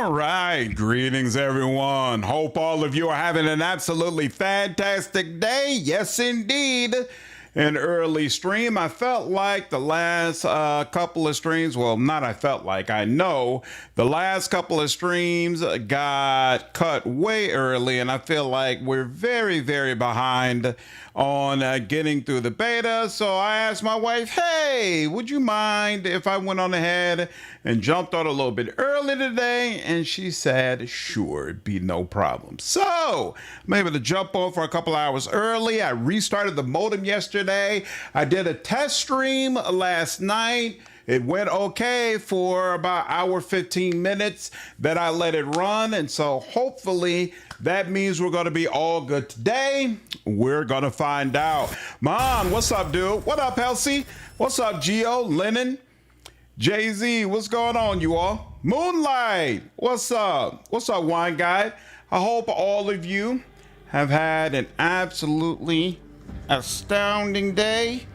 All right, greetings everyone. Hope all of you are having an absolutely fantastic day. Yes, indeed. An early stream. I felt like the last couple of streams, well, not I felt like, I know the last couple of streams got cut way early, and I feel like we're very, very behind on getting through the beta. So I asked my wife, hey, would you mind if I went on ahead and jumped on a little bit early today? And she said, sure, it'd be no problem. So I'm able to jump on for a couple hours early. I restarted the modem yesterday. I did a test stream last night. It went okay for about hour 15 minutes that I let it run. And so hopefully that means we're going to be all good today. We're going to find out. Mom, what's up, dude? What up, Elsie? What's up, Gio, Lennon, Jay-Z? What's going on, you all? Moonlight, what's up? What's up, Wine Guy? I hope all of you have had an absolutely astounding day,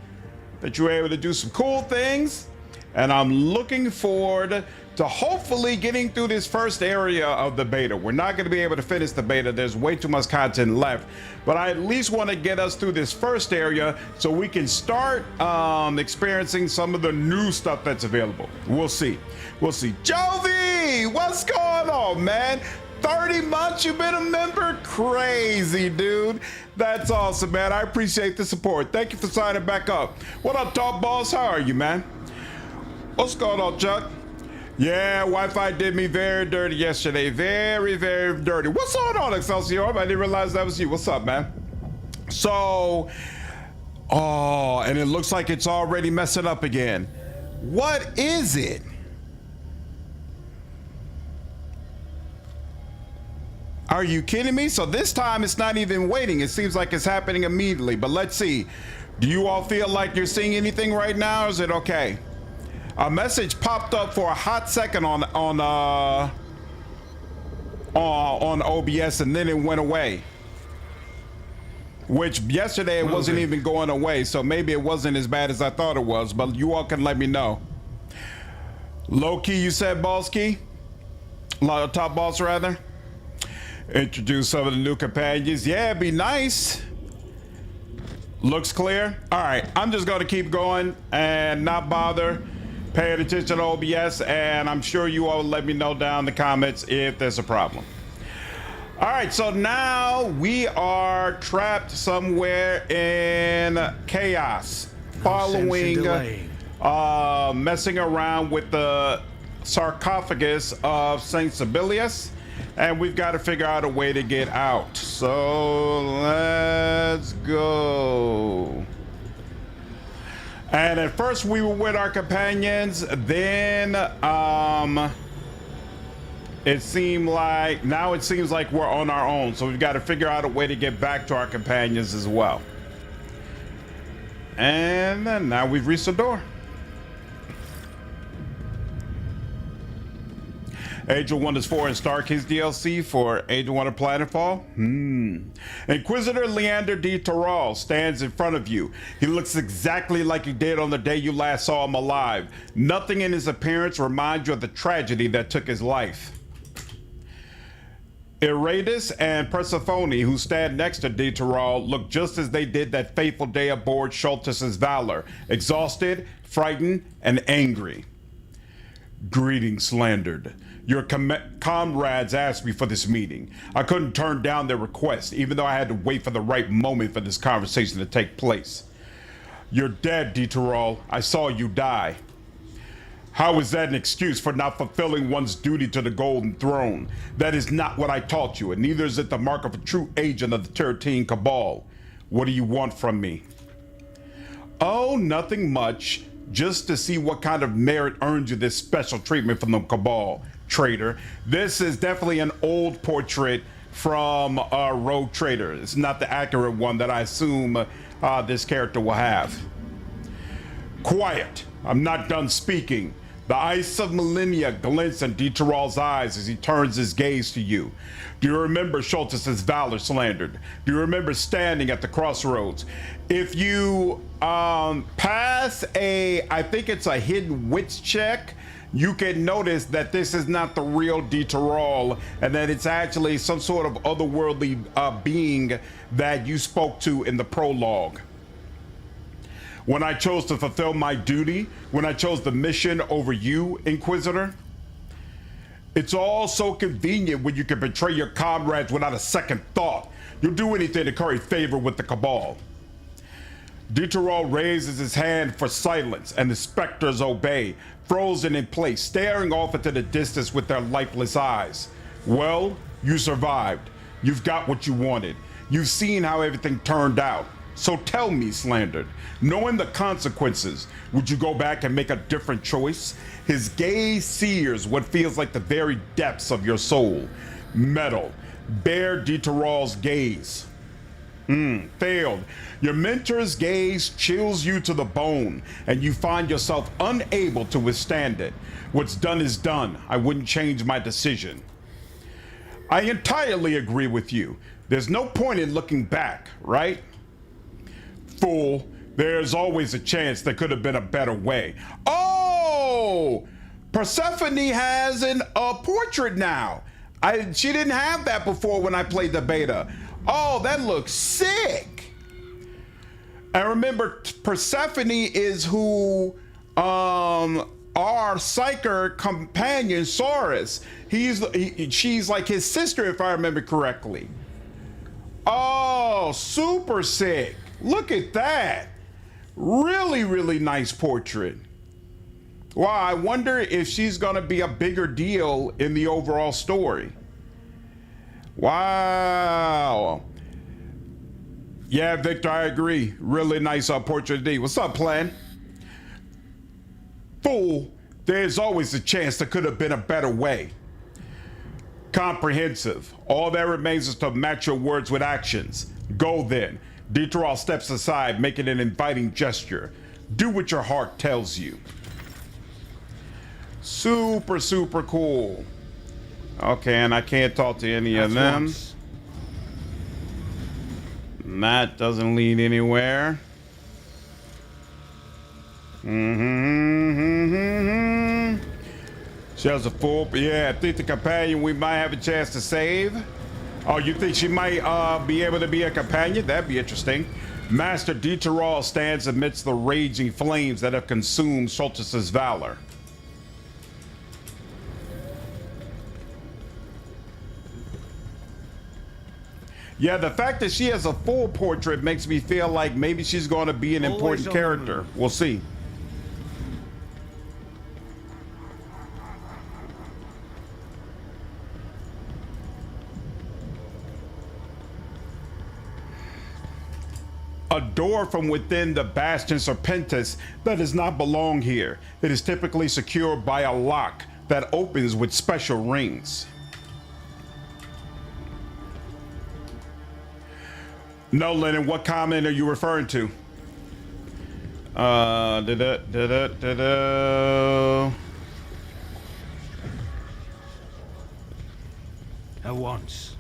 that you were able to do some cool things. And I'm looking forward to hopefully getting through this first area of the beta. We're not going to be able to finish the beta. There's way too much content left. But I at least want to get us through this first area so we can start experiencing some of the new stuff that's available. We'll see. We'll see. Jovi, what's going on, man? 30 months you've been a member? Crazy, dude. That's awesome, man. I appreciate the support. Thank you for signing back up. What up, Top Boss? How are you, man? What's going on, Chuck? Yeah, Wi-Fi did me very dirty yesterday. Very, very dirty. What's going on, Excelsior? I didn't realize that was you. What's up, man? So, oh, and it looks like it's already messing up again. What is it? Are you kidding me? So this time it's not even waiting. It seems like it's happening immediately, but let's see. Do you all feel like you're seeing anything right now? Or is it okay? A message popped up for a hot second on OBS, and then it went away. Which yesterday it wasn't even going away, so maybe it wasn't as bad as I thought it was, but you all can let me know. Low key, you said, Boss Key? Top Boss, rather? Introduce some of the new companions. Yeah, it'd be nice. Looks clear. All right, I'm just going to keep going and not bother paying attention to OBS, and I'm sure you all will let me know down in the comments if there's a problem. All right, so now we are trapped somewhere in chaos following messing around with the sarcophagus of Saint Sibelius, and we've got to figure out a way to get out. So let's go. And at first we were with our companions, then it seems like we're on our own. So we've got to figure out a way to get back to our companions as well. And then now we've reached the door. Age of Wonders 4 and Starkey's DLC for Age of Wonder Planetfall. Inquisitor Leander de Terral stands in front of you. He looks exactly like he did on the day you last saw him alive. Nothing in his appearance reminds you of the tragedy that took his life. Iratus and Persephone, who stand next to de Terral, look just as they did that fateful day aboard Schultes' Valor, exhausted, frightened, and angry. Greetings, Slandered. Your comrades asked me for this meeting. I couldn't turn down their request, even though I had to wait for the right moment for this conversation to take place. You're dead, de Terral. I saw you die. How is that an excuse for not fulfilling one's duty to the Golden Throne? That is not what I taught you, and neither is it the mark of a true agent of the Terratine Cabal. What do you want from me? Oh, nothing much. Just to see what kind of merit earns you this special treatment from the Cabal, traitor. This is definitely an old portrait from Rogue Trader. It's not the accurate one that I assume this character will have. Quiet. I'm not done speaking. The ice of millennia glints in de Terral's eyes as he turns his gaze to you. Do you remember Schultes' Valor, Slandered? Do you remember standing at the crossroads? If you pass I think it's a hidden wits check, you can notice that this is not the real Dieterol, and that it's actually some sort of otherworldly being that you spoke to in the prologue. When I chose to fulfill my duty, when I chose the mission over you, Inquisitor, it's all so convenient when you can betray your comrades without a second thought. You'll do anything to curry favor with the Cabal. Dieterol raises his hand for silence, and the specters obey, frozen in place, staring off into the distance with their lifeless eyes. Well, you survived. You've got what you wanted. You've seen how everything turned out. So tell me, Slandered, knowing the consequences, would you go back and make a different choice? His gaze sears what feels like the very depths of your soul. Metal. Bare Dieterol's gaze. Failed. Your mentor's gaze chills you to the bone, and you find yourself unable to withstand it. What's done is done. I wouldn't change my decision. I entirely agree with you. There's no point in looking back, right? Fool, there's always a chance there could have been a better way. Oh! Persephone has a portrait now. She didn't have that before when I played the beta. Oh, that looks sick. And remember, Persephone is who our Psyker companion, Saurus. She's like his sister, if I remember correctly. Oh, super sick. Look at that. Really, really nice portrait. Wow, I wonder if she's gonna be a bigger deal in the overall story. Wow. Yeah, Victor, I agree. Really nice portrait indeed. What's up, Plan? Fool, there's always a chance there could have been a better way. Comprehensive. All that remains is to match your words with actions. Go then. Dieterol steps aside, making an inviting gesture. Do what your heart tells you. Super, super cool. Okay, and I can't talk to any of them. That doesn't lead anywhere. She has a full... Yeah, I think the companion we might have a chance to save. Oh, you think she might be able to be a companion? That'd be interesting. Master Dieterol stands amidst the raging flames that have consumed Schultz's valor. Yeah, the fact that she has a full portrait makes me feel like maybe she's going to be an important character. We'll see. A door from within the Bastion Serpentis that does not belong here. It is typically secured by a lock that opens with special rings. No, Lennon, what comment are you referring to? At once.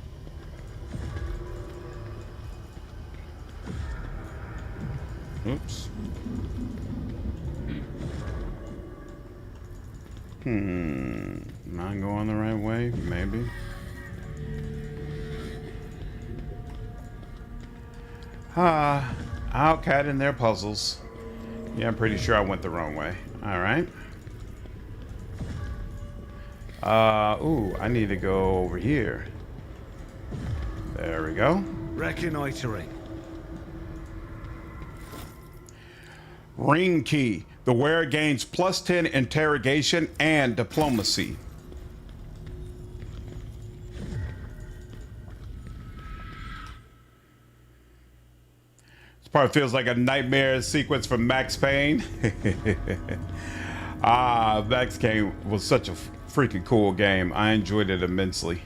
Oops. Am I going the right way? Maybe. Outcat and their puzzles. Yeah, I'm pretty sure I went the wrong way. All right. Ooh, I need to go over here. There we go. Reconnoitering. Ring key. The wearer gains +10 interrogation and diplomacy. This part feels like a nightmare sequence from Max Payne. Max Payne was such a freaking cool game. I enjoyed it immensely.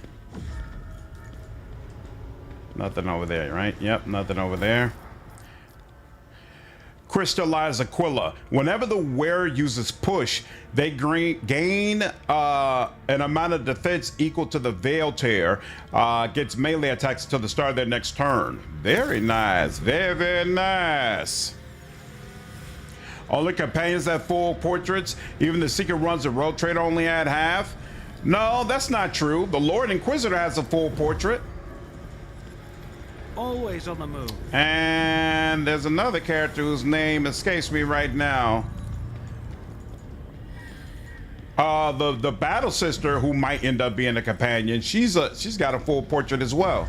Nothing over there, right? Yep, nothing over there. Crystallize Aquila. Whenever the wearer uses push, they gain an amount of defense equal to the Veil Tear. Gets melee attacks until the start of their next turn. Very nice. Very, very nice. Only companions have full portraits. Even the secret runs of Rogue Trader only had half. No, that's not true. The Lord Inquisitor has a full portrait. Always on the move. And there's another character whose name escapes me right now. The Battle Sister, who might end up being a companion, she's got a full portrait as well.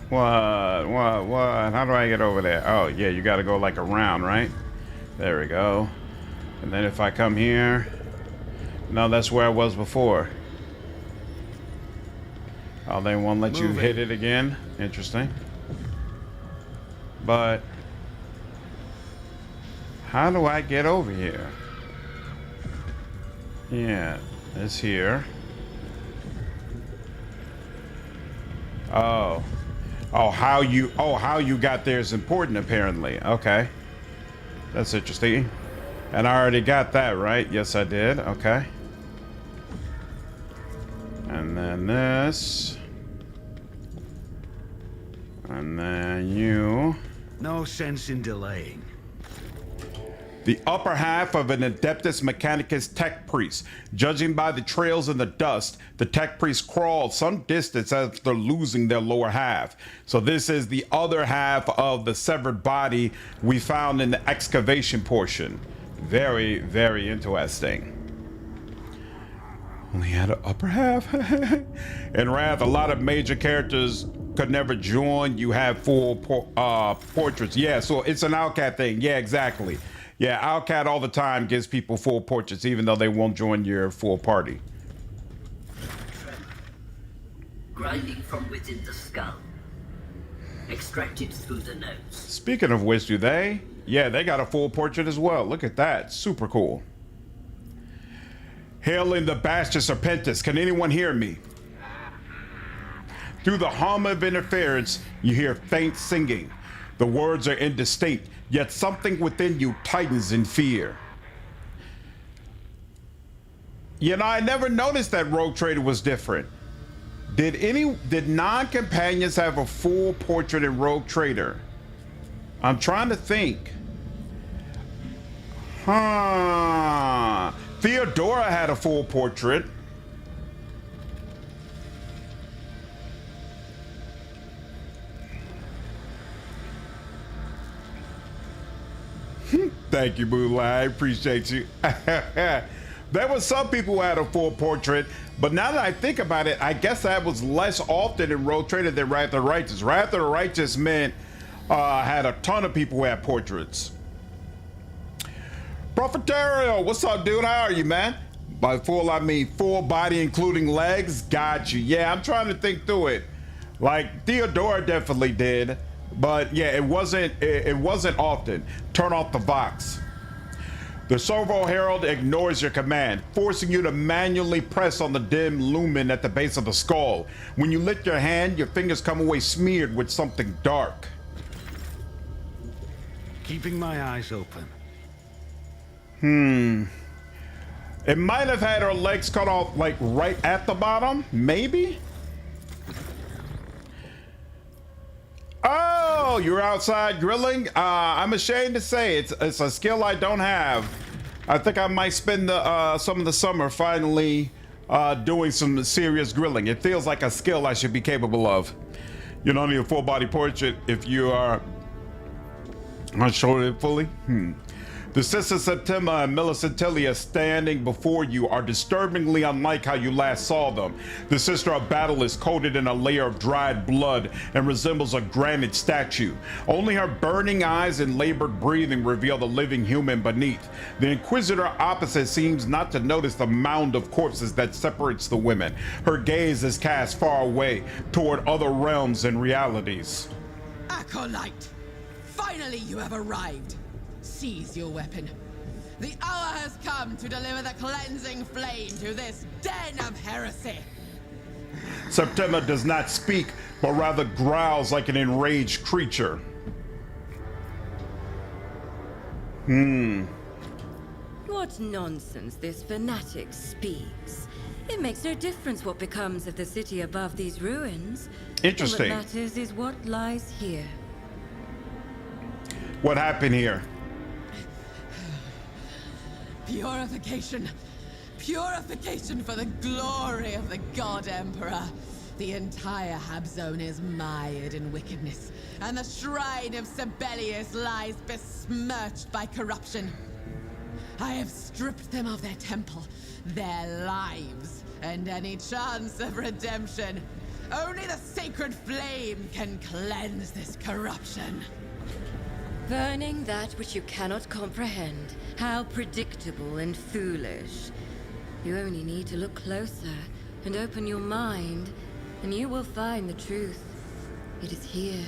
What? How do I get over there? Oh, yeah, you got to go like around, right? There we go. And then if I come here... No, that's where I was before. Oh, they won't let you hit it again. Interesting. But... how do I get over here? Yeah, it's here. Oh. How you got there is important, apparently. Okay. That's interesting. And I already got that, right? Yes, I did. Okay. And then this. And then you. No sense in delaying. The upper half of an Adeptus Mechanicus tech priest. Judging by the trails in the dust, the tech priest crawled some distance after losing their lower half. So this is the other half of the severed body we found in the excavation portion. Very, very interesting. Only had an upper half. In Wrath, a lot of major characters could never join. You have full portraits. Yeah, so it's an Outcat thing. Yeah, exactly. Yeah, Outcat all the time gives people full portraits, even though they won't join your full party. Grinding from within the skull. Extracted through the nose. Speaking of which, do they? Yeah, they got a full portrait as well. Look at that. Super cool. Hailing the Bastion Serpentis. Can anyone hear me? Through the hum of interference, you hear faint singing. The words are indistinct, yet something within you tightens in fear. You know, I never noticed that Rogue Trader was different. Did non-companions have a full portrait in Rogue Trader? I'm trying to think. Theodora had a full portrait. Thank you, Boo. I appreciate you. There were some people who had a full portrait, but now that I think about it, I guess that was less often in Rogue Trader than Wrath of the Righteous. Wrath of the Righteous meant had a ton of people who had portraits. Profiterio, what's up, dude? How are you, man? By full, I mean full body, including legs. Got you. Yeah, I'm trying to think through it. Like Theodora definitely did. But yeah, it wasn't often. Turn off the Vox. The Servo Herald ignores your command, forcing you to manually press on the dim lumen at the base of the skull. When you lift your hand, your fingers come away smeared with something dark. Keeping my eyes open. It might have had her legs cut off like right at the bottom, maybe? Oh, you're outside grilling? I'm ashamed to say it's a skill I don't have. I think I might spend some of the summer finally doing some serious grilling. It feels like a skill I should be capable of. You don't need a full body portrait if you are not showing it fully. The Sister Septima and Millicentilia standing before you are disturbingly unlike how you last saw them. The Sister of Battle is coated in a layer of dried blood and resembles a granite statue. Only her burning eyes and labored breathing reveal the living human beneath. The Inquisitor opposite seems not to notice the mound of corpses that separates the women. Her gaze is cast far away toward other realms and realities. Acolyte! Finally you have arrived! Seize your weapon. The hour has come to deliver the cleansing flame to this den of heresy. Septima does not speak, but rather growls like an enraged creature. Your What nonsense this fanatic speaks. It makes no difference what becomes of the city above these ruins. Interesting. All that matters is what lies here. What happened here? Purification. Purification for the glory of the God Emperor. The entire Hab Zone is mired in wickedness, and the shrine of Sibelius lies besmirched by corruption. I have stripped them of their temple, their lives, and any chance of redemption. Only the sacred flame can cleanse this corruption. Burning that which you cannot comprehend. How predictable and foolish. You only need to look closer and open your mind, and you will find the truth. It is here,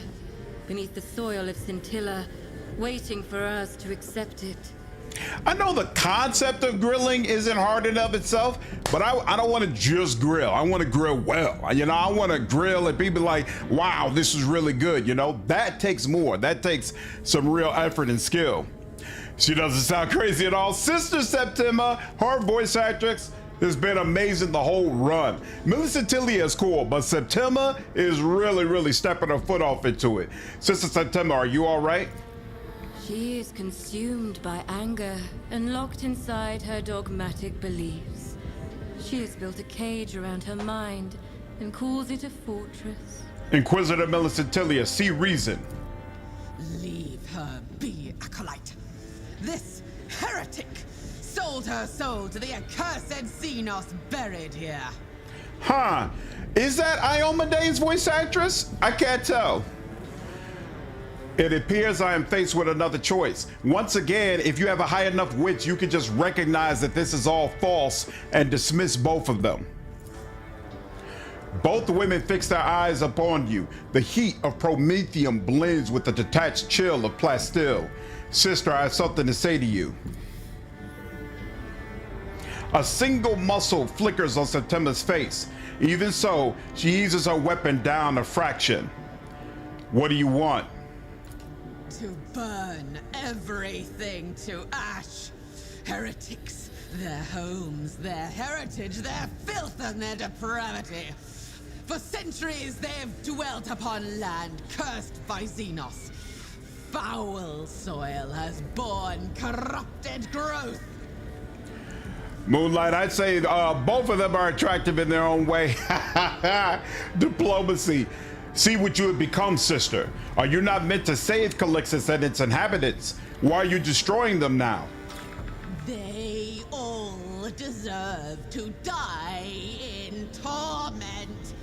beneath the soil of Scintilla, waiting for us to accept it. I know the concept of grilling isn't hard in of itself, but I don't want to just grill. I want to grill well. You know, I want to grill and people like, wow, this is really good. You know, that takes more. That takes some real effort and skill. She doesn't sound crazy at all. Sister Septima, her voice actress has been amazing the whole run. Millicent Tilly is cool, but Septima is really stepping her foot off into it. Sister Septima, are you all right? She is consumed by anger and locked inside her dogmatic beliefs. She has built a cage around her mind and calls it a fortress. Inquisitor Millicent Tilly, see reason. Leave her be, Acolyte. This heretic sold her soul to the accursed Xenos buried here. Huh. Is that Iomede's voice actress? I can't tell. It appears I am faced with another choice. Once again, if you have a high enough wit, you can just recognize that this is all false and dismiss both of them. Both women fix their eyes upon you. The heat of promethium blends with the detached chill of plasteel. Sister, I have something to say to you. A single muscle flickers on Septima's face. Even so, she eases her weapon down a fraction. What do you want? To burn everything to ash. Heretics, their homes, their heritage, their filth and their depravity. For centuries they've dwelt upon land cursed by Xenos. Foul soil has borne corrupted growth. Moonlight, I'd say both of them are attractive in their own way. Diplomacy. See what you have become, sister. Are you not meant to save Calixtus and its inhabitants? Why are you destroying them now? They all deserve to die in torment.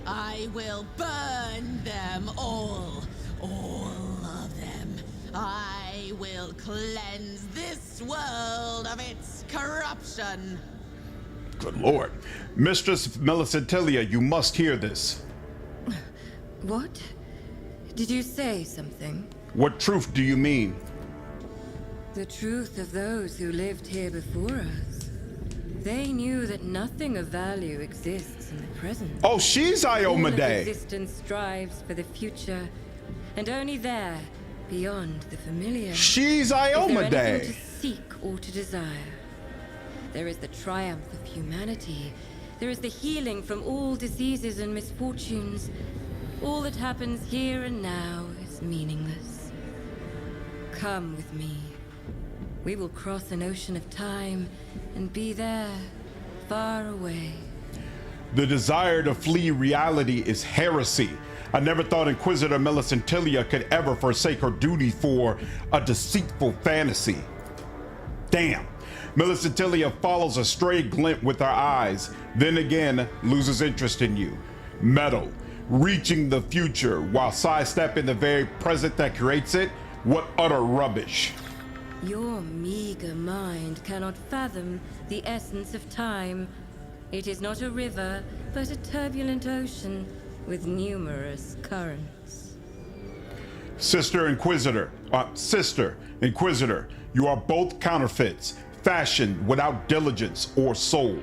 I will burn them all of them. I will cleanse this world of its corruption. Good Lord. Mistress Millicentilia, you must hear this. What? Did you say something? What truth do you mean? The truth of those who lived here before us. They knew that nothing of value exists in the present. Oh, she's All of Iomade. existence strives for the future, and only there, beyond the familiar, She's is there anything Iomade. to seek or to desire. There is the triumph of humanity. There is the healing from all diseases and misfortunes. All that happens here and now is meaningless. Come with me. We will cross an ocean of time and be there, far away. The desire to flee reality is heresy. I never thought Inquisitor Millicentilia could ever forsake her duty for a deceitful fantasy. Damn. Millicentilia follows a stray glint with her eyes, then again loses interest in you. Metal, reaching the future while sidestepping the very present that creates it. What utter rubbish. Your meager mind cannot fathom the essence of time. It is not a river, but a turbulent ocean with numerous currents. Sister Inquisitor, you are both counterfeits, fashioned without diligence or soul.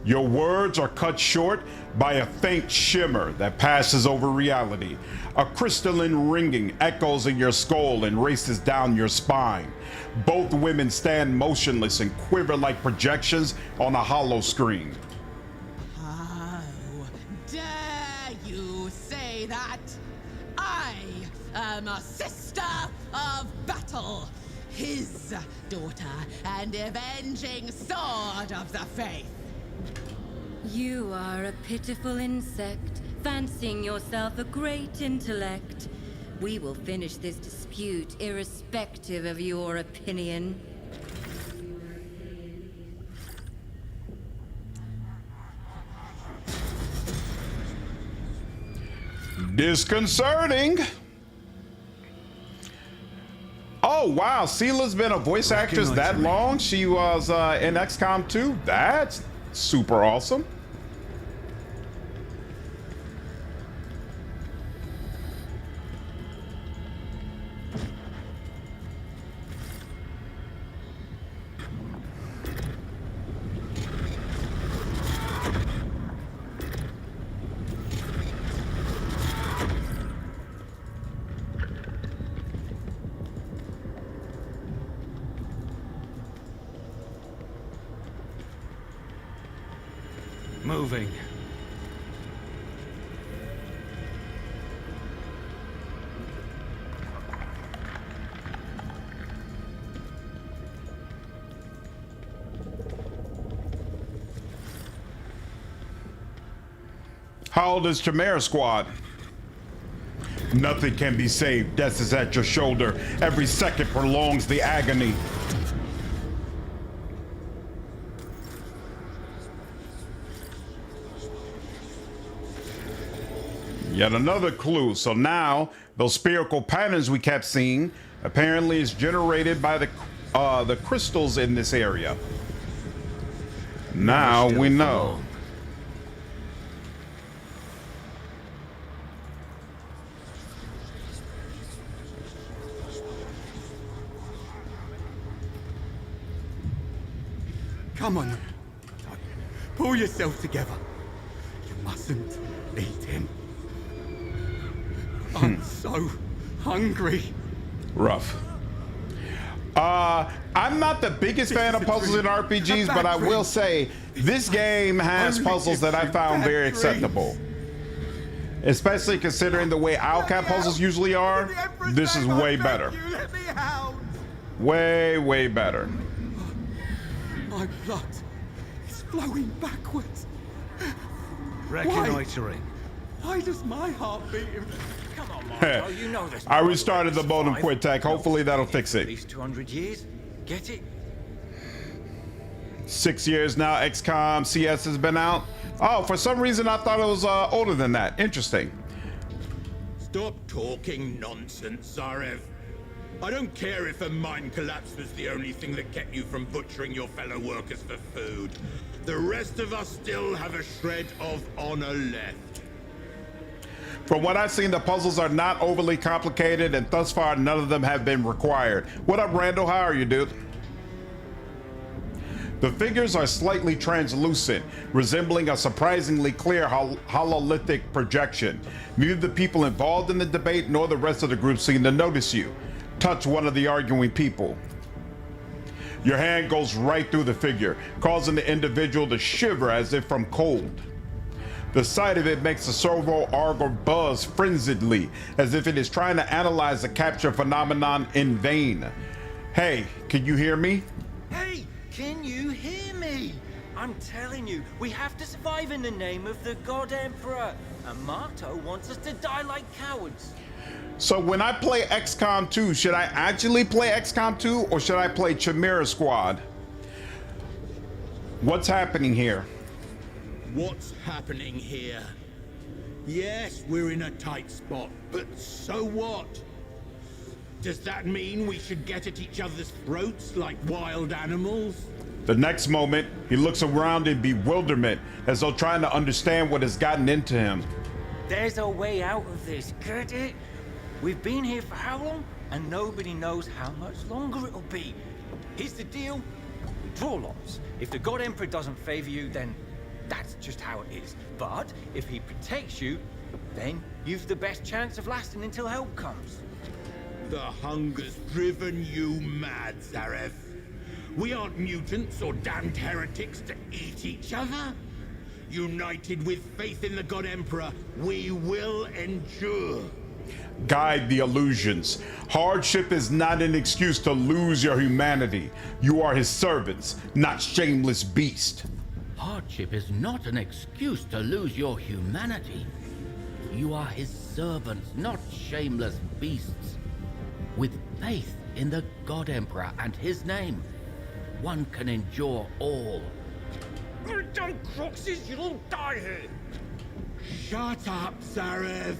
Your words are cut short by a faint shimmer that passes over reality. A crystalline ringing echoes in your skull and races down your spine. Both women stand motionless and quiver like projections on a hollow screen. How dare you say that? I am a sister of battle, his daughter and avenging sword of the faith. You are a pitiful insect, fancying yourself a great intellect. We will finish this dispute irrespective of your opinion. Disconcerting. Oh wow, Sela's been a voice actress that long. She was in XCOM 2. That's super awesome. Moving. How old is Chimera Squad? Nothing can be saved. Death is at your shoulder. Every second prolongs the agony. Yet another clue. So now those spherical patterns we kept seeing apparently is generated by the crystals in this area. Now we know. Come on. Pull yourself together. You mustn't eat him. I'm so hungry. Rough. I'm not the biggest fan of puzzles in RPGs, but I will say this game has puzzles that I found very acceptable. Especially considering the way Owlcat puzzles usually are, this is way better. Way, way better. My blood is flowing backwards. Reconnoitering. Why does my heart beat? Come on, Marco, you know this. I restarted the modem quick tech. Hopefully that'll fix At it. least 200 years. Get it? 6 years now XCOM CS has been out. Oh, for some reason I thought it was older than that. Interesting. Stop talking nonsense, Zarev. I don't care if a mine collapse was the only thing that kept you from butchering your fellow workers for food. The rest of us still have a shred of honor left. From what I've seen, the puzzles are not overly complicated, and thus far, none of them have been required. What up, Randall? How are you, dude? The figures are slightly translucent, resembling a surprisingly clear hololithic projection. Neither the people involved in the debate nor the rest of the group seem to notice you. Touch one of the arguing people. Your hand goes right through the figure, causing the individual to shiver as if from cold. The sight of it makes the servo auger buzz frenziedly, as if it is trying to analyze the capture phenomenon in vain. Hey, can you hear me? Hey, can you hear me? I'm telling you, we have to survive in the name of the God Emperor. And Marto wants us to die like cowards. So when I play XCOM 2, should I actually play XCOM 2 or should I play Chimera Squad? What's happening here? What's happening here? Yes, we're in a tight spot, but so what? Does that mean we should get at each other's throats like wild animals? The next moment, he looks around in bewilderment, as though trying to understand what has gotten into him. There's a way out of this, get it? We've been here for how long? And nobody knows how much longer it'll be. Here's the deal. We draw lots. If the God Emperor doesn't favor you, then That's just how it is. But if he protects you, then you've the best chance of lasting until help comes. The hunger's driven you mad, Zareth. We aren't mutants or damned heretics to eat each other. United with faith in the God Emperor, we will endure. Guide the illusions. Hardship is not an excuse to lose your humanity. You are his servants, not shameless beasts. Hardship is not an excuse to lose your humanity. You are his servants, not shameless beasts. With faith in the God Emperor and his name, one can endure all. You dumb croxes, you'll die here! Shut up, Zareth.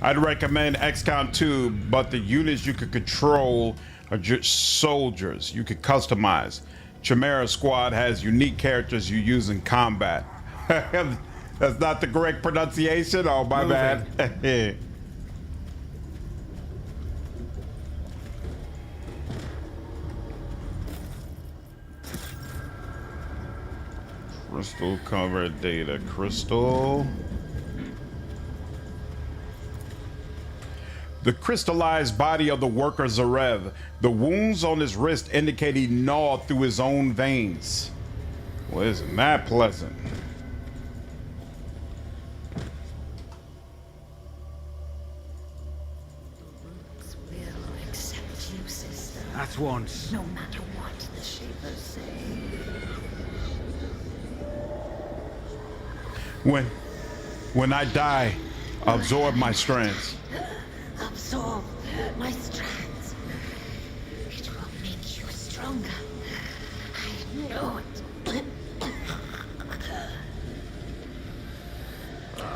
I'd recommend XCOM 2, but the units you could control are just soldiers you could customize. Chimera Squad has unique characters you use in combat. That's not the correct pronunciation? Oh, my bad. Crystal covered data. Crystal. The crystallized body of the worker Zarev. The wounds on his wrist indicate he gnawed through his own veins. Well, isn't that pleasant? Will accept you, sister. At once. No matter what the Shapers say. When I die, absorb my strengths. Absorb my strands. It will make you stronger. I know it.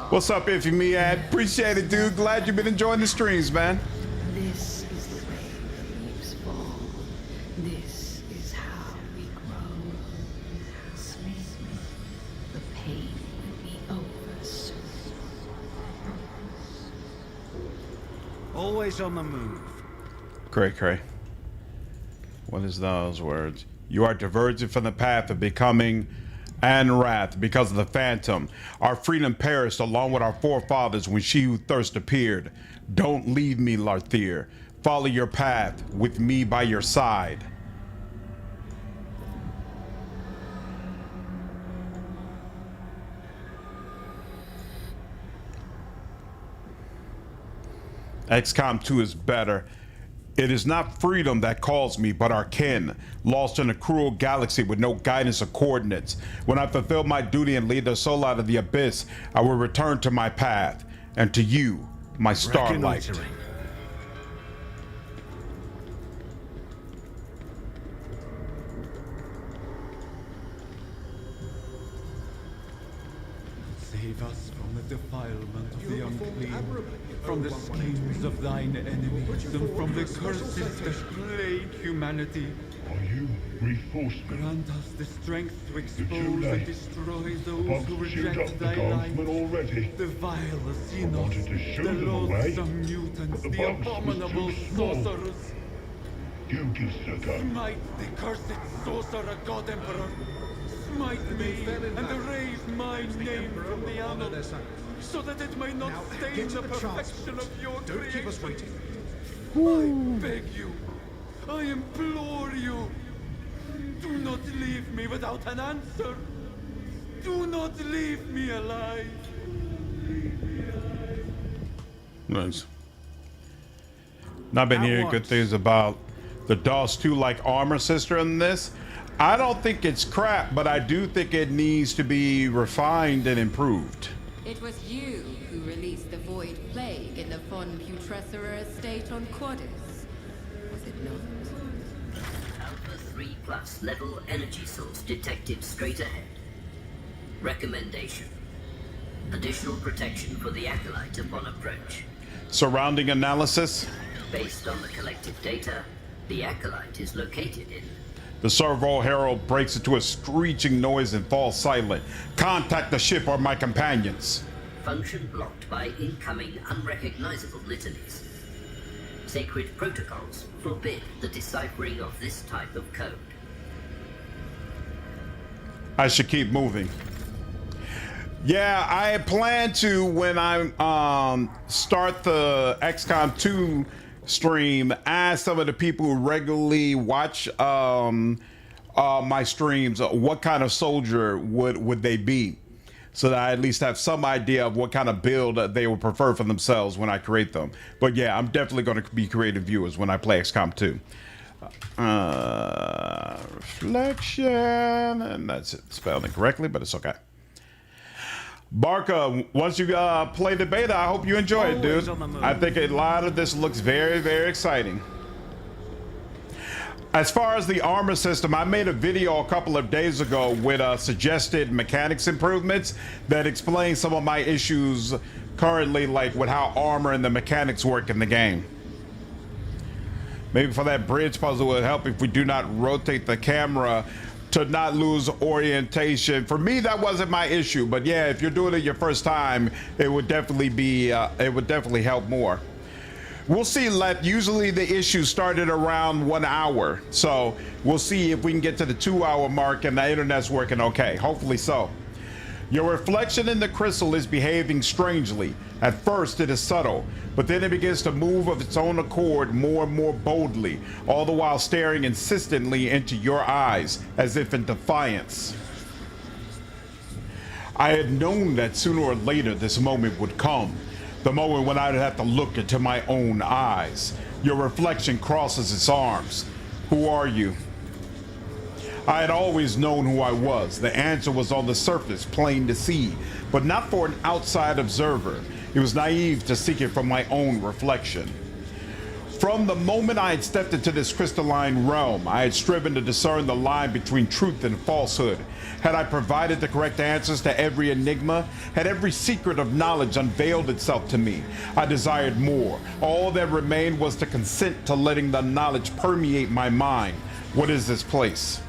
What's up, Iffy Me Ad? Appreciate it, dude. Glad you've been enjoying the streams, man. This is the way the leaves fall. This is how we grow. Sleep. The pain will be over soon. Always on the move. Cray. What is those words? You are diverging from the path of becoming and wrath because of the phantom. Our freedom perished along with our forefathers when she who thirst appeared. Don't leave me, Larthir. Follow your path with me by your side. XCOM 2 is better. It is not freedom that calls me, but our kin, lost in a cruel galaxy with no guidance or coordinates. When I fulfill my duty and lead their soul out of the abyss, I will return to my path, and to you, my starlight. Reconnoitering. Save us from the defilement of the unclean, from the schemes of thine enemies, and from the curses that plague humanity. Are you reinforcement? Grant us the strength to too expose late. and destroy those Box who shoot reject up the thy guardsmen light. already. The vile I wanted to Xenos, shoot the them away, loathsome mutants, but the the box was abominable too small. sorcerers. You give Sucker. Smite the cursed sorcerer God Emperor. Smite me and erase my name from the annals, so that it may not stain the perfection of your creation. I beg you, I implore you, do not leave me without an answer. Do not leave me alive. Nice. I've been At hearing good once. things about the DOS 2 like armor system in this. I don't think it's crap, but I do think it needs to be refined and improved. It was you who released the Void Plague in the Von Putrescera estate on Quadus, was it not? Alpha 3+ level energy source detected straight ahead. Recommendation. Additional protection for the Acolyte upon approach. Surrounding analysis. Based on the collected data, the Acolyte is located in The Servo Herald breaks into a screeching noise and falls silent. Contact the ship or my companions. function blocked by incoming unrecognizable litanies. Sacred protocols forbid the deciphering of this type of code. I should keep moving. Yeah, I had planned to, when I start the XCOM 2 stream, ask some of the people who regularly watch my streams what kind of soldier would they be, so that I at least have some idea of what kind of build they would prefer for themselves when I create them. But yeah, I'm definitely going to be creative viewers when I play XCOM 2. Reflection, and that's it, spelled incorrectly, but it's okay. Barca, once you play the beta, I hope you enjoy it, dude. I think a lot of this looks very, very exciting. As far as the armor system, I made a video a couple of days ago with suggested mechanics improvements that explain some of my issues currently, like with how armor and the mechanics work in the game. Maybe for that bridge puzzle, it would help if we do not rotate the camera to not lose orientation. For me, that wasn't my issue, but yeah, if you're doing it your first time, it would definitely be, it would definitely help more. We'll see. Usually the issue started around 1 hour, so we'll see if we can get to the 2-hour mark and the internet's working okay. Hopefully so. Your reflection in the crystal is behaving strangely. At first it is subtle, but then it begins to move of its own accord more and more boldly, all the while staring insistently into your eyes, as if in defiance. I had known that sooner or later this moment would come, the moment when I'd have to look into my own eyes. Your reflection crosses its arms. Who are you? I had always known who I was. The answer was on the surface, plain to see, but not for an outside observer. It was naive to seek it from my own reflection. From the moment I had stepped into this crystalline realm, I had striven to discern the line between truth and falsehood. Had I provided the correct answers to every enigma? Had every secret of knowledge unveiled itself to me? I desired more. All that remained was to consent to letting the knowledge permeate my mind. What is this place?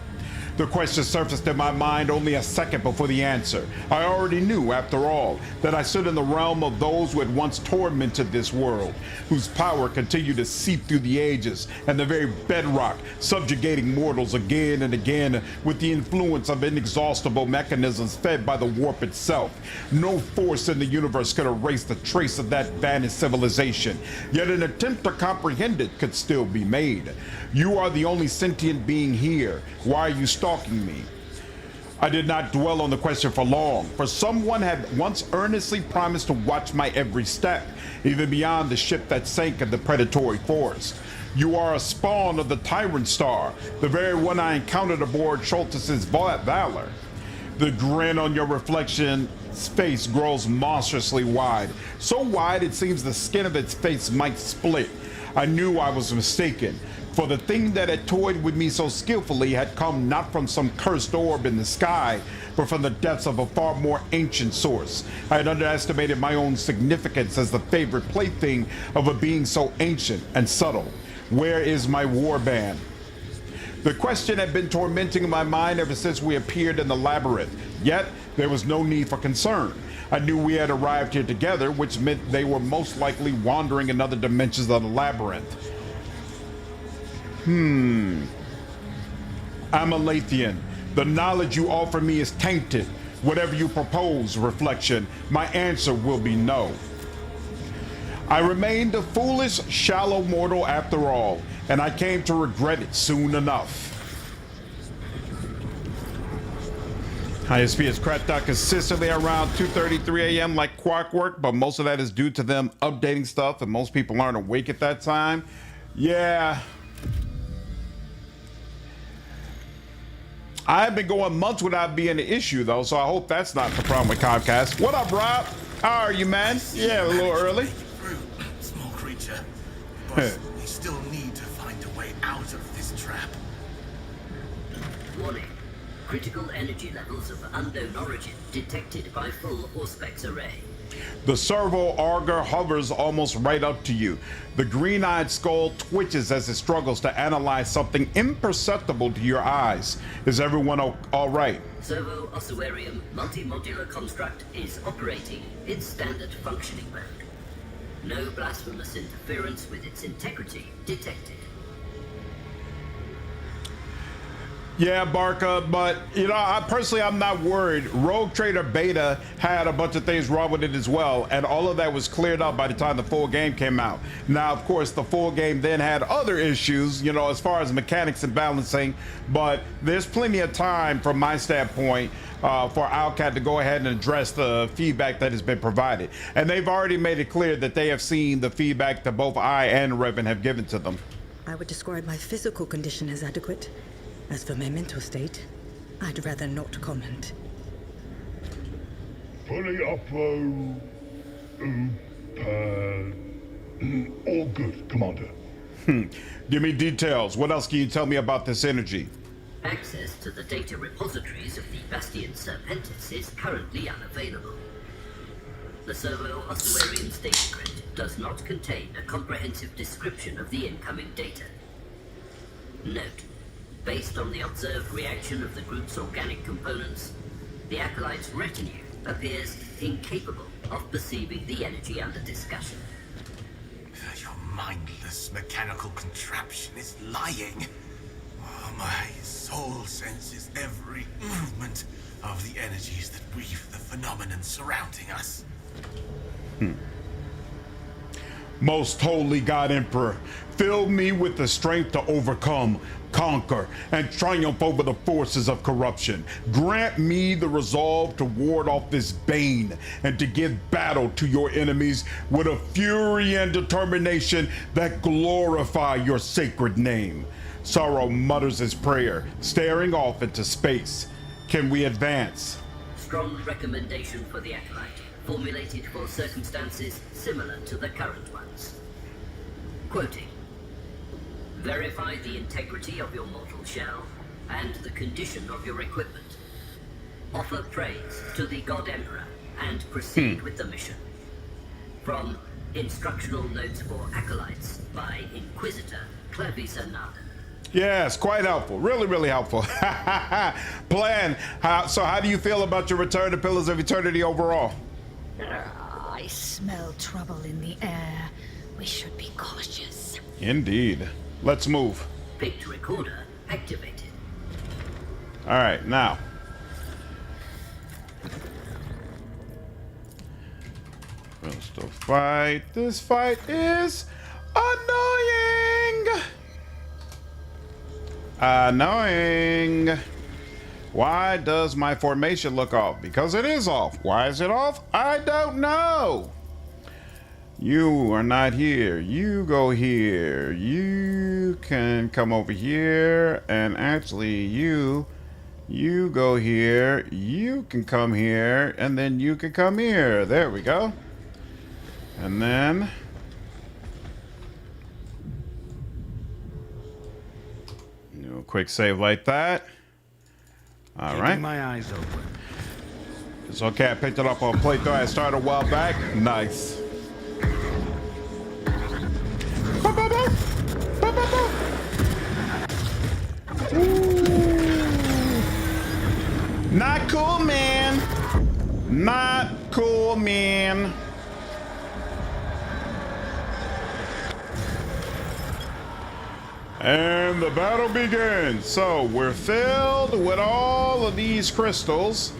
The question surfaced in my mind only a second before the answer. I already knew, after all, that I stood in the realm of those who had once tormented this world, whose power continued to seep through the ages and the very bedrock, subjugating mortals again and again with the influence of inexhaustible mechanisms fed by the warp itself. No force in the universe could erase the trace of that vanished civilization, yet an attempt to comprehend it could still be made. You are the only sentient being here. Why are you stalking me? I did not dwell on the question for long, for someone had once earnestly promised to watch my every step, even beyond the ship that sank in the predatory forest. You are a spawn of the Tyrant Star, the very one I encountered aboard Schultz's Valor. The grin on your reflection's face grows monstrously wide, so wide it seems the skin of its face might split. I knew I was mistaken, for the thing that had toyed with me so skillfully had come not from some cursed orb in the sky, but from the depths of a far more ancient source. I had underestimated my own significance as the favorite plaything of a being so ancient and subtle. Where is my warband? The question had been tormenting my mind ever since we appeared in the labyrinth, yet there was no need for concern. I knew we had arrived here together, which meant they were most likely wandering in other dimensions of the labyrinth. I'm a Lathian. The knowledge you offer me is tainted. Whatever you propose, reflection, my answer will be no. I remained a foolish, shallow mortal after all, and I came to regret it soon enough. ISP has cracked out consistently around 2:33 a.m. like clockwork, but most of that is due to them updating stuff, and most people aren't awake at that time. Yeah. I've been going months without being an issue, though, so I hope that's not the problem with Comcast. What up, Rob? How are you, man? Yeah, a little early. Small creature. But we still need to find a way out of this trap. Warning. Critical energy levels of unknown origin detected by full Auspex array. The servo auger hovers almost right up to you. The green-eyed skull twitches as it struggles to analyze something imperceptible to your eyes. Is everyone all right? Servo ossuarium multi-modular construct is operating in standard functioning mode. No blasphemous interference with its integrity detected. Yeah, Barca, but you know, I'm not worried. Rogue Trader Beta had a bunch of things wrong with it as well, and all of that was cleared up by the time the full game came out. Now, of course, the full game then had other issues, you know, as far as mechanics and balancing, but there's plenty of time from my standpoint for Owlcat to go ahead and address the feedback that has been provided. And they've already made it clear that they have seen the feedback that both I and Revan have given to them. I would describe my physical condition as adequate. As for my mental state, I'd rather not comment. Fully all good, Commander. Give me details. What else can you tell me about this energy? Access to the data repositories of the Bastion Serpentis is currently unavailable. The Servo-Ossuarian's data grid does not contain a comprehensive description of the incoming data. Note: based on the observed reaction of the group's organic components, the Acolyte's retinue appears incapable of perceiving the energy under discussion. Your mindless mechanical contraption is lying. Oh, my soul senses every movement of the energies that weave the phenomenon surrounding us. Most holy God Emperor, fill me with the strength to overcome, conquer, and triumph over the forces of corruption. Grant me the resolve to ward off this bane and to give battle to your enemies with a fury and determination that glorify your sacred name. Sorrow mutters his prayer, staring off into space. Can we advance? Strong recommendation for the Acolyte, formulated for circumstances similar to the current ones. Quoting: verify the integrity of your mortal shell and the condition of your equipment. Offer praise to the God Emperor and proceed with the mission. From Instructional Notes for Acolytes by Inquisitor Clavis Arnada. Yes, quite helpful. Really, really helpful. Plan. So how do you feel about your return to Pillars of Eternity overall? I smell trouble in the air. We should be cautious. Indeed. Let's move. Picked recorder activated. All right, now. Pistol fight. This fight is annoying. Annoying. Why does my formation look off? Because it is off. Why is it off? I don't know. You are not here. You go here. You can come over here. And actually, you go here. You can come here. And then you can come here. There we go. And then... do a quick save like that. All right. Keeping my eyes open. It's okay. I picked it up on playthrough. I started a while back. Nice. Not cool, man. Not cool, man. And the battle begins. So we're filled with all of these crystals.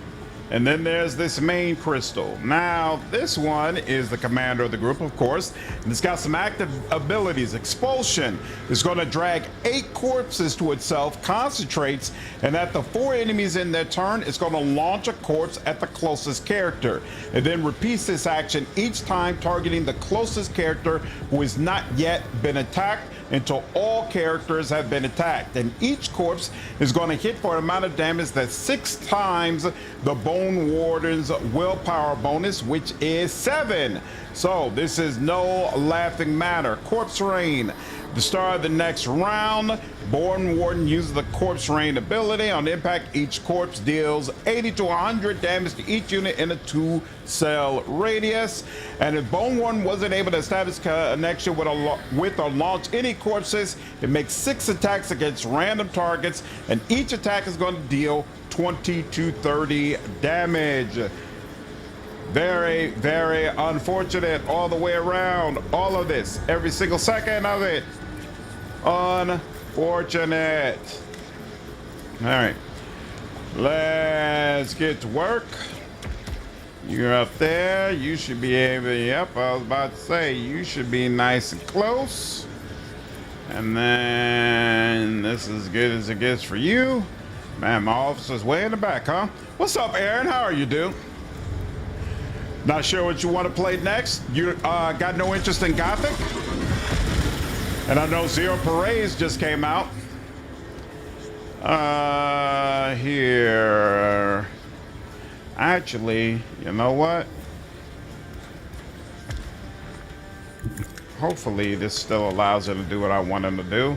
And then there's this main crystal. Now, this one is the commander of the group, of course. And it's got some active abilities. Expulsion is going to drag 8 corpses to itself, concentrates, and at the 4 enemies in their turn, it's going to launch a corpse at the closest character. And then repeats this action each time, targeting the closest character who has not yet been attacked until all characters have been attacked. And each corpse is going to hit for an amount of damage that's 6 times the Bone Warden's willpower bonus, which is 7. So this is no laughing matter. Corpse Rain. The start of the next round, Bone Warden uses the Corpse Rain ability. On impact, each corpse deals 80 to 100 damage to each unit in a 2-cell radius. And if Bone Warden wasn't able to establish connection with or launch any corpses, it makes 6 attacks against random targets, and each attack is going to deal 20 to 30 damage. Very, very unfortunate all the way around. All of this, every single second of it. Unfortunate. All right, let's get to work. You're up there. You should be able, yep, I was about to say, you should be nice and close. And then this is as good as it gets for you. Man, my officer's way in the back, huh? What's up, Aaron? How are you, dude? Not sure what you want to play next? You got no interest in Gothic? And I know Zero Parades just came out. Here. Actually, you know what? Hopefully this still allows him to do what I want him to do.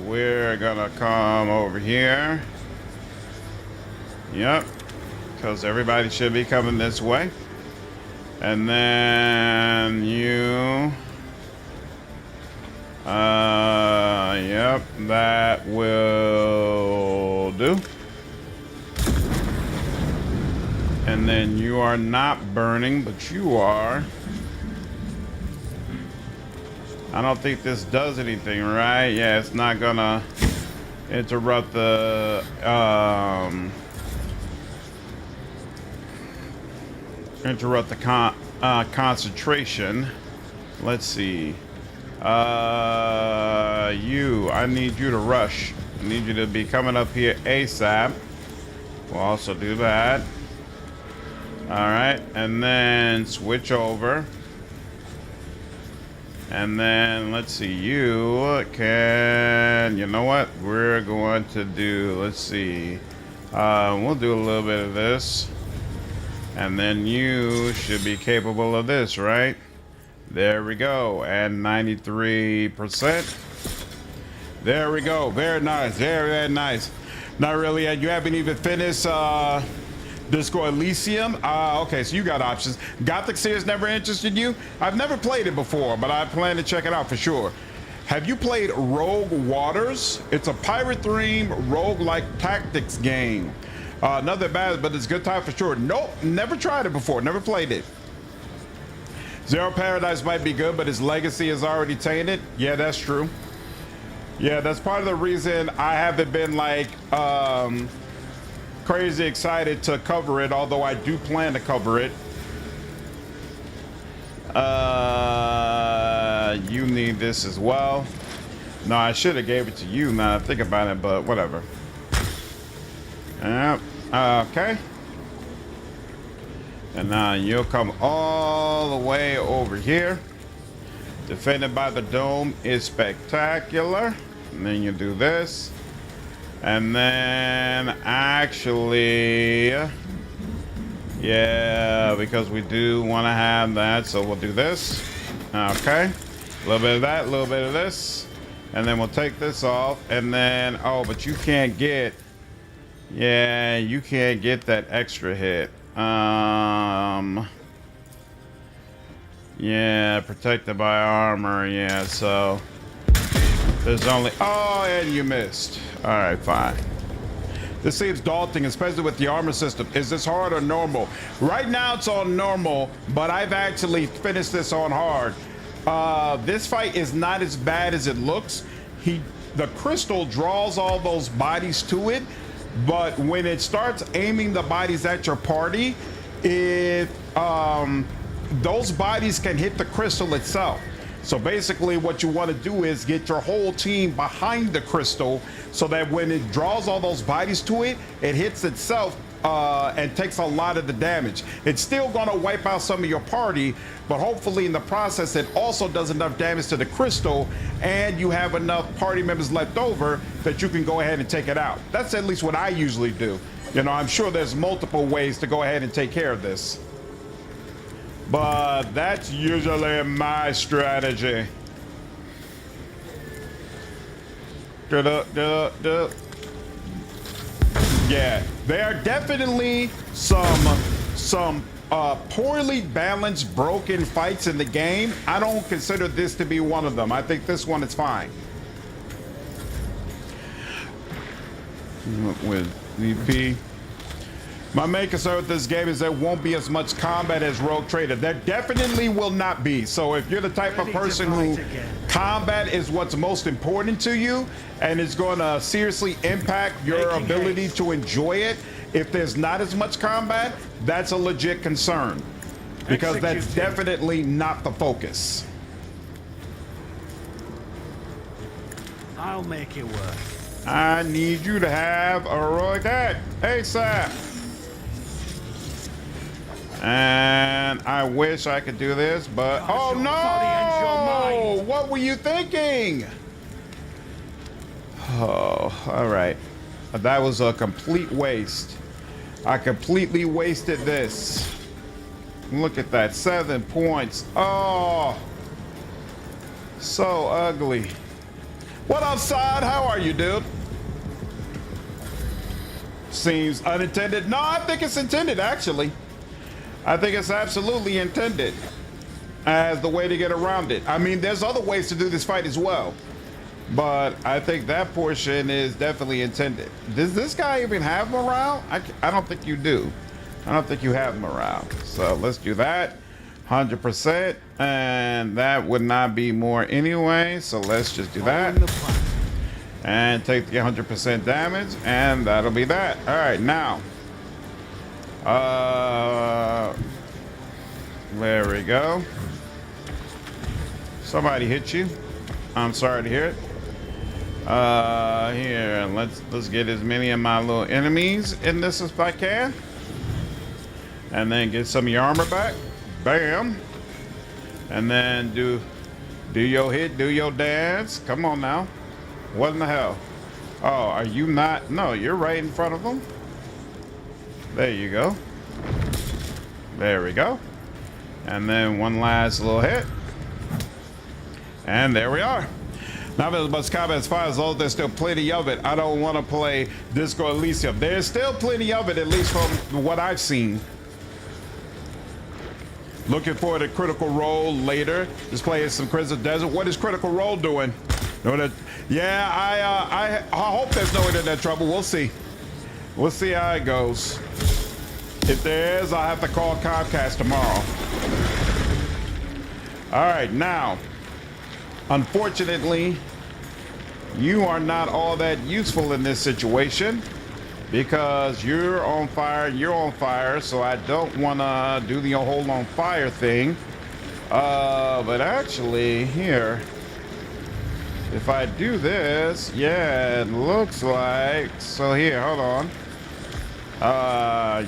We're gonna come over here. Yep. Because everybody should be coming this way. And then you... yep, that will do. And then you are not burning, but you are. I don't think this does anything, right? Yeah, it's not gonna interrupt the, concentration. Let's see. I need you to rush. I need you to be coming up here ASAP. We'll also do that. All right, and then switch over. And then let's see, you can, you know what? We're going to do, let's see. We'll do a little bit of this. And then you should be capable of this, right? There we go. And 93%. There we go. Very nice. Very, very nice. Not really yet. You haven't even finished Disco Elysium. Okay, so you got options. Gothic series never interested you? I've never played it before, but I plan to check it out for sure. Have you played Rogue Waters? It's a pirate-themed rogue-like tactics game. Nothing bad, but it's a good time for sure. Nope, never tried it before, never played it. Zero Paradise might be good, but his legacy is already tainted. Yeah, that's true. Yeah, that's part of the reason I haven't been like crazy excited to cover it, although I do plan to cover it. You need this as well. No, I should have gave it to you now that I think about it, but whatever. Yep. Okay. And now you'll come all the way over here. Defended by the dome is spectacular. And then you do this. And then actually, yeah, because we do want to have that, so we'll do this. Okay. A little bit of that, a little bit of this. And then we'll take this off. And then, oh, but you can't get, yeah, you can't get that extra hit. Yeah, protected by armor. Yeah, so there's only, oh, and you missed. All right, fine. This seems daunting, especially with the armor system. Is this hard or normal? Right now it's on normal, but I've actually finished this on hard. This fight is not as bad as it looks. The crystal draws all those bodies to it, but when it starts aiming the bodies at your party, those bodies can hit the crystal itself. So basically what you want to do is get your whole team behind the crystal so that when it draws all those bodies to it, it hits itself and takes a lot of the damage. It's still going to wipe out some of your party, but hopefully in the process it also does enough damage to the crystal and you have enough party members left over that you can go ahead and take it out. That's at least what I usually do. You know, I'm sure there's multiple ways to go ahead and take care of this, but that's usually my strategy. Yeah, there are definitely some poorly balanced, broken fights in the game. I don't consider this to be one of them. I think this one is fine. With VP. My main concern with this game is there won't be as much combat as Rogue Trader. There definitely will not be. So if you're the type of person who combat is what's most important to you and is going to seriously impact your ability to enjoy it, if there's not as much combat, that's a legit concern. Because that's definitely not the focus. I'll make it work. I need you to have a heroic act ASAP. And I wish I could do this, but oh no! What were you thinking? Oh, all right. That was a complete waste. I completely wasted this. Look at that, 7 points. Oh, so ugly. What up, Sod? How are you, dude? Seems unintended. No, I think it's intended, actually. I think it's absolutely intended as the way to get around it. I mean, there's other ways to do this fight as well, but I think that portion is definitely intended. Does this guy even have morale? I don't think you do. I don't think you have morale. So let's do that. 100%. And that would not be more anyway. So let's just do that. And take the 100% damage. And that'll be that. All right, now. There we go. Somebody hit you. I'm sorry to hear it. Here, let's get as many of my little enemies in this as I can. And then get some of your armor back. Bam. And then do your hit, do your dance. Come on now. What in the hell? Oh, are you not? No, you're right in front of them. There you go. There we go. And then one last little hit. And there we are. Not as much combat as far as though there's still plenty of it. I don't want to play Disco Elysium. There's still plenty of it, at least from what I've seen. Looking for the Critical Role later. Just playing some Crimson Desert. What is Critical Role doing? Yeah, I hope there's no internet trouble. We'll see. We'll see how it goes. If there is, I'll have to call Comcast tomorrow. All right, now, unfortunately, you are not all that useful in this situation because you're on fire, so I don't want to do the whole on fire thing. But actually, here, if I do this, yeah, it looks like, so here, hold on.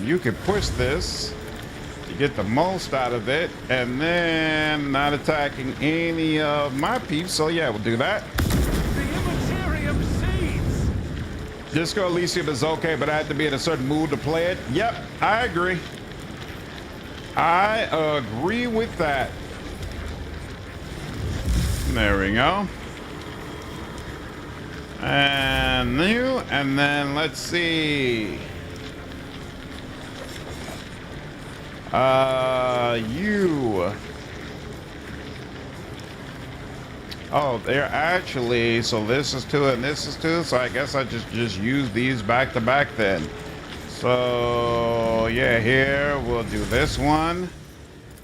You can push this to get the most out of it, and then not attacking any of my peeps. So yeah, we'll do that. The Immaterium seeds. Disco Elysium is okay, but I have to be in a certain mood to play it. Yep, I agree. I agree with that. There we go. And new, and then let's see. You. Oh, they're actually, so this is 2 and this is 2, so I guess I just use these back to back then. So yeah, here we'll do this one,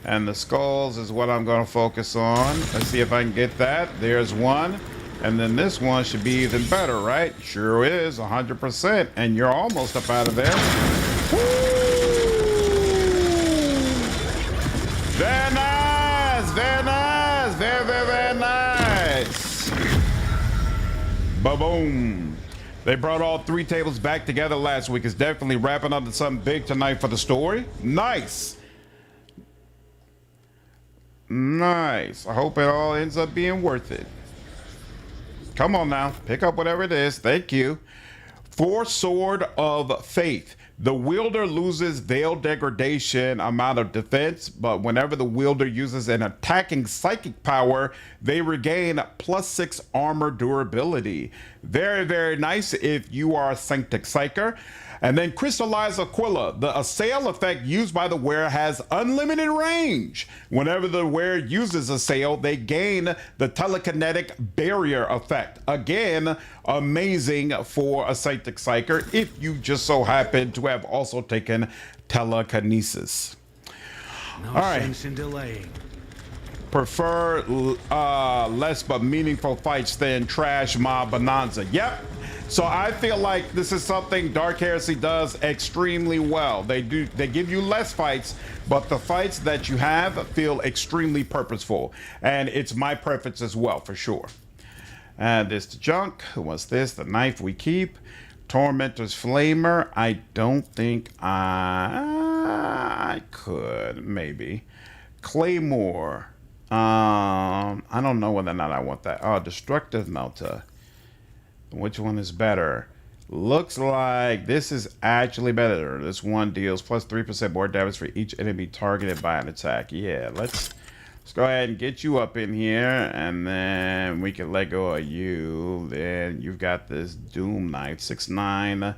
and the skulls is what I'm going to focus on. Let's see if I can get that. There's one, and then this one should be even better, right? Sure is, 100%, and you're almost up out of there. Woo! Very nice, very nice, very, very, very nice. Ba-boom. They brought all 3 tables back together last week. It's definitely wrapping up to something big tonight for the story. Nice. Nice. I hope it all ends up being worth it. Come on now, pick up whatever it is. Thank you. 4 Sword of Faith. The wielder loses veil degradation amount of defense, but whenever the wielder uses an attacking psychic power, they regain +6 armor durability. Very, very nice if you are a Sanctic Psyker. And then Crystallized Aquila. The assail effect used by the wearer has unlimited range. Whenever the wearer uses assail, they gain the telekinetic barrier effect. Again, amazing for a Psychic Psyker if you just so happen to have also taken telekinesis. No All right. sense in delaying. Prefer less but meaningful fights than trash mob bonanza. Yep. So I feel like this is something Dark Heresy does extremely well. They give you less fights, but the fights that you have feel extremely purposeful. And it's my preference as well, for sure. Add this to junk. What's this? The knife we keep. Tormentor's Flamer. I don't think I could. Maybe. Claymore. I don't know whether or not I want that. Oh, Destructive Melter. Which one is better? Looks like this is actually better. This one deals plus 3% more damage for each enemy targeted by an attack. Yeah, let's go ahead and get you up in here, and then we can let go of you. Then you've got this Doom Knife, 6/9,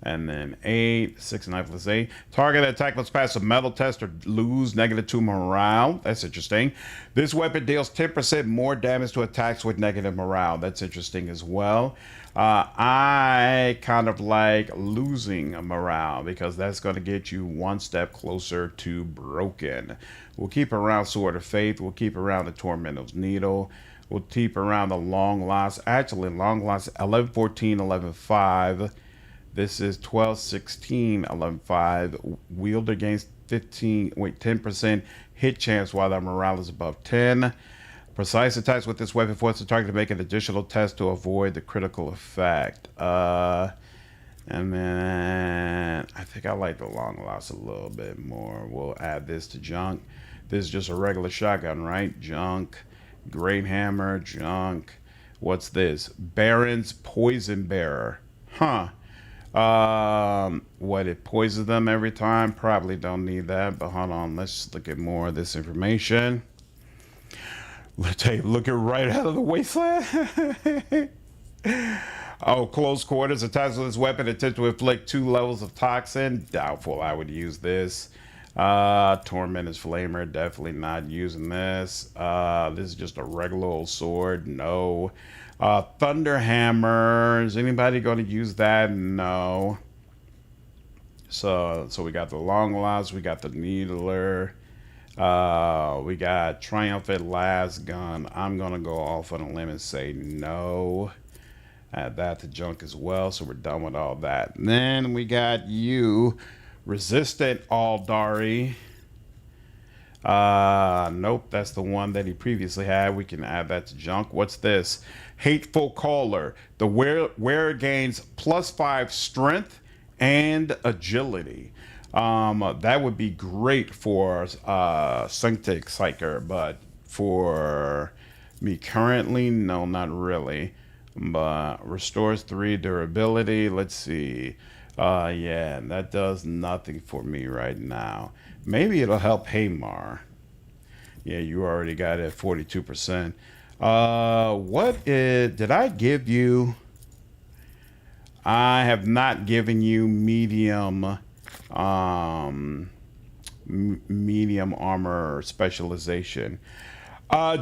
and then 8, 6/9 plus 8. Target attack must pass a metal test or lose -2 morale. That's interesting. This weapon deals 10% more damage to attacks with negative morale. That's interesting as well. I kind of like losing morale because that's going to get you one step closer to broken. We'll keep around Sword of Faith. We'll keep around the Tormentor's Needle. We'll keep around the Long Lost. Actually, Long Lost 11-14, 11-5. This is 12-16, 11-5. Wielder gains 10% hit chance while their morale is above 10. Precise attacks with this weapon force the target to make an additional test to avoid the critical effect. And then I think I like the Long Lost a little bit more. We'll add this to junk. This is just a regular shotgun, right? Junk. Great Hammer, junk. What's this? Baron's Poison Bearer. Huh. What, it poisons them every time? Probably don't need that, but hold on, let's look at more of this information. Let's take a look at right out of the wasteland. Oh, close quarters. Attacks with this weapon attempt to inflict 2 levels of toxin. Doubtful I would use this. Tormentor's Flamer, definitely not using this. This is just a regular old sword. No. Thunder Hammer. Is anybody going to use that? No. So we got the Long Lost, we got the Needler, we got Triumphant Last Gun. I'm gonna go off on a limb and say no. Add that to junk as well, so we're done with all that. And then we got you, Resistant Aldari. Nope, that's the one that he previously had. We can add that to junk. What's this? Hateful Caller. The wearer gains +5 strength and agility. That would be great for Psychic Psyker, but for me currently, no, not really. But restores 3 durability. Let's see. Yeah, that does nothing for me right now. Maybe it'll help Haymar. Yeah, you already got it at 42%. Did I give you? I have not given you medium medium armor specialization.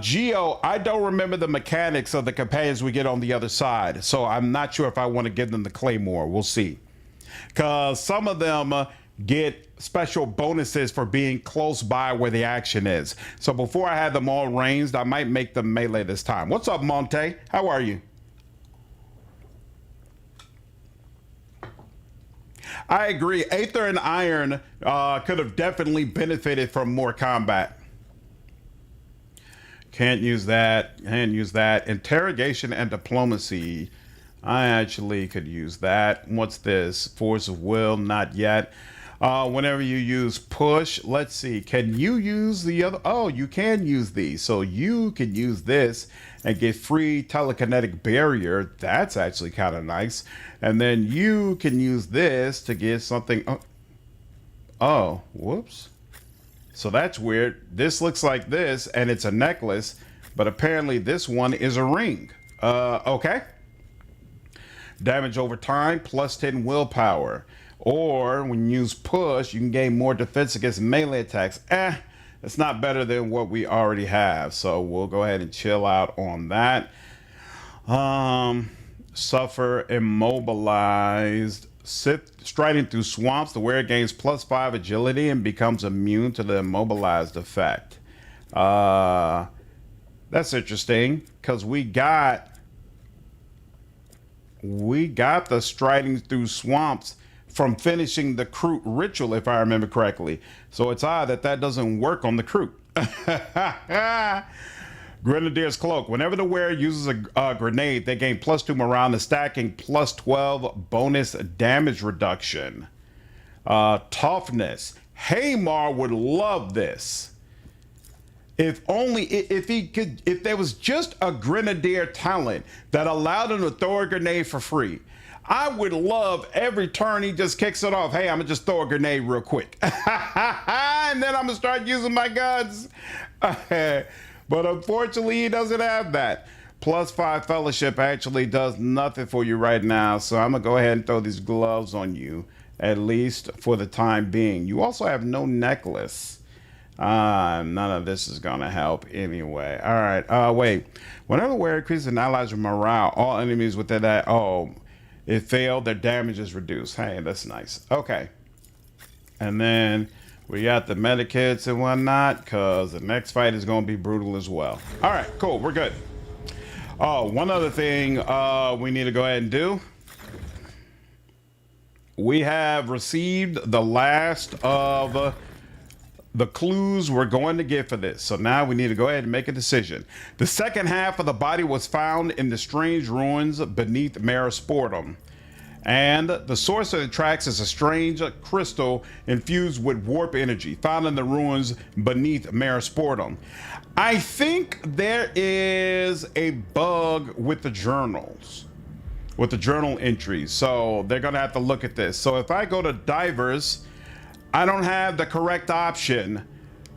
Geo, I don't remember the mechanics of the companions we get on the other side, so I'm not sure if I want to give them the Claymore. We'll see. Because some of them get special bonuses for being close by where the action is. So before I have them all ranged, I might make them melee this time. What's up, Monte? How are you? I agree. Aether and Iron could have definitely benefited from more combat. Can't use that. Can't use that. Interrogation and Diplomacy. I actually could use that. What's this? Force of Will? Not yet. Whenever you use Push, let's see. Can you use the other? Oh, you can use these. So you can use this and get free telekinetic barrier. That's actually kind of nice. And then you can use this to get something. Oh, whoops. So that's weird. This looks like this, and it's a necklace, but apparently this one is a ring. Okay. Damage over time, +10 willpower. Or when you use push, you can gain more defense against melee attacks. It's not better than what we already have. So we'll go ahead and chill out on that. Suffer immobilized. Striding through swamps, the wearer gains +5 agility and becomes immune to the immobilized effect. That's interesting because we got the striding through swamps from finishing the Kroot ritual, if I remember correctly. So it's odd that that doesn't work on the Kroot. Grenadier's Cloak. Whenever the wearer uses a grenade, they gain +2 morale and stacking +12 bonus damage reduction. Toughness. Haymar would love this. If there was just a Grenadier talent that allowed him to throw a grenade for free, I would love every turn he just kicks it off. Hey, I'm gonna just throw a grenade real quick. And then I'm gonna start using my guns. But unfortunately, he doesn't have that. +5 fellowship actually does nothing for you right now. So I'm gonna go ahead and throw these gloves on you, at least for the time being. You also have no necklace. None of this is gonna help anyway. All right. Wait. Whenever the wearer increases an ally's morale, all enemies within that. Oh, it failed. Their damage is reduced. Hey, that's nice. Okay. And then we got the medikits and whatnot, because the next fight is gonna be brutal as well. All right. Cool. We're good. Oh, one other thing we need to go ahead and do. We have received the last of the clues we're going to get for this. So now we need to go ahead and make a decision. The second half of the body was found in the strange ruins beneath Mare Sportum. And the source of the tracks is a strange crystal infused with warp energy found in the ruins beneath Mare Sportum. I think there is a bug with the journals, with the journal entries. So they're gonna have to look at this. So if I go to divers, I don't have the correct option,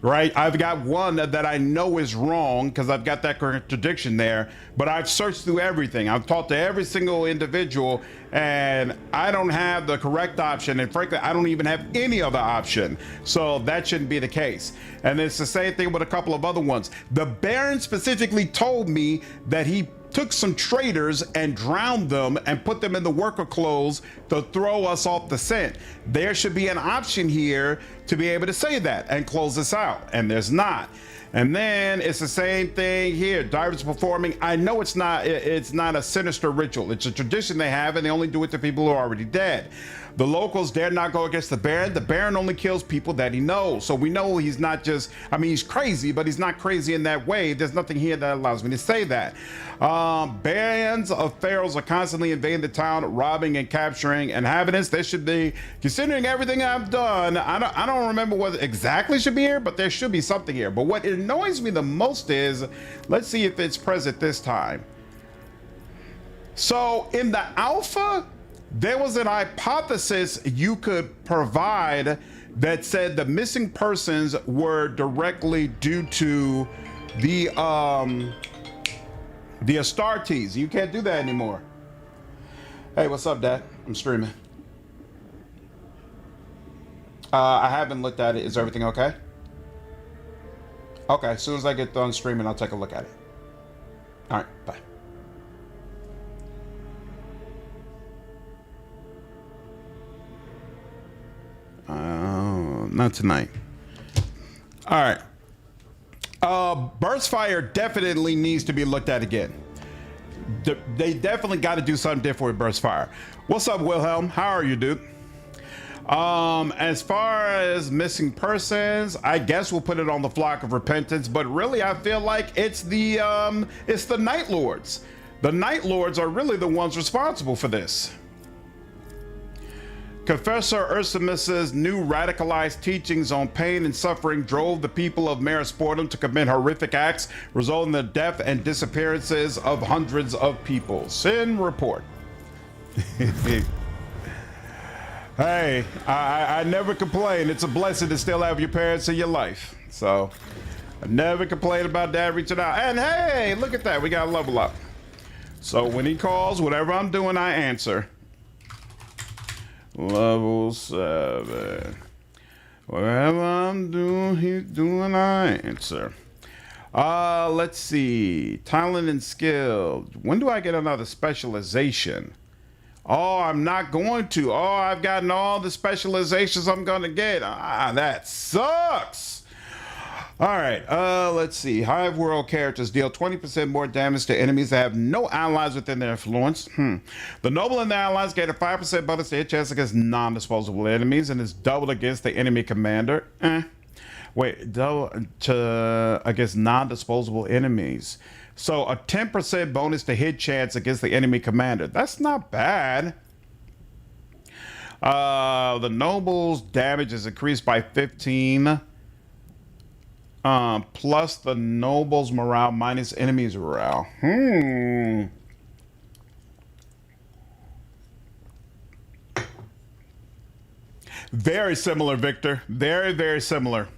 right? I've got one that I know is wrong because I've got that contradiction there, but I've searched through everything. I've talked to every single individual and I don't have the correct option. And frankly, I don't even have any other option. So that shouldn't be the case. And it's the same thing with a couple of other ones. The Baron specifically told me that he took some traders and drowned them and put them in the worker clothes to throw us off the scent. There should be an option here to be able to say that and close this out, and there's not. And then it's the same thing here. Divers performing. I know it's not a sinister ritual. It's a tradition they have, and they only do it to people who are already dead. The locals dare not go against the Baron. The Baron only kills people that he knows. So we know he's not just, I mean, he's crazy, but he's not crazy in that way. There's nothing here that allows me to say that. Bands of pharaohs are constantly invading the town, robbing and capturing inhabitants. There should be, considering everything I've done, I don't remember what exactly should be here, but there should be something here. But what annoys me the most is, let's see if it's present this time. So in the alpha, there was an hypothesis you could provide that said the missing persons were directly due to the Astartes. You can't do that anymore. Hey, what's up, Dad? I'm streaming. I haven't looked at it. Is everything okay? Okay, as soon as I get done streaming, I'll take a look at it. All right, bye. Not tonight. All right. Burst Fire definitely needs to be looked at again. They definitely got to do something different with Burst Fire. What's up, Wilhelm? How are you, dude? As far as missing persons, I guess we'll put it on the Flock of Repentance, but really I feel like it's the Night Lords. The Night Lords are really the ones responsible for this. Confessor Ursimus's new radicalized teachings on pain and suffering drove the people of Mare Sportum to commit horrific acts, resulting in the death and disappearances of hundreds of people. Sin report. Hey, I never complain. It's a blessing to still have your parents in your life. So I never complain about Dad reaching out. And hey, look at that. We got a level up. So when he calls, whatever I'm doing, I answer. Level 7. Whatever I'm doing, he's doing, I answer. Let's see. Talent and skill. When do I get another specialization? Oh, I'm not going to. Oh, I've gotten all the specializations I'm going to get. Ah, that sucks. All right, let's see. Hive World characters deal 20% more damage to enemies that have no allies within their influence. The Noble and the allies get a 5% bonus to hit chance against non-disposable enemies and is doubled against the enemy commander. Wait, double against non-disposable enemies. So a 10% bonus to hit chance against the enemy commander. That's not bad. The Noble's damage is increased by 15. Plus the Noble's morale minus enemies' morale. Very similar, Victor. Very, very similar.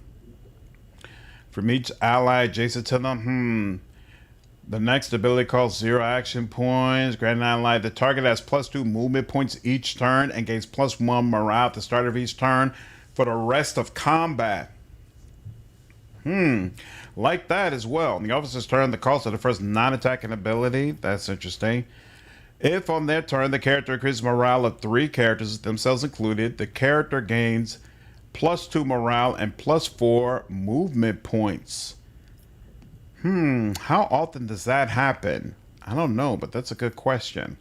From each ally adjacent to them. The next ability costs 0 action points. Grant an ally. The target has +2 movement points each turn and gains +1 morale at the start of each turn for the rest of combat. Like that as well. On the officer's turn, the cost of the first non-attacking ability. That's interesting. If on their turn the character increases morale of 3 characters, themselves included, the character gains +2 morale and +4 movement points. How often does that happen? I don't know, but that's a good question.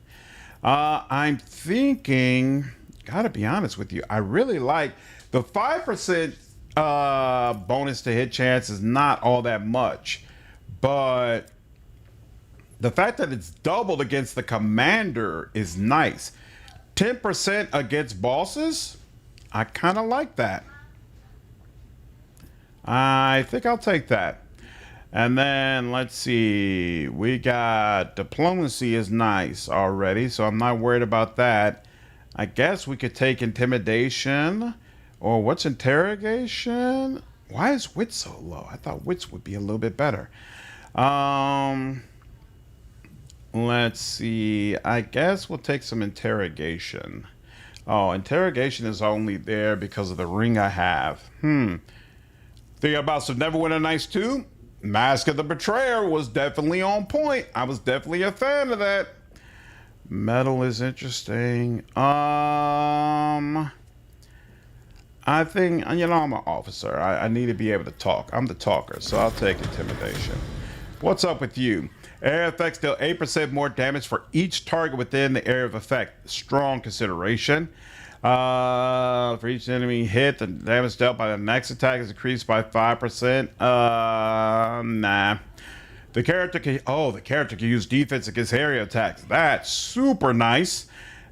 I'm thinking, gotta be honest with you, I really like the 5% bonus to hit chance is not all that much, but the fact that it's doubled against the commander is nice. 10% against bosses, I kind of like that. I think I'll take that. And then let's see, we got diplomacy is nice already, so I'm not worried about that. I guess we could take intimidation, or what's interrogation? Why is wit so low? I thought wits would be a little bit better. Let's see, I guess we'll take some interrogation. Oh, interrogation is only there because of the ring I have. Think about some Neverwinter Nights 2? Mask of the Betrayer was definitely on point. I was definitely a fan of that. Metal is interesting. I think, you know, I'm an officer. I need to be able to talk. I'm the talker, so I'll take intimidation. What's up with you? Area effects deal 8% more damage for each target within the area of effect. Strong consideration. For each enemy hit, the damage dealt by the next attack is increased by 5%. Nah. The character can use defense against area attacks. That's super nice.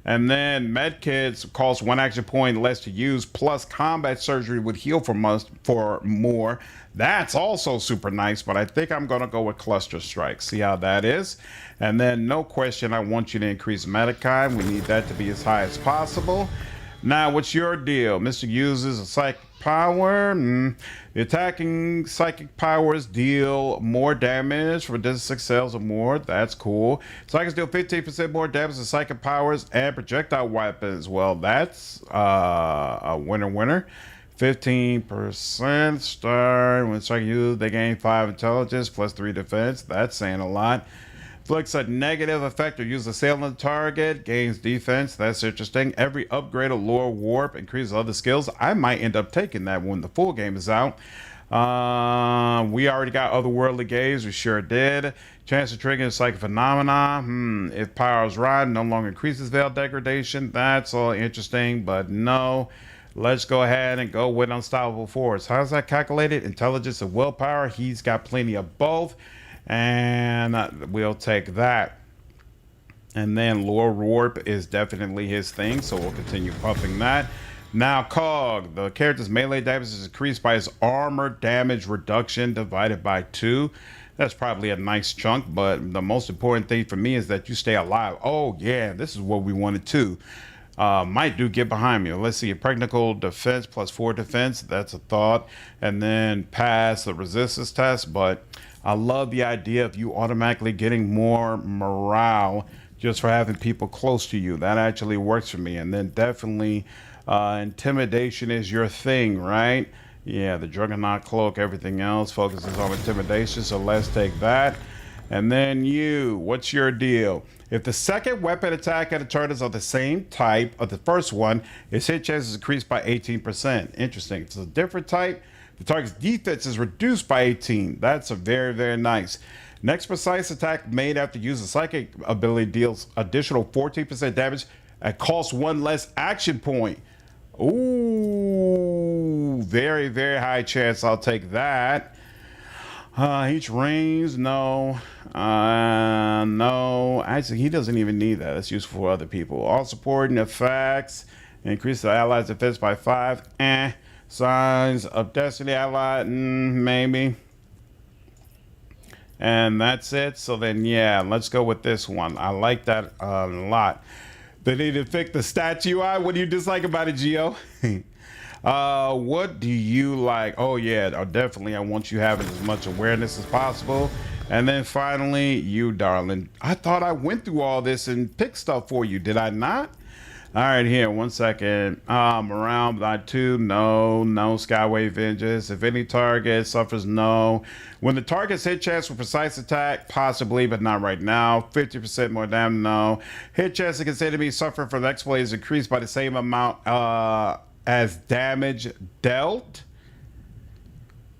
And then medkits cost 1 action point less to use, plus combat surgery would heal for more. That's also super nice, but I think I'm going to go with cluster strike. See how that is? And then no question, I want you to increase Metacon. We need that to be as high as possible. Now, what's your deal? Mr. uses a psychic power. The attacking psychic powers deal more damage for distance 6 cells or more. That's cool. Psychics deal 15% more damage to psychic powers and projectile weapons. Well, that's a winner. 15% start. When psychic use, they gain 5 intelligence plus 3 defense. That's saying a lot. Inflicts a negative effect or use a sail on the target, gains defense. That's interesting. Every upgrade of lore warp increases other skills. I might end up taking that when the full game is out. We already got otherworldly gaze. We sure did. Chance of triggering psychic phenomena. If powers ride, no longer increases veil degradation. That's all interesting, but no. Let's go ahead and go with unstoppable force. How's that calculated? Intelligence and willpower. He's got plenty of both. And we'll take that. And then lore warp is definitely his thing, so we'll continue pumping that. Now Cog, the character's melee damage is increased by his armor damage reduction divided by 2. That's probably a nice chunk, but the most important thing for me is that you stay alive. Oh yeah, this is what we wanted too. Might do get behind me. Let's see, practical defense plus 4 defense. That's a thought. And then pass the resistance test, but I love the idea of you automatically getting more morale just for having people close to you. That actually works for me. And then definitely intimidation is your thing, right? Yeah, the Juggernaut Cloak, everything else focuses on intimidation, so let's take that. And then you, what's your deal? If the second weapon attack at a turret is of the same type of the first one, its hit chance is increased by 18%. Interesting. It's a different type. The target's defense is reduced by 18. That's a very, very nice. Next precise attack made after use of psychic ability deals additional 14% damage and costs 1 less action point. Ooh, very, very high chance I'll take that. Each range, no. No. Actually, he doesn't even need that. That's useful for other people. All supporting effects. Increase the allies' defense by 5. Signs of Destiny ally, maybe. And that's it. So then, yeah, let's go with this one. I like that a lot. They need to fix the statue eye. What do you dislike about it, Gio? What do you like? Oh yeah, definitely I want you having as much awareness as possible. And then finally, you darling, I thought I went through all this and picked stuff for you, did I not? All right, here, 1 second. Around by 2, no Skyway Vengeance. If any target suffers, no. When the target's hit chance with precise attack, possibly, but not right now. 50% more damage, no. Hit chance against enemy suffering from exploit is increased by the same amount as damage dealt.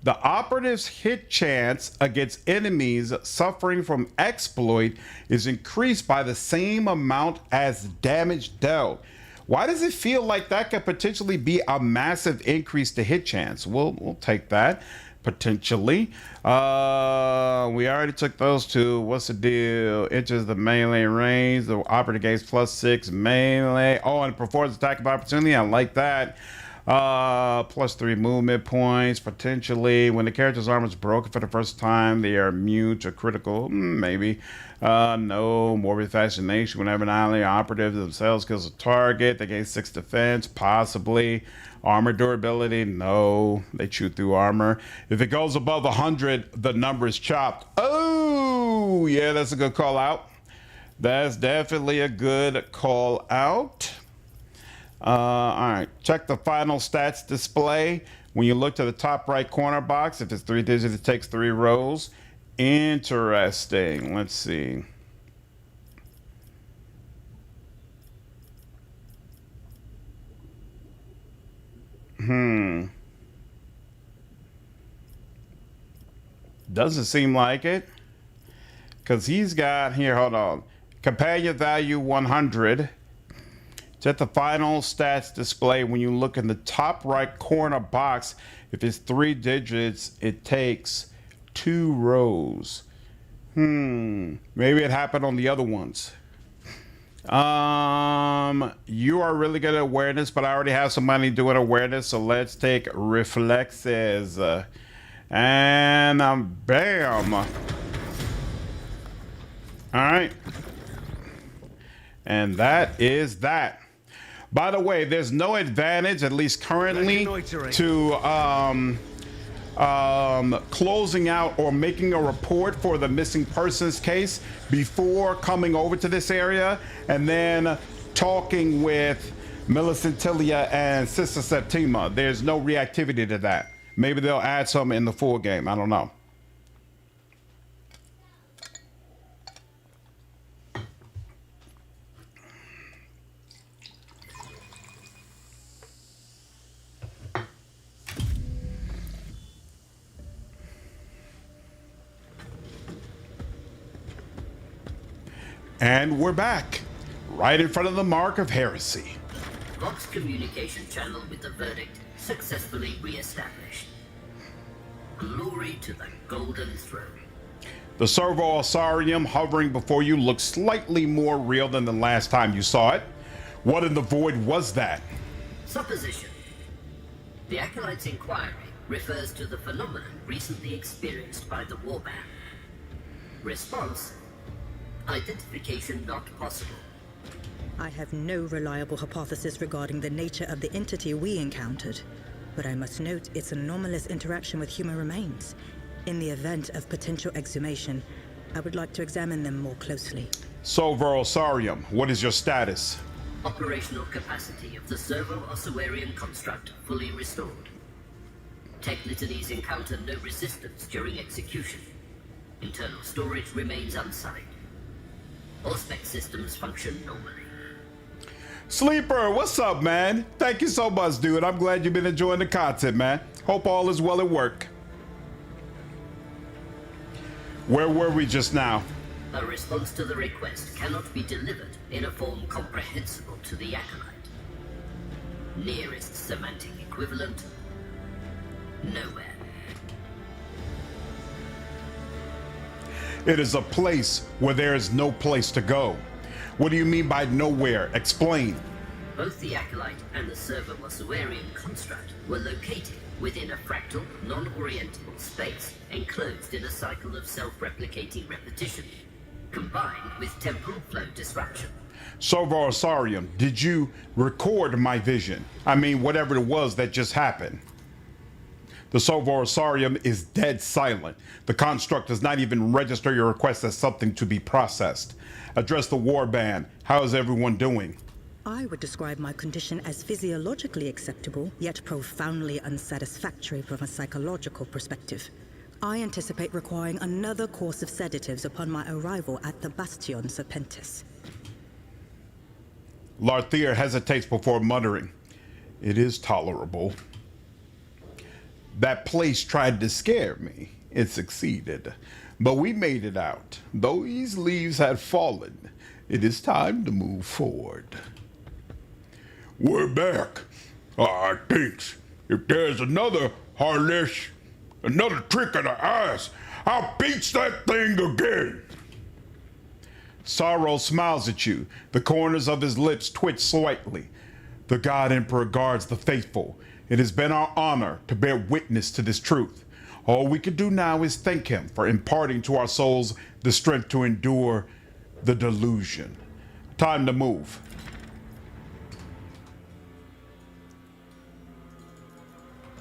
The operative's hit chance against enemies suffering from exploit is increased by the same amount as damage dealt. Why does it feel like that could potentially be a massive increase to hit chance? We'll take that, potentially. We already took those two. What's the deal? Enters the melee range. The operative gains +6 melee. Oh, and performs attack of opportunity. I like that. +3 movement points, potentially. When the character's armor is broken for the first time, they are immune to critical, maybe. No, morbid fascination. Whenever an ally operative themselves kills a target, they gain 6 defense, possibly. Armor durability, no. They chew through armor. If it goes above 100, the number is chopped. Oh, yeah, that's a good call out. That's definitely a good call out. All right, check the final stats display. When you look to the top right corner box, if it's 3 digits, it takes 3 rows. Interesting. Let's see. Doesn't seem like it. Because he's got, here, hold on. Companion value 100. Check the final stats display. When you look in the top right corner box, if it's 3 digits, it takes 2 rows. Maybe it happened on the other ones. You are really good at awareness, but I already have somebody doing awareness, so let's take reflexes. And bam. All right. And that is that. By the way, there's no advantage, at least currently, to closing out or making a report for the missing persons case before coming over to this area and then talking with Millicent Tilia and Sister Septima. There's no reactivity to that. Maybe they'll add some in the full game. I don't know. And we're back, right in front of the mark of Heresy. Vox communication channel with the verdict successfully re-established. Glory to the Golden Throne. The Servo Osarium hovering before you looks slightly more real than the last time you saw it. What in the void was that? Supposition. The Acolyte's inquiry refers to the phenomenon recently experienced by the Warband. Response. Identification not possible. I have no reliable hypothesis regarding the nature of the entity we encountered, but I must note its anomalous interaction with human remains. In the event of potential exhumation, I would like to examine them more closely. Solver-Osarium, what is your status? Operational capacity of the Servo-Ossuarian construct fully restored. Tech litanies encounter no resistance during execution. Internal storage remains unsullied. All spec systems function normally. Sleeper, what's up, man? Thank you so much, dude. I'm glad you've been enjoying the content, man. Hope all is well at work. Where were we just now? A response to the request cannot be delivered in a form comprehensible to the Acolyte. Nearest semantic equivalent, nowhere. It is a place where there is no place to go. What do you mean by nowhere? Explain. Both the Acolyte and the Servo-Ossuarian construct were located within a fractal, non-orientable space enclosed in a cycle of self-replicating repetition, combined with temporal flow disruption. Solver-Osarium, did you record my vision? I mean, whatever it was that just happened. The Solver-Osarium is dead silent. The construct does not even register your request as something to be processed. Address the warband. How is everyone doing? I would describe my condition as physiologically acceptable, yet profoundly unsatisfactory from a psychological perspective. I anticipate requiring another course of sedatives upon my arrival at the Bastion Serpentis. Larthier hesitates before muttering. It is tolerable. That place tried to scare me. It succeeded. But we made it out. Though these leaves had fallen, it is time to move forward. We're back. I think if there's another harness, another trick of the eyes, I'll beat that thing again. Sorrow smiles at you. The corners of his lips twitch slightly. The God Emperor guards the faithful. It has been our honor to bear witness to this truth. All we can do now is thank him for imparting to our souls the strength to endure the delusion. Time to move.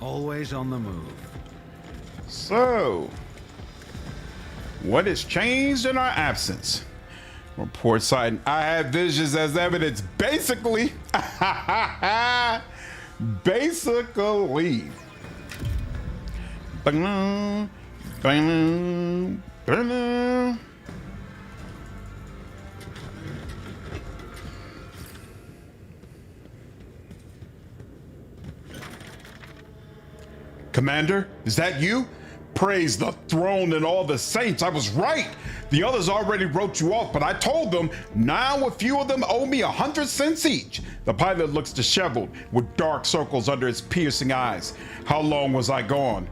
Always on the move. So, what has changed in our absence? Report citing, I have visions as evidence. Basically, basically. Commander, is that you? Praise the throne and all the saints. I was right. The others already wrote you off, but I told them now a few of them owe me 100 cents each. The pilot looks disheveled with dark circles under his piercing eyes. How long was I gone?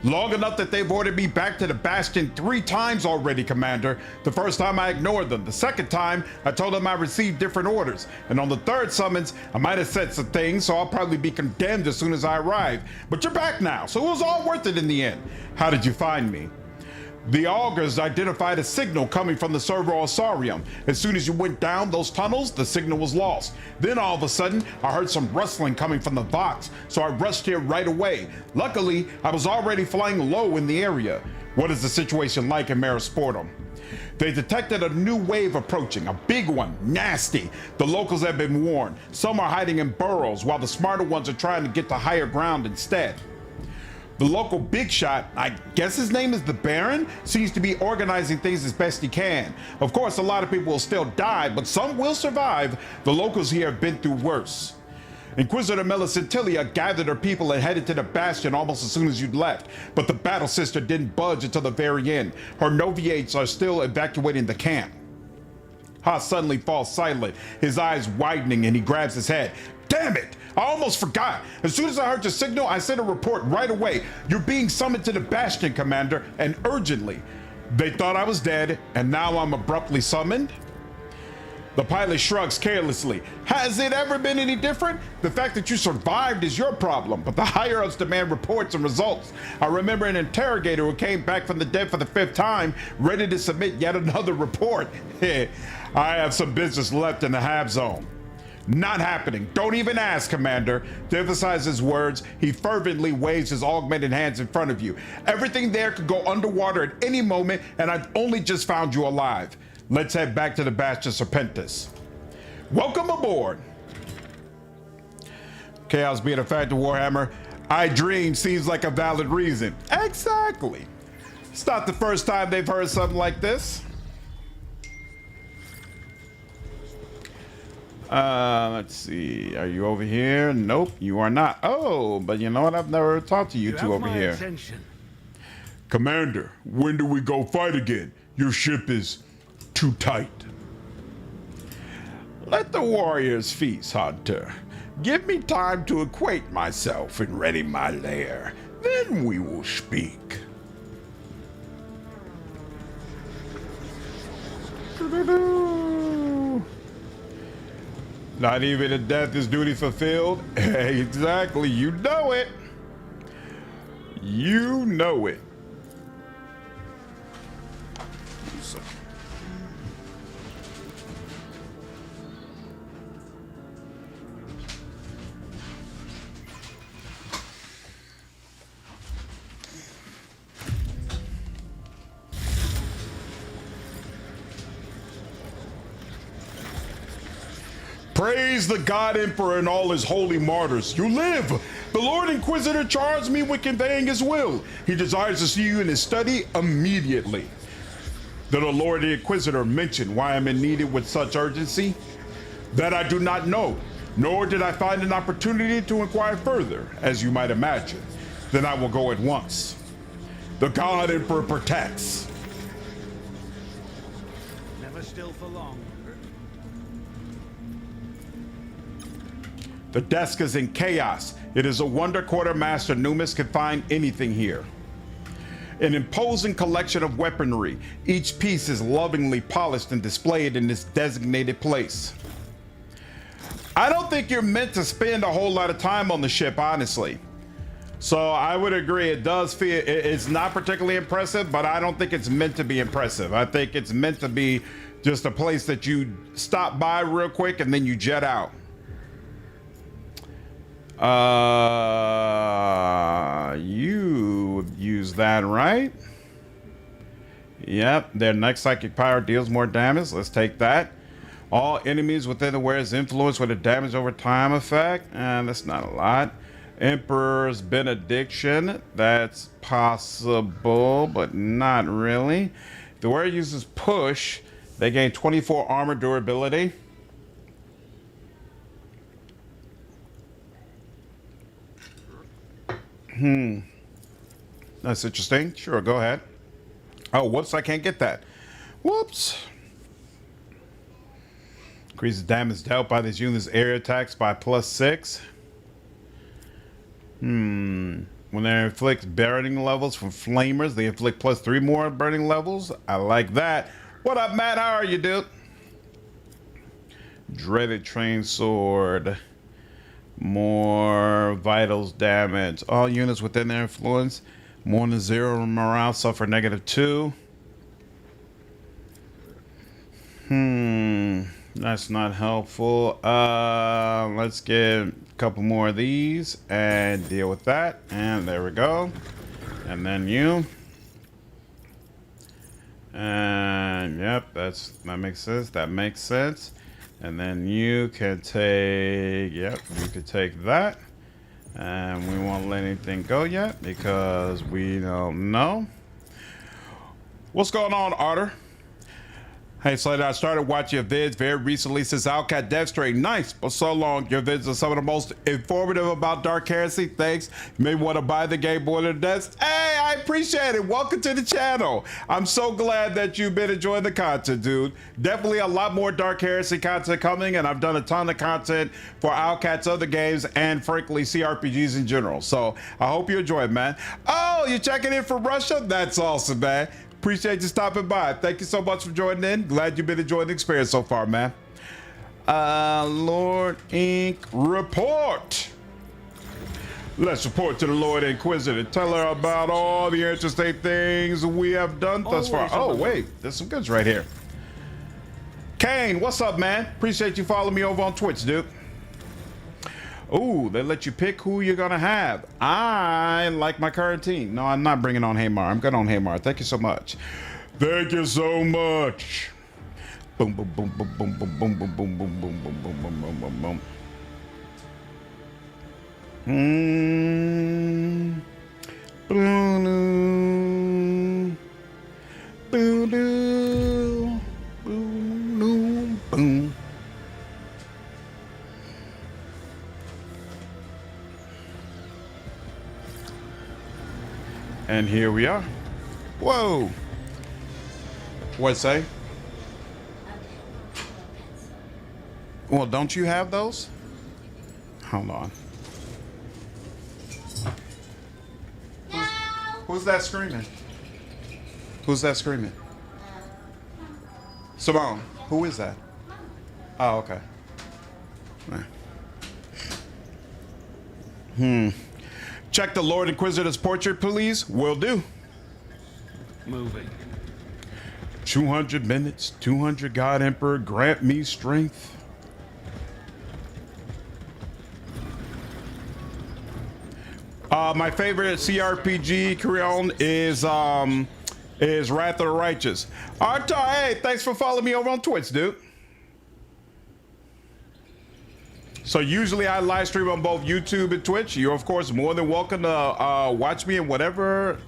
Long enough that they've ordered me back to the Bastion 3 times already, Commander. The first time I ignored them. The second time, I told them I received different orders. And on the third summons, I might have said some things, so I'll probably be condemned as soon as I arrive. But you're back now, so it was all worth it in the end. How did you find me? The augurs identified a signal coming from the Servo-Osarium. As soon as you went down those tunnels, the signal was lost. Then all of a sudden, I heard some rustling coming from the Vox, so I rushed here right away. Luckily, I was already flying low in the area. What is the situation like in Merisportum? They detected a new wave approaching, a big one, nasty. The locals have been warned. Some are hiding in burrows, while the smarter ones are trying to get to higher ground instead. The local big shot, I guess his name is the Baron, seems to be organizing things as best he can. Of course, a lot of people will still die, but some will survive. The locals here have been through worse. Inquisitor Melisentilia gathered her people and headed to the Bastion almost as soon as you'd left, but the Battle Sister didn't budge until the very end. Her Noviates are still evacuating the camp. Haas suddenly falls silent, his eyes widening, and he grabs his head. Damn it! I almost forgot. As soon as I heard your signal, I sent a report right away. You're being summoned to the Bastion, Commander, and urgently. They thought I was dead, and now I'm abruptly summoned? The pilot shrugs carelessly. Has it ever been any different? The fact that you survived is your problem, but the higher-ups demand reports and results. I remember an interrogator who came back from the dead for the 5th time, ready to submit yet another report. I have some business left in the Hab Zone. Not happening. Don't even ask, Commander. To emphasize his words, he fervently waves his augmented hands in front of you. Everything there could go underwater at any moment, and I've only just found you alive. Let's head back to the Bastion Serpentis. Welcome aboard. Chaos being a factor, Warhammer. I dream seems like a valid reason. Exactly. It's not the first time they've heard something like this. Let's see. Are you over here? Nope, you are not. Oh, but you know what? I've never talked to you two over here. Attention. Commander, when do we go fight again? Your ship is too tight. Let the warriors feast, Hunter. Give me time to acquaint myself and ready my lair. Then we will speak. Not even a death is duty fulfilled. Exactly, you know it. You know it. Praise the God Emperor and all his holy martyrs. You live! The Lord Inquisitor charged me with conveying his will. He desires to see you in his study immediately. Did the Lord the Inquisitor mention why I'm needed with such urgency? That I do not know, nor did I find an opportunity to inquire further, as you might imagine. Then I will go at once. The God Emperor protects. Never still for long. The desk is in chaos. It is a wonder Quartermaster Numis could find anything here. An imposing collection of weaponry. Each piece is lovingly polished and displayed in its designated place. I don't think you're meant to spend a whole lot of time on the ship, honestly. So I would agree, it does feel, it's not particularly impressive, but I don't think it's meant to be impressive. I think it's meant to be just a place that you stop by real quick and then you jet out. You use that, right? Yep, their next psychic power deals more damage. Let's take that. All enemies within the wearer's influence with a damage over time effect. And that's not a lot. Emperor's Benediction. That's possible, but not really. If the wearer uses push, they gain 24 armor durability. That's interesting. Sure, go ahead. Oh, whoops, I can't get that. Whoops. Increases damage dealt by this unit's area attacks by +6. When they inflict burning levels from flamers, they inflict +3 more burning levels. I like that. What up, Matt? How are you, dude? Dreaded train sword. More vitals damage. All units within their influence. More than 0 morale suffer -2. That's not helpful. Let's get a couple more of these and deal with that. And there we go. And then you. And yep, that makes sense. That makes sense. And then you can take, yep, you could take that. And we won't let anything go yet because we don't know. What's going on, Arter? Hey, Slater, I started watching your vids very recently since Outcat Death String. Nice, but so long. Your vids are some of the most informative about Dark Heresy. Thanks. You may want to buy the game more than death. Hey, I appreciate it. Welcome to the channel. I'm so glad that you've been enjoying the content, dude. Definitely a lot more Dark Heresy content coming, and I've done a ton of content for Outcat's other games and, frankly, CRPGs in general. So I hope you enjoy it, man. Oh, you're checking in from Russia? That's awesome, man. Appreciate you stopping by. Thank you so much for joining in. Glad you've been enjoying the experience so far, man. Lord Inc. report. Let's report to the Lord Inquisitor. Tell her about all the interesting things we have done thus far. Oh, wait. There's some goods right here. Kane, what's up, man? Appreciate you following me over on Twitch, dude. Ooh, they let you pick who you're gonna have. I like my current team. No, I'm not bringing on Haymar. I'm good on Haymar. Thank you so much. Thank you so much. Boom, boom, boom, boom, boom, boom, boom, boom, boom, boom, boom, boom, boom, boom, boom, boom, boom. Boom, boom, boom, boom, boom. And here we are. Whoa. What'd it say? Well, don't you have those? Hold on. Who's that screaming? Who's that screaming? Simone, who is that? Oh, okay. Check the Lord Inquisitor's portrait, please. Will do. Moving. 200 minutes, 200 God Emperor, grant me strength. My favorite CRPG, Creon, is Wrath of the Righteous. Arta, hey, thanks for following me over on Twitch, dude. So usually I live stream on both YouTube and Twitch. You're of course more than welcome to watch me in whatever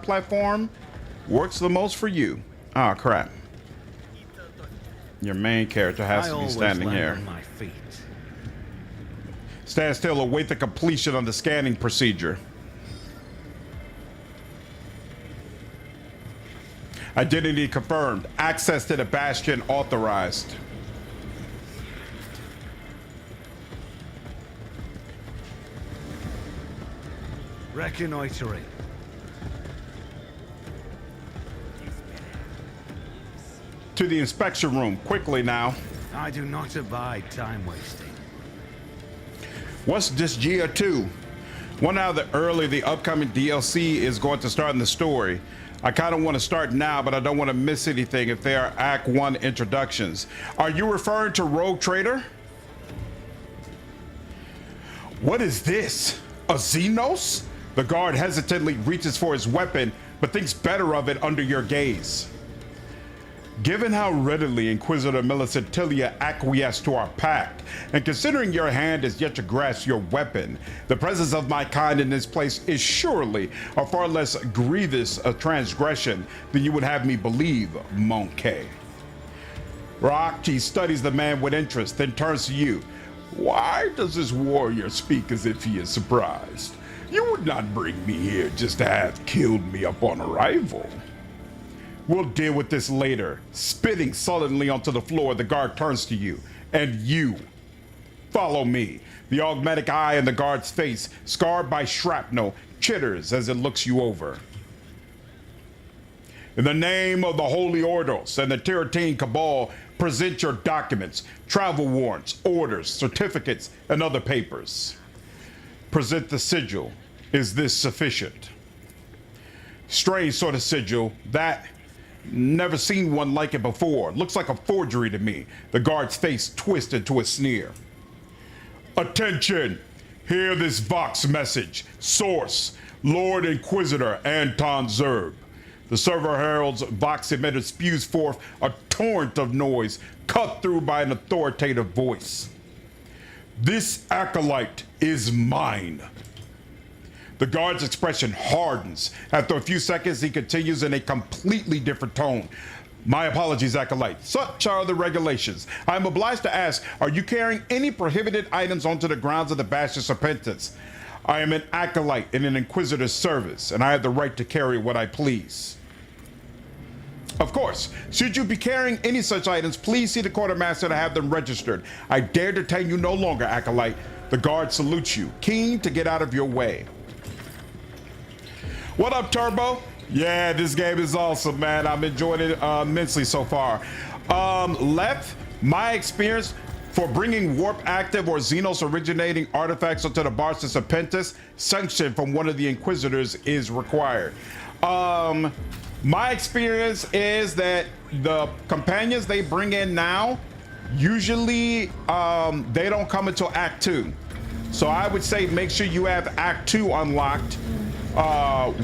platform works the most for you. Oh crap. Your main character has to be standing here. On my feet. Stand still, await the completion of the scanning procedure. Identity confirmed. Access to the Bastion authorized. Reconnoitering. To the inspection room, quickly now. I do not abide time wasting. What's this Gia 2? Wonder how early the upcoming DLC is going to start in the story. I kind of want to start now, but I don't want to miss anything if they are Act 1 introductions. Are you referring to Rogue Trader? What is this? A Xenos? The guard hesitantly reaches for his weapon, but thinks better of it under your gaze. Given how readily Inquisitor Millicentilia acquiesced to our pact, and considering your hand is yet to grasp your weapon, the presence of my kind in this place is surely a far less grievous a transgression than you would have me believe, Monkey. Rakti studies the man with interest, then turns to you. Why does this warrior speak as if he is surprised? You would not bring me here just to have killed me upon arrival. We'll deal with this later. Spitting sullenly onto the floor, the guard turns to you. And you. Follow me. The augmetic eye in the guard's face, scarred by shrapnel, chitters as it looks you over. In the name of the Holy Ordos and the Tiratine Cabal, present your documents, travel warrants, orders, certificates, and other papers. Present the sigil. Is this sufficient? Strange sort of sigil. That... Never seen one like it before. Looks like a forgery to me. The guard's face twisted to a sneer. Attention! Hear this Vox message. Source, Lord Inquisitor Anton Zerb. The server herald's Vox emitter spews forth a torrent of noise, cut through by an authoritative voice. This acolyte is mine. The guard's expression hardens. After a few seconds, he continues in a completely different tone. My apologies, Acolyte. Such are the regulations. I am obliged to ask, are you carrying any prohibited items onto the grounds of the Bastion Serpentis? I am an Acolyte in an Inquisitor's service, and I have the right to carry what I please. Of course, should you be carrying any such items, please see the quartermaster to have them registered. I dare detain you no longer, Acolyte. The guard salutes you, keen to get out of your way. What up, Turbo? Yeah, this game is awesome, man. I'm enjoying it immensely so far. Left, my experience for bringing warp active or Xenos originating artifacts onto the Bastion Serpentis, sanction from one of the Inquisitors is required. My experience is that the companions they bring in now, usually they don't come until Act 2. So I would say make sure you have Act 2 unlocked,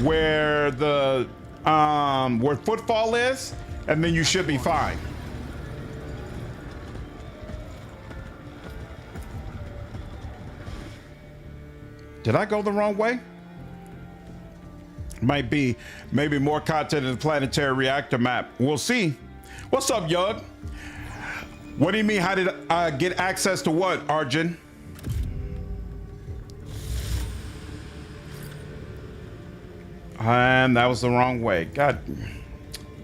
where the where Footfall is, and then you should be fine. Did I go the wrong way? Might be maybe more content in the planetary reactor map. We'll see. What's up, Yug? What do you mean? How did I get access to what, Arjun? And that was the wrong way. God,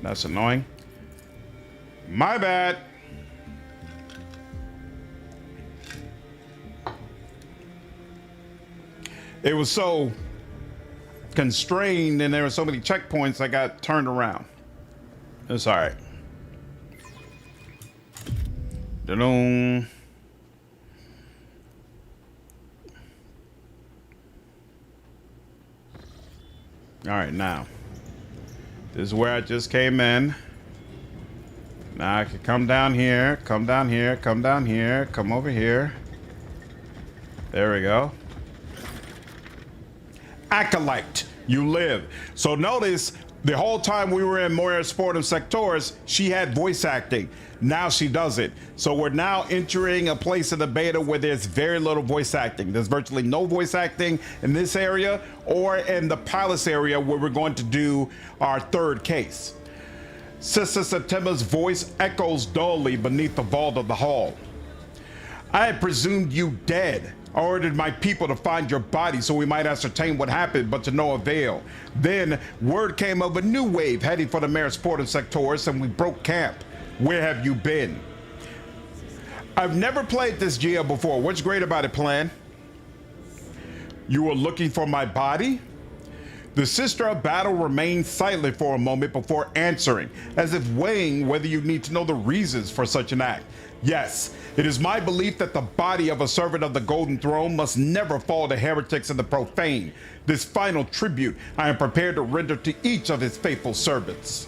that's annoying. My bad. It was so constrained and there were so many checkpoints I got turned around. It's all right. Da-dum. All right, now this is where I just came in. Now I can come down here, come down here, come down here, come over here. There we go. Acolyte, you live. So notice the whole time we were in Moira Sportum Sectors, she had voice acting. Now she doesn't. So we're now entering a place in the beta where there's very little voice acting. There's virtually no voice acting in this area or in the palace area where we're going to do our third case. Sister September's voice echoes dully beneath the vault of the hall. I had presumed you dead. I ordered my people to find your body so we might ascertain what happened, but to no avail. Then word came of a new wave heading for the Mayor's Port of Sectors, and we broke camp. Where have you been? I've never played this GL before. What's great about it, Plan? You were looking for my body? The Sister of Battle remained silent for a moment before answering, as if weighing whether you need to know the reasons for such an act. Yes, it is my belief that the body of a servant of the Golden Throne must never fall to heretics and the profane. This final tribute I am prepared to render to each of his faithful servants.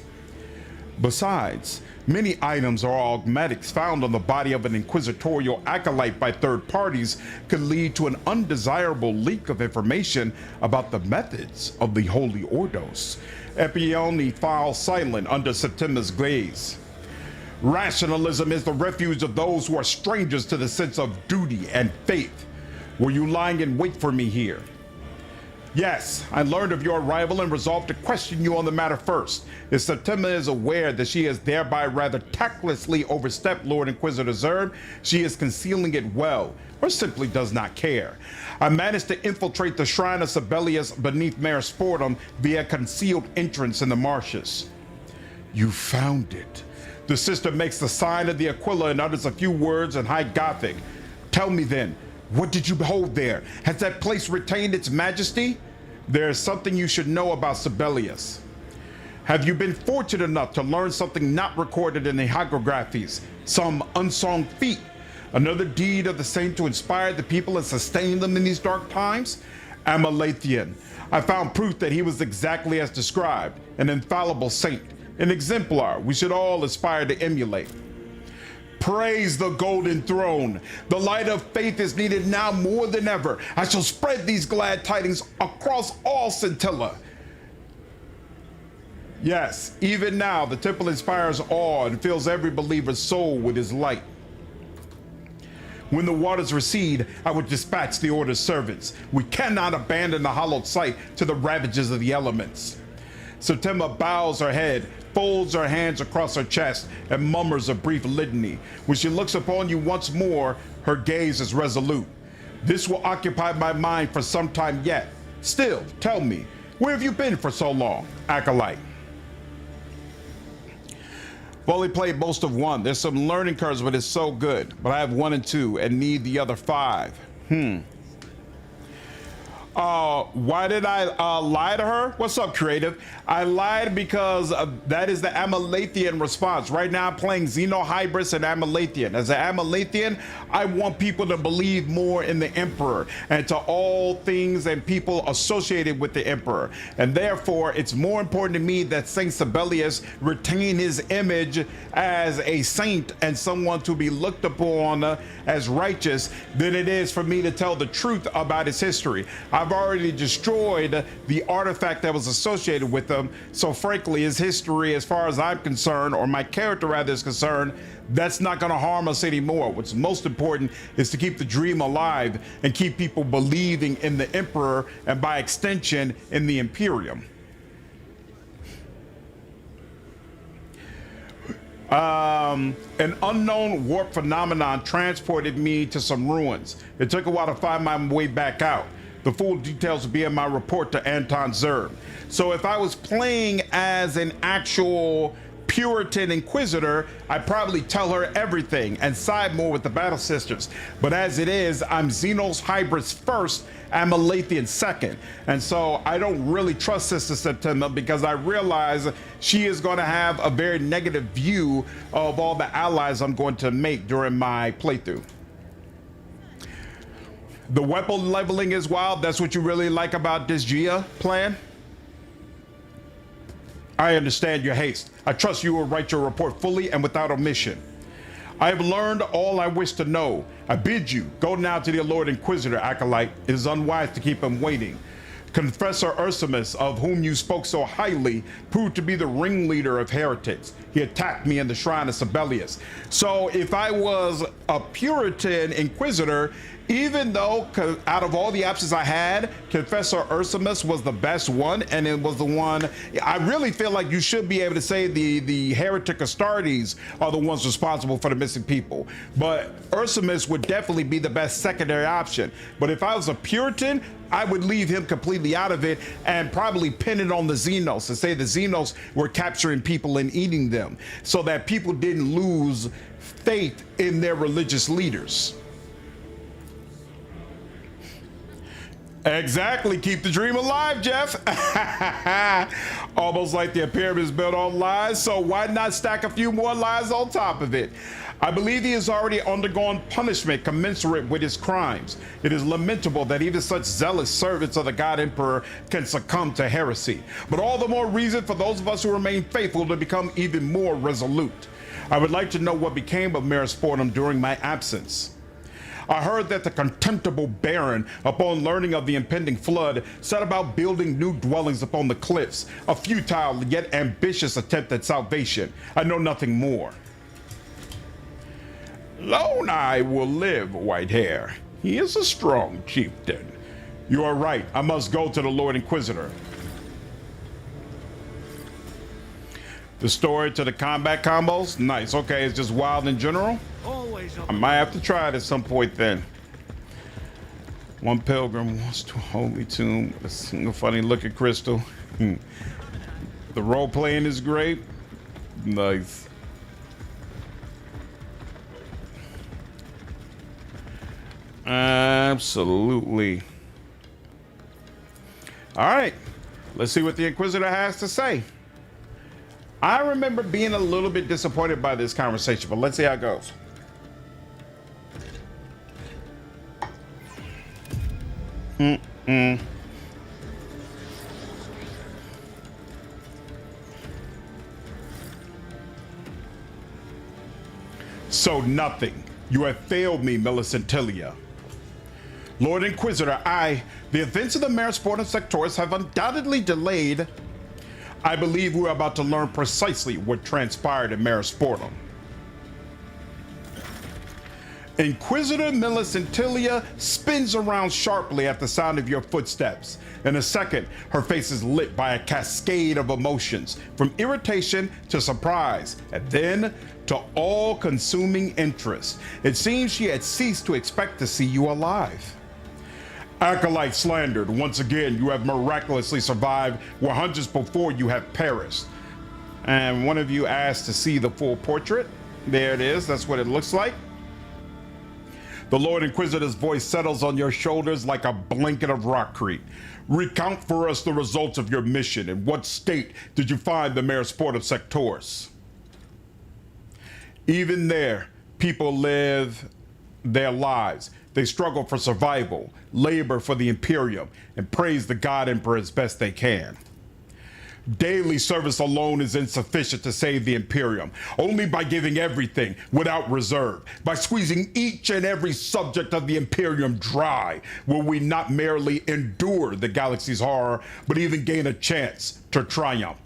Besides, many items or augmetics found on the body of an inquisitorial acolyte by third parties could lead to an undesirable leak of information about the methods of the Holy Ordos. Epione falls silent under September's gaze. Rationalism is the refuge of those who are strangers to the sense of duty and faith. Were you lying in wait for me here? Yes, I learned of your arrival and resolved to question you on the matter first. If September is aware that she has thereby rather tactlessly overstepped Lord Inquisitor Zerb, she is concealing it well, or simply does not care. I managed to infiltrate the shrine of Sibelius beneath Mare Sportum via concealed entrance in the marshes. You found it. The sister makes the sign of the Aquila and utters a few words in High Gothic. Tell me then, what did you behold there? Has that place retained its majesty? There is something you should know about Sibelius. Have you been fortunate enough to learn something not recorded in the hagiographies? Some unsung feat? Another deed of the saint to inspire the people and sustain them in these dark times? Amalathian. I found proof that he was exactly as described, an infallible saint. An exemplar we should all aspire to emulate. Praise the Golden Throne. The light of faith is needed now more than ever. I shall spread these glad tidings across all Scintilla. Yes, even now the temple inspires awe and fills every believer's soul with his light. When the waters recede, I would dispatch the order's servants. We cannot abandon the hallowed site to the ravages of the elements. September bows her head, folds her hands across her chest, and murmurs a brief litany. When she looks upon you once more, her gaze is resolute. This will occupy my mind for some time yet. Still, tell me, where have you been for so long, Acolyte? I've only played most of 1. There's some learning curves, but it's so good. But I have 1 and 2 and need the other 5. Why did I lie to her? What's up, Creative? I lied because that is the Amalathian response. Right now I'm playing Hybris and Amalathian. As an Amalathian, I want people to believe more in the Emperor and to all things and people associated with the Emperor. And therefore, it's more important to me that Saint Sibelius retain his image as a saint and someone to be looked upon as righteous than it is for me to tell the truth about his history. I I've already destroyed the artifact that was associated with them. So frankly, his history, as far as I'm concerned, or my character rather is concerned, that's not going to harm us anymore. What's most important is to keep the dream alive and keep people believing in the Emperor and by extension in the Imperium. An unknown warp phenomenon transported me to some ruins. It took a while to find my way back out. The full details will be in my report to Anton Zerb. So if I was playing as an actual Puritan Inquisitor, I'd probably tell her everything and side more with the Battle Sisters. But as it is, I'm Xenos Hybris first and Malathian second. And so I don't really trust Sister September because I realize she is going to have a very negative view of all the allies I'm going to make during my playthrough. The weapon leveling is wild. That's what you really like about this Gia plan? I understand your haste. I trust you will write your report fully and without omission. I have learned all I wish to know. I bid you, go now to the Lord Inquisitor, Acolyte. It is unwise to keep him waiting. Confessor Ursimus, of whom you spoke so highly, proved to be the ringleader of heretics. He attacked me in the shrine of Sibelius. So if I was a Puritan Inquisitor, even though out of all the options I had, Confessor Ursimus was the best one, and it was the one, I really feel like you should be able to say the Heretic Astartes are the ones responsible for the missing people. But Ursimus would definitely be the best secondary option. But if I was a Puritan, I would leave him completely out of it and probably pin it on the Xenos and say the Xenos were capturing people and eating them so that people didn't lose faith in their religious leaders. Exactly. Keep the dream alive, Jeff. Almost like the pyramid is built on lies, so why not stack a few more lies on top of it? I believe he has already undergone punishment commensurate with his crimes. It is lamentable that even such zealous servants of the God Emperor can succumb to heresy, but all the more reason for those of us who remain faithful to become even more resolute. I would like to know what became of Merisportum during my absence. I heard that the contemptible Baron, upon learning of the impending flood, set about building new dwellings upon the cliffs, a futile yet ambitious attempt at salvation. I know nothing more. Lone Eye will live, Whitehair. He is a strong chieftain. You are right. I must go to the Lord Inquisitor. The story to the combat combos? Nice. Okay, it's just wild in general. I might have to try it at some point then. One pilgrim wants to a holy tomb with a single funny looking crystal. The role playing is great. Nice. Absolutely. All right. Let's see what the Inquisitor has to say. I remember being a little bit disappointed by this conversation, but let's see how it goes. So nothing. You have failed me, Millicentilia. Lord Inquisitor, the events of the Merisportum Sectors have undoubtedly delayed. I believe we're about to learn precisely what transpired in Merisportum. Inquisitor Millicentilia spins around sharply at the sound of your footsteps. In a second, her face is lit by a cascade of emotions, from irritation to surprise, and then to all-consuming interest. It seems she had ceased to expect to see you alive. Acolyte slandered, once again you have miraculously survived where hundreds before you have perished. And one of you asked to see the full portrait. There it is, that's what it looks like. The Lord Inquisitor's voice settles on your shoulders like a blanket of rockcrete. Recount for us the results of your mission. In what state did you find the Merisportum Sectors? Even there, people live their lives. They struggle for survival, labor for the Imperium, and praise the God Emperor as best they can. Daily service alone is insufficient to save the Imperium. Only by giving everything without reserve, by squeezing each and every subject of the Imperium dry, will we not merely endure the galaxy's horror, but even gain a chance to triumph.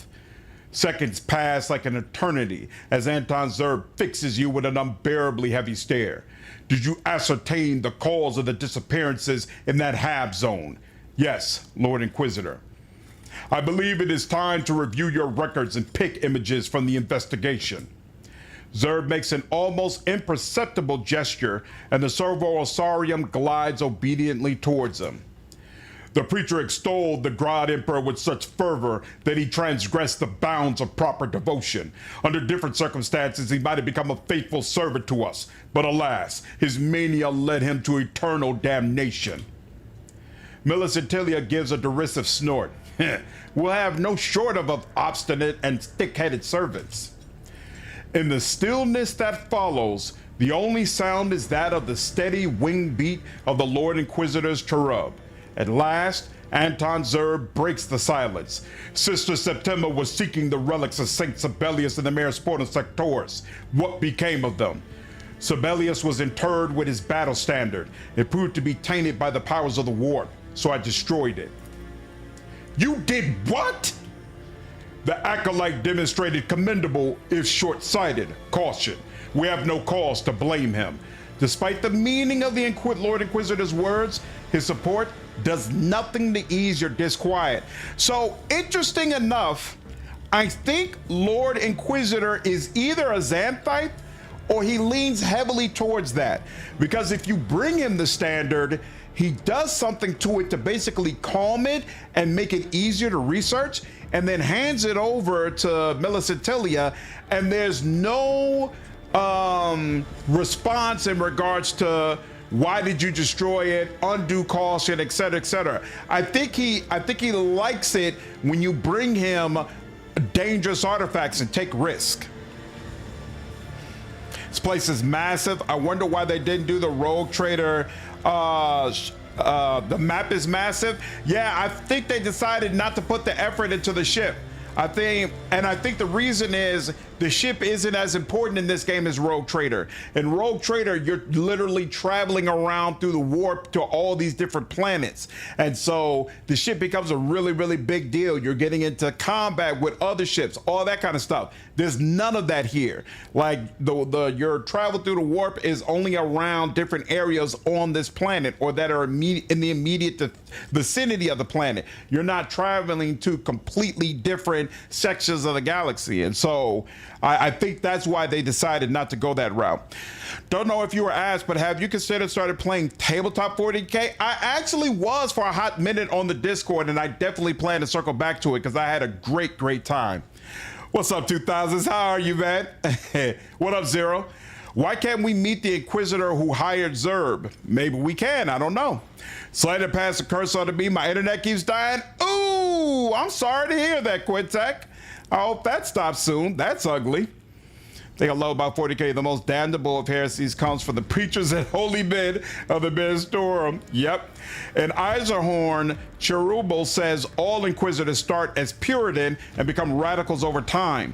Seconds pass like an eternity as Anton Zerb fixes you with an unbearably heavy stare. Did you ascertain the cause of the disappearances in that Hab zone? Yes, Lord Inquisitor. I believe it is time to review your records and pick images from the investigation. Zerb makes an almost imperceptible gesture, and the Servo-Osarium glides obediently towards him. The preacher extolled the God Emperor with such fervor that he transgressed the bounds of proper devotion. Under different circumstances, he might have become a faithful servant to us, but alas, his mania led him to eternal damnation. Millicentilia gives a derisive snort. We'll have no short of obstinate and stick-headed servants. In the stillness that follows, the only sound is that of the steady wing beat of the Lord Inquisitor's cherub. At last, Anton Zerb breaks the silence. Sister Septima was seeking the relics of Saint Sibelius and the Mare Sportum Sectoris. What became of them? Sibelius was interred with his battle standard. It proved to be tainted by the powers of the warp, so I destroyed it. You did what? The acolyte demonstrated commendable, if short-sighted, caution. We have no cause to blame him. Despite the meaning of the Lord Inquisitor's words, his support does nothing to ease your disquiet. So, interesting enough, I think Lord Inquisitor is either a Xanthite or he leans heavily towards that. Because if you bring him the standard, he does something to it to basically calm it and make it easier to research, and then hands it over to Millicentilia, and there's no response in regards to why did you destroy it, undue caution, etc., etc. I think he likes it when you bring him dangerous artifacts and take risk. This place is massive. I wonder why they didn't do the Rogue Trader. The map is massive. Yeah, I think they decided not to put the effort into the ship. I think the reason is the ship isn't as important in this game as Rogue Trader. In Rogue Trader, you're literally traveling around through the warp to all these different planets. And so the ship becomes a really, really big deal. You're getting into combat with other ships, all that kind of stuff. There's none of that here. Like your travel through the warp is only around different areas on this planet or that are in the immediate vicinity of the planet. You're not traveling to completely different sections of the galaxy. And so I think that's why they decided not to go that route. Don't know if you were asked, but have you considered started playing Tabletop 40K? I actually was for a hot minute on the Discord, and I definitely plan to circle back to it because I had a great time. What's up, 2000s? How are you, man? What up, Zero? Why can't we meet the Inquisitor who hired Zerb? Maybe we can, I don't know. Slated passed a curse onto me, my internet keeps dying. Ooh, I'm sorry to hear that, Quintek. I hope that stops soon. That's ugly. Think I love about 40K. The most damnable of heresies comes from the preachers and holy men of the Ministorum. Yep. And Eiserhorn Cherubal says all Inquisitors start as Puritan and become radicals over time.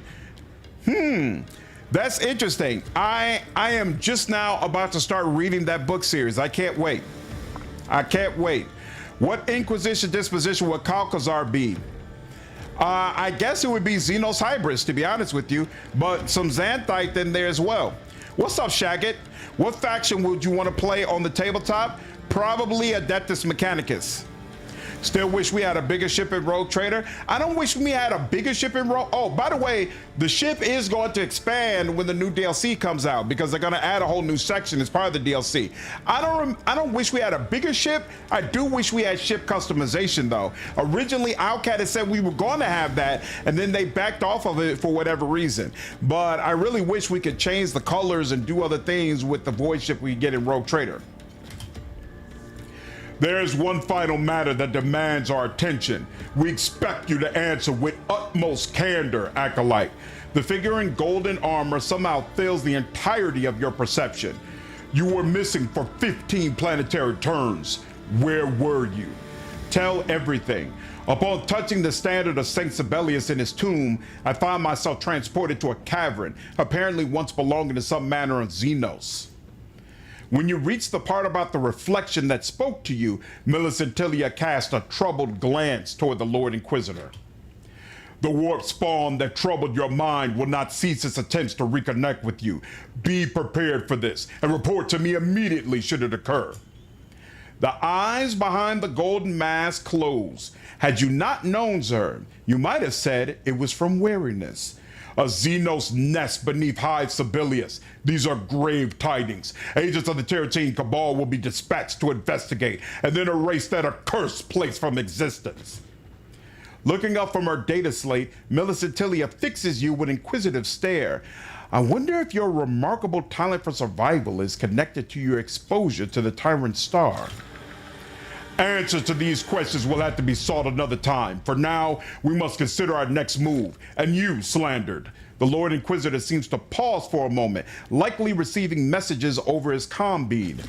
That's interesting. I am just now about to start reading that book series. I can't wait. I can't wait. What Inquisition disposition would Calcazar be? I guess it would be Xenos Hybris, to be honest with you, but some Xanthite in there as well. What's up, Shagget? What faction would you want to play on the tabletop? Probably Adeptus Mechanicus. Still wish we had a bigger ship in Rogue Trader. I don't wish we had a bigger ship in Rogue. Oh, by the way, the ship is going to expand when the new DLC comes out because they're going to add a whole new section as part of the DLC. I don't wish we had a bigger ship. I do wish we had ship customization though. Originally, Outcat had said we were going to have that, and then they backed off of it for whatever reason. But I really wish we could change the colors and do other things with the void ship we get in Rogue Trader. There's one final matter that demands our attention. We expect you to answer with utmost candor, Acolyte. The figure in golden armor somehow fills the entirety of your perception. You were missing for 15 planetary turns. Where were you? Tell everything. Upon touching the standard of Saint Sibelius in his tomb, I found myself transported to a cavern, apparently once belonging to some manner of Xenos. When you reached the part about the reflection that spoke to you, Millicentilia cast a troubled glance toward the Lord Inquisitor. The warp spawn that troubled your mind will not cease its attempts to reconnect with you. Be prepared for this, and report to me immediately should it occur. The eyes behind the golden mask closed. Had you not known Zerg, you might have said it was from weariness. A Xenos nest beneath High Sibelius. These are grave tidings. Agents of the Terratine Cabal will be dispatched to investigate and then erase that accursed place from existence. Looking up from her data slate, Millicentilia fixes you with inquisitive stare. I wonder if your remarkable talent for survival is connected to your exposure to the Tyrant Star. Answers to these questions will have to be sought another time. For now, we must consider our next move. And you, Slandered. The Lord Inquisitor seems to pause for a moment, likely receiving messages over his comm bead.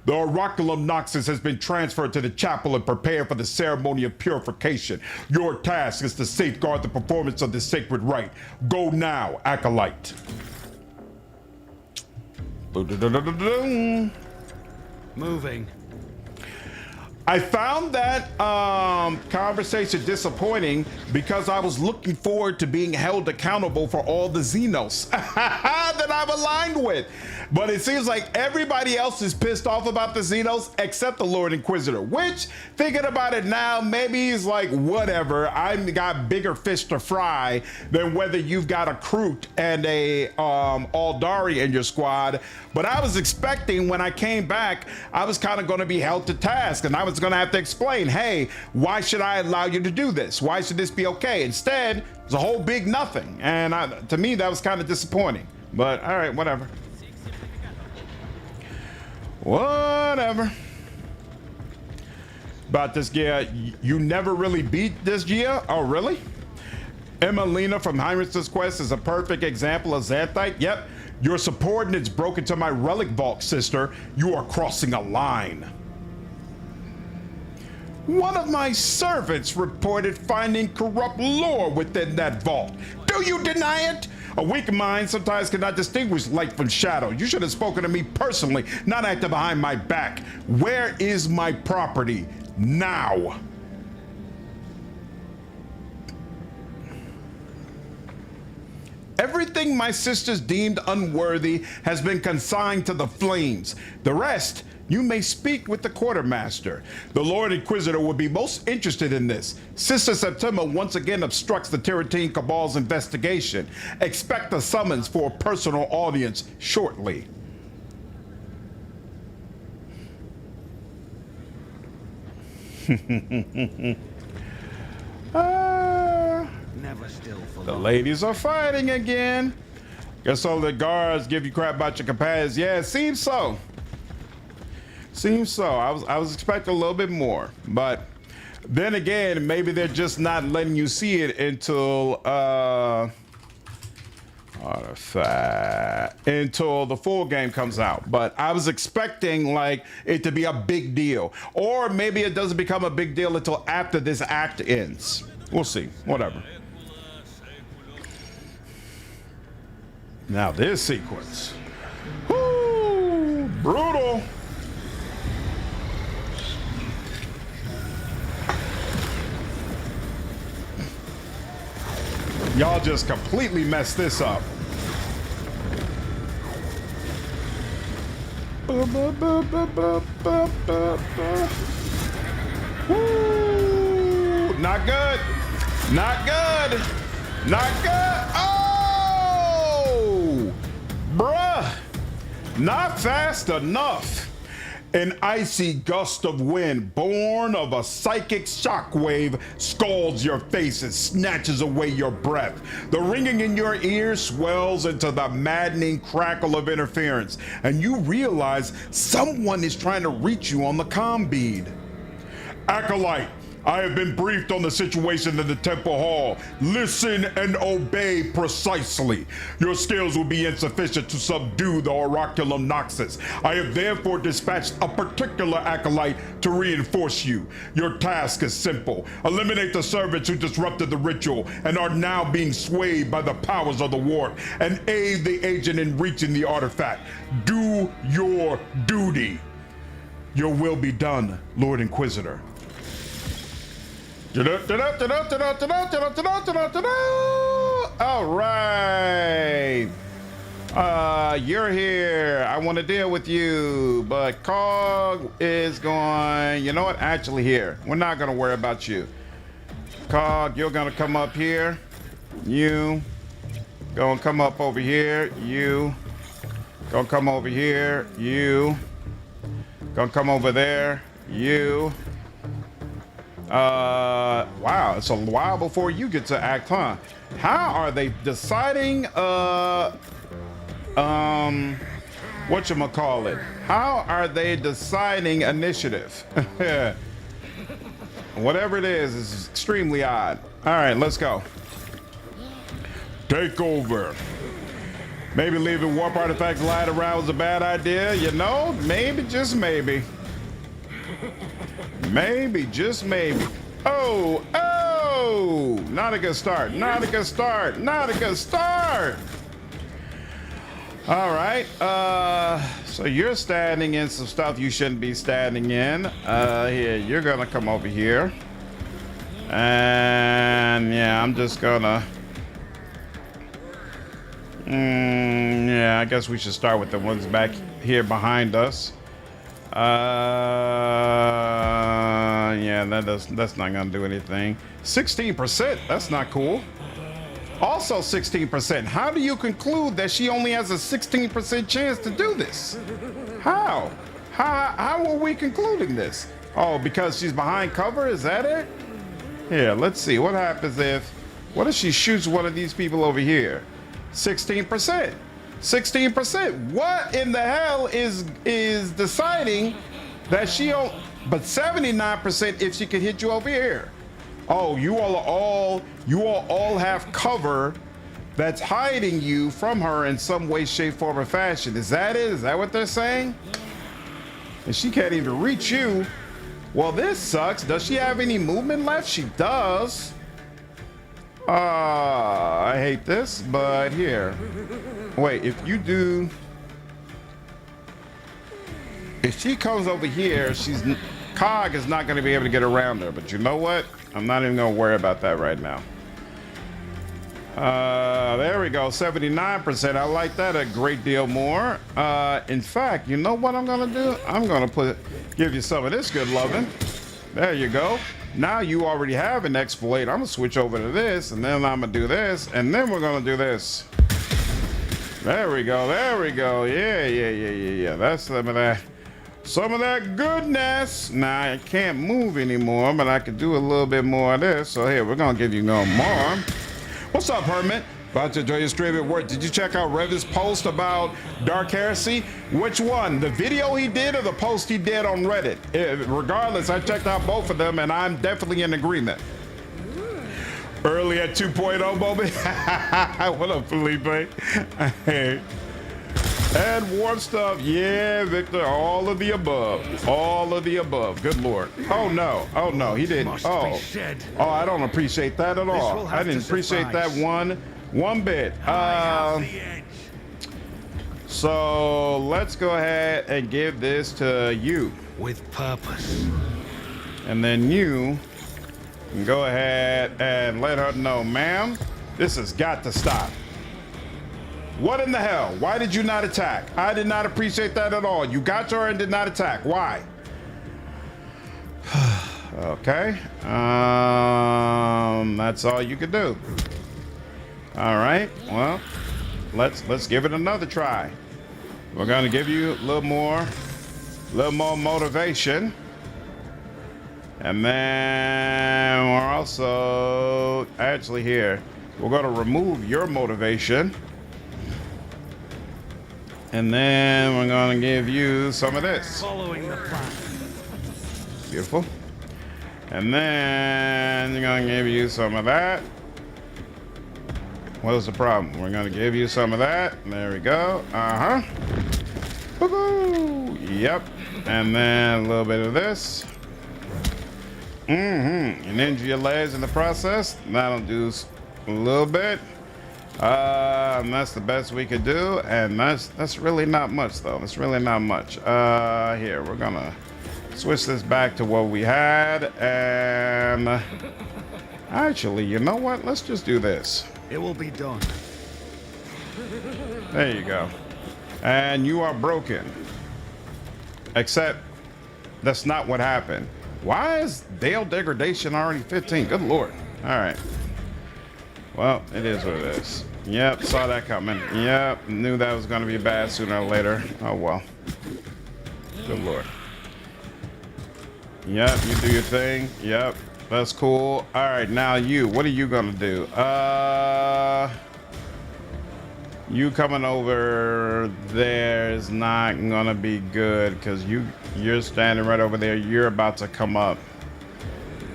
The Oraculum Noxus has been transferred to the chapel and prepared for the ceremony of purification. Your task is to safeguard the performance of this sacred rite. Go now, Acolyte. Moving. I found that conversation disappointing because I was looking forward to being held accountable for all the Xenos that I'm aligned with. But it seems like everybody else is pissed off about the Xenos except the Lord Inquisitor, which, thinking about it now, maybe he's like, whatever, I've got bigger fish to fry than whether you've got a Kroot and a Aldari in your squad. But I was expecting when I came back, I was kind of going to be held to task and I was going to have to explain, hey, why should I allow you to do this? Why should this be okay? Instead, it's a whole big nothing. And to me, that was kind of disappointing. But all right, whatever. Whatever. About this gear, you never really beat this gear? Oh, really? Emelina from Hybris' Quest is a perfect example of Xanthite. Yep, your subordinates broke into my relic vault, sister. You are crossing a line. One of my servants reported finding corrupt lore within that vault. Do you deny it? A weak mind sometimes cannot distinguish light from shadow. You should have spoken to me personally, not acted behind my back. Where is my property? Now. Everything my sisters deemed unworthy has been consigned to the flames. The rest, you may speak with the quartermaster. The Lord Inquisitor would be most interested in this. Sister Septima once again obstructs the Terratine Cabal's investigation. Expect a summons for a personal audience shortly. Never still for The long. ladies are fighting again. Guess all the guards give you crap about your companions. Yeah, it seems so. Seems so. I was expecting a little bit more, but then again, maybe they're just not letting you see it until until the full game comes out. But I was expecting like it to be a big deal, or maybe it doesn't become a big deal until after this act ends. We'll see. Whatever. Now this sequence. Woo! Brutal. Y'all just completely messed this up. Woo! Not good. Not good. Not good. Oh! Bruh. Not fast enough. An icy gust of wind born of a psychic shockwave scalds your face and snatches away your breath. The ringing in your ears swells into the maddening crackle of interference, and you realize someone is trying to reach you on the comm bead. Acolyte, I have been briefed on the situation in the Temple Hall. Listen and obey precisely. Your skills will be insufficient to subdue the Oraculum Noxus. I have therefore dispatched a particular acolyte to reinforce you. Your task is simple. Eliminate the servants who disrupted the ritual and are now being swayed by the powers of the warp, and aid the agent in reaching the artifact. Do your duty. Your will be done, Lord Inquisitor. All right. You're here. I want to deal with you, but Cog is going, you know what? Actually here. We're not going to worry about you. Cog, you're going to come up here. You going to come up over here. You going to come over here. You going to come over there. You. Wow, it's a while before you get to act, huh? How are they deciding, whatchamacallit? How are they deciding initiative? Whatever it is extremely odd. All right, let's go. Take over. Maybe leaving warp artifacts lying around was a bad idea, you know? Maybe, just maybe. Maybe, just maybe. Oh, not a good start, not a good start, not a good start. All right, so you're standing in some stuff you shouldn't be standing in. Here, you're gonna come over here. And yeah, I'm just gonna, yeah, I guess we should start with the ones back here behind us. Yeah, that's not gonna do anything. 16%, that's not cool. Also 16%. How do you conclude that she only has a 16% chance to do this? How are we concluding this? Oh, because she's behind cover, is that it? Here, let's see, what happens what if she shoots one of these people over here? 16%. 16%. What in the hell is deciding that but 79% if she could hit you over here? Oh, you all have cover that's hiding you from her in some way, shape, form, or fashion. Is that it? Is that what they're saying? And she can't even reach you. Well, this sucks. Does she have any movement left? She does. I hate this, but here. Wait, if she comes over here, Cog is not going to be able to get around her. But you know what? I'm not even going to worry about that right now. There we go, 79%. I like that a great deal more. In fact, you know what I'm going to do? I'm going to give you some of this good loving. There you go. Now you already have an exploit. I'm gonna switch over to this, and then I'm gonna do this, and then we're gonna do this. There we go, there we go. Yeah. That's some of that goodness. Now I can't move anymore, but I can do a little bit more of this. So here, we're gonna give you no more. What's up, Hermit? About to enjoy your stream at work. Did you check out Revis' post about Dark Heresy? Which one? The video he did or the post he did on Reddit? Regardless, I checked out both of them and I'm definitely in agreement. Early at 2.0 moment. What up, Felipe? Hey. And warp stuff. Yeah, Victor. All of the above. All of the above. Good Lord. Oh no. Oh no. He didn't. Oh, I don't appreciate that at all. I didn't appreciate that one bit. So let's go ahead and give this to you. With purpose. And then you can go ahead and let her know, ma'am, this has got to stop. What in the hell? Why did you not attack? I did not appreciate that at all. You got to her and did not attack. Why? Okay. That's all you could do. All right. Well, let's give it another try. We're gonna give you a little more motivation. And then we're also actually here. We're gonna remove your motivation. And then we're gonna give you some of this. Following the plan. Beautiful. And then you're gonna give you some of that. What is the problem? We're gonna give you some of that. There we go. Woo-hoo! Yep. And then a little bit of this. And injure your legs in the process. That'll do a little bit. And that's the best we could do. And that's really not much though. It's really not much. Here, we're gonna switch this back to what we had. And actually, you know what? Let's just do this. It will be done. There you go. And you are broken. Except that's not what happened. Why is Dale degradation already 15? Good lord. All right. Well, it is what it is. Yep, saw that coming. Yep, knew that was going to be bad sooner or later. Oh well. Good lord. Yep, you do your thing. Yep, that's cool. All right, now you. What are you going to do? You coming over there is not gonna be good because you're standing right over there. You're about to come up.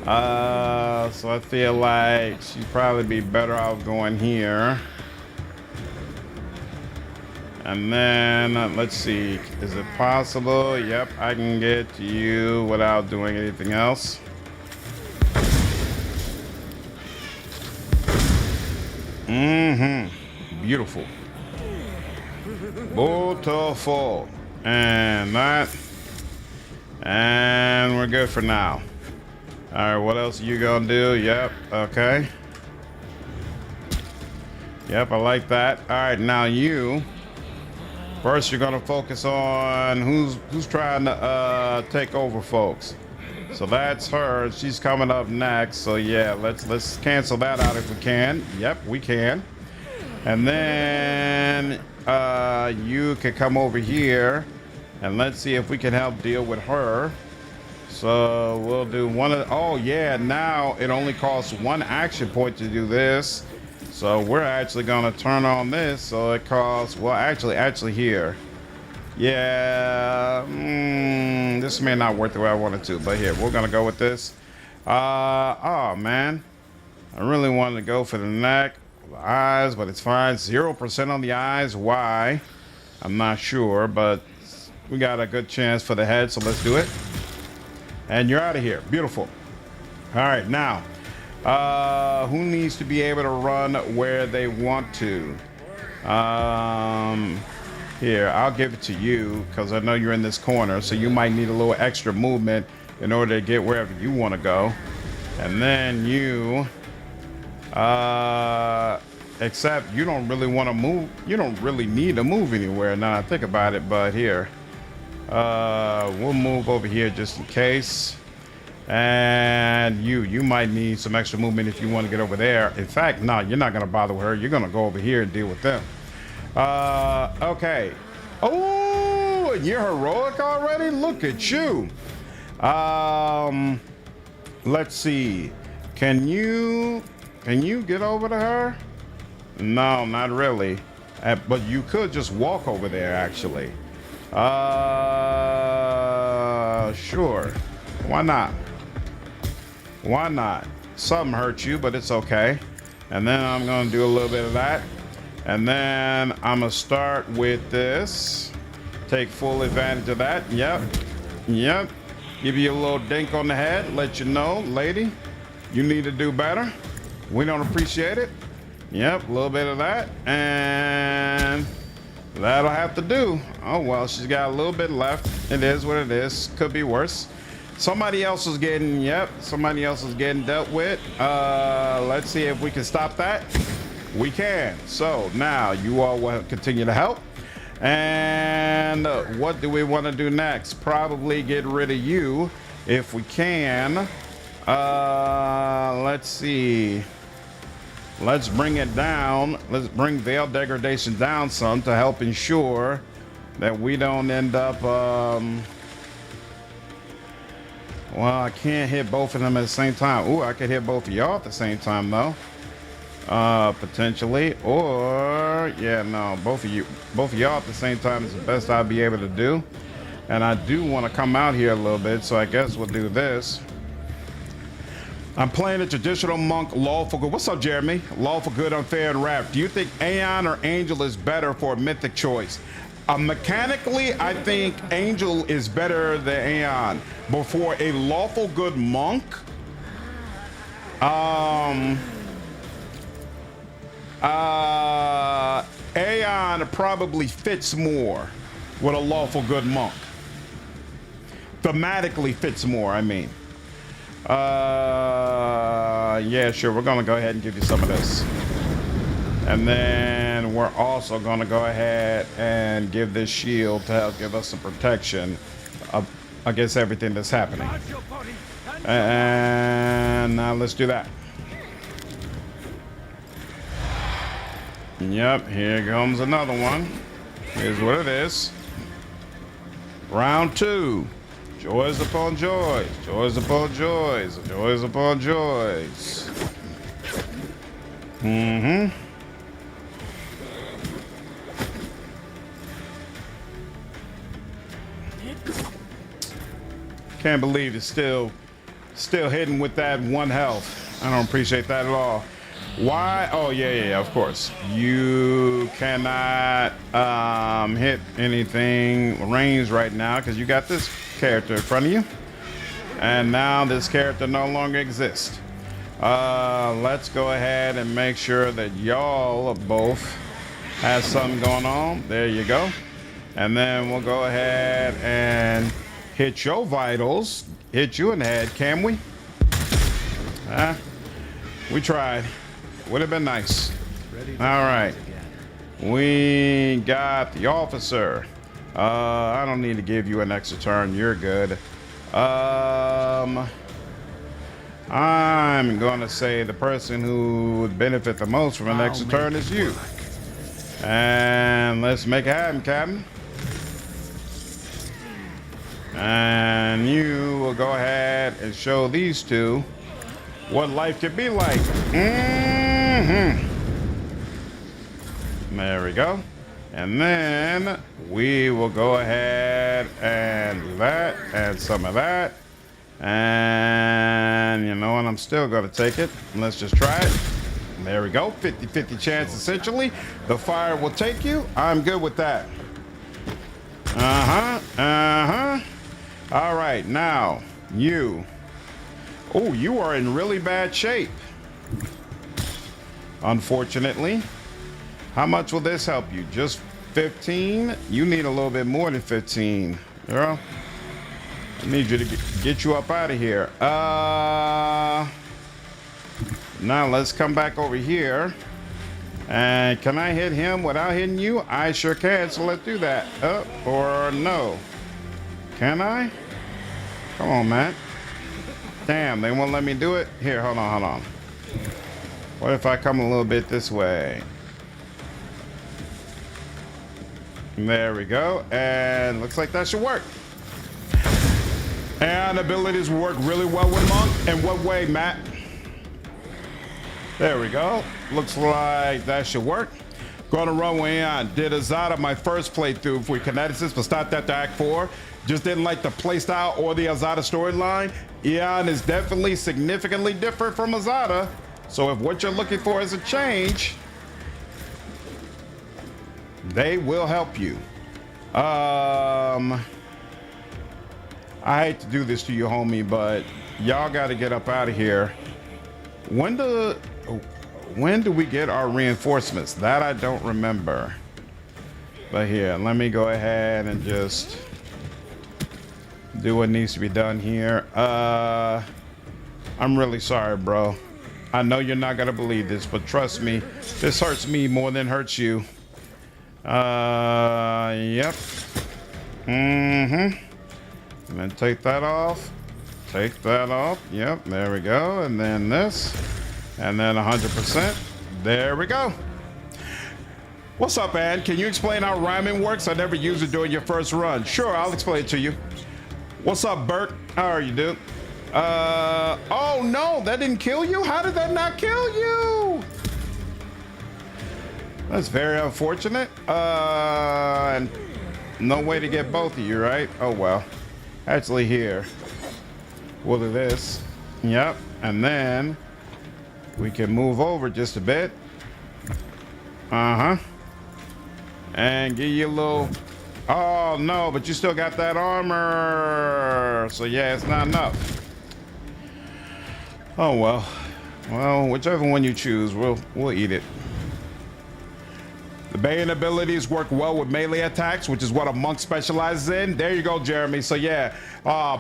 So I feel like she'd probably be better off going here. And then let's see, is it possible? Yep, I can get to you without doing anything else. Beautiful. Beautiful. And that. And we're good for now. All right, what else are you gonna do? Yep, okay. Yep, I like that. All right, now you. First, you're gonna focus on who's trying to take over, folks. So that's her. She's coming up next. So yeah, let's cancel that out if we can. Yep, we can. And then you can come over here, and let's see if we can help deal with her. So we'll do one of. Oh yeah, now it only costs one action point to do this. So we're actually gonna turn on this. So it costs. Well, actually here. Yeah, this may not work the way I wanted to, but here, we're gonna go with this. Oh man, I really wanted to go for the neck, the eyes, but it's fine. 0% on the eyes. Why? I'm not sure, but we got a good chance for the head, so let's do it. And you're out of here. Beautiful. All right, now, who needs to be able to run where they want to? Here, I'll give it to you because I know you're in this corner, so you might need a little extra movement in order to get wherever you want to go. And then you, except you don't really want to move. You don't really need to move anywhere now I think about it, but here, we'll move over here just in case. And you might need some extra movement if you want to get over there. In fact, no, you're not going to bother with her. You're going to go over here and deal with them. Okay. Oh, you're heroic already? Look at you. Let's see. Can you get over to her? No, not really. But you could just walk over there, actually. Sure. Why not? Why not? Something hurt you, but it's okay. And then I'm gonna do a little bit of that. And then I'm gonna start with this. Take full advantage of that. Yep. Yep. Give you a little dink on the head. Let you know, lady, you need to do better. We don't appreciate it. Yep, a little bit of that. And that'll have to do. Oh, well, she's got a little bit left. It is what it is. Could be worse. Somebody else is getting, somebody else is getting dealt with. Let's see if we can stop that. We can. So now you all will continue to help. And what do we want to do next? Probably get rid of you if we can. Let's see. Let's bring it down. Let's bring Veil Degradation down some to help ensure that we don't end up... well, I can't hit both of them at the same time. Ooh, I could hit both of y'all at the same time, though. Potentially. Or, yeah, no, both of y'all at the same time is the best I'll be able to do. And I do want to come out here a little bit, so I guess we'll do this. I'm playing a traditional monk, lawful good. What's up, Jeremy? Lawful good, unfair, and rap. Do you think Aeon or Angel is better for a mythic choice? Mechanically, I think Angel is better than Aeon. But for a lawful good monk, Aeon probably fits more with a lawful good monk. Thematically fits more, I mean. Yeah, sure. We're gonna go ahead and give you some of this. And then we're also gonna go ahead and give this shield to help give us some protection against everything that's happening. And now let's do that. Yep, here comes another one. Here's what it is. Round 2. Joys upon joys, joys upon joys, joys upon joys. Can't believe it's still hitting with that 1 health. I don't appreciate that at all. Why? Oh yeah, of course. You cannot hit anything range right now because you got this character in front of you, and now this character no longer exists. Let's go ahead and make sure that y'all both have something going on. There you go. And then we'll go ahead and hit your vitals, hit you in the head. Can we? We tried. Would have been nice. All right. We got the officer. I don't need to give you an extra turn. You're good. I'm gonna say the person who would benefit the most from an extra turn is you. And let's make it happen, Captain. And you will go ahead and show these two what life could be like. There we go. And then we will go ahead and do that, and some of that. And you know what, I'm still gonna take it. Let's just try it. There we go, 50-50 chance essentially. The fire will take you. I'm good with that. All right, now you. Oh, you are in really bad shape. Unfortunately. How much will this help you? Just 15? You need a little bit more than 15, girl. I need you to get you up out of here. Now let's come back over here. And can I hit him without hitting you? I sure can, so let's do that. Or no. Can I? Come on, man. Damn, they won't let me do it? Here, hold on. What if I come a little bit this way? There we go, and looks like that should work. And abilities work really well with Monk. In what way, Matt? There we go. Looks like that should work. Gonna run way on. Did Azada my first playthrough for Kineticist, but stopped after Act 4. Just didn't like the playstyle or the Azada storyline. Eon is definitely significantly different from Azada. So if what you're looking for is a change, they will help you. I hate to do this to you, homie, but y'all got to get up out of here. When do we get our reinforcements? That I don't remember. But here, let me go ahead and just do what needs to be done here. I'm really sorry, bro. I know you're not gonna believe this, but trust me, this hurts me more than hurts you. Yep. And then take that off. Take that off. Yep, there we go. And then this. And then 100%. There we go. What's up, Ann? Can you explain how rhyming works? I never used it during your first run. Sure, I'll explain it to you. What's up, Bert? How are you, dude? Oh no, that didn't kill you? How did that not kill you? That's very unfortunate. And no way to get both of you, right? Oh well. Actually, here. We'll do this. Yep. And then we can move over just a bit. Uh-huh. And give you a little... Oh, no, but you still got that armor. So, yeah, it's not enough. Oh, well. Well, whichever one you choose, we'll eat it. The Bane abilities work well with melee attacks, which is what a monk specializes in. There you go, Jeremy. So yeah,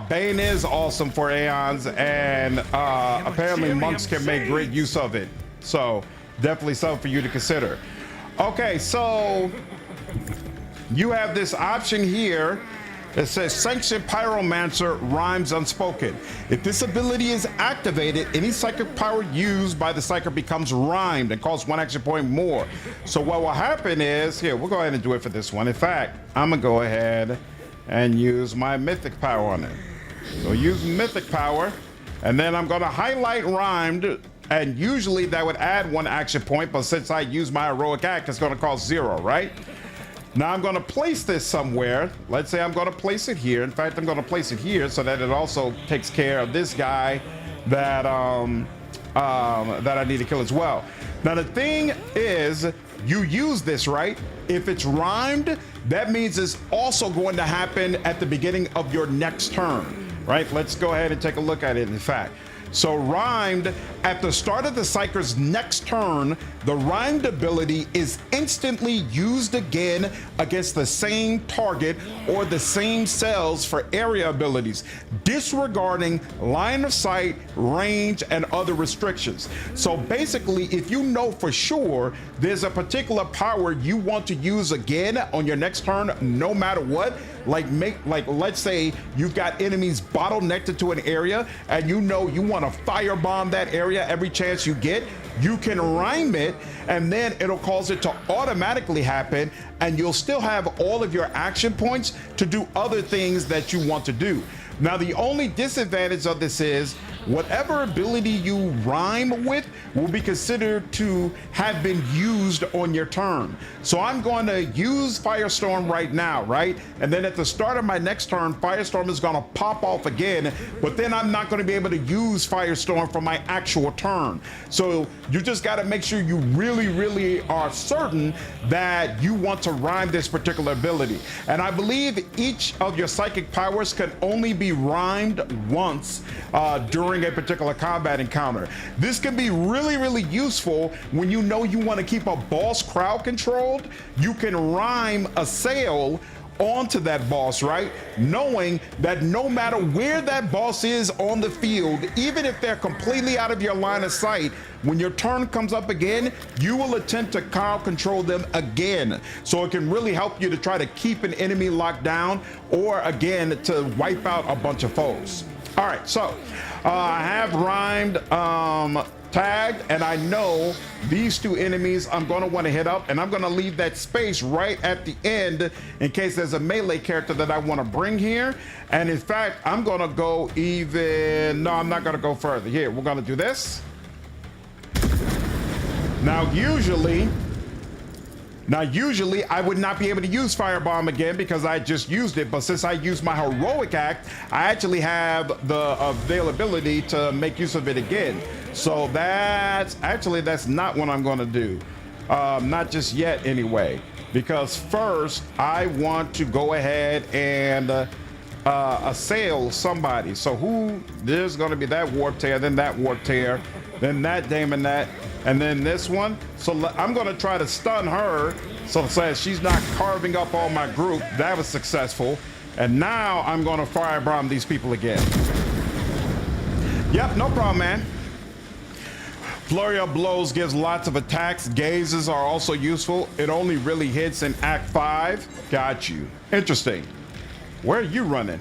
Bane is awesome for Aeons, and apparently monks can make great use of it. So definitely something for you to consider. Okay, so you have this option here. It says Sanctioned Pyromancer rhymes unspoken. If this ability is activated, any psychic power used by the psychic becomes rhymed and costs 1 action point more. So what will happen is, here, we'll go ahead and do it for this one. In fact, I'm gonna go ahead and use my mythic power on it. So use mythic power, and then I'm gonna highlight rhymed, and usually that would add 1 action point, but since I use my heroic act, it's gonna cost 0, right? Now I'm going to place this somewhere. Let's say I'm going to place it here. In fact, I'm going to place it here so that it also takes care of this guy that that I need to kill as well. Now the thing is, you use this, right? If it's rhymed, that means it's also going to happen at the beginning of your next turn, right? Let's go ahead and take a look at it. In fact, so rhymed, at the start of the Psyker's next turn, the rhymed ability is instantly used again against the same target or the same cells for area abilities, disregarding line of sight, range, and other restrictions. So basically, if you know for sure there's a particular power you want to use again on your next turn, no matter what, like let's say you've got enemies bottlenecked into an area and you know you want to firebomb that area every chance you get, you can rhyme it and then it'll cause it to automatically happen, and you'll still have all of your action points to do other things that you want to do. Now the only disadvantage of this is whatever ability you rhyme with will be considered to have been used on your turn. So I'm going to use Firestorm right now, right? And then at the start of my next turn, Firestorm is going to pop off again, but then I'm not going to be able to use Firestorm for my actual turn. So you just got to make sure you really are certain that you want to rhyme this particular ability. And I believe each of your psychic powers can only be rhymed once during a particular combat encounter. This can be really useful when you know you want to keep a boss crowd controlled. You can rhyme Assail onto that boss, right? Knowing that no matter where that boss is on the field, even if they're completely out of your line of sight, when your turn comes up again, you will attempt to crowd control them again. So it can really help you to try to keep an enemy locked down, or again, to wipe out a bunch of foes. All right, so I have rhymed tagged, and I know these two enemies I'm going to want to hit up, and I'm going to leave that space right at the end in case there's a melee character that I want to bring here. And in fact, I'm going to go even... No, I'm not going to go further. Here, we're going to do this. Now, usually I would not be able to use Firebomb again because I just used it, but since I used my heroic act, I actually have the availability to make use of it again. So that's not what I'm going to do. Not just yet anyway, because first I want to go ahead and assail somebody. So there's going to be that Warp Tear, then that Warp Tear, then that Damon that, and then this one. So I'm going to try to stun her so that she's not carving up all my group. That was successful. And now I'm going to firebomb these people again. Yep, no problem, man. Flurry of Blows gives lots of attacks. Gazes are also useful. It only really hits in Act 5. Got you. Interesting. Where are you running?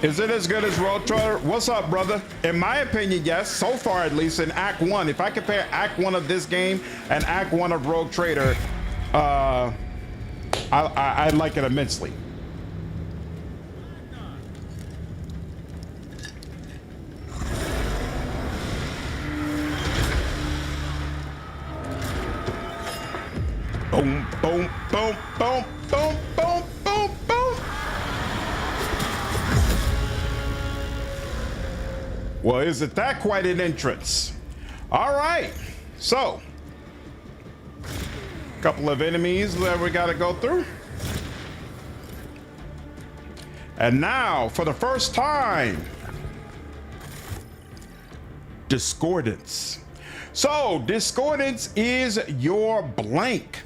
Is it as good as Rogue Trader? What's up, brother? In my opinion, yes. So far, at least in Act 1. If I compare Act 1 of this game and Act 1 of Rogue Trader, I like it immensely. Boom, boom, boom, boom, boom, boom. Well, isn't that quite an entrance? All right, so a couple of enemies that we got to go through. And now, for the first time, Discordance. So, Discordance is your blank.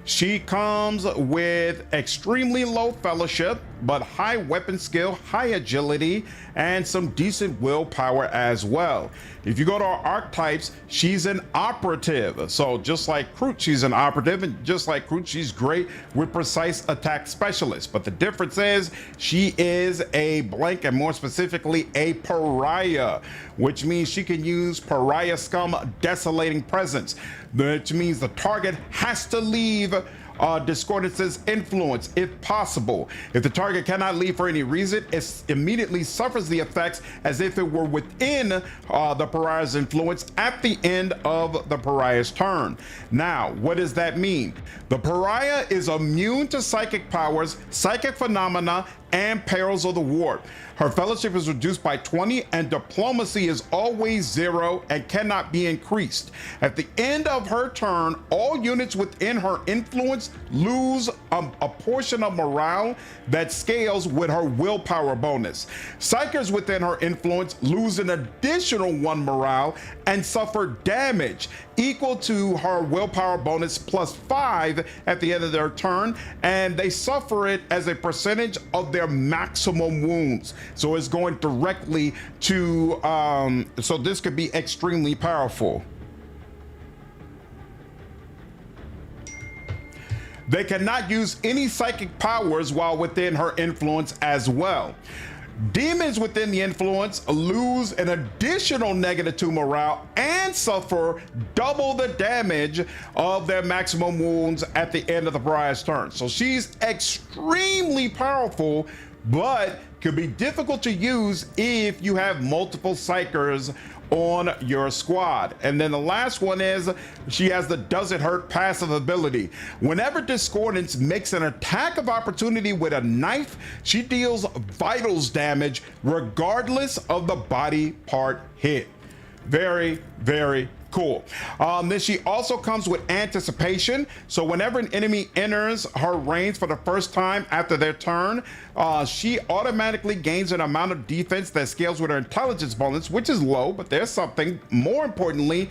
She comes with extremely low fellowship, but high weapon skill, high agility, and some decent willpower as well. If you go to our archetypes, she's an operative. So just like Kroot, she's an operative, and just like Kroot, she's great with precise attack specialist. But the difference is she is a blank, and more specifically a pariah, which means she can use pariah scum desolating presence, which means the target has to leave Discordance's influence if possible. If the target cannot leave for any reason, it immediately suffers the effects as if it were within the pariah's influence at the end of the pariah's turn. Now, what does that mean? The pariah is immune to psychic powers, psychic phenomena, and perils of the warp. Her fellowship is reduced by 20, and diplomacy is always 0 and cannot be increased. At the end of her turn, all units within her influence lose a portion of morale that scales with her willpower bonus. Psychers within her influence lose an additional 1 morale and suffer damage equal to her willpower bonus plus 5 at the end of their turn, and they suffer it as a percentage of their maximum wounds. So it's going directly to, so this could be extremely powerful. They cannot use any psychic powers while within her influence as well. Demons within the influence lose an additional -2 morale and suffer double the damage of their maximum wounds at the end of the pariah's turn. So she's extremely powerful, but could be difficult to use if you have multiple psychers on your squad. And then the last one is she has the Does It Hurt passive ability. Whenever Discordance makes an attack of opportunity with a knife, she deals vitals damage regardless of the body part hit. Very, very cool. Then she also comes with anticipation. So whenever an enemy enters her range for the first time after their turn, she automatically gains an amount of defense that scales with her intelligence bonus, which is low, but there's something. More importantly,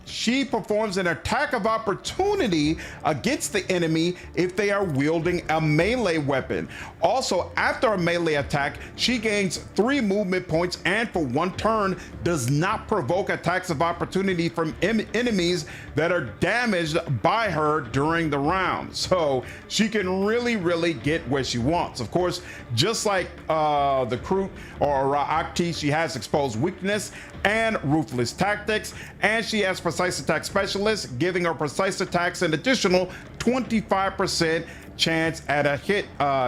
she performs an attack of opportunity against the enemy if they are wielding a melee weapon. Also, after a melee attack, she gains 3 movement points and for 1 turn does not provoke attacks of opportunity from enemies that are damaged by her during the round. So she can really get where she wants. Of course, just like the Kroot or Ra'akti, she has exposed weakness and ruthless tactics, and she has precise attack specialist, giving her precise attacks an additional 25% chance at a hit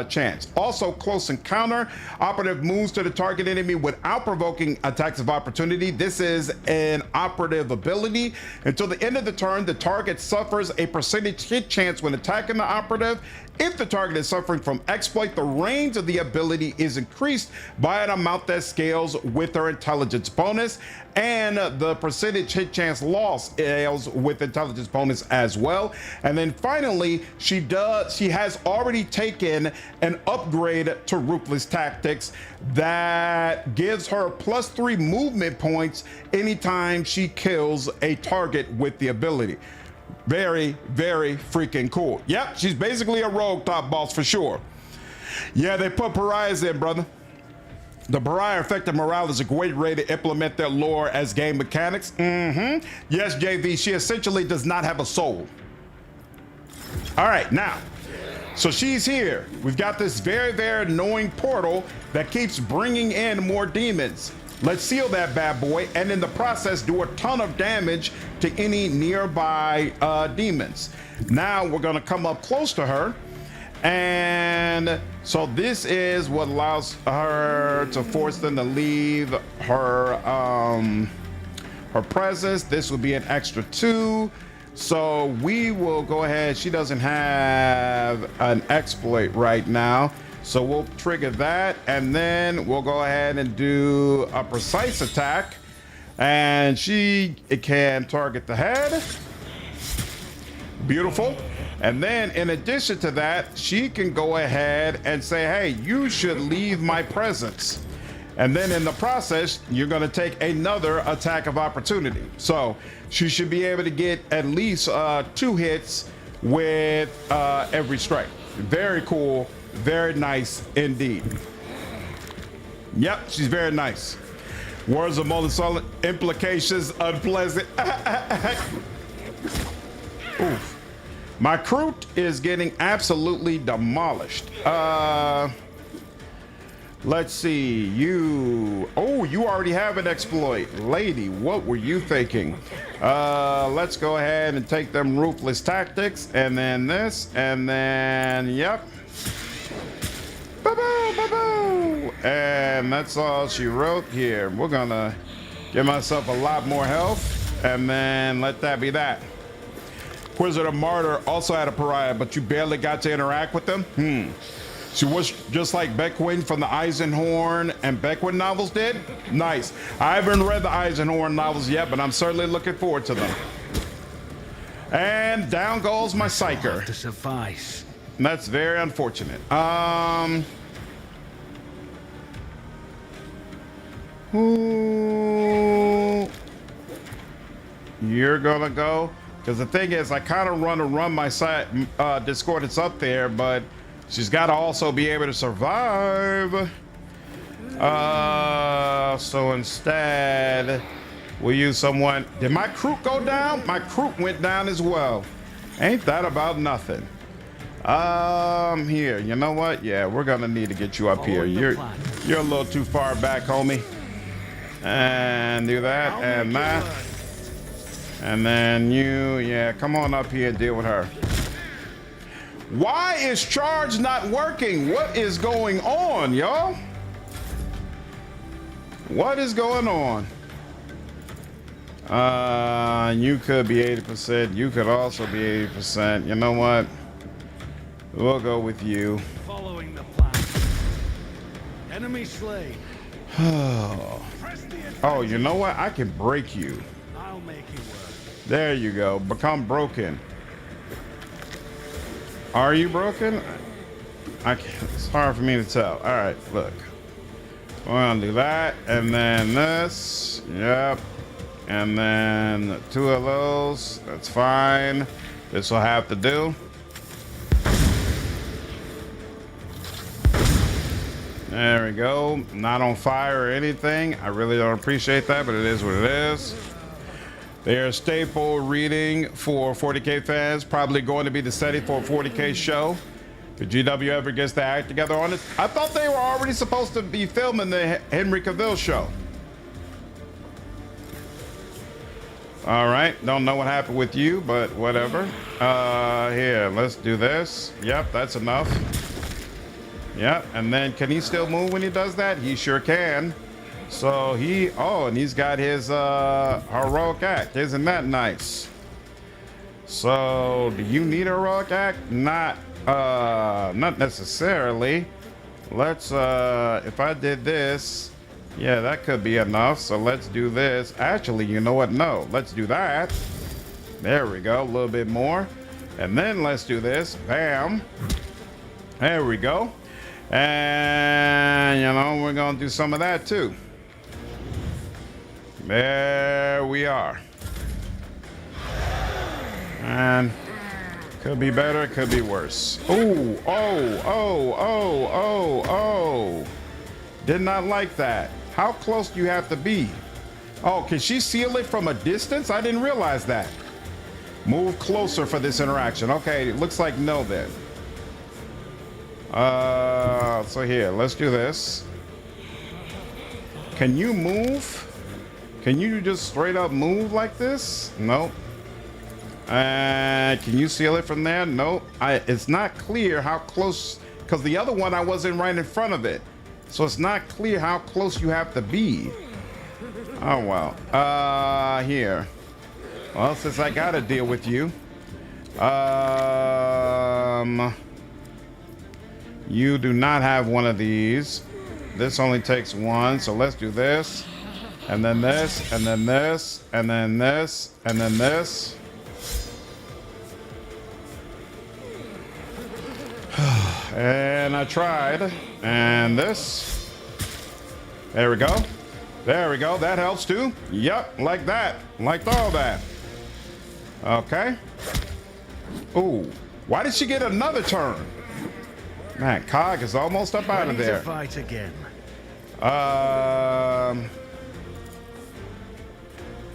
chance. Also, close encounter. Operative moves to the target enemy without provoking attacks of opportunity. This is an operative ability. Until the end of the turn, the target suffers a percentage hit chance when attacking the operative. If the target is suffering from exploit, the range of the ability is increased by an amount that scales with her intelligence bonus, and the percentage hit chance loss scales with intelligence bonus as well. And then finally, she has already taken an upgrade to ruthless tactics that gives her +3 movement points anytime she kills a target with the ability. Very freaking cool. Yep, she's basically a rogue top boss for sure. Yeah, they put pariahs in, brother. The pariah effective morale is a great way to implement their lore as game mechanics. Yes, JV, she essentially does not have a soul. All right, now, so she's here. We've got this very annoying portal that keeps bringing in more demons. Let's seal that bad boy, and in the process do a ton of damage to any nearby demons. Now we're gonna come up close to her, and so this is what allows her to force them to leave her her presence. This will be an extra 2. So we will go ahead. She doesn't have an exploit right now, So we'll trigger that, and then we'll go ahead and do a precise attack. And it can target the head. Beautiful. And then in addition to that, she can go ahead and say, hey, you should leave my presence. And then in the process, you're going to take another attack of opportunity. So she should be able to get at least 2 hits with every strike. Very cool. Very nice indeed. Yep, she's very nice. Words of multi-solid implications, unpleasant. Oof. My crew is getting absolutely demolished. Let's see, you already have an exploit. Lady, what were you thinking? Let's go ahead and take them ruthless tactics, and then this, and then, yep. Ba-boo, ba-boo. And that's all she wrote here. We're gonna give myself a lot more health, and then let that be that. Wizard of Martyr also had a pariah, but you barely got to interact with them? She was just like Beckwin from the Eisenhorn and Beckwin novels did? Nice. I haven't read the Eisenhorn novels yet, but I'm certainly looking forward to them. And down goes my Psyker. To suffice. That's very unfortunate. Who you're gonna go? Because the thing is, I kind of run my side discordance up there, but she's got to also be able to survive. So instead, we'll use someone. Did my crew go down? My crew went down as well. Ain't that about nothing? Here, you know what? Yeah, we're gonna need to get you up here. You're a little too far back, homie. And do that and that. And then yeah, come on up here and deal with her. Why is charge not working? What is going on, y'all? What is going on? You could be 80%. You could also be 80%. You know what? We'll go with you. Following the plan. Enemy slain. Oh, you know what? I can break you. I'll make you work. There you go. Become broken. Are you broken? It's hard for me to tell. All right, look. We're gonna do that, and then this. Yep. And then 2 of those. That's fine. This will have to do. There we go. Not on fire or anything. I really don't appreciate that, but it is what it is. They're a staple reading for 40K fans. Probably going to be the setting for a 40K show. If GW ever gets their act together on it. I thought they were already supposed to be filming the Henry Cavill show. All right. Don't know what happened with you, but whatever. Here, let's do this. Yep, that's enough. Yep, and then can he still move when he does that? He sure can. So and he's got his heroic act. Isn't that nice? So do you need a heroic act? Not necessarily. Let's if I did this, yeah, that could be enough. So let's do this. Actually, you know what? No, let's do that. There we go, a little bit more. And then let's do this. Bam. There we go. And you know, we're gonna do some of that too. There we are. And could be better, could be worse. Oh. Did not like that. How close do you have to be? Oh, can she seal it from a distance? I didn't realize that. Move closer for this interaction. Okay, it looks like no then. So here, let's do this. Can you move? Can you just straight up move like this? Nope. Can you seal it from there? Nope. It's not clear how close, because the other one I wasn't right in front of it. So it's not clear how close you have to be. Oh, well. Here. Well, since I gotta deal with you. You do not have one of these. This only takes one, so let's do this. And then this, and then this, and then this, and then this. And I tried. And this. There we go. There we go. That helps too. Yep, like that. Like all that. Okay. Ooh. Why did she get another turn? Man, Cog is almost up out of there. To fight again.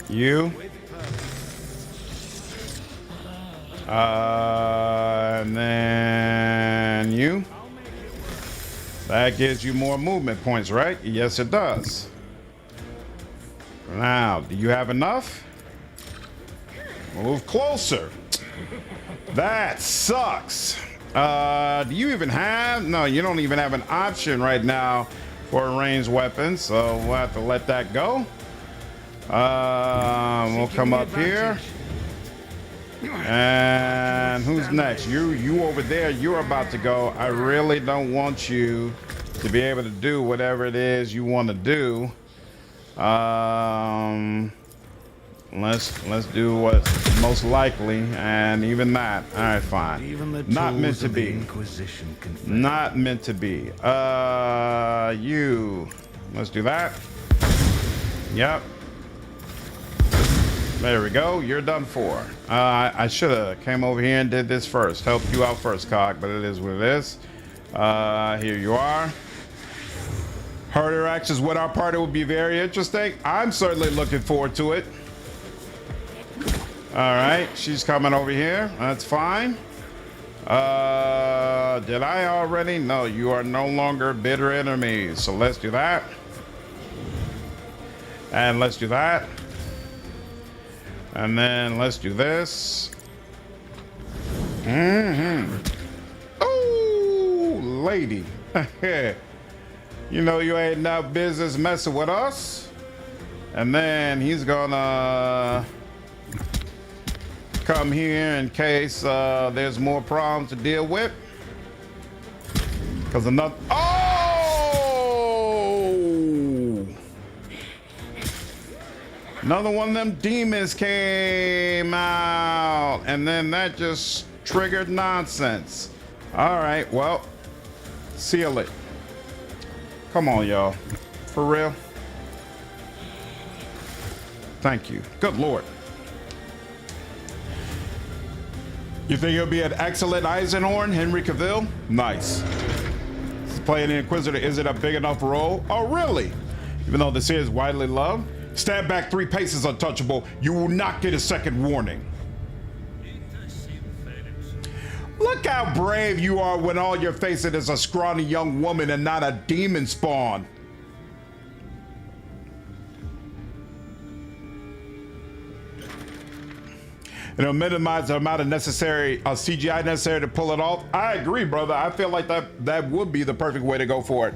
You. And then you. That gives you more movement points, right? Yes, it does. Now, do you have enough? Move closer. That sucks. Do you even have? No, you don't even have an option right now for a ranged weapon, so we'll have to let that go. We'll come up here. And who's next? You over there. You're about to go. I really don't want you to be able to do whatever it is you want to do. Let's do what's most likely, and even that. All right, fine. Even the Not meant tools to of the be. Inquisition can fail. Not meant to be. You. Let's do that. Yep. There we go. You're done for. I should have came over here and did this first. Helped you out first, Cog, but it is what it is. Here you are. Her interactions with our party will be very interesting. I'm certainly looking forward to it. All right, she's coming over here. That's fine. Did I already? No, you are no longer bitter enemies. So let's do that. And let's do that. And then let's do this. Oh, lady. You know you ain't no business messing with us. And then he's gonna come here in case there's more problems to deal with. Because another... Oh! Another one of them demons came out. And then that just triggered nonsense. All right, well, seal it. Come on, y'all. For real? Thank you. Good Lord. You think he'll be an excellent Eisenhorn, Henry Cavill? Nice. He's playing the Inquisitor. Is it a big enough role? Oh, really? Even though this is widely loved? Stand back 3 paces, untouchable. You will not get a second warning. Look how brave you are when all you're facing is a scrawny young woman and not a demon spawn. It'll minimize the amount of necessary CGI necessary to pull it off. I agree, brother. I feel like that would be the perfect way to go for it.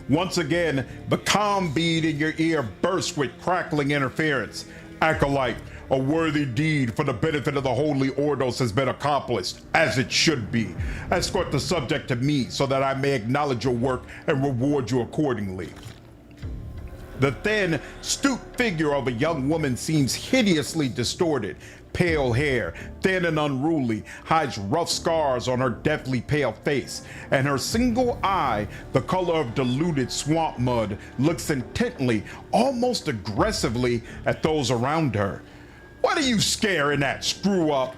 Once again, the comm bead in your ear bursts with crackling interference. Acolyte, a worthy deed for the benefit of the Holy Ordos has been accomplished, as it should be. Escort the subject to me so that I may acknowledge your work and reward you accordingly. The thin, stooped figure of a young woman seems hideously distorted. Pale hair, thin and unruly, hides rough scars on her deathly pale face, and her single eye, the color of diluted swamp mud, looks intently, almost aggressively, at those around her. What are you scaring at, screw up?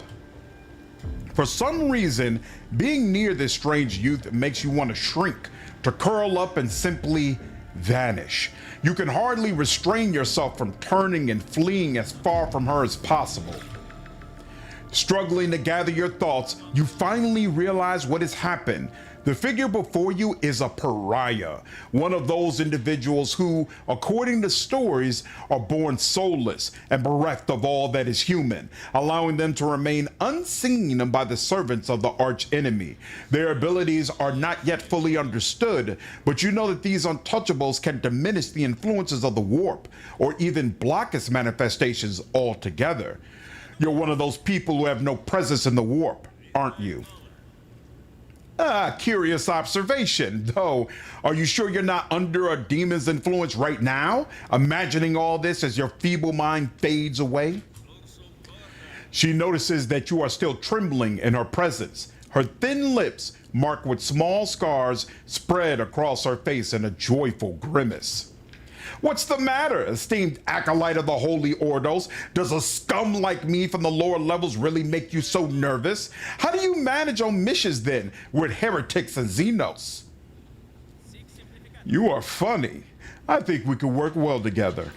For some reason, being near this strange youth makes you want to shrink, to curl up and simply vanish. You can hardly restrain yourself from turning and fleeing as far from her as possible. Struggling to gather your thoughts, you finally realize what has happened. The figure before you is a pariah, one of those individuals who, according to stories, are born soulless and bereft of all that is human, allowing them to remain unseen by the servants of the arch-enemy. Their abilities are not yet fully understood, but you know that these untouchables can diminish the influences of the warp, or even block its manifestations altogether. You're one of those people who have no presence in the warp, aren't you? Curious observation, though. Are you sure you're not under a demon's influence right now, imagining all this as your feeble mind fades away? She notices that you are still trembling in her presence. Her thin lips, marked with small scars, spread across her face in a joyful grimace. What's the matter, esteemed acolyte of the Holy Ordos? Does a scum like me from the lower levels really make you so nervous? How do you manage on missions then, with heretics and Xenos? You are funny. I think we could work well together.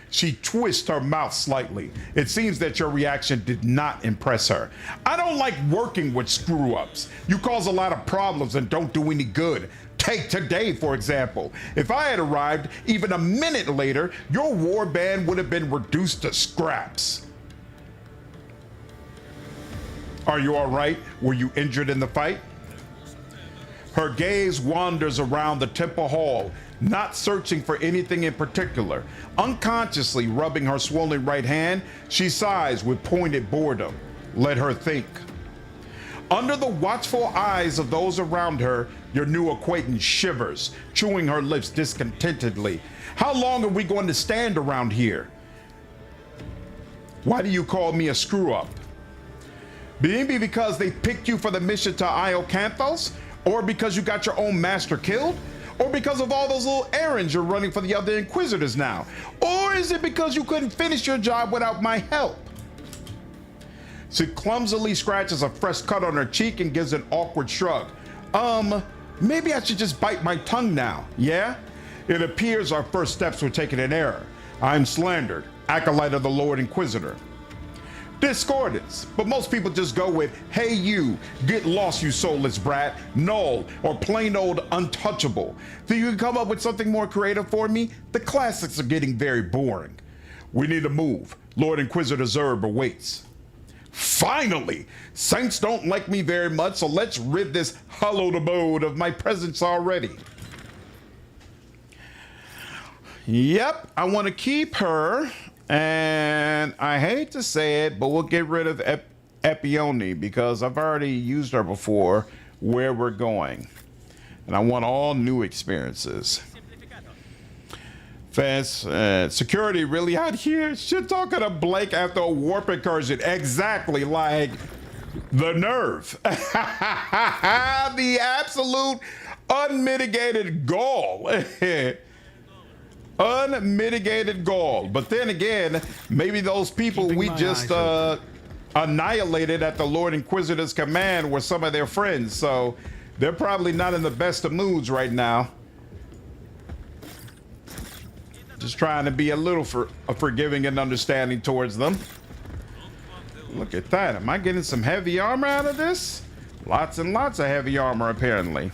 She twists her mouth slightly. It seems that your reaction did not impress her. I don't like working with screw-ups. You cause a lot of problems and don't do any good. Take today, for example. If I had arrived even a minute later, your warband would have been reduced to scraps. Are you all right? Were you injured in the fight? Her gaze wanders around the temple hall, not searching for anything in particular. Unconsciously rubbing her swollen right hand, she sighs with pointed boredom. Let her think. Under the watchful eyes of those around her, your new acquaintance shivers, chewing her lips discontentedly. How long are we going to stand around here? Why do you call me a screw-up? Maybe because they picked you for the mission to Iocanthos? Or because you got your own master killed? Or because of all those little errands you're running for the other Inquisitors now? Or is it because you couldn't finish your job without my help? She clumsily scratches a fresh cut on her cheek and gives an awkward shrug. Maybe I should just bite my tongue now, yeah? It appears our first steps were taken in error. I'm slandered, acolyte of the Lord Inquisitor. Discordance, but most people just go with, hey you, get lost you soulless brat, null, or plain old untouchable. Think you can come up with something more creative for me? The classics are getting very boring. We need to move. Lord Inquisitor Zerb awaits. Finally! Saints don't like me very much, so let's rid this hallowed abode of my presence already. Yep, I want to keep her. And I hate to say it, but we'll get rid of Epione because I've already used her before where we're going. And I want all new experiences. Fast security really out here? Shit talking to Blake after a warp incursion. Exactly, like the nerve. The absolute unmitigated gall. Unmitigated gall. But then again, maybe those people we just annihilated at the Lord Inquisitor's command were some of their friends, so they're probably not in the best of moods right now. Just trying to be a little forgiving and understanding towards them. Look at that. Am I getting some heavy armor out of this? Lots and lots of heavy armor, apparently.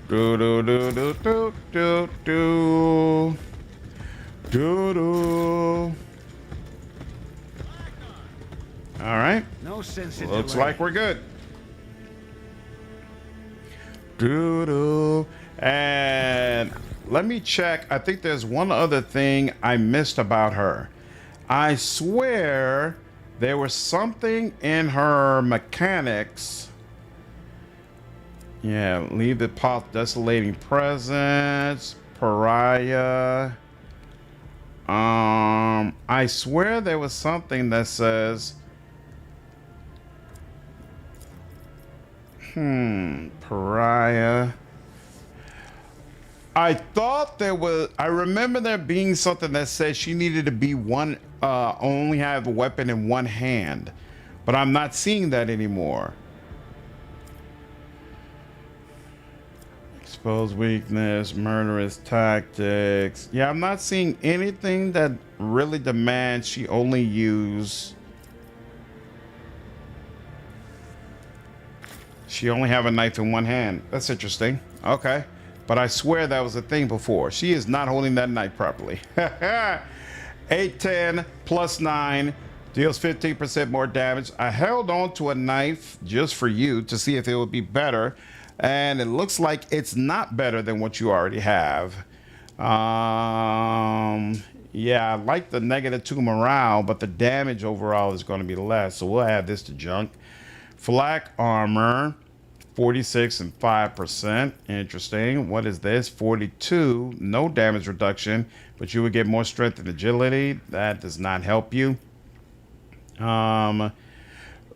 Do do do do do do do do do. All right. No sense in Looks delay. like we're good. Do do. And let me check. I think there's one other thing I missed about her. I swear there was something in her mechanics. Yeah, leave the path, desolating presence, pariah. I swear there was something that says, pariah. I thought there was, I remember there being something that said she needed to be only have a weapon in one hand, but I'm not seeing that anymore. Exposed weakness, murderous tactics. Yeah, I'm not seeing anything that really demands she only use. She only have a knife in one hand. That's interesting. Okay. But I swear that was a thing before. She is not holding that knife properly. 810 plus 9 deals 15% more damage. I held on to a knife just for you to see if it would be better. And it looks like it's not better than what you already have. Yeah, I like the -2 morale, but the damage overall is going to be less. So we'll add this to junk. Flak armor, 46 and 5%. Interesting. What is this? 42. No damage reduction, but you would get more strength and agility. That does not help you.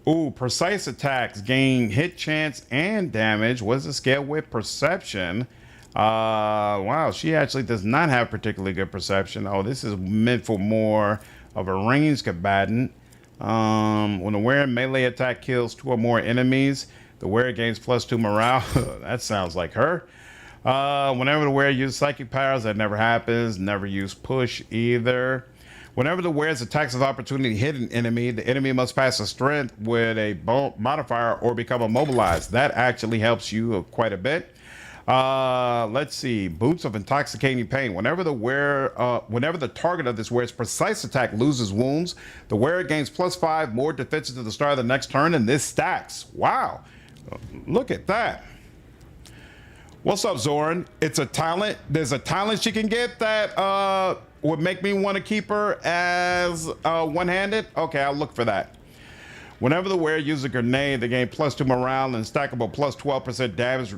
Ooh, precise attacks gain hit chance and damage. What is the scale with perception? Wow, she actually does not have particularly good perception. Oh, this is meant for more of a ranged combatant. When a wearer melee attack kills 2 or more enemies, the wearer gains +2 morale. That sounds like her. Whenever the wearer uses psychic powers, that never happens. Never use push either. Whenever the wearer's attacks of opportunity hit an enemy, the enemy must pass a strength with a modifier or become immobilized. That actually helps you quite a bit. Let's see. Boots of intoxicating pain. Whenever the target of this wearer's precise attack loses wounds, the wearer gains +5 more defenses to the start of the next turn, and this stacks. Wow. Look at that. What's up, Zoran? It's a talent. There's a talent she can get that would make me want to keep her as one-handed. Okay, I'll look for that. Whenever the wearer uses a grenade, they gain +2 morale and stackable +12% damage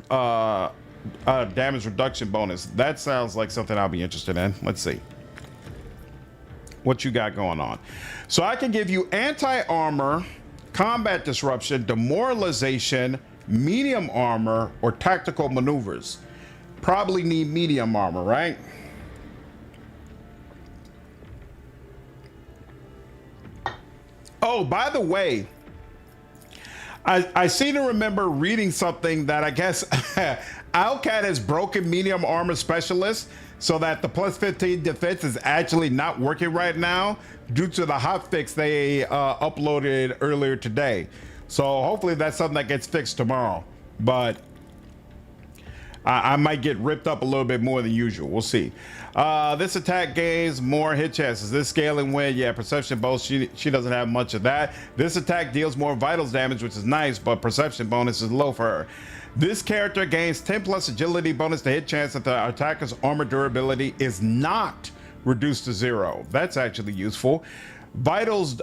reduction bonus. That sounds like something I'll be interested in. Let's see what you got going on. So I can give you anti-armor, combat disruption, demoralization, medium armor, or tactical maneuvers. Probably need medium armor, right? Oh, by the way, I seem to remember reading something that I guess Owlcat has broken medium armor specialist so that the +15 defense is actually not working right now due to the hotfix they uploaded earlier today. So hopefully that's something that gets fixed tomorrow. But I might get ripped up a little bit more than usual. We'll see. This attack gains more hit chances. This scaling with, yeah, perception bonus. She doesn't have much of that. This attack deals more vitals damage, which is nice, but perception bonus is low for her. This character gains 10+ agility bonus to hit chance that the attacker's armor durability is not reduced to 0. That's actually useful. Vitals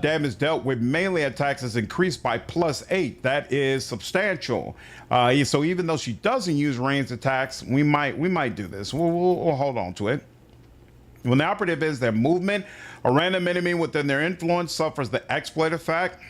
damage dealt with melee attacks is increased by +8. That is substantial. So even though she doesn't use ranged attacks, we might do this. We'll hold on to it. When the operative is their movement, a random enemy within their influence suffers the exploit effect.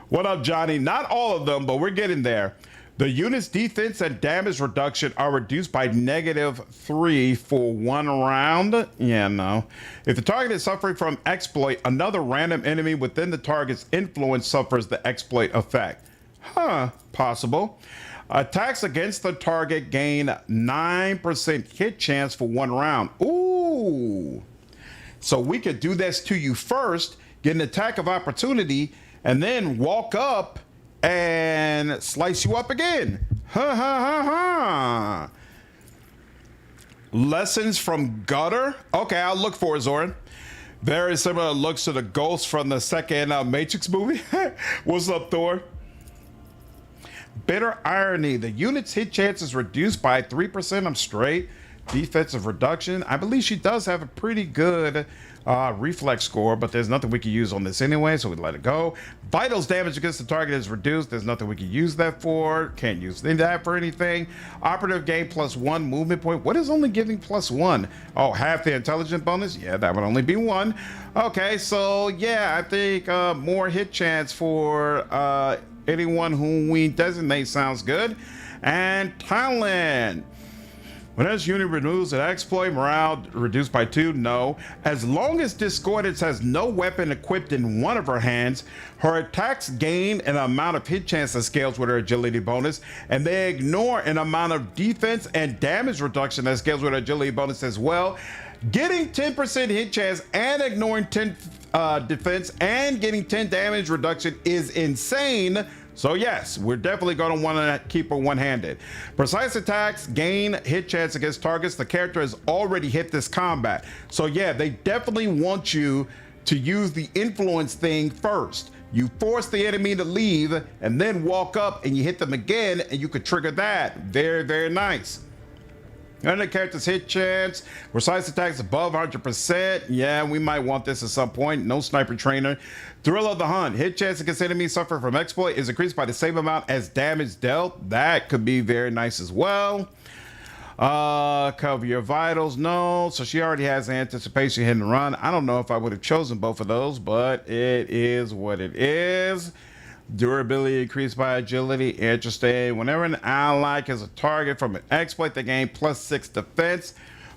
What up, Johnny? Not all of them, but we're getting there. The unit's defense and damage reduction are reduced by -3 for 1 round. Yeah, no. If the target is suffering from exploit, another random enemy within the target's influence suffers the exploit effect. Huh, possible. Attacks against the target gain 9% hit chance for 1 round. Ooh. So we could do this to you first, get an attack of opportunity, and then walk up and slice you up again. Ha ha ha ha. Lessons from Gutter. Okay, I'll look for it, Zoran. Very similar looks to the ghost from the second Matrix movie. What's up, Thor? Bitter irony. The unit's hit chance is reduced by 3%. I'm straight. Defensive reduction. I believe she does have a pretty good reflex score, but there's nothing we can use on this anyway, so we let it go. Vitals damage against the target is reduced. There's nothing we can use that for. Can't use that for anything. Operative gain +1 movement point. What is only giving +1? Oh, half the intelligence bonus? Yeah, that would only be 1. Okay, so yeah, I think more hit chance for anyone whom we designate sounds good. And talent. When this unit removes an exploit, morale reduced by 2, no. As long as Discordance has no weapon equipped in one of her hands, her attacks gain an amount of hit chance that scales with her agility bonus, and they ignore an amount of defense and damage reduction that scales with her agility bonus as well. Getting 10% hit chance and ignoring 10 defense and getting 10 damage reduction is insane. So yes, we're definitely going to want to keep her one-handed. Precise attacks gain hit chance against targets the character has already hit this combat. So yeah, they definitely want you to use the influence thing first. You force the enemy to leave and then walk up and you hit them again and you could trigger that. Very, very nice. And the character's hit chance, precise attacks above 100%. Yeah, we might want this at some point. No sniper trainer. Thrill of the hunt. Hit chance against enemies suffering from exploit is increased by the same amount as damage dealt. That could be very nice as well. Cover your vitals. No. So she already has anticipation, hit and run. I don't know if I would have chosen both of those, but it is what it is. Durability increased by agility. Interesting. Whenever an ally kills a target from an exploit, they gain +6 defense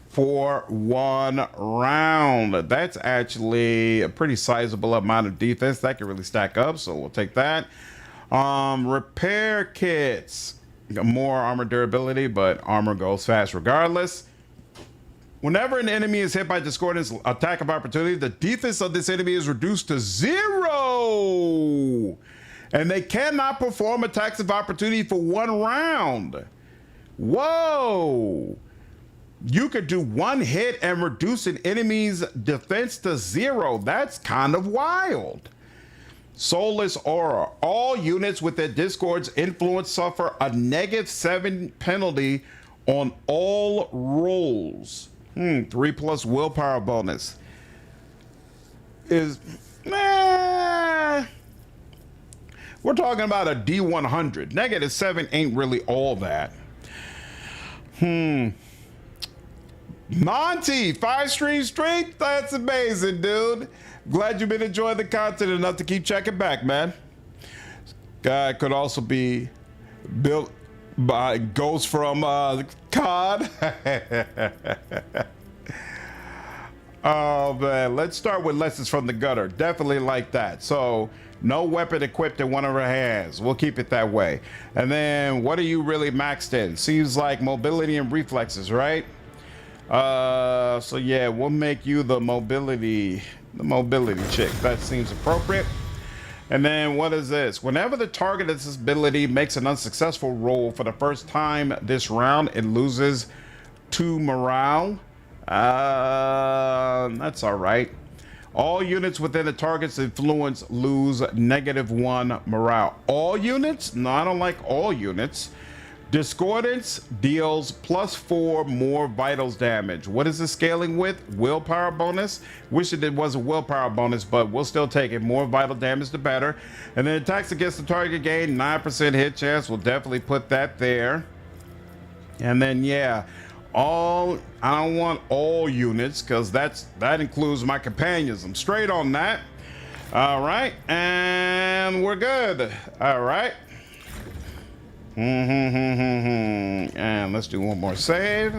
for 1 round. That's actually a pretty sizable amount of defense. That can really stack up, so we'll take that. Repair kits. More armor durability, but armor goes fast regardless. Whenever an enemy is hit by Discordant's attack of opportunity, the defense of this enemy is reduced to 0. And they cannot perform attacks of opportunity for 1 round. Whoa. You could do 1 hit and reduce an enemy's defense to 0. That's kind of wild. Soulless Aura. All units with their Discord's influence suffer a -7 penalty on all rolls. 3+ willpower bonus. We're talking about a D100. -7 ain't really all that. Monty, 5 stream straight? That's amazing, dude. Glad you've been enjoying the content enough to keep checking back, man. Guy could also be built by Ghost from COD. Oh, man. Let's start with lessons from the gutter. Definitely like that. So, no weapon equipped in one of her hands. We'll keep it that way. And then, what are you really maxed in? Seems like mobility and reflexes, right? So yeah, we'll make you the mobility chick. That seems appropriate. And then what is this? Whenever the target of this ability makes an unsuccessful roll for the first time this round, it loses 2 morale. That's all right. All units within the target's influence lose -1 morale. All units? No, I don't like all units. Discordance deals +4 more vitals damage. What is it scaling with? Willpower bonus? Wish it was a willpower bonus, but we'll still take it. More vital damage, the better. And then attacks against the target gain 9% hit chance. We'll definitely put that there. And then, yeah, I don't want all units because that includes my companions. I'm straight on that. All right, and we're good. All right. And let's do one more save.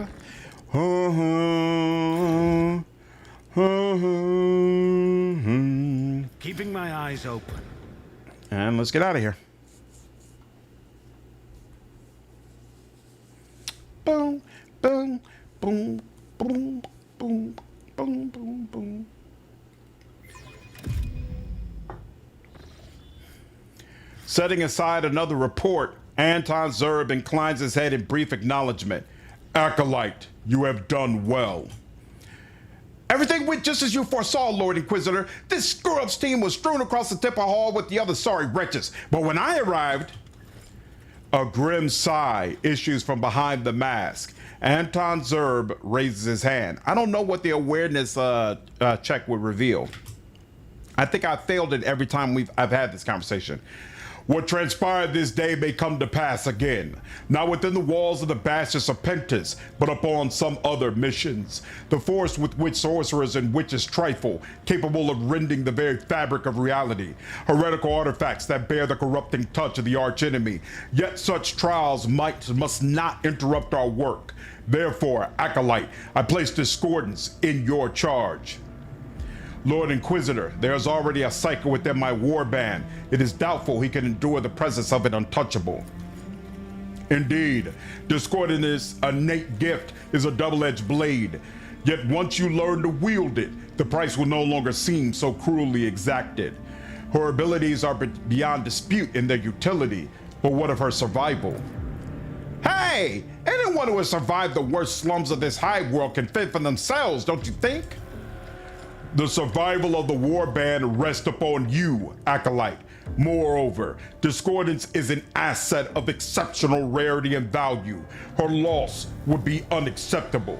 Keeping my eyes open. And let's get out of here. Boom, boom, boom, boom, boom, boom, boom, boom. Setting aside another report, Anton Zerb inclines his head in brief acknowledgement. Acolyte, you have done well. Everything went just as you foresaw, Lord Inquisitor. This screw-up's team was strewn across the Temple Hall with the other sorry wretches. But when I arrived, a grim sigh issues from behind the mask. Anton Zerb raises his hand. I don't know what the awareness check would reveal. I think I failed it every time I've had this conversation. What transpired this day may come to pass again, not within the walls of the Bastion Serpentis, but upon some other missions. The force with which sorcerers and witches trifle, capable of rending the very fabric of reality. Heretical artifacts that bear the corrupting touch of the archenemy. Yet such trials must not interrupt our work. Therefore, Acolyte, I place discordance in your charge. Lord Inquisitor, there is already a psycho within my warband. It is doubtful he can endure the presence of an untouchable. Indeed, discordant's innate gift is a double-edged blade. Yet once you learn to wield it, the price will no longer seem so cruelly exacted. Her abilities are beyond dispute in their utility, but what of her survival? Hey! Anyone who has survived the worst slums of this high world can fend for themselves, don't you think? The survival of the warband rests upon you, Acolyte. Moreover, discordance is an asset of exceptional rarity and value. Her loss would be unacceptable.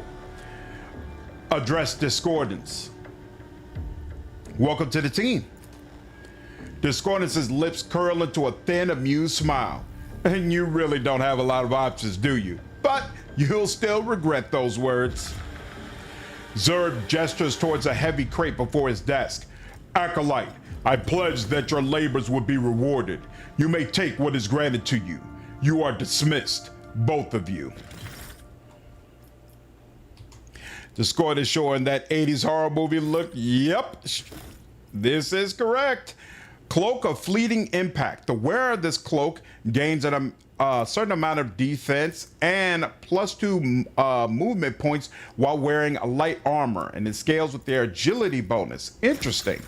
Address discordance. Welcome to the team. Discordance's lips curl into a thin, amused smile. And you really don't have a lot of options, do you? But you'll still regret those words. Zerb gestures towards a heavy crate before his desk. Acolyte, I pledge that your labors will be rewarded. You may take what is granted to you. You are dismissed, both of you. Discord is showing that 80s horror movie look. Yep, this is correct. Cloak of Fleeting Impact. The wearer of this cloak gains a certain amount of defense and +2 movement points while wearing a light armor, and it scales with their agility bonus. Interesting.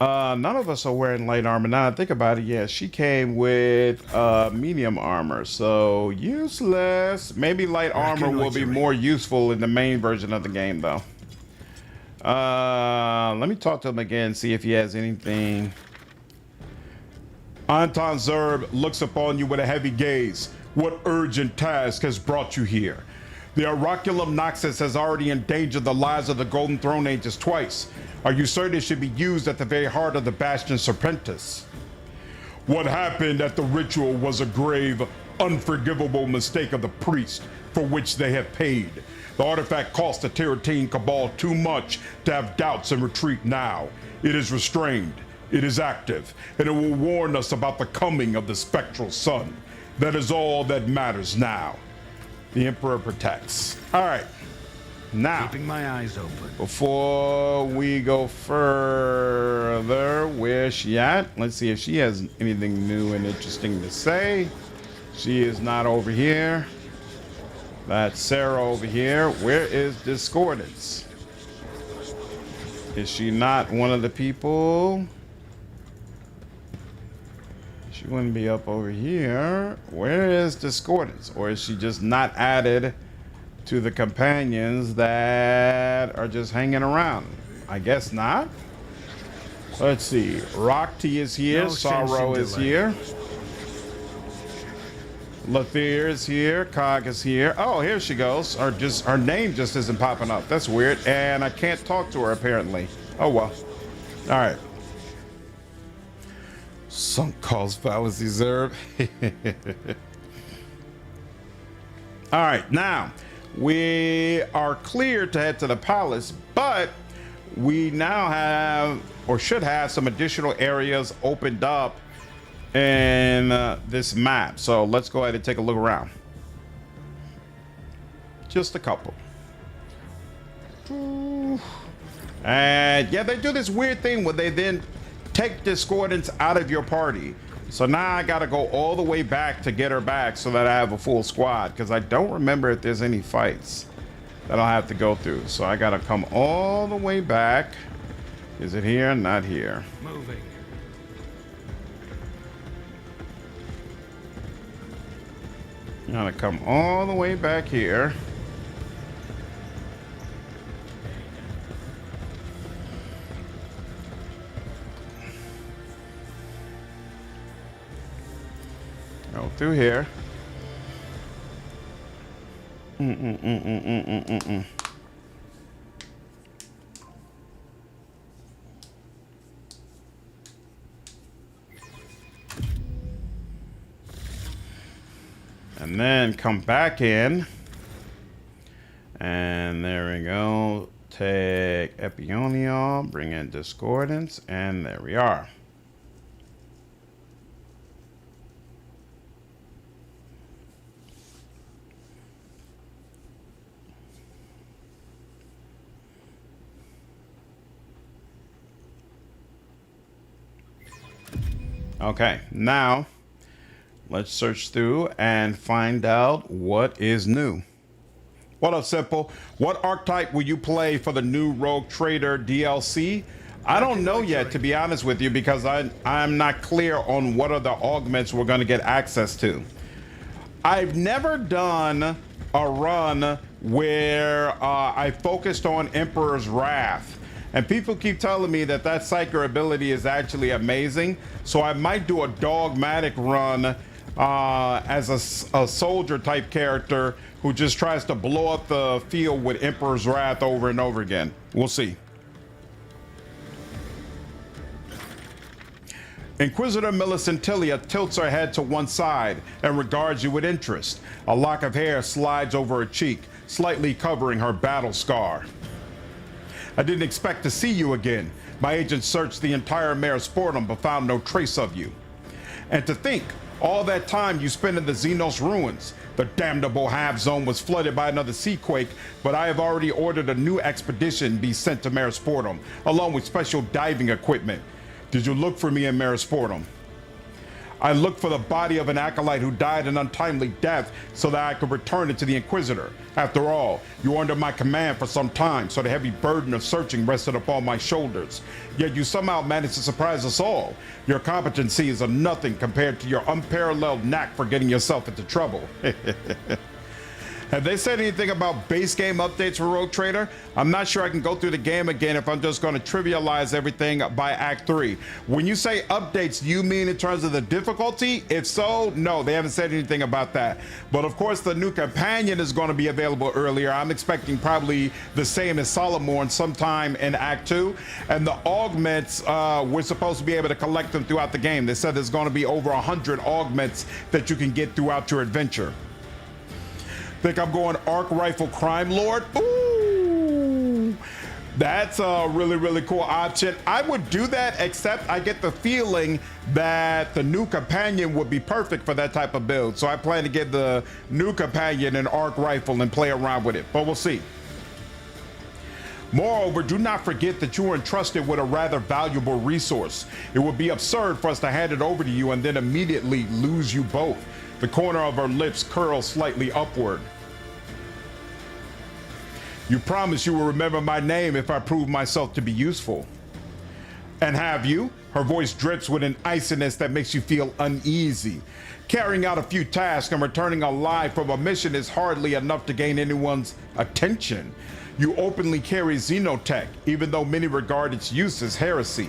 None of us are wearing light armor. Now I think about it, yeah, she came with medium armor, so useless. Maybe light armor will be more useful in the main version of the game, though. Let me talk to him again, see if he has anything. Anton Zerb looks upon you with a heavy gaze. What urgent task has brought you here? The Oraculum Noxus has already endangered the lives of the Golden Throne Ages twice. Are you certain it should be used at the very heart of the Bastion Serpentis? What happened at the ritual was a grave, unforgivable mistake of the priest, for which they have paid. The artifact cost the Terratine Cabal too much to have doubts and retreat now. It is restrained, it is active, and it will warn us about the coming of the spectral sun. That is all that matters now. The Emperor protects. All right. Now, keeping my eyes open. Before we go further, where's she at? Let's see if she has anything new and interesting to say. She is not over here. That's Sarah over here. Where is Discordance? Is she not one of the people? She wouldn't be up over here. Where is Discordance? Or is she just not added to the companions that are just hanging around? I guess not. Let's see. Rockty is here. No Sorrow is here. Lathier is here. Cog is here. Oh, here she goes. Or just her name just isn't popping up. That's weird. And I can't talk to her apparently. Oh well. All right. Sunk calls fallacy Zerb. All right, now we are clear to head to the palace, but we now have, or should have, some additional areas opened up in this map. So let's go ahead and take a look around. Just a couple. And yeah, they do this weird thing where they then take Discordance out of your party. So now I gotta go all the way back to get her back so that I have a full squad, because I don't remember if there's any fights that I'll have to go through. So I gotta come all the way back. Is it here? Not here. Moving. I'm gonna come all the way back here. Go through here. And then come back in. And there we go. Take Epioniol, bring in Discordance, and there we are. Okay, now let's search through and find out what is new. What up, Simple? What archetype will you play for the new Rogue Trader DLC? I don't know yet, to be honest with you, because I'm not clear on what are the augments we're going to get access to. I've never done a run where I focused on Emperor's Wrath. And people keep telling me that that psyker ability is actually amazing. So I might do a dogmatic run as a soldier type character who just tries to blow up the field with Emperor's Wrath over and over again. We'll see. Inquisitor Millicentilia tilts her head to one side and regards you with interest. A lock of hair slides over her cheek, slightly covering her battle scar. I didn't expect to see you again. My agents searched the entire Mare-Sportum but found no trace of you. And to think, all that time you spent in the Xenos ruins. The damnable half zone was flooded by another seaquake, but I have already ordered a new expedition be sent to Mare-Sportum, along with special diving equipment. Did you look for me in Mare-Sportum? I looked for the body of an acolyte who died an untimely death so that I could return it to the Inquisitor. After all, you were under my command for some time, so the heavy burden of searching rested upon my shoulders. Yet you somehow managed to surprise us all. Your competency is a nothing compared to your unparalleled knack for getting yourself into trouble. Have they said anything about base game updates for Rogue Trader? I'm not sure I can go through the game again if I'm just going to trivialize everything by Act 3. When you say updates, do you mean in terms of the difficulty? If so, no, they haven't said anything about that. But of course, the new companion is going to be available earlier. I'm expecting probably the same as Solomon sometime in Act 2. And the augments, we're supposed to be able to collect them throughout the game. They said there's going to be over 100 augments that you can get throughout your adventure. Think I'm going Arc Rifle Crime Lord? Ooh, that's a really, really cool option. I would do that, except I get the feeling that the new companion would be perfect for that type of build. So I plan to get the new companion an Arc Rifle and play around with it, but we'll see. Moreover, do not forget that you were entrusted with a rather valuable resource. It would be absurd for us to hand it over to you and then immediately lose you both. The corner of her lips curls slightly upward. You promise you will remember my name if I prove myself to be useful. And have you? Her voice drips with an iciness that makes you feel uneasy. Carrying out a few tasks and returning alive from a mission is hardly enough to gain anyone's attention. You openly carry xenotech, even though many regard its use as heresy.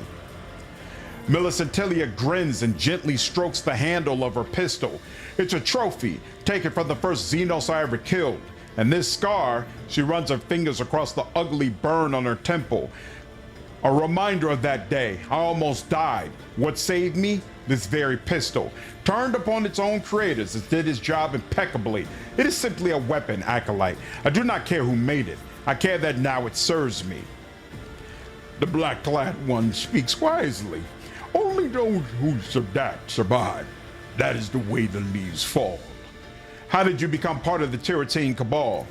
Millicentilia grins and gently strokes the handle of her pistol. It's a trophy, taken from the first Xenos I ever killed. And this scar, she runs her fingers across the ugly burn on her temple. A reminder of that day. I almost died. What saved me? This very pistol. Turned upon its own creators, it did its job impeccably. It is simply a weapon, Acolyte. I do not care who made it. I care that now it serves me. The black-clad one speaks wisely. Only those who survive. That is the way the leaves fall. How did you become part of the Tiratine Cabal?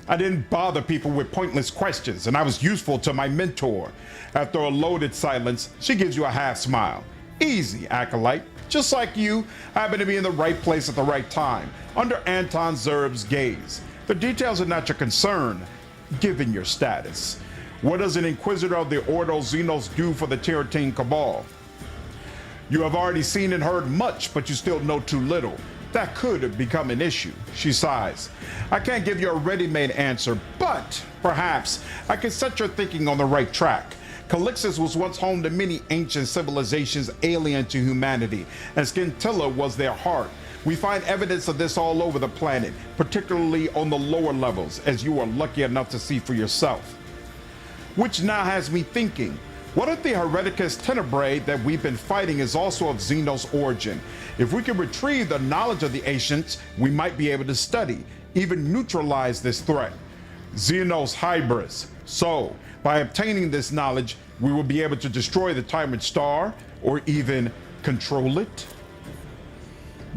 I didn't bother people with pointless questions, and I was useful to my mentor. After a loaded silence, she gives you a half smile. Easy, Acolyte. Just like you, I happen to be in the right place at the right time, under Anton Zerb's gaze. The details are not your concern, given your status. What does an Inquisitor of the Ordo Xenos do for the Tiratine Cabal? You have already seen and heard much, but you still know too little. That could become an issue, she sighs. I can't give you a ready-made answer, but perhaps I can set your thinking on the right track. Calixis was once home to many ancient civilizations alien to humanity, and Scintilla was their heart. We find evidence of this all over the planet, particularly on the lower levels, as you are lucky enough to see for yourself. Which now has me thinking, what if the Hereticus Tenebrae that we've been fighting is also of Xenos origin? If we can retrieve the knowledge of the ancients, we might be able to study, even neutralize this threat. Xenos Hybris. So, by obtaining this knowledge, we will be able to destroy the Tyrant Star, or even control it?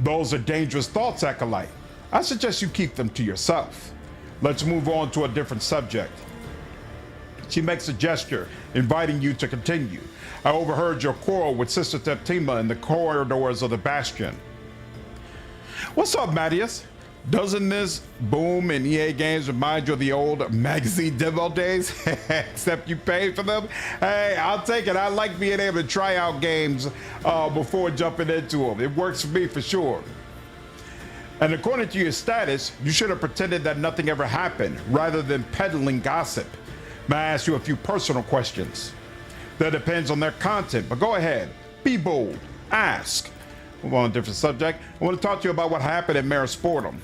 Those are dangerous thoughts, Acolyte. I suggest you keep them to yourself. Let's move on to a different subject. She makes a gesture, inviting you to continue. I overheard your quarrel with Sister Septima in the corridors of the Bastion. What's up, Mattias? Doesn't this boom in EA games remind you of the old magazine demo days? Except you paid for them? Hey, I'll take it. I like being able to try out games before jumping into them. It works for me for sure. And according to your status, you should have pretended that nothing ever happened, rather than peddling gossip. May I ask you a few personal questions? That depends on their content, but go ahead. Be bold. Ask. Move on to a different subject. I want to talk to you about what happened at Merisportum.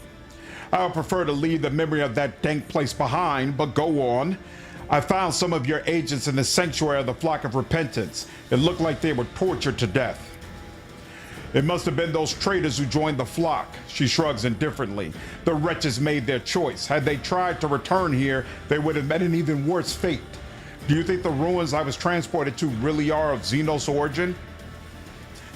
I would prefer to leave the memory of that dank place behind, but go on. I found some of your agents in the sanctuary of the Flock of Repentance. It looked like they were tortured to death. It must have been those traitors who joined the flock. She shrugs indifferently. The wretches made their choice. Had they tried to return here, they would have met an even worse fate. Do you think the ruins I was transported to really are of Xenos origin?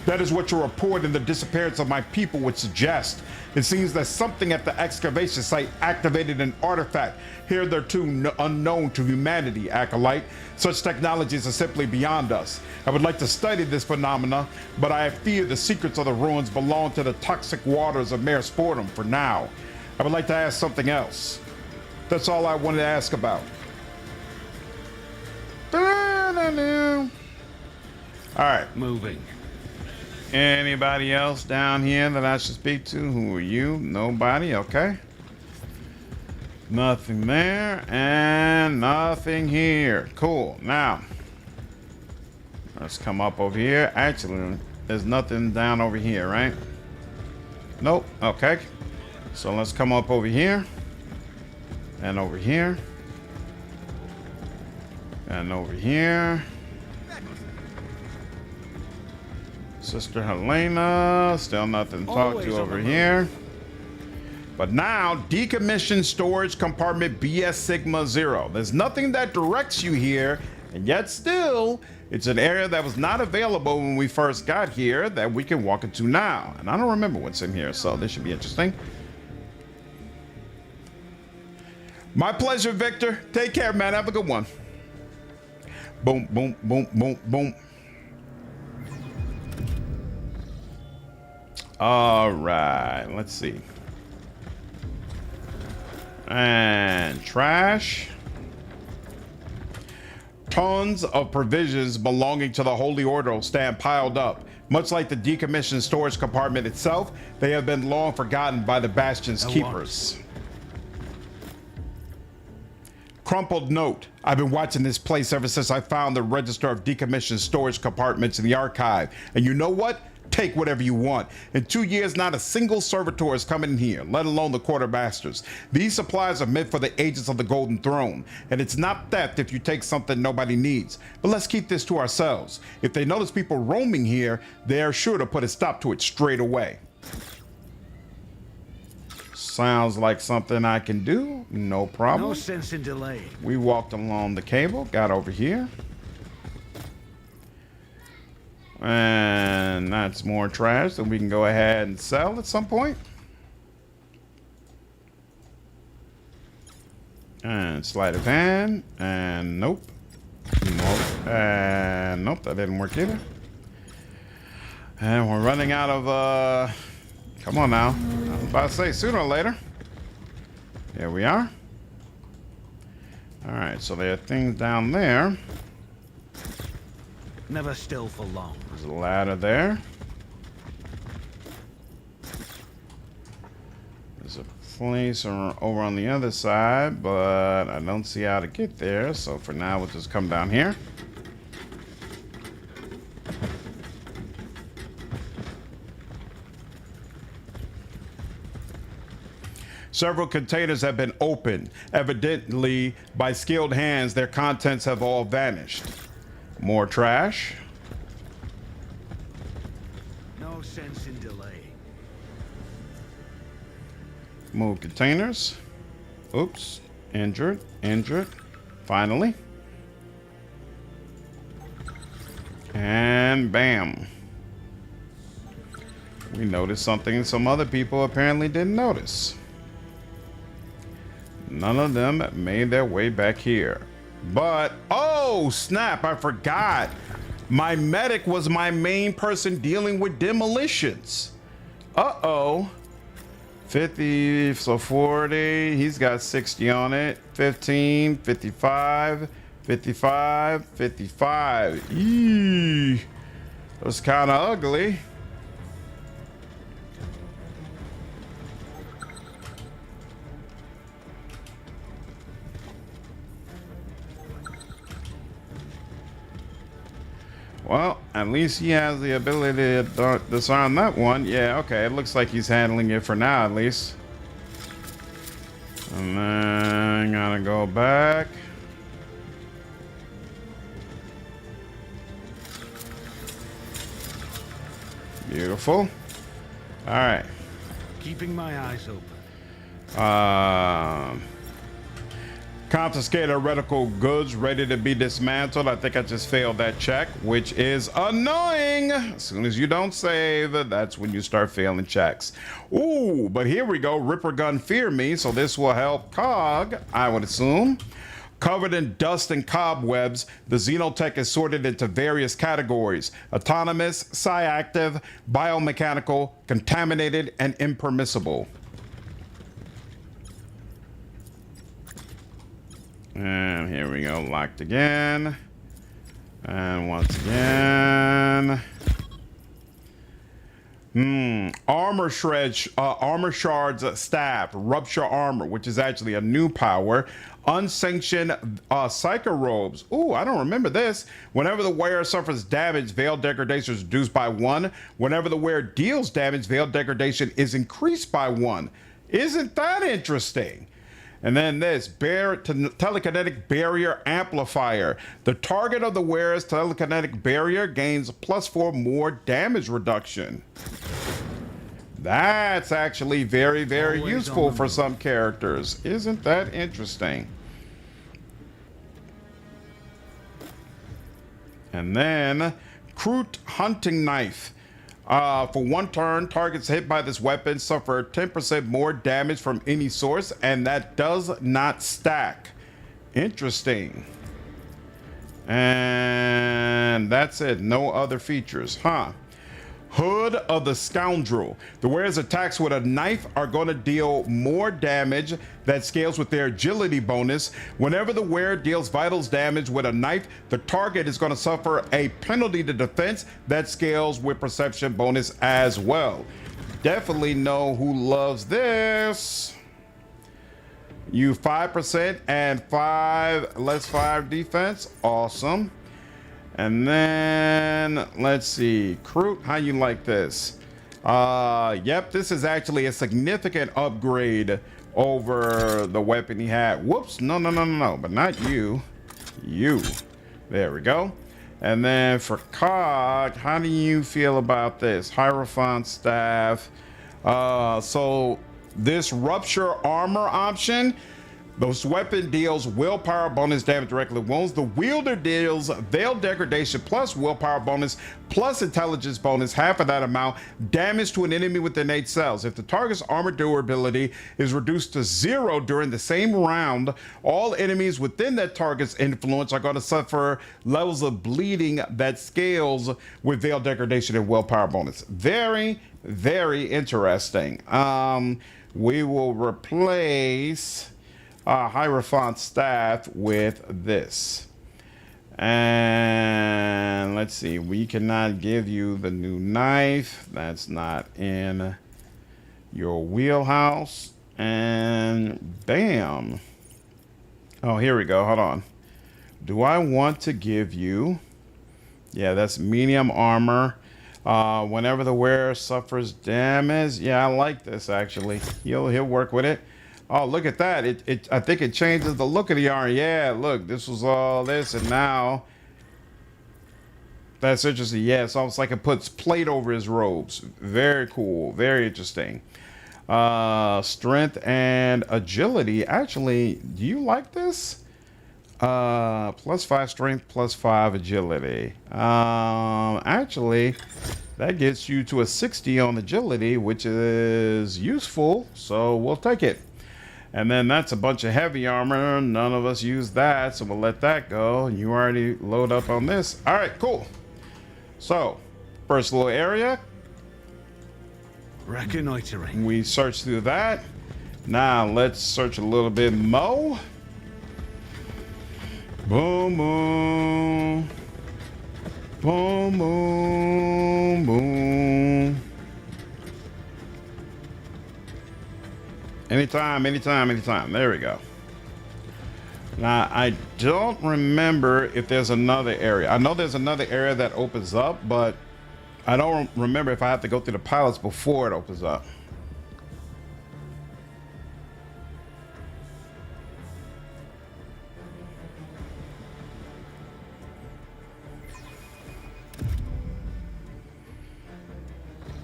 That is what your report and the disappearance of my people would suggest. It seems that something at the excavation site activated an artifact hitherto unknown to humanity, Acolyte. Such technologies are simply beyond us. I would like to study this phenomena, but I fear the secrets of the ruins belong to the toxic waters of Merisportum for now. I would like to ask something else. That's all I wanted to ask about. All right. Moving. Anybody else down here that I should speak to? Who are you? Nobody? Okay. Nothing there and nothing here. Cool. Now, let's come up over here. Actually, there's nothing down over here, right? Nope. Okay. So let's come up over here and over here and over here. Sister Helena, still nothing to talk to over here. But now, decommissioned storage compartment BS Sigma 0. There's nothing that directs you here, and yet still, it's an area that was not available when we first got here that we can walk into now. And I don't remember what's in here, so this should be interesting. My pleasure, Victor. Take care, man. Have a good one. Boom, boom, boom, boom, boom. All right, let's see. And trash. Tons of provisions belonging to the Holy Order will stand piled up. Much like the decommissioned storage compartment itself, they have been long forgotten by the Bastion's keepers. Crumpled note. I've been watching this place ever since I found the register of decommissioned storage compartments in the archive. And you know what? Take whatever you want. In 2 years, not a single servitor is coming in here, let alone the quartermasters. These supplies are meant for the agents of the Golden Throne, and it's not theft if you take something nobody needs. But let's keep this to ourselves. If they notice people roaming here, they're sure to put a stop to it straight away. Sounds like something I can do. No problem. No sense in delay. We walked along the cable, got over here. And that's more trash that we can go ahead and sell at some point. And sleight of hand. And nope. Nope. And nope, that didn't work either. And we're running out of, come on now. I was about to say sooner or later. Here we are. All right, so there are things down there. Never still for long. There's a ladder there. There's a place over on the other side, but I don't see how to get there. So for now, we'll just come down here. Several containers have been opened. Evidently, by skilled hands, their contents have all vanished. More trash. No sense in delaying. Move containers. Oops. Injured. Injured. Finally. And bam. We noticed something some other people apparently didn't notice. None of them made their way back here. But, oh, snap, I forgot. My medic was my main person dealing with demolitions. Uh-oh. 50, so 40. He's got 60 on it. 15, 55, 55, 55. Eee. That's kind of ugly. Well, at least he has the ability to disarm that one. Yeah, okay. It looks like he's handling it for now, at least. And then gotta go back. Beautiful. All right. Keeping my eyes open. Confiscate heretical goods ready to be dismantled. I think I just failed that check, which is annoying. As soon as you don't save, that's when you start failing checks. Ooh, but here we go. Ripper gun fear me, so this will help Cog, I would assume. Covered in dust and cobwebs, the Xenotech is sorted into various categories: autonomous, psi-active, biomechanical, contaminated, and impermissible. And here we go, locked again. And once again. Armor shards staff, rupture armor, which is actually a new power. Unsanctioned psycho robes. Ooh, I don't remember this. Whenever the wearer suffers damage, veil degradation is reduced by 1. Whenever the wearer deals damage, veil degradation is increased by 1. Isn't that interesting? And then this, telekinetic barrier amplifier. The target of the wearer's telekinetic barrier gains +4 more damage reduction. That's actually very, very useful for some characters. Isn't that interesting? And then, Kroot hunting knife. For 1 turn, targets hit by this weapon suffer 10% more damage from any source, and that does not stack. Interesting. And that's it. No other features, huh? Hood of the Scoundrel. The wearer's attacks with a knife are going to deal more damage that scales with their agility bonus. Whenever the wearer deals vitals damage with a knife, the target is going to suffer a penalty to defense that scales with perception bonus as well. Definitely know who loves this. You 5% and 5 less 5 defense. Awesome. And then let's see, Kroot, how you like this? Yep, this is actually a significant upgrade over the weapon he had. Whoops, no, but not you. You. There we go. And then for Cog, how do you feel about this? Hierophant staff. So this rupture armor option, this weapon deals willpower bonus damage directly wounds. The wielder deals veil degradation plus willpower bonus plus intelligence bonus, half of that amount, damage to an enemy with innate cells. If the target's armor durability is reduced to 0 during the same round, all enemies within that target's influence are going to suffer levels of bleeding that scales with veil degradation and willpower bonus. Very, very interesting. We will replace Hierophant staff with this. And let's see, we cannot give you the new knife. That's not in your wheelhouse. And bam. Oh, here we go. Hold on. Do I want to give you? Yeah, that's medium armor. Whenever the wearer suffers damage. Yeah, I like this actually. He'll work with it. Oh, look at that. I think it changes the look of the armor. Yeah, look, this was all this, and now that's interesting. Yeah, it's almost like it puts plate over his robes. Very cool. Very interesting. Strength and agility. Actually, do you like this? +5 strength, +5 agility. Actually, that gets you to a 60 on agility, which is useful, so we'll take it. And then that's a bunch of heavy armor. None of us use that, so we'll let that go. You already load up on this. All right, cool. So, first little area. Reconnoitering. We search through that. Now let's search a little bit more. Boom, boom. Boom, boom, boom. Anytime. There we go. Now, I don't remember if there's another area. I know there's another area that opens up, but I don't remember if I have to go through the pilots before it opens up.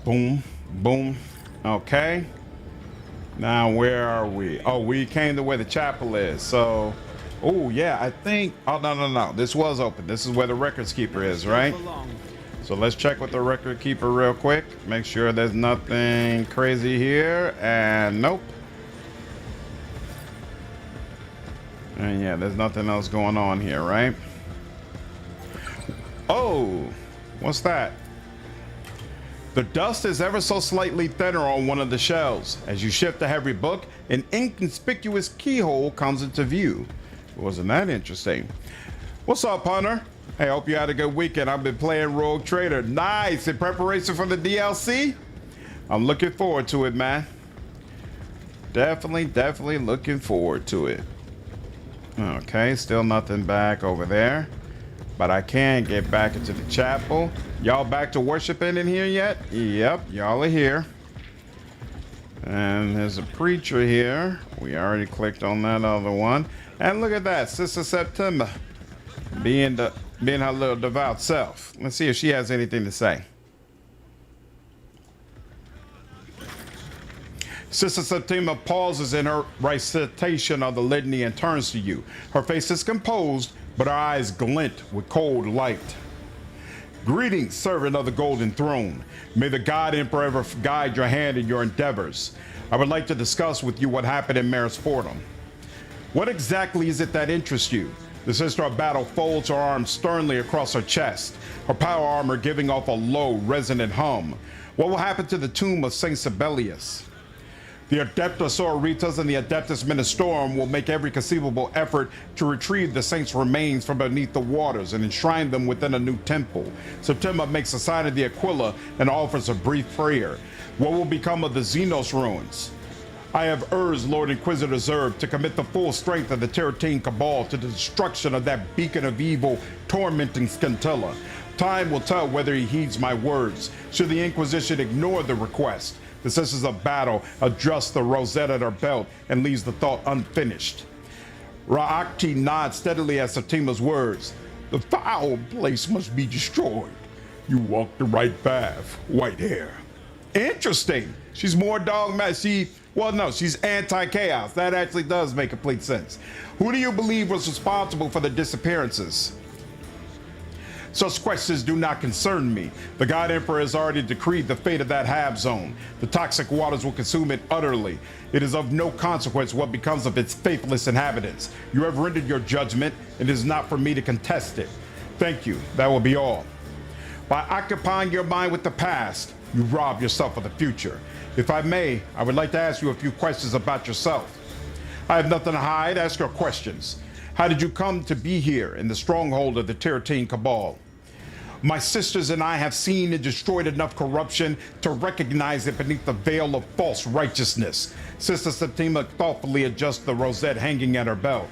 Boom, boom. Okay. Now, where are we? Oh, we came to where the chapel is. So, oh, yeah, I think. Oh, no. This was open. This is where the records keeper is, right? So let's check with the record keeper real quick. Make sure there's nothing crazy here. And nope. And yeah, there's nothing else going on here, right? Oh, what's that? The dust is ever so slightly thinner on one of the shells. As you shift the heavy book, an inconspicuous keyhole comes into view. Wasn't that interesting? What's up, Hunter? Hey, hope you had a good weekend. I've been playing Rogue Trader. Nice. In preparation for the DLC? I'm looking forward to it, man. Definitely looking forward to it. Okay, still nothing back over there. But I can get back into the chapel. Y'all back to worshiping in here yet? Yep, y'all are here. And there's a preacher here. We already clicked on that other one. And look at that, Sister September. Being her little devout self. Let's see if she has anything to say. Sister Septima pauses in her recitation of the litany and turns to you. Her face is composed, but her eyes glint with cold light. Greetings, servant of the Golden Throne. May the God Emperor ever guide your hand in your endeavors. I would like to discuss with you what happened in Maris Fordham. What exactly is it that interests you? The Sister of Battle folds her arms sternly across her chest, her power armor giving off a low, resonant hum. What will happen to the tomb of Saint Sibelius? The Adeptus Sororitas and the Adeptus Ministorum will make every conceivable effort to retrieve the saints' remains from beneath the waters and enshrine them within a new temple. September makes a sign of the Aquila and offers a brief prayer. What will become of the Xenos ruins? I have urged Lord Inquisitor Zerb to commit the full strength of the Terratine Cabal to the destruction of that beacon of evil tormenting Scintilla. Time will tell whether he heeds my words. Should the Inquisition ignore the request, the Sisters of Battle adjusts the rosette at her belt and leaves the thought unfinished. Ra'akti nods steadily at Septima's words. The foul place must be destroyed. You walk the right path, white hair. Interesting. She's more dogmatic. She's anti-chaos. That actually does make complete sense. Who do you believe was responsible for the disappearances? Such questions do not concern me. The God Emperor has already decreed the fate of that Hab zone. The toxic waters will consume it utterly. It is of no consequence what becomes of its faithless inhabitants. You have rendered your judgment, and it is not for me to contest it. Thank you. That will be all. By occupying your mind with the past, you rob yourself of the future. If I may, I would like to ask you a few questions about yourself. I have nothing to hide. Ask your questions. How did you come to be here in the stronghold of the Terratine Cabal? My sisters and I have seen and destroyed enough corruption to recognize it beneath the veil of false righteousness. Sister Septima thoughtfully adjusts the rosette hanging at her belt.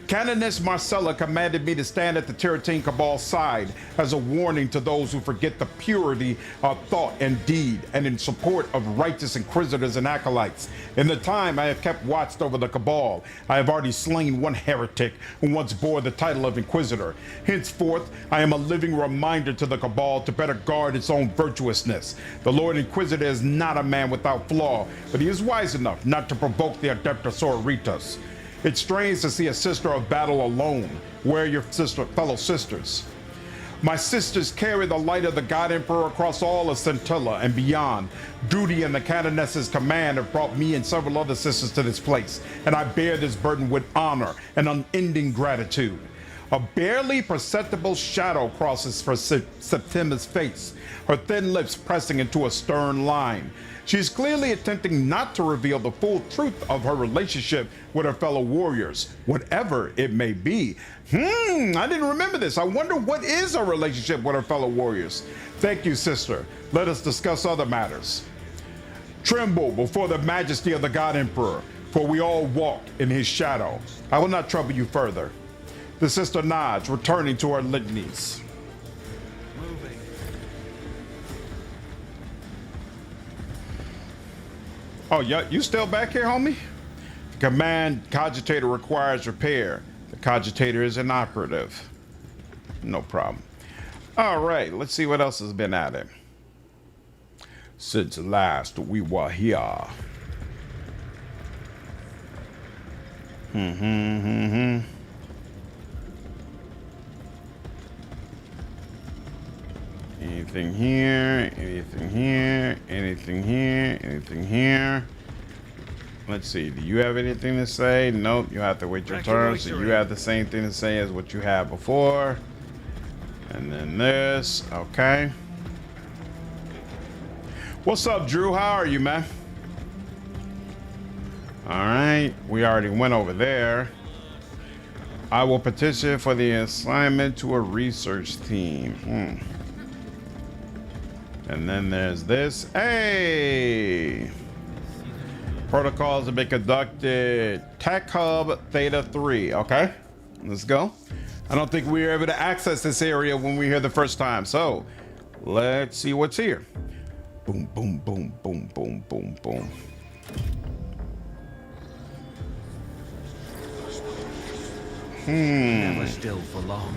Canoness Marcella commanded me to stand at the Terratine Cabal's side as a warning to those who forget the purity of thought and deed, and in support of righteous inquisitors and acolytes. In the time I have kept watch over the Cabal, I have already slain one heretic who once bore the title of Inquisitor. Henceforth, I am a living reminder to the Cabal to better guard its own virtuousness. The Lord Inquisitor is not a man without flaw, but he is wise enough not to provoke the Adeptus Sororitas. It's strange to see a Sister of Battle alone. Where are your fellow sisters? My sisters carry the light of the God Emperor across all of Scintilla and beyond. Duty and the Canoness's command have brought me and several other sisters to this place, and I bear this burden with honor and unending gratitude. A barely perceptible shadow crosses for Septima's face, her thin lips pressing into a stern line. She is clearly attempting not to reveal the full truth of her relationship with her fellow warriors, whatever it may be. I didn't remember this. I wonder what is her relationship with her fellow warriors. Thank you, sister. Let us discuss other matters. Tremble before the majesty of the God Emperor. for we all walk in his shadow. I will not trouble you further. The sister nods, returning to her litanies. Moving. Oh, yeah, you still back here, homie? The command cogitator requires repair. The cogitator is inoperative. No problem. All right, let's see what else has been added. Since last we were here. Anything here, anything here, anything here, anything here. Let's see, do you have anything to say? Nope, you have to wait your turn, so you have the same thing to say as what you had before. And then this, okay. What's up, Drew? How are you, man? All right, we already went over there. I will petition for the assignment to a research team. And then there's this. Hey! Protocols have been conducted. Tech Hub Theta 3. Okay, let's go. I don't think we were able to access this area when we were here the first time. So let's see what's here. Boom, boom, boom, boom, boom, boom, boom. Never still for long.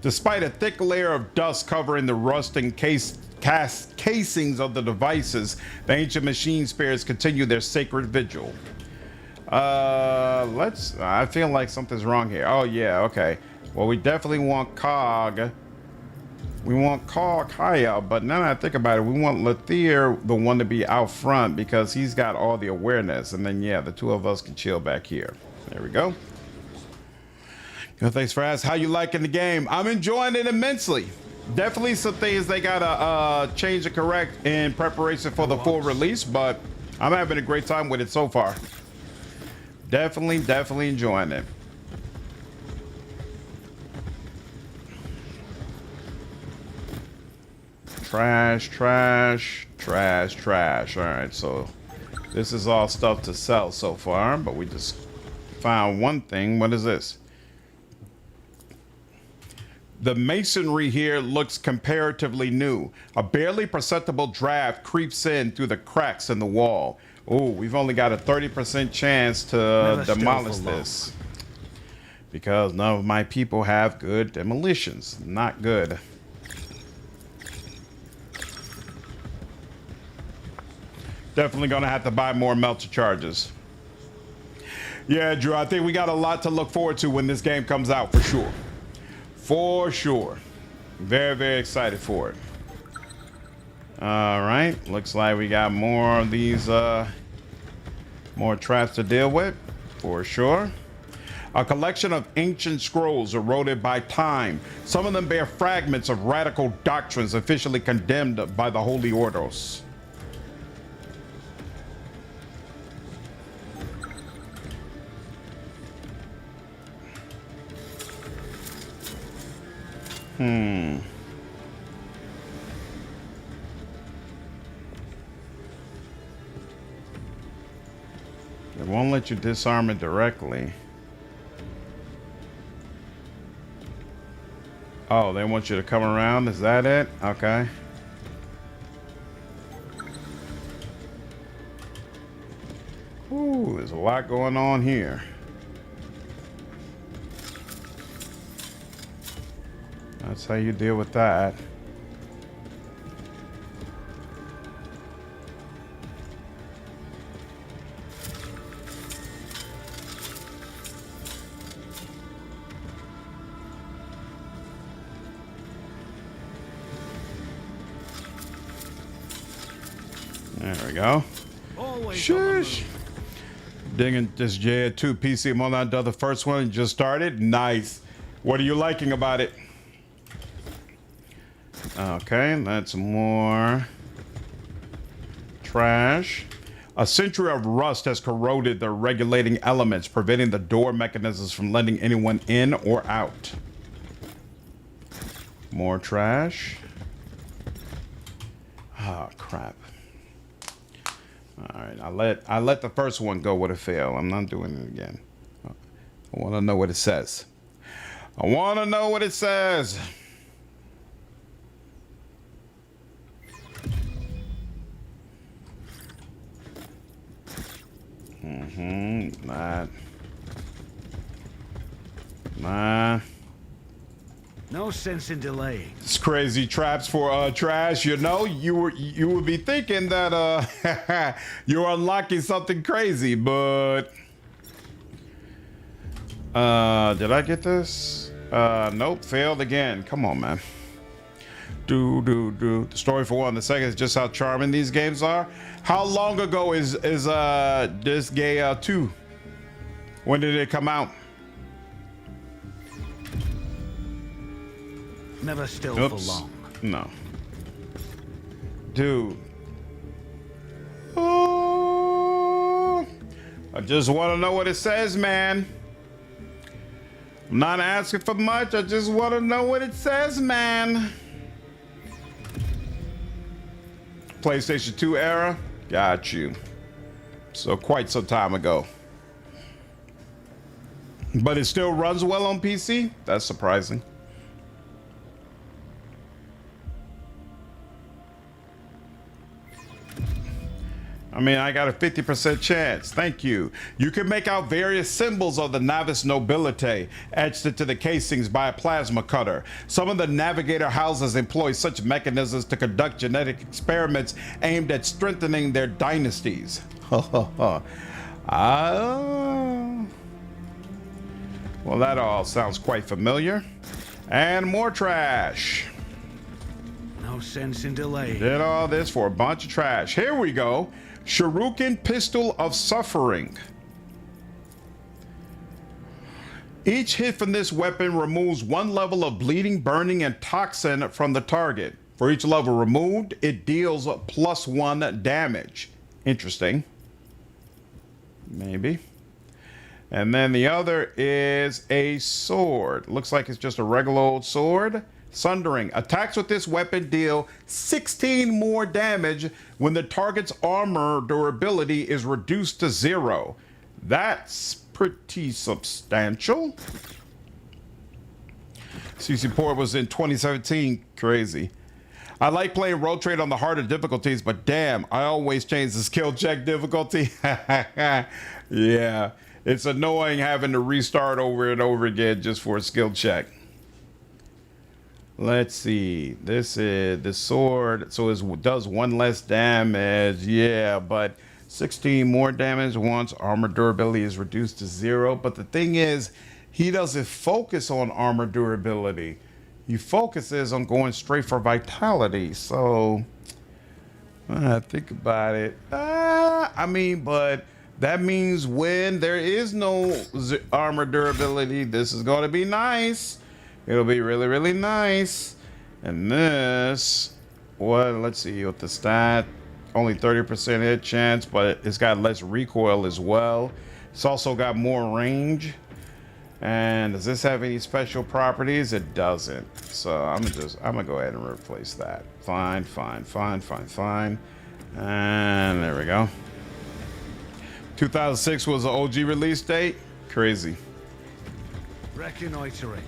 Despite a thick layer of dust covering the rusting casings of the devices, the ancient machine spirits continue their sacred vigil. I feel like something's wrong here. Oh yeah, okay. Well, we definitely want Cog. We want Cog higher, but now that I think about it, we want Lathier, the one, to be out front because he's got all the awareness. And then yeah, the two of us can chill back here. There we go. Thanks for asking. How you liking the game? I'm enjoying it immensely. Definitely some things they gotta change and correct in preparation for the full release, but I'm having a great time with it so far. Definitely enjoying it. Trash. All right, so this is all stuff to sell so far, but we just found one thing. What is this? The masonry here looks comparatively new. A barely perceptible draft creeps in through the cracks in the wall. Oh, we've only got a 30% chance to demolish this. Because none of my people have good demolitions. Not good. Definitely gonna have to buy more melter charges. Yeah, Drew, I think we got a lot to look forward to when this game comes out, for sure. For sure. Very excited for it. All right, looks like we got more of these more traps to deal with, for sure. A collection of ancient scrolls eroded by time. Some of them bear fragments of radical doctrines officially condemned by the Holy Ordos. It won't let you disarm it directly. Oh, they want you to come around? Is that it? Okay. Ooh, there's a lot going on here. That's how you deal with that. There we go. Shush. Digging this JA2 PC mod on the first one just started. Nice. What are you liking about it? Okay, that's more trash. A century of rust has corroded the regulating elements, preventing the door mechanisms from letting anyone in or out. More trash. Ah, crap. All right, I let the first one go with a fail. I'm not doing it again. I want to know what it says. I want to know what it says. Nah. No sense in delaying. It's crazy traps for trash. You know, you would be thinking that you're unlocking something crazy, but did I get this? Nope, failed again. Come on, man. The story for one. The second is just how charming these games are. How long ago is this Gay 2? When did it come out? Never still for long. No. Dude. Oh, I just want to know what it says, man. I'm not asking for much. I just want to know what it says, man. PlayStation 2 era? Got you. So quite some time ago. But it still runs well on PC? That's surprising. I mean, I got a 50% chance. Thank you. You can make out various symbols of the Navis nobility etched into the casings by a plasma cutter. Some of the Navigator houses employ such mechanisms to conduct genetic experiments aimed at strengthening their dynasties. Well, that all sounds quite familiar. And more trash. No sense in delaying. Did all this for a bunch of trash. Here we go. Shuriken Pistol of Suffering. Each hit from this weapon removes one level of bleeding, burning, and toxin from the target. For each level removed, it deals +1 damage. Interesting. Maybe. And then the other is a sword. Looks like it's just a regular old sword. Sundering. Attacks with this weapon deal 16 more damage when the target's armor durability is reduced to 0. That's pretty substantial. CC port was in 2017. Crazy. I like playing Road Trade on the harder difficulties, but damn, I always change the skill check difficulty. Yeah, it's annoying having to restart over and over again just for a skill check. Let's see. This is the sword, so it does 1 less damage. Yeah, but 16 more damage once armor durability is reduced to 0. But the thing is, he doesn't focus on armor durability. He focuses on going straight for vitality. So, think about it. I mean, but that means when there is no armor durability, this is going to be nice. It'll be really, really nice. And this, well, let's see what the stat. Only 30% hit chance, but it's got less recoil as well. It's also got more range. And does this have any special properties? It doesn't. So I'm gonna go ahead and replace that. Fine. And there we go. 2006 was the OG release date. Crazy. Reconnoitering.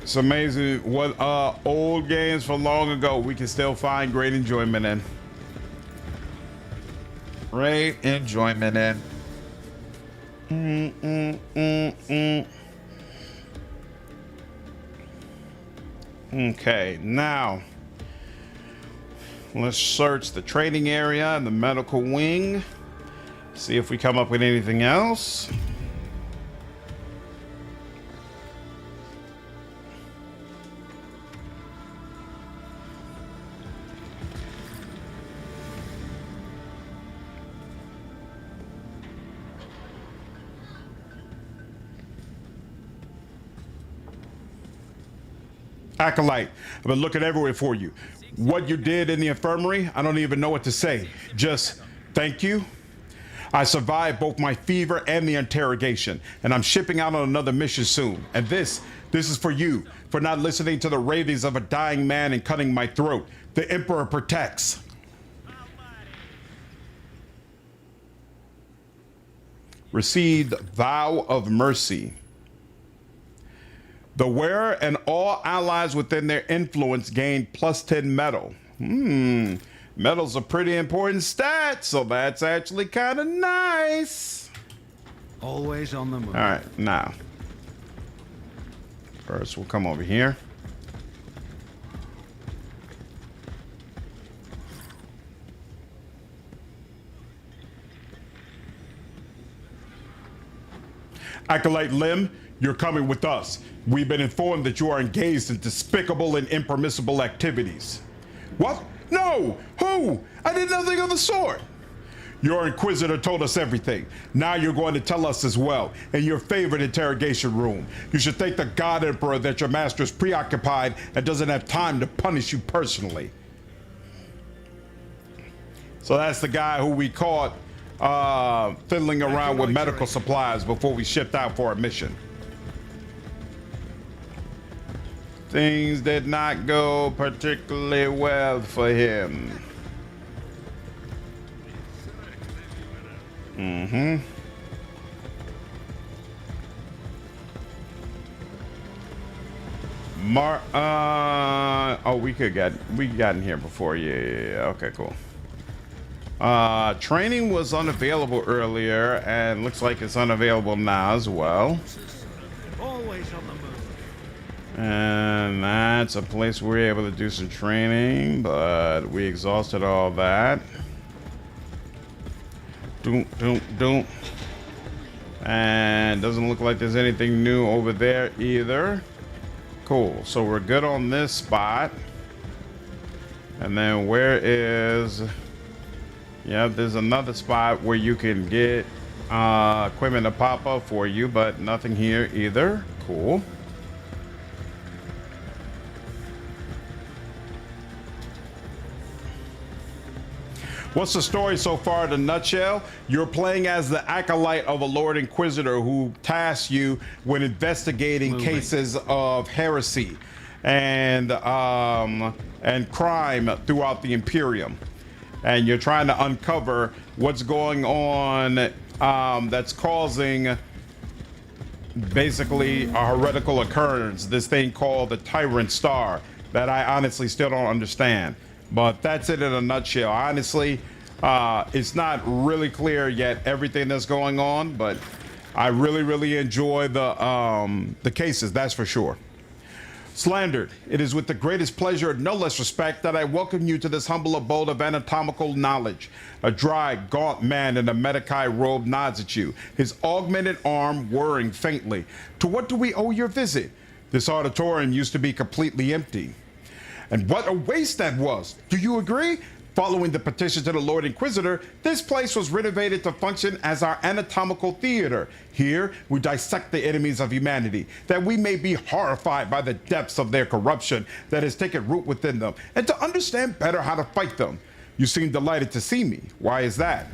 It's amazing what old games from long ago we can still find great enjoyment in. Great enjoyment in. Okay, now let's search the trading area and the medical wing. See if we come up with anything else. Acolyte, I've been looking everywhere for you. What you did in the infirmary, I don't even know what to say. Just thank you. I survived both my fever and the interrogation, and I'm shipping out on another mission soon. And this is for you, for not listening to the ravings of a dying man and cutting my throat. The Emperor protects. received Vow of Mercy. The wearer and all allies within their influence gain plus 10 metal. Metal's a pretty important stat, so that's actually kind of nice. Always on the move. All right, now. First, we'll come over here. Acolyte Lim, you're coming with us. We've been informed that you are engaged in despicable and impermissible activities. What? No! Who? I did nothing of the sort. Your Inquisitor told us everything. Now you're going to tell us as well, in your favorite interrogation room. You should thank the God Emperor that your master is preoccupied and doesn't have time to punish you personally. So that's the guy who we caught fiddling around with medical supplies before we shipped out for a mission. Things did not go particularly well for him. Oh, we got in here before. Yeah. Okay, cool. Training was unavailable earlier, and looks like it's unavailable now as well. Always on the move. And that's a place where we're able to do some training, but we exhausted all that. Doom. And doesn't look like there's anything new over there either. Cool, so we're good on this spot. And then where is... Yeah, there's another spot where you can get equipment to pop up for you, but nothing here either. Cool. What's the story so far in a nutshell? You're playing as the acolyte of a Lord Inquisitor who tasks you with investigating cases of heresy and crime throughout the Imperium. And you're trying to uncover what's going on that's causing basically a heretical occurrence, this thing called the Tyrant Star, that I honestly still don't understand. But that's it in a nutshell. Honestly, it's not really clear yet everything that's going on, but I really enjoy the cases, that's for sure. Slandered, it is with the greatest pleasure and no less respect that I welcome you to this humble abode of anatomical knowledge. A dry, gaunt man in a Medicae robe nods at you, his augmented arm whirring faintly. To what do we owe your visit? This auditorium used to be completely empty. And what a waste that was! Do you agree? Following the petition to the Lord Inquisitor, this place was renovated to function as our anatomical theater. Here, we dissect the enemies of humanity, that we may be horrified by the depths of their corruption that has taken root within them, and to understand better how to fight them. You seem delighted to see me. Why is that?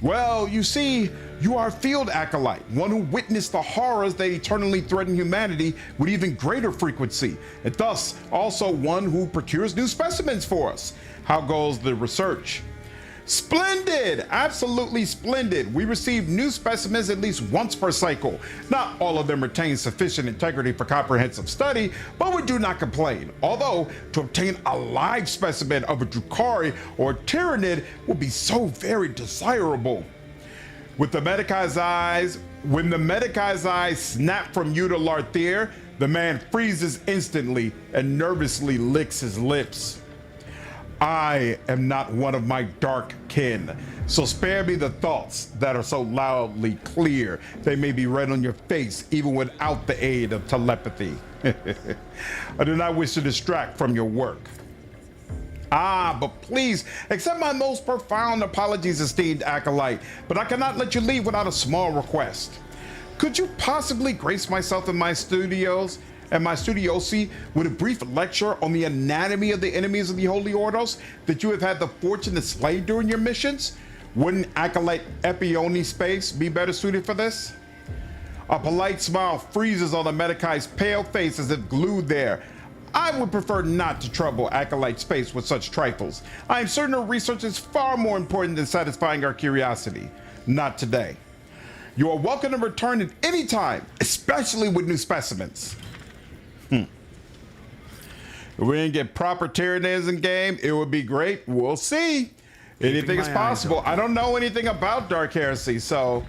Well, you see, you are a field acolyte, one who witnessed the horrors that eternally threaten humanity with even greater frequency, and thus also one who procures new specimens for us. How goes the research? Splendid! Absolutely splendid. We receive new specimens at least once per cycle. Not all of them retain sufficient integrity for comprehensive study, but we do not complain. Although, to obtain a live specimen of a Drukhari or Tyrannid will be so very desirable. When the Medicai's eyes snap from you to Larthier, the man freezes instantly and nervously licks his lips. I am not one of my dark kin, so spare me the thoughts that are so loudly clear they may be read on your face even without the aid of telepathy. I do not wish to distract from your work. But please accept my most profound apologies, esteemed acolyte, but I cannot let you leave without a small request. Could you possibly grace myself in my studios and my studiosi with a brief lecture on the anatomy of the enemies of the Holy Ordos that you have had the fortune to slay during your missions? Wouldn't acolyte Epione space be better suited for this? A polite smile freezes on the Medicai's pale face as if glued there. I would prefer not to trouble acolyte space with such trifles. I am certain our research is far more important than satisfying our curiosity. Not today. You are welcome to return at any time, especially with new specimens. If we didn't get proper Tyranids in game, it would be great. We'll see. Anything is possible. I don't know anything about Dark Heresy, so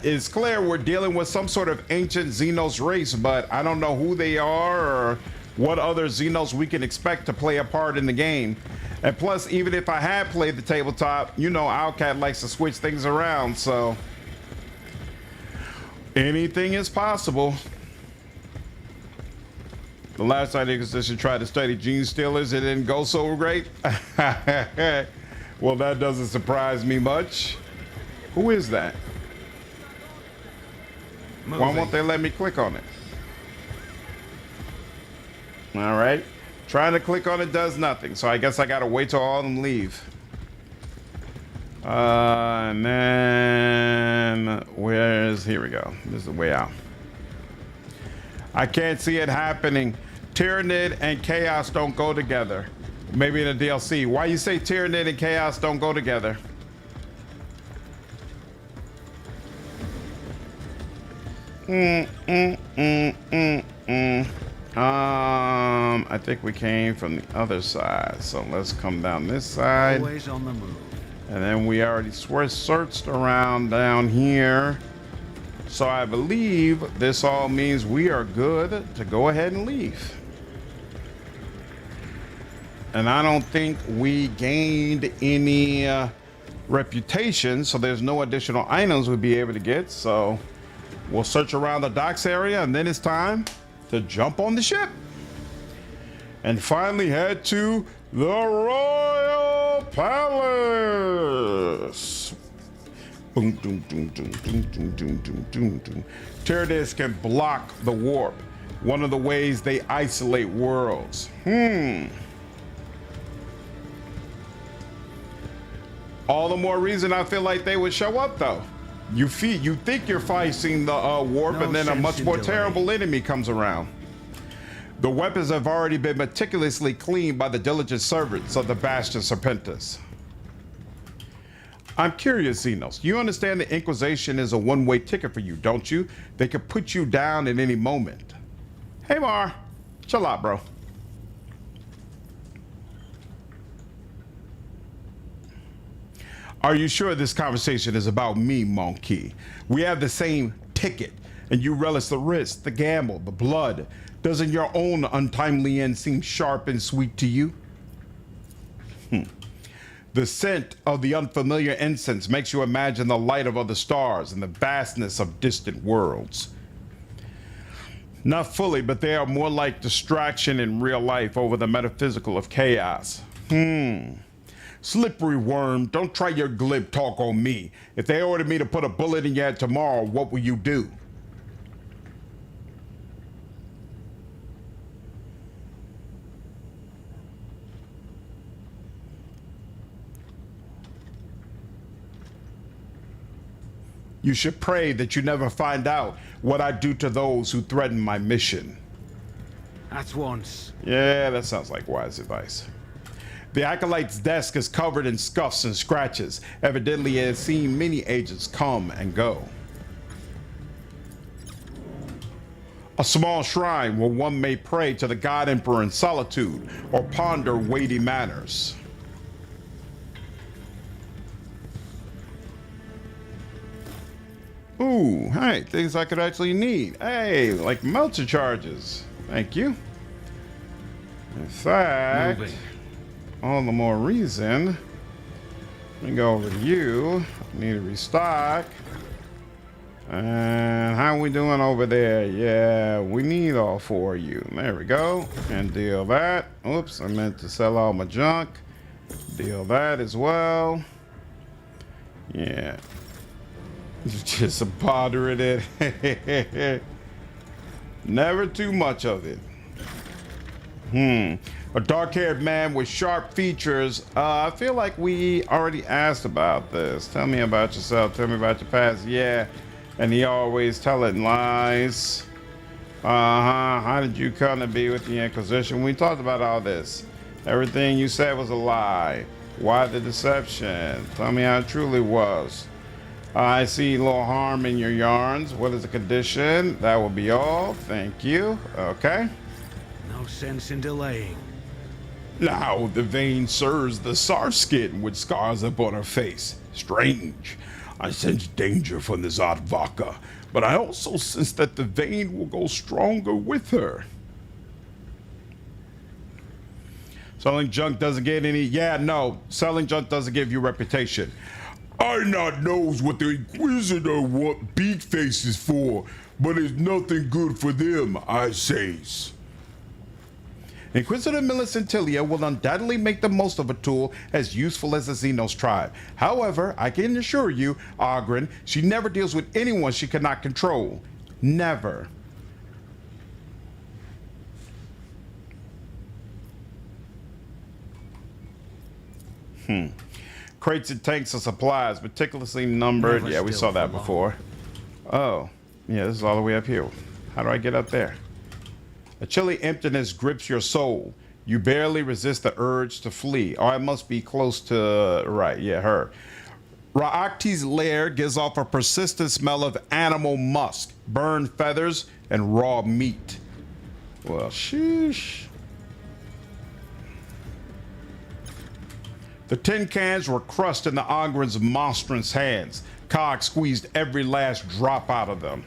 it's clear we're dealing with some sort of ancient Xenos race, but I don't know who they are or what other Xenos we can expect to play a part in the game. And plus, even if I had played the tabletop, you know, Owlcat likes to switch things around, so anything is possible. The last time Inquisition tried to study gene stealers, it didn't go so great. Well, that doesn't surprise me much. Who is that? Why won't they let me click on it? All right. Trying to click on it does nothing. So I guess I got to wait till all of them leave. And then here we go. This is the way out. I can't see it happening. Tyranid and Chaos don't go together. Maybe in the DLC. Why you say Tyranid and Chaos don't go together? I think we came from the other side. So let's come down this side. Always on the move. And then we already searched around down here. So I believe this all means we are good to go ahead and leave. And I don't think we gained any reputation, so there's no additional items we'll be able to get. So we'll search around the docks area, and then it's time to jump on the ship and finally head to the Royal Palace. Boom, doom, doom, doom, doom, doom, doom, doom, doom, doom. Tyranids can block the warp, one of the ways they isolate worlds. All the more reason I feel like they would show up, though. You think you're fighting the warp, and then a much more terrible enemy comes around. The weapons have already been meticulously cleaned by the diligent servants of the Bastion Serpentis. I'm curious, Xenos. You understand the Inquisition is a one-way ticket for you, don't you? They could put you down at any moment. Hey, Mar. Chill out, bro. Are you sure this conversation is about me, Monkey? We have the same ticket, and you relish the risk, the gamble, the blood. Doesn't your own untimely end seem sharp and sweet to you? The scent of the unfamiliar incense makes you imagine the light of other stars and the vastness of distant worlds. Not fully, but they are more like distraction in real life over the metaphysical of chaos. Slippery worm, don't try your glib talk on me. If they ordered me to put a bullet in your head tomorrow, what will you do? You should pray that you never find out what I do to those who threaten my mission. At once. Yeah, that sounds like wise advice. The Acolyte's desk is covered in scuffs and scratches. Evidently, it has seen many agents come and go. A small shrine where one may pray to the God Emperor in solitude or ponder weighty matters. Ooh, hey, things I could actually need. Hey, like melter charges. Thank you. In fact, all the more reason. Let me go over to you. Need to restock. And how we doing over there? Yeah, we need all four of you. There we go. And deal that. Oops, I meant to sell all my junk. Deal that as well. Yeah. Just bothering it. Never too much of it. A dark-haired man with sharp features. I feel like we already asked about this. Tell me about yourself. Tell me about your past. Yeah. And he always telling lies. How did you come to be with the Inquisition? We talked about all this. Everything you said was a lie. Why the deception? Tell me how it truly was. I see a little harm in your yarns. What is the condition? That will be all. Thank you. Okay. No sense in delaying. Now the vein serves the Sarskin with scars upon her face. Strange. I sense danger from this Advaka, but I also sense that the vein will go stronger with her. Selling junk doesn't get any. Yeah, no. Selling junk doesn't give you reputation. I not knows what the Inquisitor want big faces for, but it's nothing good for them, I says. Inquisitor Millicentilia will undoubtedly make the most of a tool as useful as the Xenos tribe. However, I can assure you, Ogren, she never deals with anyone she cannot control. Never. Crates and tanks of supplies, meticulously numbered. Yeah, we saw that before. Oh, yeah, this is all the way up here. How do I get up there? A chilly emptiness grips your soul. You barely resist the urge to flee. Oh, I must be close to, right, yeah, her. Ra'akti's lair gives off a persistent smell of animal musk, burned feathers, and raw meat. Well, sheesh. The tin cans were crushed in the Ogren's monstrous hands. Cog squeezed every last drop out of them.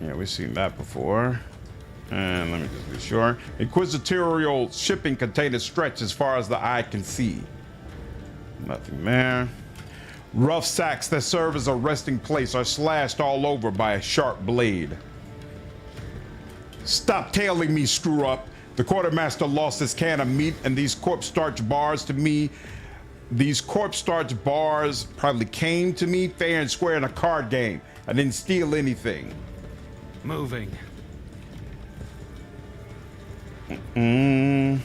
Yeah, we've seen that before. And let me just be sure. Inquisitorial shipping containers stretch as far as the eye can see. Nothing there. Rough sacks that serve as a resting place are slashed all over by a sharp blade. Stop tailing me, screw up. The quartermaster lost his can of meat, and these corpse starch bars to me. These corpse starch bars probably came to me fair and square in a card game. I didn't steal anything. Moving. The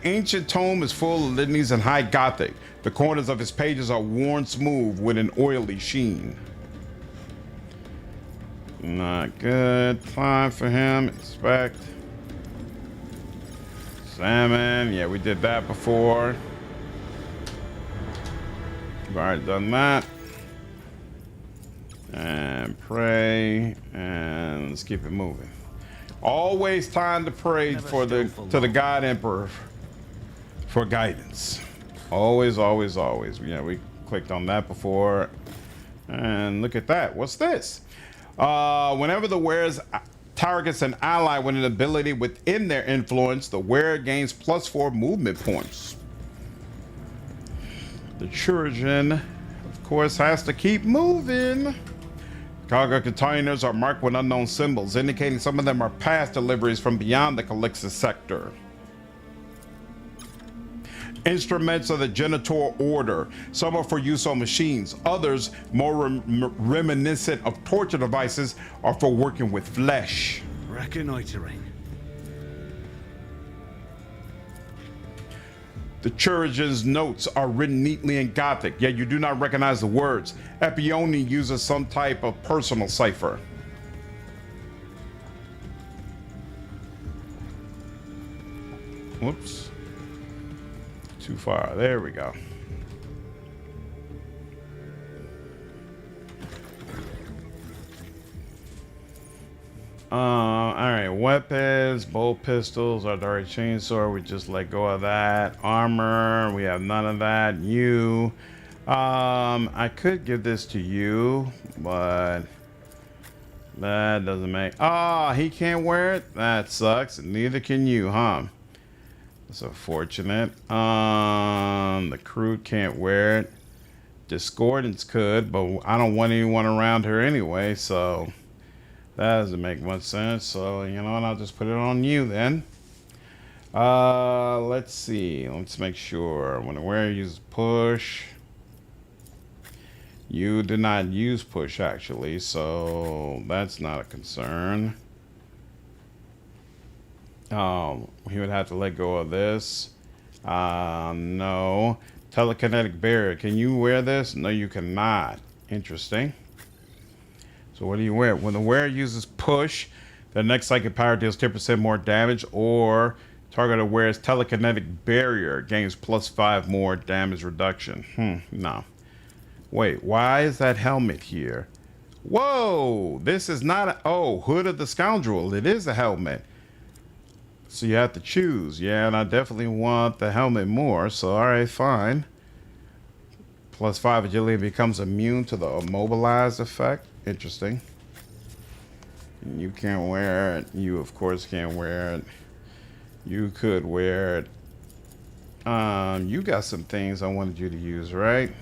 ancient tome is full of litanies in high Gothic. The corners of its pages are worn smooth with an oily sheen. Not good. Time for him. Inspect. Salmon. Yeah, we did that before. We've already done that. And pray. And let's keep it moving. Always time to pray for the God Emperor for guidance. Always, always, always. Yeah, we clicked on that before. And look at that. What's this? Whenever the wearers targets an ally with an ability within their influence, the wearer gains +4 movement points. The Chirurgeon, of course, has to keep moving. Cargo containers are marked with unknown symbols, indicating some of them are past deliveries from beyond the Calixis sector. Instruments of the Genitor Order. Some are for use on machines. Others, more reminiscent of torture devices, are for working with flesh. Reconnoitering. The Chirurgeon's notes are written neatly in Gothic, yet you do not recognize the words. Epione uses some type of personal cipher. Whoops. Too far. There we go. All right, weapons, bolt pistols, artillery chainsaw. We just let go of that. Armor, we have none of that. You, I could give this to you, but that doesn't make. Oh, he can't wear it. That sucks. Neither can you, huh? That's unfortunate. The crew can't wear it. Discordance could, but I don't want anyone around her anyway, so that doesn't make much sense. So, you know what, I'll just put it on you then. Let's see. Let's make sure. When the wearer uses push. You did not use push, actually, so that's not a concern. He would have to let go of this. No. Telekinetic barrier. Can you wear this? No, you cannot. Interesting. So what do you wear? When the wearer uses push, the next psychic power deals 10% more damage or Target that wears telekinetic barrier gains +5 more damage reduction. No. Wait, why is that helmet here? Whoa, this is not a... Oh, Hood of the Scoundrel. It is a helmet. So you have to choose. Yeah, and I definitely want the helmet more. So, all right, fine. +5 agility becomes immune to the immobilized effect. Interesting. You can't wear it. You, of course, can't wear it. You could wear it. You got some things I wanted you to use, right?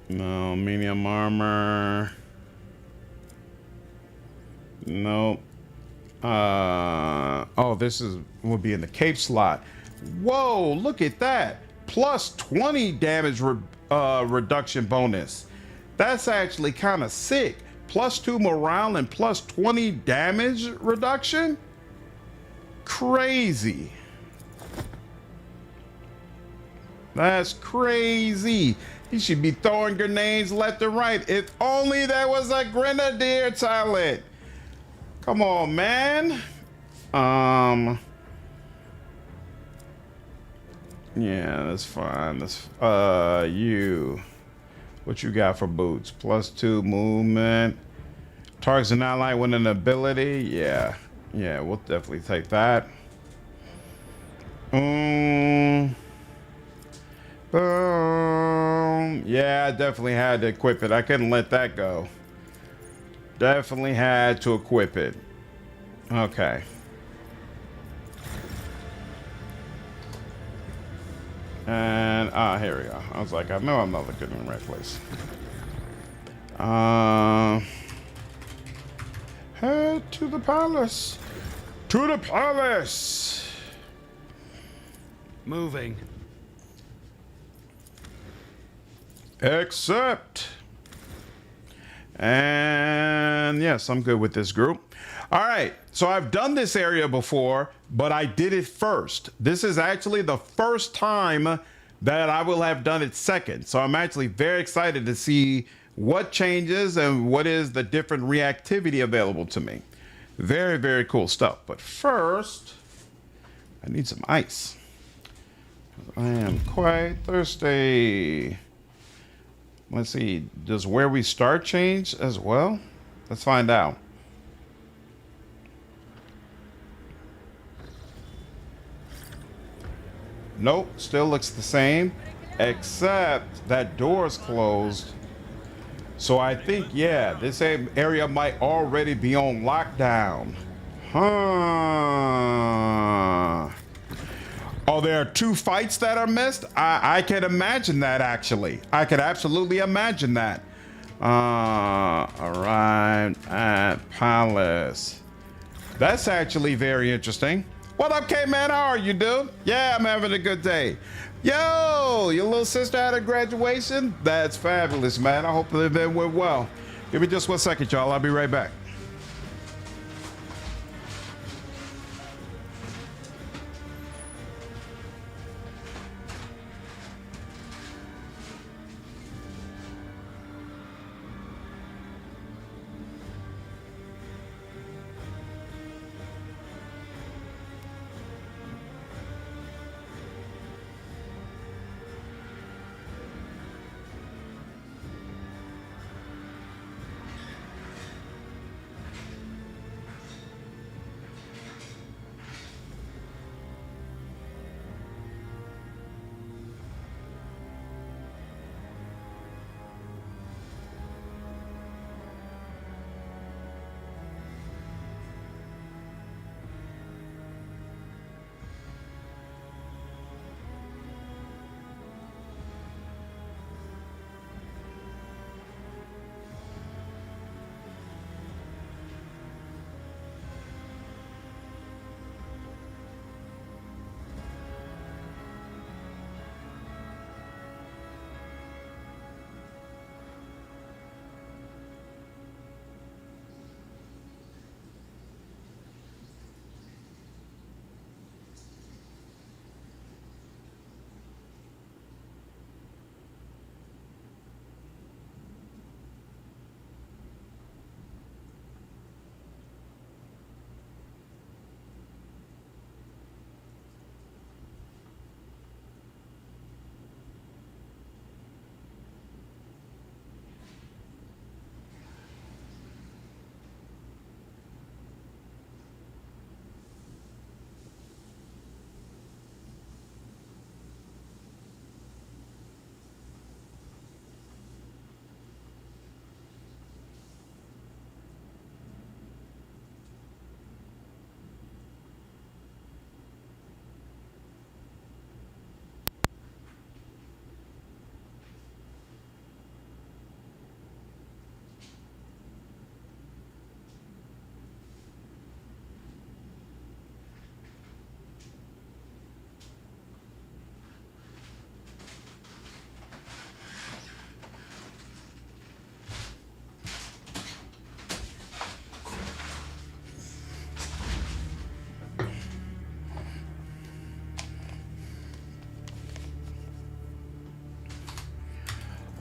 No, medium armor. Nope. Oh, this will be in the cape slot. Whoa, look at that. +20 damage reduction bonus. That's actually kind of sick. +2 morale and +20 damage reduction? Crazy. That's crazy. He should be throwing grenades left and right. If only there was a grenadier talent. Come on, man. Yeah, that's fine. That's you. What you got for boots? +2 movement. Targets an ally with an ability. Yeah, we'll definitely take that. Yeah, I definitely had to equip it. I couldn't let that go. Definitely had to equip it. Okay. And here we go. I was like, I know I'm not looking in the right place. Head to the palace. To the palace. Moving. Accept. And yes, I'm good with this group. All right, so I've done this area before, but I did it first. This is actually the first time that I will have done it second. So I'm actually very excited to see what changes and what is the different reactivity available to me. Very, very cool stuff. But first, I need some ice. I am quite thirsty. Let's see, does where we start change as well? Let's find out. Nope, still looks the same, except that door's closed. So I think, yeah, this area might already be on lockdown. Huh. Oh, there are 2 fights that are missed? I can imagine that, actually. I could absolutely imagine that. Arrived at Palace. That's actually very interesting. What up, K-Man? How are you, dude? Yeah, I'm having a good day. Yo, your little sister had a graduation? That's fabulous, man. I hope the event went well. Give me just 1 second, y'all. I'll be right back.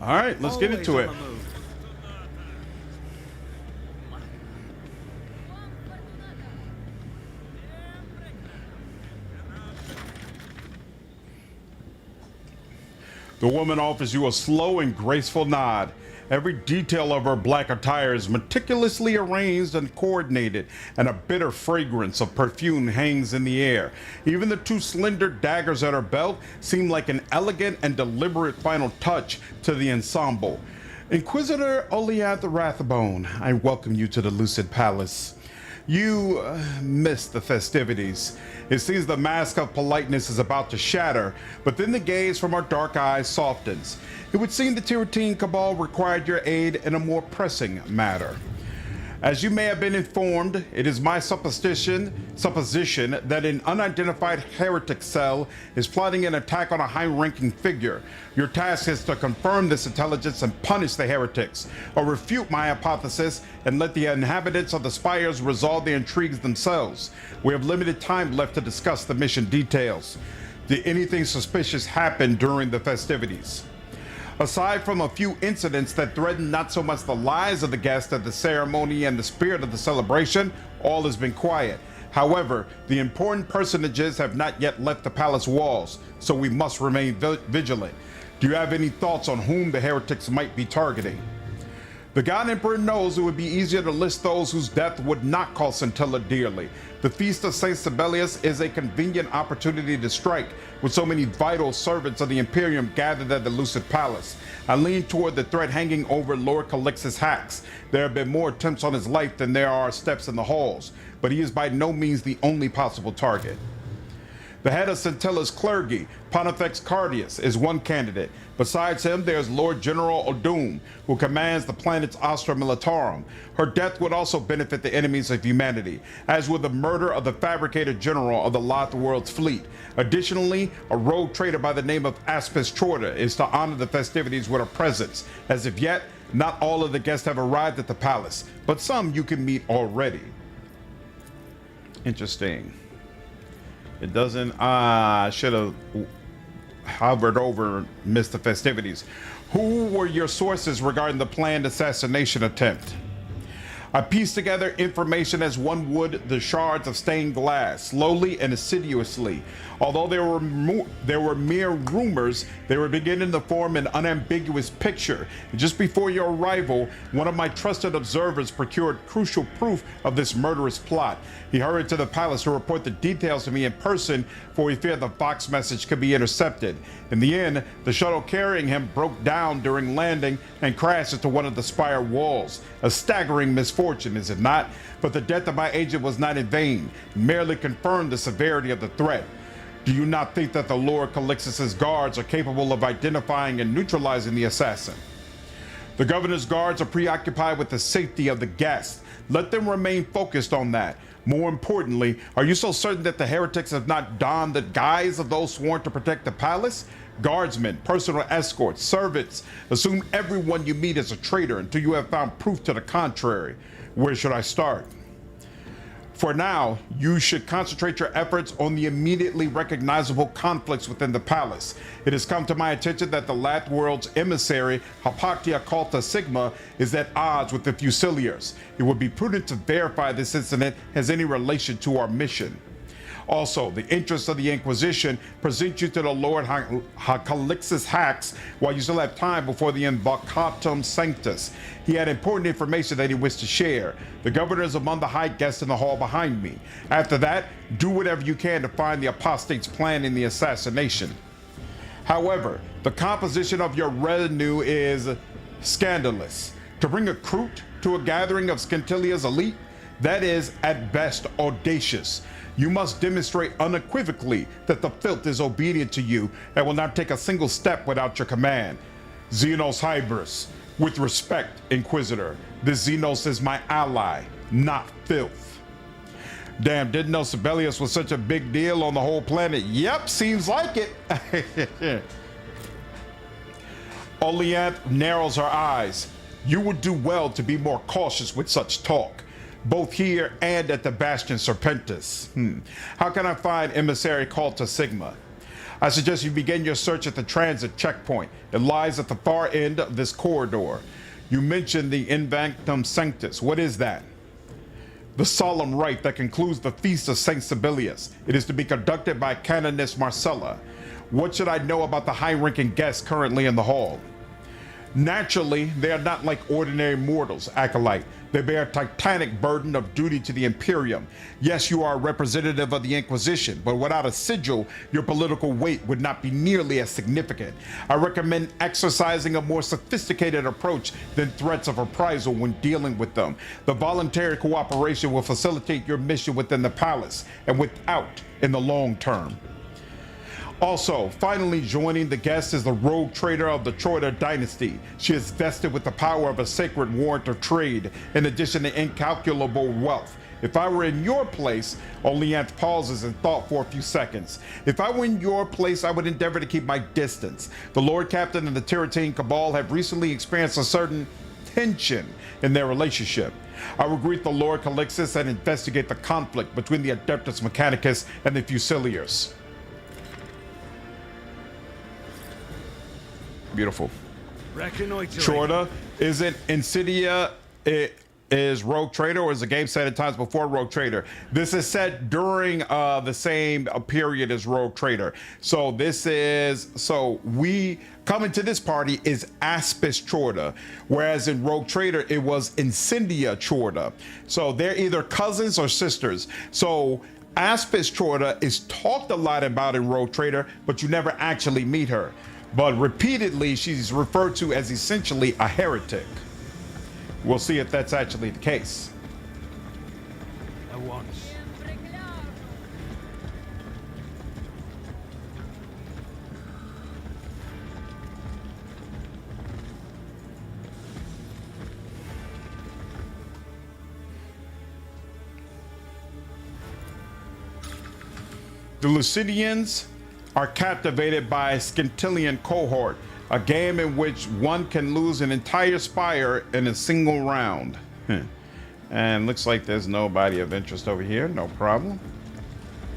All right, let's get into it. Always on the move. The woman offers you a slow and graceful nod. Every detail of her black attire is meticulously arranged and coordinated, and a bitter fragrance of perfume hangs in the air. Even the two slender daggers at her belt seem like an elegant and deliberate final touch to the ensemble. Inquisitor Oliath Rathbone, I welcome you to the Lucid Palace. You missed the festivities. It seems the mask of politeness is about to shatter, but then the gaze from our dark eyes softens. It would seem the Tiratine Cabal required your aid in a more pressing matter. As you may have been informed, it is my supposition that an unidentified heretic cell is plotting an attack on a high-ranking figure. Your task is to confirm this intelligence and punish the heretics, or refute my hypothesis and let the inhabitants of the spires resolve the intrigues themselves. We have limited time left to discuss the mission details. Did anything suspicious happen during the festivities? Aside from a few incidents that threaten not so much the lives of the guests at the ceremony and the spirit of the celebration, all has been quiet. However, the important personages have not yet left the palace walls, so we must remain vigilant. Do you have any thoughts on whom the heretics might be targeting? The God Emperor knows it would be easier to list those whose death would not cost Scintilla dearly. The Feast of St. Sibelius is a convenient opportunity to strike, with so many vital servants of the Imperium gathered at the Lucid Palace. I lean toward the threat hanging over Lord Calixtus Hax. There have been more attempts on his life than there are steps in the halls, but he is by no means the only possible target. The head of Scintilla's clergy, Pontifex Cardius, is one candidate. Besides him, there's Lord General Odum, who commands the planet's Astra Militarum. Her death would also benefit the enemies of humanity, as would the murder of the fabricator general of the Loth World's fleet. Additionally, a rogue trader by the name of Aspis Chorda is to honor the festivities with a presence. As of yet, not all of the guests have arrived at the palace, but some you can meet already. Interesting. It doesn't, I should have hovered over, missed the festivities. Who were your sources regarding the planned assassination attempt? I pieced together information as one would the shards of stained glass, slowly and assiduously. Although there were mere rumors, they were beginning to form an unambiguous picture. Just before your arrival, one of my trusted observers procured crucial proof of this murderous plot. He hurried to the palace to report the details to me in person, for he feared the Vox message could be intercepted. In the end, the shuttle carrying him broke down during landing and crashed into one of the spire walls. A staggering misfortune, is it not? But the death of my agent was not in vain, merely confirmed the severity of the threat. Do you not think that the Lord Calixtus's guards are capable of identifying and neutralizing the assassin? The governor's guards are preoccupied with the safety of the guests. Let them remain focused on that. More importantly, are you so certain that the heretics have not donned the guise of those sworn to protect the palace? Guardsmen, personal escorts, servants. Assume everyone you meet is a traitor until you have found proof to the contrary. Where should I start? For now, you should concentrate your efforts on the immediately recognizable conflicts within the palace. It has come to my attention that the Loth World's emissary, Hypoctia Culta Sigma, is at odds with the Fusiliers. It would be prudent to verify this incident has any relation to our mission. Also, the interests of the Inquisition present you to the Lord Calixtus Hax while you still have time before the Invocatum Sanctus. He had important information that he wished to share. The governor is among the high guests in the hall behind me. After that, do whatever you can to find the apostates planning the assassination. However, the composition of your retinue is scandalous. To bring a recruit to a gathering of Scintilla's elite, that is at best audacious. You must demonstrate unequivocally that the filth is obedient to you and will not take a single step without your command. Xenos Hybris. With respect, Inquisitor, this Xenos is my ally, not filth. Damn, didn't know Sibelius was such a big deal on the whole planet. Yep, seems like it. Oliath narrows her eyes. You would do well to be more cautious with such talk, both here and at the Bastion Serpentis. How can I find emissary Culta Sigma? I suggest you begin your search at the transit checkpoint. It lies at the far end of this corridor. You mentioned the Invanctum Sanctus. What is that? The solemn rite that concludes the Feast of Saint Sibelius. It is to be conducted by Canoness Marcella. What should I know about the high-ranking guests currently in the hall? Naturally, they are not like ordinary mortals, Acolyte. They bear a titanic burden of duty to the Imperium. Yes, you are a representative of the Inquisition, but without a sigil, your political weight would not be nearly as significant. I recommend exercising a more sophisticated approach than threats of reprisal when dealing with them. The voluntary cooperation will facilitate your mission within the palace and without in the long term. Also, finally joining the guests is the rogue trader of the Troida dynasty. She is vested with the power of a sacred warrant of trade, in addition to incalculable wealth. If I were in your place, Oleanth pauses in thought for a few seconds. If I were in your place, I would endeavor to keep my distance. The Lord Captain and the Tiratine Cabal have recently experienced a certain tension in their relationship. I will greet the Lord Calixtus and investigate the conflict between the Adeptus Mechanicus and the Fusiliers. Beautiful. Reconnoitering. Troida, is it Insidia? It is Rogue Trader, or is the game set at times before Rogue Trader? This is set during the same period as Rogue Trader. So we coming to this party is Aspis Troida, whereas in Rogue Trader it was Incendia Troida. So they're either cousins or sisters. So Aspis Troida is talked a lot about in Rogue Trader, but you never actually meet her. But repeatedly, she's referred to as essentially a heretic. We'll see if that's actually the case. At once. The Lucidians are captivated by a Scintilian cohort, a game in which one can lose an entire spire in a single round. And looks like there's nobody of interest over here. No problem.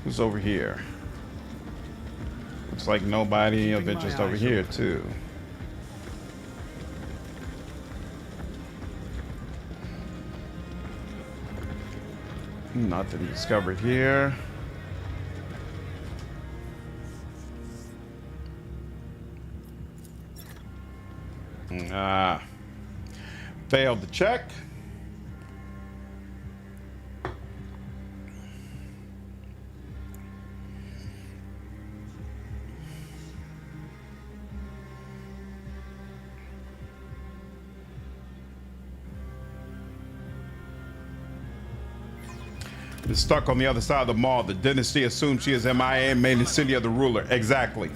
Who's over here? Looks like nobody of interest over here too. Nothing discovered here. Failed to check. Is stuck on the other side of the mall. The dynasty assumes she is MIA and made Incendia the ruler. Exactly.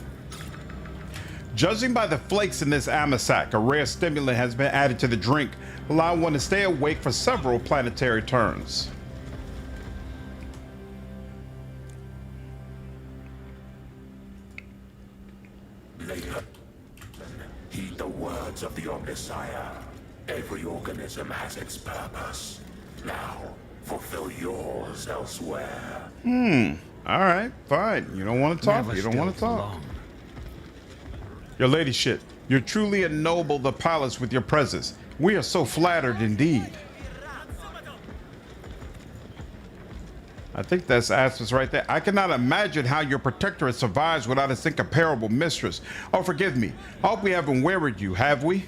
Judging by the flakes in this amasac, a rare stimulant has been added to the drink, allowing one to stay awake for several planetary turns. Heed the words of the Omnisire. Every organism has its purpose. Now, fulfill yours elsewhere. All right, fine. You don't want to talk. Never You don't want to still for talk. long. Your ladyship, you truly ennoble the palace with your presence. We are so flattered indeed. I think that's Aspis right there. I cannot imagine how your protectorate survives without its incomparable mistress. Oh, forgive me. I hope we haven't wearied you, have we?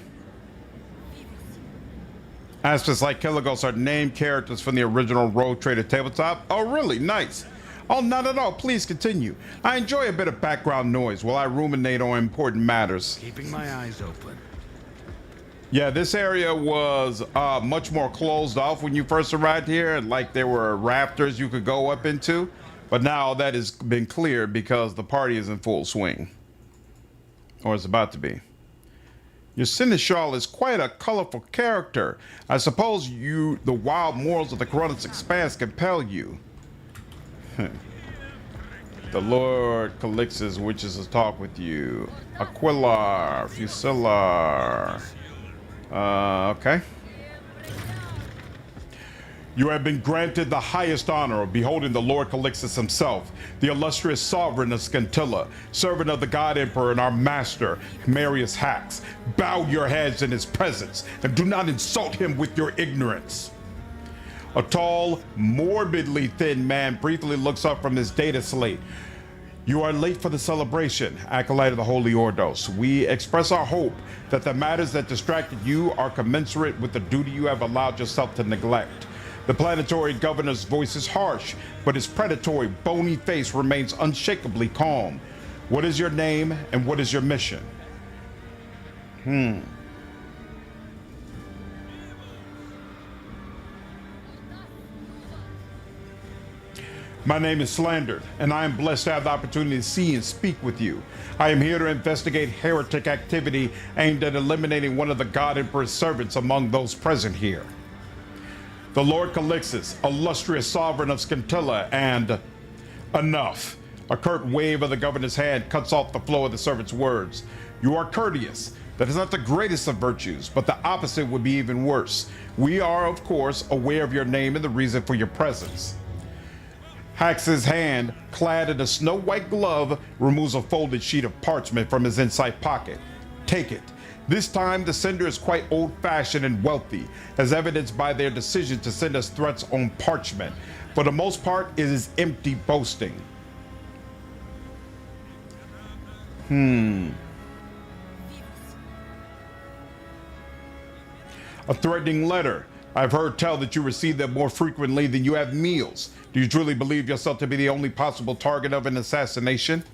Aspis like Killigos are named characters from the original Rogue Trader tabletop. Oh, really? Nice. Oh, not at all. Please continue. I enjoy a bit of background noise while I ruminate on important matters. Keeping my eyes open. Yeah, this area was much more closed off when you first arrived here. Like there were rafters you could go up into. But now that has been cleared because the party is in full swing. Or it's about to be. Your Seneschal is quite a colorful character. I suppose the wild morals of the Coronis Expanse compel you. The Lord Calixtus wishes to talk with you. Aquilar, Fusillar. Okay. You have been granted the highest honor of beholding the Lord Calixtus himself, the illustrious sovereign of Scintilla, servant of the God Emperor and our master, Marius Hax. Bow your heads in his presence, and do not insult him with your ignorance. A tall, morbidly thin man briefly looks up from his data slate. You are late for the celebration, Acolyte of the Holy Ordos. We express our hope that the matters that distracted you are commensurate with the duty you have allowed yourself to neglect. The planetary governor's voice is harsh, but his predatory, bony face remains unshakably calm. What is your name and what is your mission? My name is Slandered, and I am blessed to have the opportunity to see and speak with you. I am here to investigate heretic activity aimed at eliminating one of the God Emperor's servants among those present here. The Lord Calixtus, illustrious sovereign of Scintilla, and enough. A curt wave of the governor's hand cuts off the flow of the servant's words. You are courteous. That is not the greatest of virtues, but the opposite would be even worse. We are, of course, aware of your name and the reason for your presence. Hax's hand, clad in a snow-white glove, removes a folded sheet of parchment from his inside pocket. Take it. This time, the sender is quite old-fashioned and wealthy, as evidenced by their decision to send us threats on parchment. For the most part, it is empty boasting. A threatening letter. I've heard tell that you receive them more frequently than you have meals. Do you truly believe yourself to be the only possible target of an assassination?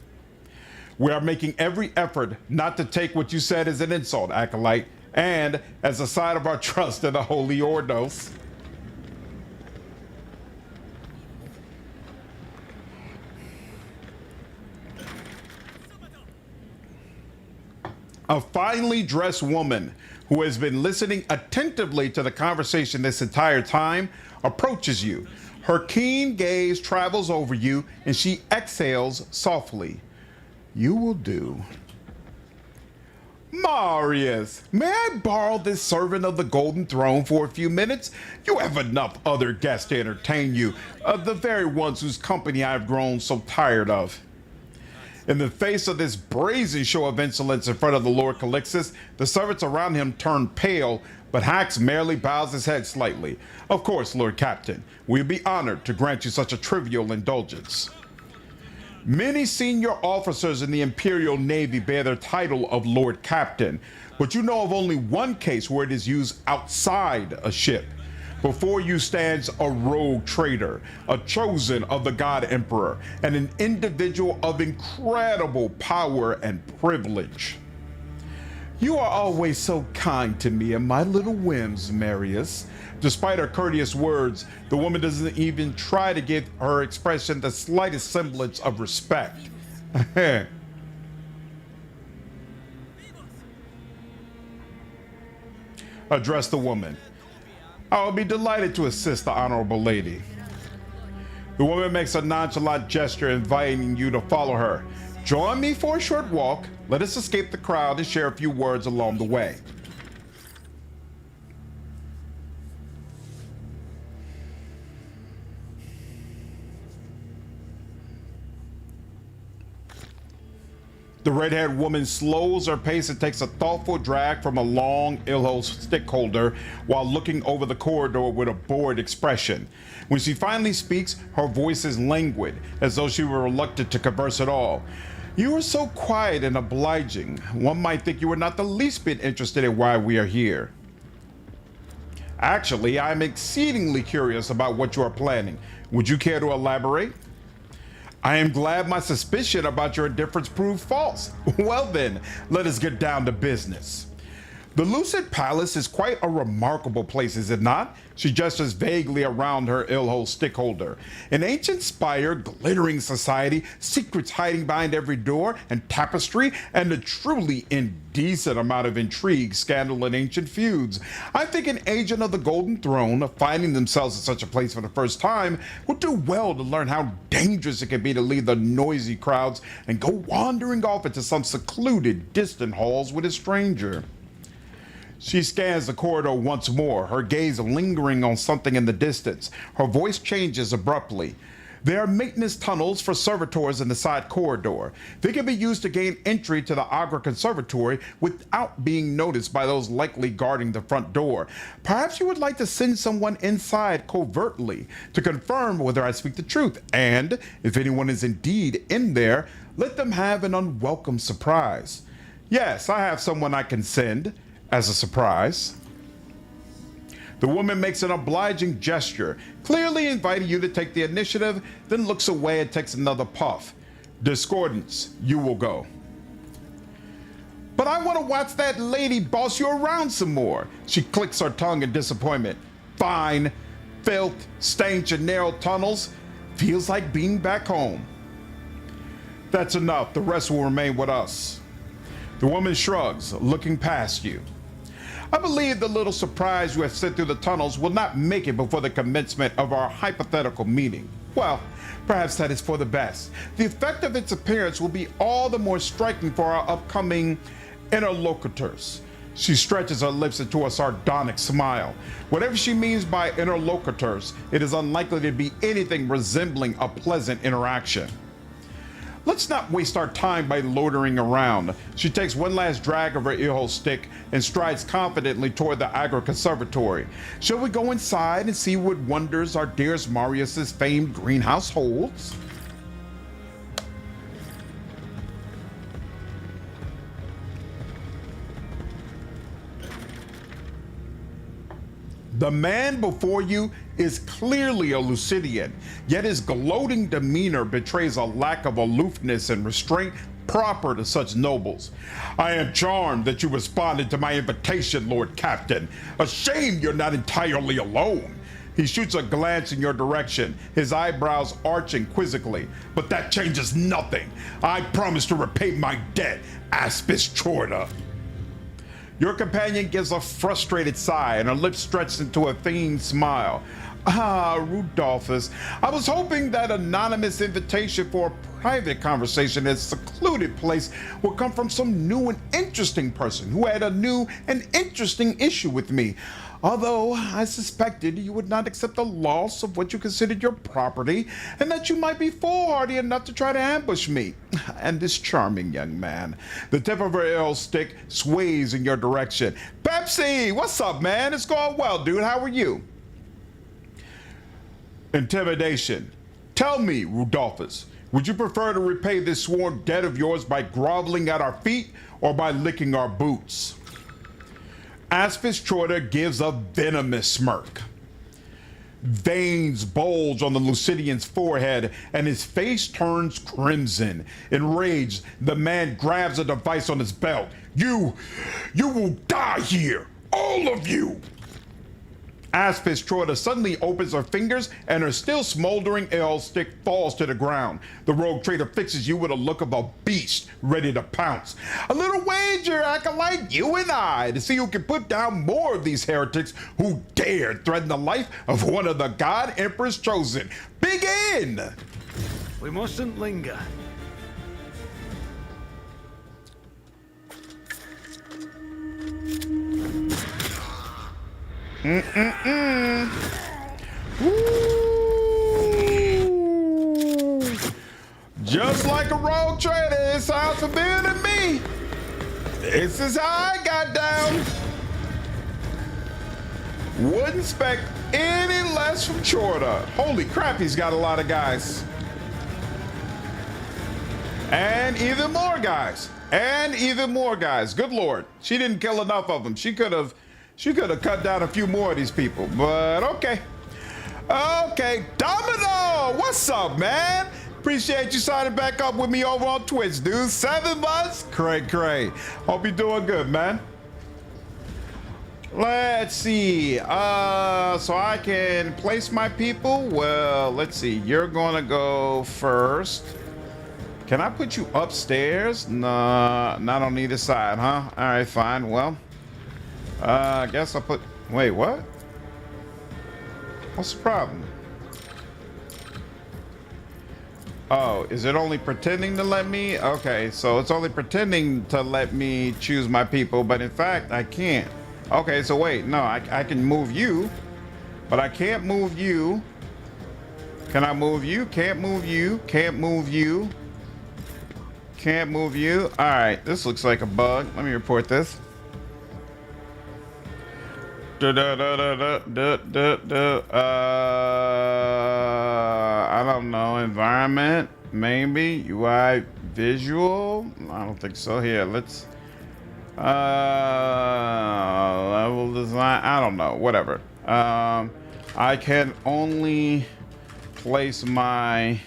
We are making every effort not to take what you said as an insult, Acolyte, and as a sign of our trust in the Holy Ordos. A finely dressed woman who has been listening attentively to the conversation this entire time approaches you. Her keen gaze travels over you, and she exhales softly. You will do. Marius, may I borrow this servant of the Golden Throne for a few minutes? You have enough other guests to entertain you, the very ones whose company I have grown so tired of. In the face of this brazen show of insolence in front of the Lord Calixtus, the servants around him turn pale, but Hax merely bows his head slightly. Of course, Lord Captain, we'd be honored to grant you such a trivial indulgence. Many senior officers in the Imperial Navy bear the title of Lord Captain, but you know of only one case where it is used outside a ship. Before you stands a rogue traitor, a chosen of the God Emperor, and an individual of incredible power and privilege. You are always so kind to me and my little whims, Marius. Despite her courteous words, the woman doesn't even try to give her expression the slightest semblance of respect. Address the woman. I will be delighted to assist the honorable lady. The woman makes a nonchalant gesture inviting you to follow her. Join me for a short walk. Let us escape the crowd and share a few words along the way. The red-haired woman slows her pace and takes a thoughtful drag from a long, ill-hosed stick holder while looking over the corridor with a bored expression. When she finally speaks, her voice is languid, as though she were reluctant to converse at all. You are so quiet and obliging. One might think you are not the least bit interested in why we are here. Actually, I'm exceedingly curious about what you are planning. Would you care to elaborate? I am glad my suspicion about your indifference proved false. Well then, let us get down to business. The Lucid Palace is quite a remarkable place, is it not? She gestures vaguely around her ill-hosed stick holder. An ancient spire, glittering society, secrets hiding behind every door and tapestry, and a truly indecent amount of intrigue, scandal, and ancient feuds. I think an agent of the Golden Throne, finding themselves in such a place for the first time, would do well to learn how dangerous it can be to leave the noisy crowds and go wandering off into some secluded, distant halls with a stranger. She scans the corridor once more, her gaze lingering on something in the distance. Her voice changes abruptly. There are maintenance tunnels for servitors in the side corridor. They can be used to gain entry to the Agra Conservatory without being noticed by those likely guarding the front door. Perhaps you would like to send someone inside covertly to confirm whether I speak the truth, and if anyone is indeed in there, let them have an unwelcome surprise. Yes, I have someone I can send as a surprise. The woman makes an obliging gesture, clearly inviting you to take the initiative, then looks away and takes another puff. Discordance, you will go. But I want to watch that lady boss you around some more. She clicks her tongue in disappointment. Fine. Filth, stanch, and narrow tunnels. Feels like being back home. That's enough. The rest will remain with us. The woman shrugs, looking past you. I believe the little surprise you have sent through the tunnels will not make it before the commencement of our hypothetical meeting. Well, perhaps that is for the best. The effect of its appearance will be all the more striking for our upcoming interlocutors. She stretches her lips into a sardonic smile. Whatever she means by interlocutors, it is unlikely to be anything resembling a pleasant interaction. Let's not waste our time by loitering around. She takes one last drag of her earhole stick and strides confidently toward the Agra Conservatory. Shall we go inside and see what wonders our dearest Marius's famed greenhouse holds? The man before you is clearly a Lucidian, yet his gloating demeanor betrays a lack of aloofness and restraint proper to such nobles. I am charmed that you responded to my invitation, Lord Captain. A shame you're not entirely alone. He shoots a glance in your direction, his eyebrows arching quizzically. But that changes nothing. I promise to repay my debt, Aspis Chorda. Your companion gives a frustrated sigh and her lips stretched into a feigned smile. Ah, Rudolphus, I was hoping that anonymous invitation for a private conversation in a secluded place would come from some new and interesting person who had a new and interesting issue with me. Although I suspected you would not accept the loss of what you considered your property, and that you might be foolhardy enough to try to ambush me. And this charming young man, the tip of her ale stick sways in your direction. Pepsi, what's up, man? It's going well, dude. How are you? Intimidation. Tell me, Rudolphus, would you prefer to repay this sworn debt of yours by groveling at our feet or by licking our boots? Aspis Chorda gives a venomous smirk. Veins bulge on the Lucidian's forehead and his face turns crimson. Enraged, the man grabs a device on his belt. You will die here, all of you! Aspis Chorda suddenly opens her fingers and her still smoldering ale stick falls to the ground. The rogue trader fixes you with a look of a beast ready to pounce. A little wager, acolyte, you and I, to see who can put down more of these heretics who dare threaten the life of one of the God Emperor's chosen. Begin! We mustn't linger. Just like a rogue trader, it sounds familiar to me. This is how I got down. Wouldn't expect any less from Chorda. Holy crap, he's got a lot of guys. And even more guys. And even more guys. Good Lord. She didn't kill enough of them. She could have cut down a few more of these people, but okay. Okay, Domino, what's up, man? Appreciate you signing back up with me over on Twitch, dude. 7 months? Cray. Hope you're doing good, man. Let's see. So I can place my people. Well, let's see. You're gonna go first. Can I put you upstairs? Nah, not on either side, huh? All right, fine. Well, I guess I'll put... Wait, what? What's the problem? Oh, is it only pretending to let me? Okay, so it's only pretending to let me choose my people, but in fact, I can't. Okay, so wait, no, I can move you, but I can't move you. Can I move you? Can't move you. Can't move you. Can't move you. All right, this looks like a bug. Let me report this. I don't know. Environment, maybe. UI visual. I don't think so. Here, let's. Level design. I don't know. Whatever. I can only place my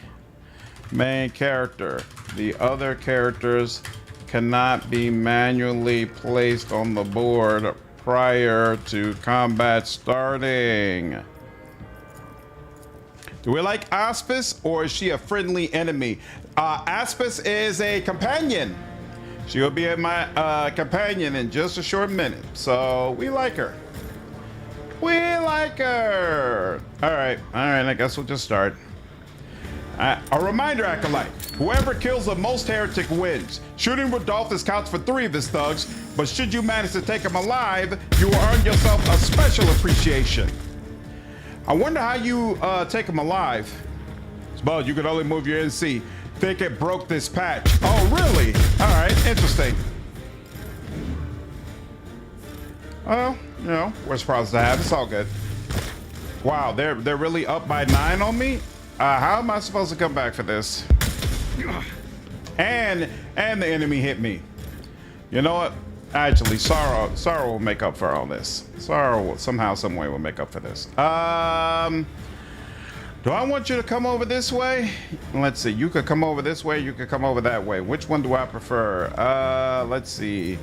main character. The other characters cannot be manually placed on the board prior to combat starting. Do we like Aspis, or is she a friendly enemy? Aspis is a companion. She will be my companion in just a short minute. So we like her. We like her. All right, I guess we'll just start. A reminder, Acolyte. Whoever kills the most heretic wins. Shooting Rodolphus counts for 3 of his thugs, but should you manage to take him alive, you will earn yourself a special appreciation. I wonder how you take him alive. Spud, you can only move your NC. Think it broke this patch. Oh, really? All right, interesting. Well, you know, worst problems to have. It's all good. Wow, they're really up by 9 on me? How am I supposed to come back for this? And the enemy hit me. You know what? Actually, Sorrow will make up for all this. Sorrow will, somehow, some way will make up for this. Do I want you to come over this way? Let's see. You could come over this way. You could come over that way. Which one do I prefer? Let's see.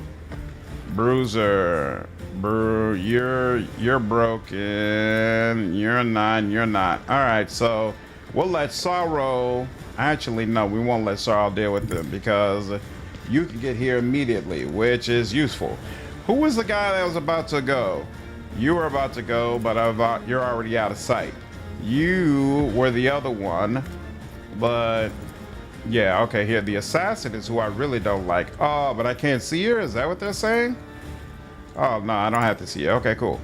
Bruiser. You're broken. You're not. You're not. All right. So we'll let Sorrow. Actually, no. We won't let Sorrow deal with them because you can get here immediately, which is useful. Who was the guy that was about to go? You were about to go, but you're already out of sight. You were the other one, but yeah, okay, here, the assassin is who I really don't like. Oh, but I can't see her? Is that what they're saying? Oh, no, I don't have to see her. Okay, cool.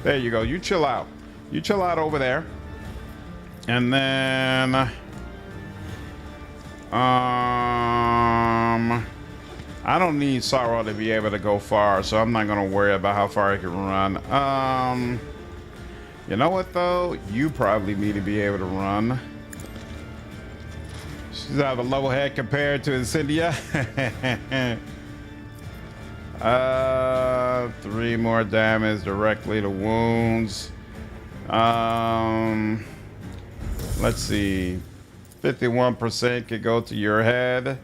There you go. You chill out. You chill out over there. And then, I don't need Sorrow to be able to go far, so I'm not going to worry about how far I can run. You know what, though? You probably need to be able to run. She's have a level head compared to Incendia. 3 more damage directly to wounds. Let's see. 51% could go to your head.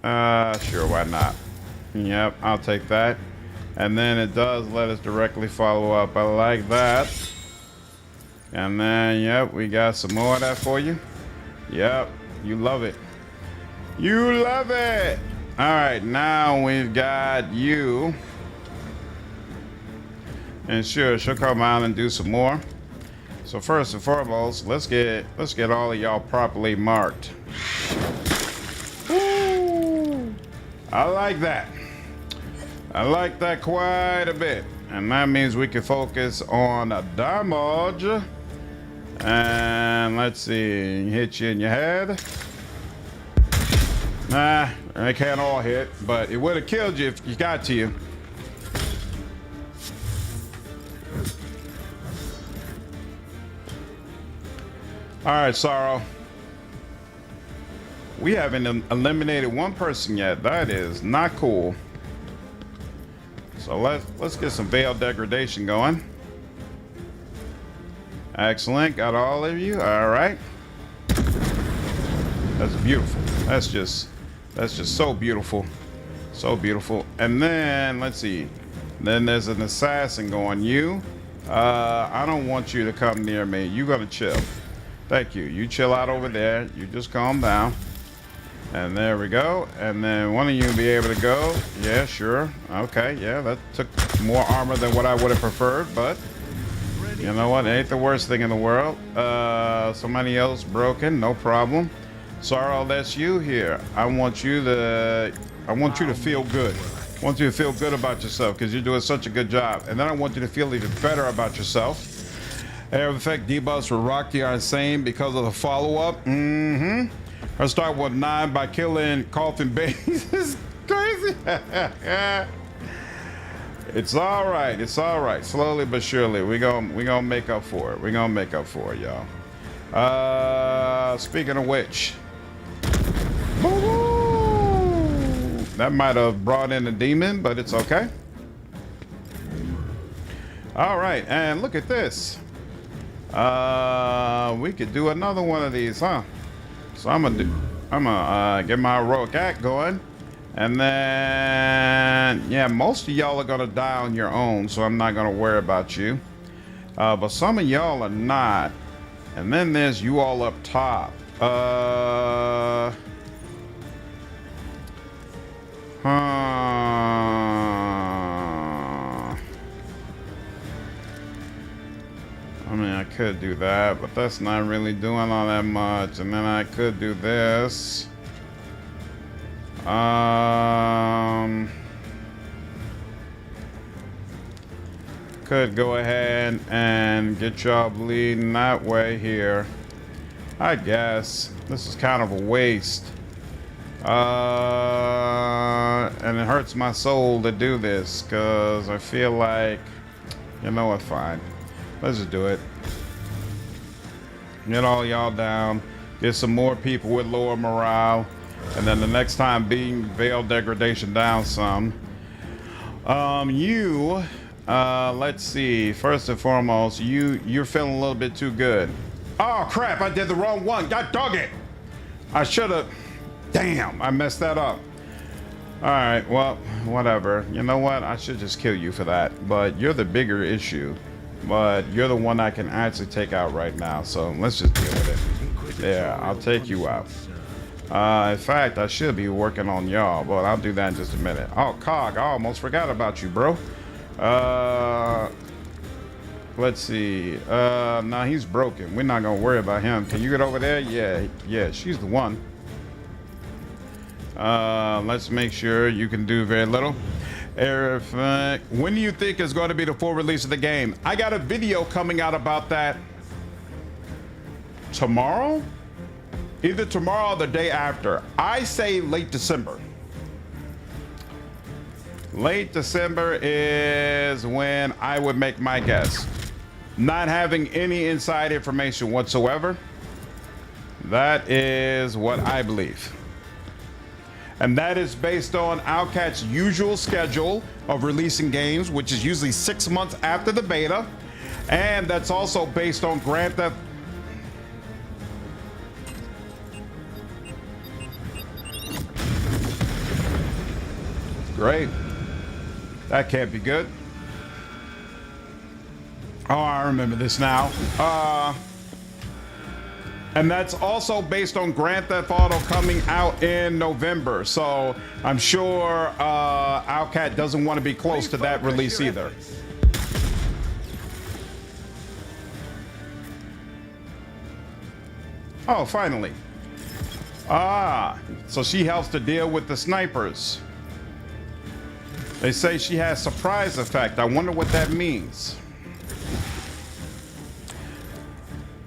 Sure, why not? Yep, I'll take that. And then it does let us directly follow up. I like that. And then, yep, we got some more of that for you. Yep, you love it. You love it. All right, now we've got you. And sure, she'll come out and do some more. So first and foremost, let's get all of y'all properly marked. Ooh, I like that. I like that quite a bit. And that means we can focus on damage. And let's see, hit you in your head. Nah, they can't all hit, but it would have killed you if you got to you. All right, Sorrow. We haven't eliminated one person yet. That is not cool. So let's get some veil degradation going. Excellent, got all of you. All right. That's beautiful. That's just so beautiful. So beautiful. And then let's see. Then there's an assassin going. You. I don't want you to come near me. You're gonna chill. Thank you. You chill out over there. You just calm down. And there we go. And then one of you be able to go. Yeah, sure. Okay, yeah, that took more armor than what I would have preferred, but you know what? It ain't the worst thing in the world. Somebody else broken, no problem. Sorrow, that's you here. I want you to feel good. I want you to feel good about yourself because you're doing such a good job. And then I want you to feel even better about yourself. Air effect debuffs for Rocky are insane because of the follow-up. I'll start with 9 by killing Coffin Babies. It's crazy. It's all right. It's all right. Slowly but surely, we gonna make up for it. We gonna make up for it, y'all. Speaking of which, that might have brought in a demon, but it's okay. All right, and look at this. We could do another one of these, huh? So I'm gonna get my heroic act going, and then yeah, most of y'all are gonna die on your own, so I'm not gonna worry about you. But some of y'all are not, and then there's you all up top. I mean, I could do that, but that's not really doing all that much. And then I could do this. Could go ahead and get y'all bleeding that way here. I guess this is kind of a waste. And it hurts my soul to do this because I feel like, you know what, fine. Let's just do it. Get all y'all down. Get some more people with lower morale. And then the next time being Veil Degradation down some. Let's see. First and foremost, you're feeling a little bit too good. Oh crap, I did the wrong one. God dog it. I should have. Damn, I messed that up. All right, well, whatever. You know what? I should just kill you for that. But you're the bigger issue. But you're the one I can actually take out right now. So let's just deal with it. Yeah, I'll take you out. In fact, I should be working on y'all, but I'll do that in just a minute. Oh, Cog, I almost forgot about you, bro. Let's see. Nah, he's broken. We're not gonna worry about him. Can you get over there? Yeah, she's the one. Let's make sure you can do very little. When do you think is going to be the full release of the game? I got a video coming out about that tomorrow. Either tomorrow or the day after. I say late December. Late December is when I would make my guess. Not having any inside information whatsoever. That is what I believe. And that is based on Owlcat's usual schedule of releasing games, which is usually 6 months after the beta. And that's also based on Grand Theft. Great. That can't be good. Oh, I remember this now. And that's also based on Grand Theft Auto coming out in November. So I'm sure Owlcat doesn't want to be close to that release either. Oh, finally. So she helps to deal with the snipers. They say she has surprise effect. I wonder what that means.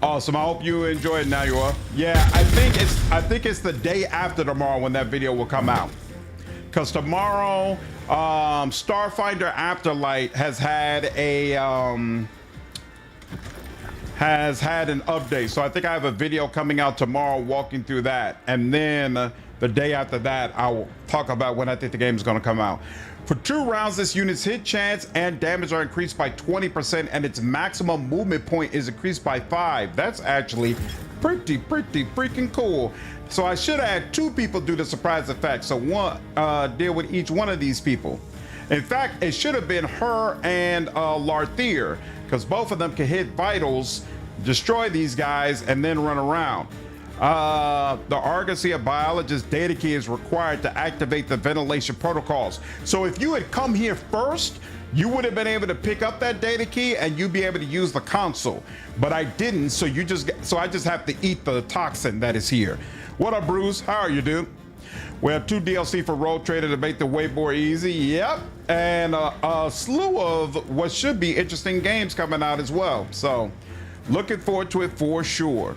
Awesome. I hope you enjoyed it, Nayua. Yeah, I think it's the day after tomorrow when that video will come out. Because tomorrow, Starfinder Afterlight has had an update. So I think I have a video coming out tomorrow walking through that. And then the day after that, I will talk about when I think the game is going to come out. For 2 rounds, this unit's hit chance and damage are increased by 20%, and its maximum movement point is increased by 5. That's actually pretty freaking cool. So I should have had 2 people do the surprise effect. So one deal with each one of these people. In fact, it should have been her and Larthier, because both of them can hit vitals, destroy these guys, and then run around. The Argosy of Biologist data key is required to activate the ventilation protocols. So if you had come here first, you would have been able to pick up that data key and you'd be able to use the console. But I didn't, so I just have to eat the toxin that is here. What up, Bruce? How are you, dude? We have 2 DLC for Road Trader to make the way more easy. Yep. And a slew of what should be interesting games coming out as well. So looking forward to it for sure.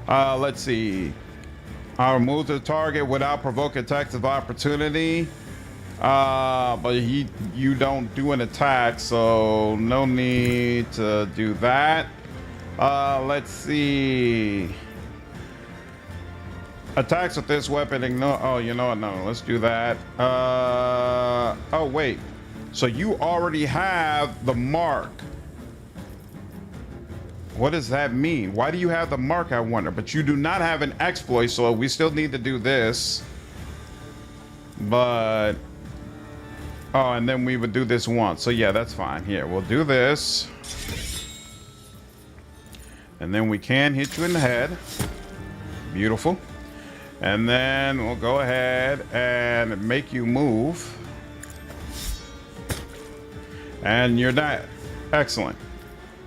Let's see. I'll move to the target without provoking attacks of opportunity. But you don't do an attack, so no need to do that. Let's see. Attacks with this weapon ignore. Oh, you know what? No, let's do that. Oh wait. So you already have the mark. What does that mean? Why do you have the mark, I wonder? But you do not have an exploit, so we still need to do this. But oh, and then we would do this once. So yeah, that's fine. Here, we'll do this. And then we can hit you in the head. Beautiful. And then we'll go ahead and make you move. And you're dead. Excellent.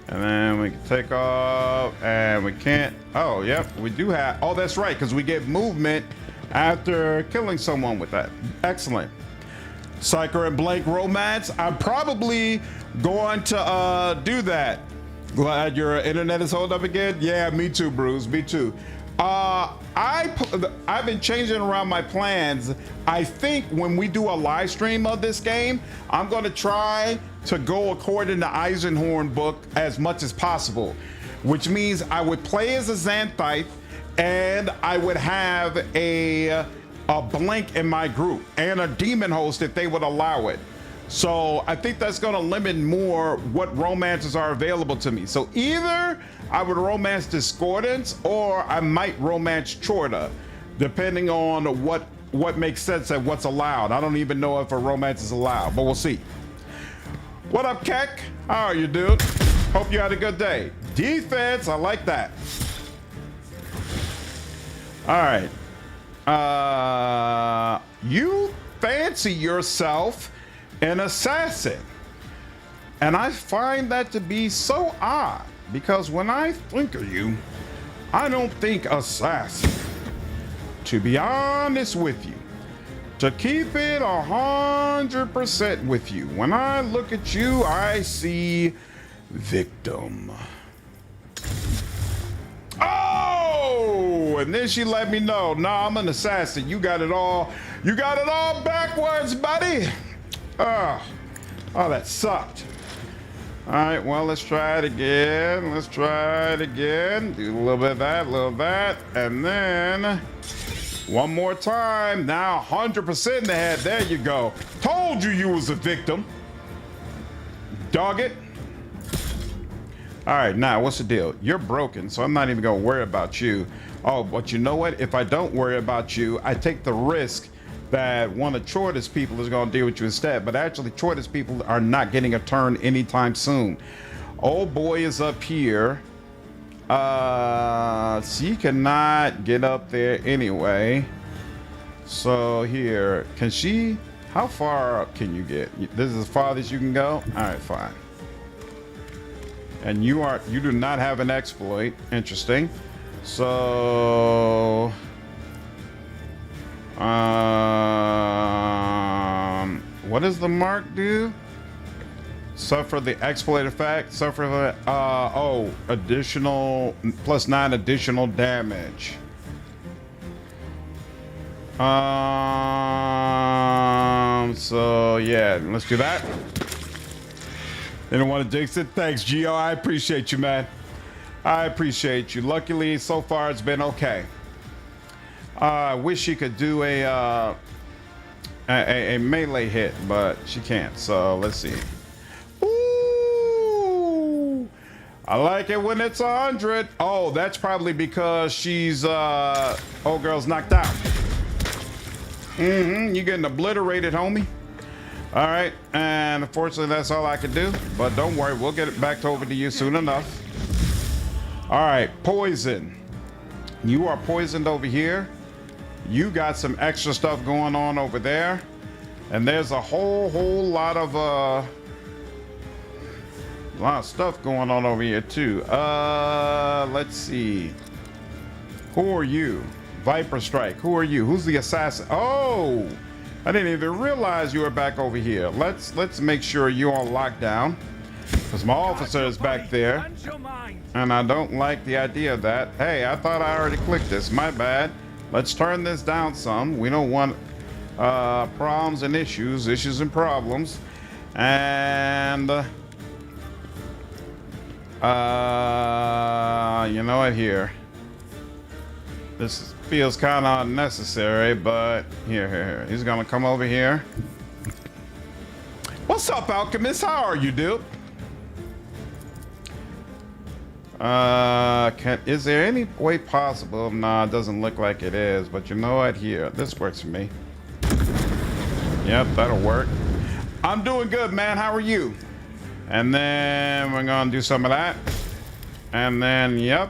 And then we can take off, and we can't. Oh, yep, we do have. Oh, that's right, because we get movement after killing someone with that. Excellent. Psycho and Blake romance. I'm probably going to do that. Glad your internet is holding up again. Yeah, me too, Bruce. Me too. I've been changing around my plans. I think when we do a live stream of this game, I'm going to try to go according to Eisenhorn book as much as possible, which means I would play as a Xanthite and I would have a Blink in my group and a demon host if they would allow it. So I think that's going to limit more what romances are available to me. So either I would romance Discordance or I might romance Chorda, depending on what makes sense and what's allowed. I don't even know if a romance is allowed, but we'll see. What up, Keck? How are you, dude? Hope you had a good day. Defense, I like that. All right. You fancy yourself an assassin. And I find that to be so odd, because when I think of you, I don't think assassin. To be honest with you, to keep it 100% with you, when I look at you, I see victim. Oh, and then she let me know, nah, I'm an assassin. You got it all backwards, buddy. Oh, that sucked. All right, well, let's try it again. Do a little bit of that, and then one more time. Now 100% in the head. There you go. Told you was a victim. Dog it. All right, now what's the deal? You're broken, so I'm not even gonna worry about you. Oh, but you know what? If I don't worry about you, I take the risk that one of Chorda's people is going to deal with you instead. But actually, Chorda's people are not getting a turn anytime soon. Old boy is up here. She cannot get up there anyway. So here, can she? How far up can you get? This is as far as you can go? All right, fine. And you do not have an exploit. Interesting. So what does the mark do? Suffer the exploit effect. Suffer the additional +9 additional damage. So yeah, let's do that. They don't want to jinx it. Thanks, Gio. I appreciate you, man. I appreciate you. Luckily, so far it's been okay. I wish she could do a melee hit, but she can't. So let's see. Ooh, I like it when it's 100. Oh, that's probably because she's old girl's knocked out. You're getting obliterated, homie. All right, and unfortunately that's all I can do. But don't worry, we'll get it back over to you soon enough. All right, poison. You are poisoned over here. You got some extra stuff going on over there, and there's a whole lot of stuff going on over here too. Let's see. Who are you? Viper Strike. Who are you? Who's the assassin? Oh, I didn't even realize you were back over here. Let's make sure you're on lockdown, because my officer is back there, and I don't like the idea of that. Hey, I thought I already clicked this. My bad. Let's turn this down some. We don't want problems and issues and problems. And you know what, here. This feels kind of unnecessary, but here. He's gonna come over here. What's up, Alchemist? How are you, dude? Is there any way possible? Nah, it doesn't look like it is, but you know what? Here, this works for me. Yep, that'll work. I'm doing good, man. How are you? And then we're gonna do some of that. And then, yep.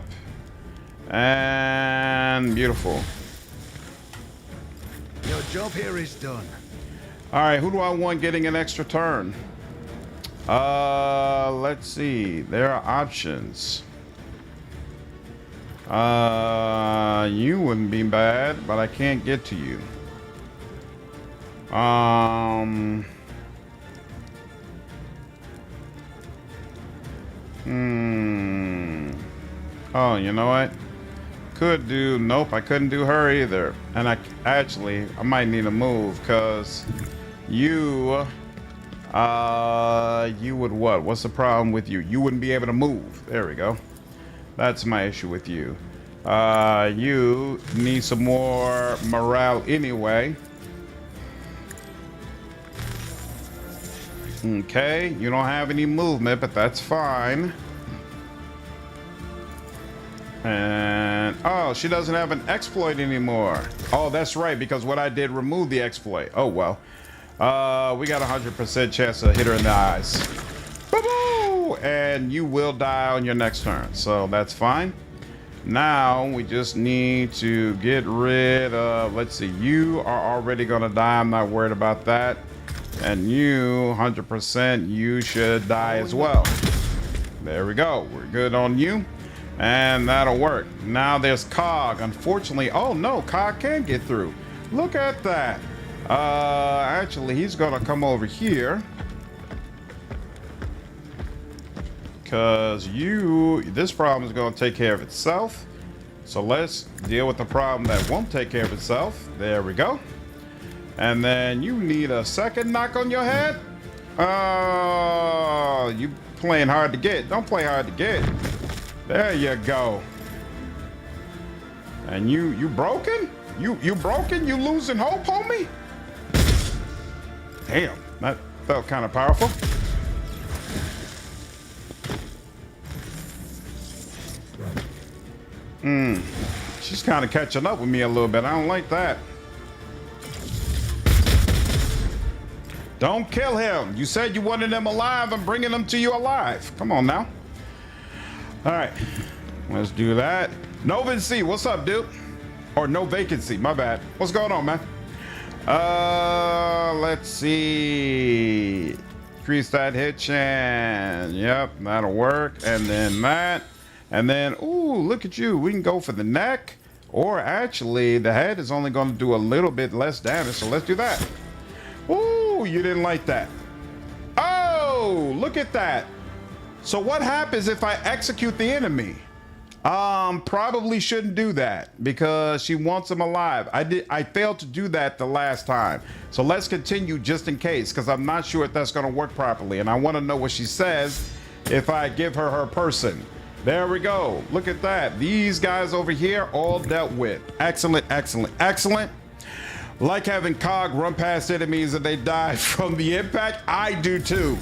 And beautiful. Your job here is done. All right, who do I want getting an extra turn? Let's see. There are options. You wouldn't be bad, but I can't get to you. Oh, you know what? Could do. Nope, I couldn't do her either. And I might need to move, because you would what? What's the problem with you? You wouldn't be able to move. There we go. That's my issue with you. You need some more morale anyway. Okay, you don't have any movement, but that's fine. And oh, she doesn't have an exploit anymore. Oh, that's right, because what I did remove the exploit. Oh well. We got a 100% chance to hit her in the eyes. Boo-boo! And you will die on your next turn, so that's fine. Now we just need to get rid of, let's see, you are already gonna die. I'm not worried about that. And you, 100%, you should die as well. There we go. We're good on you. And that'll work. Now there's Cog. Unfortunately, oh no, Cog can't get through. Look at that. Actually, he's gonna come over here. Because this problem is gonna take care of itself. So let's deal with the problem that won't take care of itself. There we go. And then you need a second knock on your head. Oh, you playing hard to get. Don't play hard to get. There you go. And you broken? You broken? You losing hope, homie? Damn, that felt kind of powerful. She's kind of catching up with me a little bit. I don't like that. Don't kill him. You said you wanted him alive. I'm bringing him to you alive. Come on now. All right, let's do that. No vacancy, what's up, dude? Or no vacancy, my bad. What's going on, man? Let's see. Increase that hit chance. Yep, that'll work. And then that. And then, ooh, look at you. We can go for the neck. Or actually, the head is only going to do a little bit less damage. So let's do that. Ooh, you didn't like that. Oh, look at that. So what happens if I execute the enemy? Probably shouldn't do that because she wants him alive. I failed to do that the last time. So let's continue just in case, because I'm not sure if that's going to work properly. And I want to know what she says if I give her her person. There we go. Look at that. These guys over here all dealt with. Excellent, excellent, excellent. Like having Cog run past enemies and they die from the impact. I do too.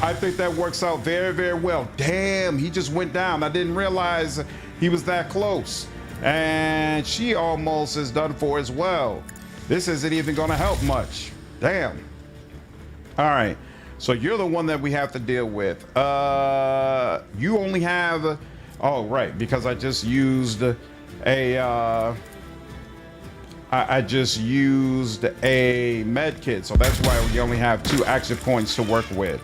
I think that works out very, very well. Damn, he just went down. I didn't realize he was that close. And she almost is done for as well. This isn't even going to help much. Damn. All right. So you're the one that we have to deal with. You only have... Oh, right. Because I just used a... I just used a med kit. So that's why we only have 2 action points to work with.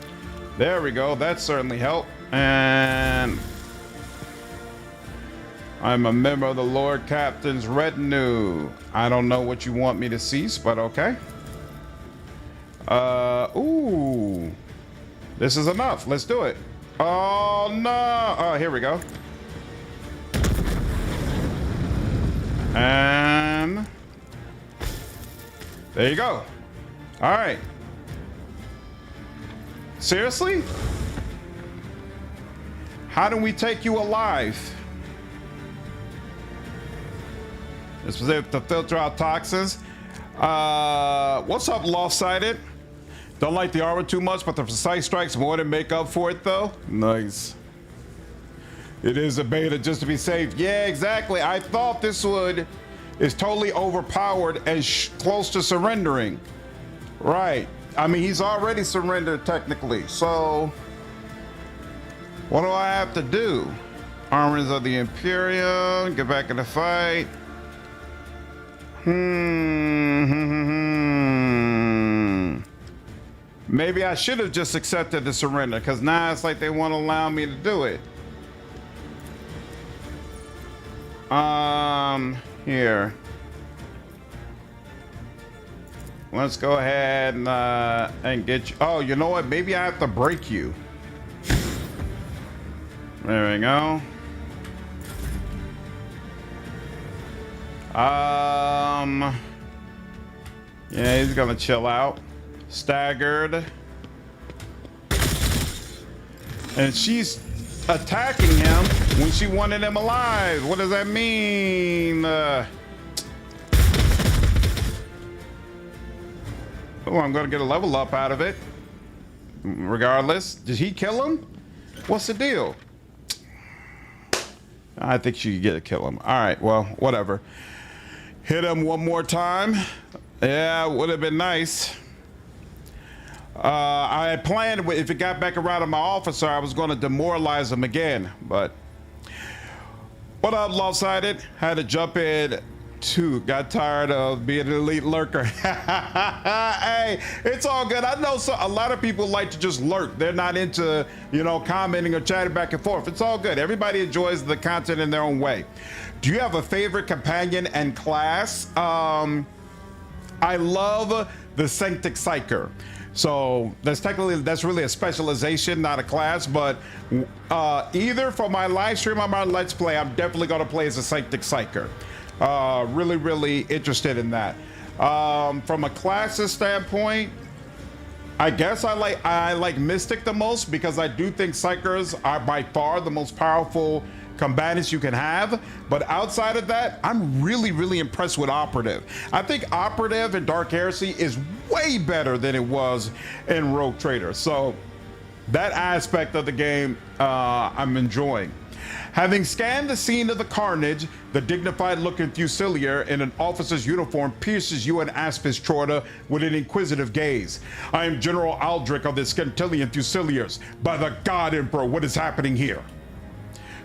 There we go. That certainly helped. And I'm a member of the Lord Captain's retinue. I don't know what you want me to cease, but okay. Ooh. This is enough. Let's do it. Oh, no. Oh, here we go. And there you go. All right. Seriously? How do we take you alive? This was it to filter out toxins. What's up, Lopsided? Don't like the armor too much, but the precise strikes more than make up for it, though. Nice. It is a beta just to be safe. Yeah, exactly. I thought this is totally overpowered and close to surrendering. Right. I mean, he's already surrendered technically. So, what do I have to do? Armors of the Imperium. Get back in the fight. Maybe I should have just accepted the surrender, because now it's like they won't allow me to do it. Here. Let's go ahead and get you. Oh, you know what? Maybe I have to break you. There we go. Yeah, he's gonna chill out. Staggered. And she's attacking him when she wanted him alive. What does that mean? Oh, I'm gonna get a level up out of it. Regardless. Did he kill him? What's the deal? I think she could get to kill him. All right, well, whatever. Hit him one more time. Yeah, would have been nice. I had planned, if it got back around to my officer, I was going to demoralize him again. But what up, Lopsided? Had to jump in too. Got tired of being an elite lurker. Hey, it's all good. I know a lot of people like to just lurk. They're not into, you know, commenting or chatting back and forth. It's all good. Everybody enjoys the content in their own way. Do you have a favorite companion and class? I love the Sanctic Psyker. So that's really a specialization, not a class, but either for my live stream or my Let's Play, I'm definitely going to play as a Sanctic Psyker. Really interested in that. From a classes standpoint, I guess I like Mystic the most, because I do think Psychers are by far the most powerful combatants you can have. But outside of that, I'm really impressed with Operative. I think Operative in Dark Heresy is way better than it was in Rogue Trader. So that aspect of the game, I'm enjoying. Having scanned the scene of the carnage, the dignified-looking Fusilier in an officer's uniform pierces you and Aspis Chorda with an inquisitive gaze. I am General Aldrich of the Scantillion Fusiliers. By the God Emperor, what is happening here?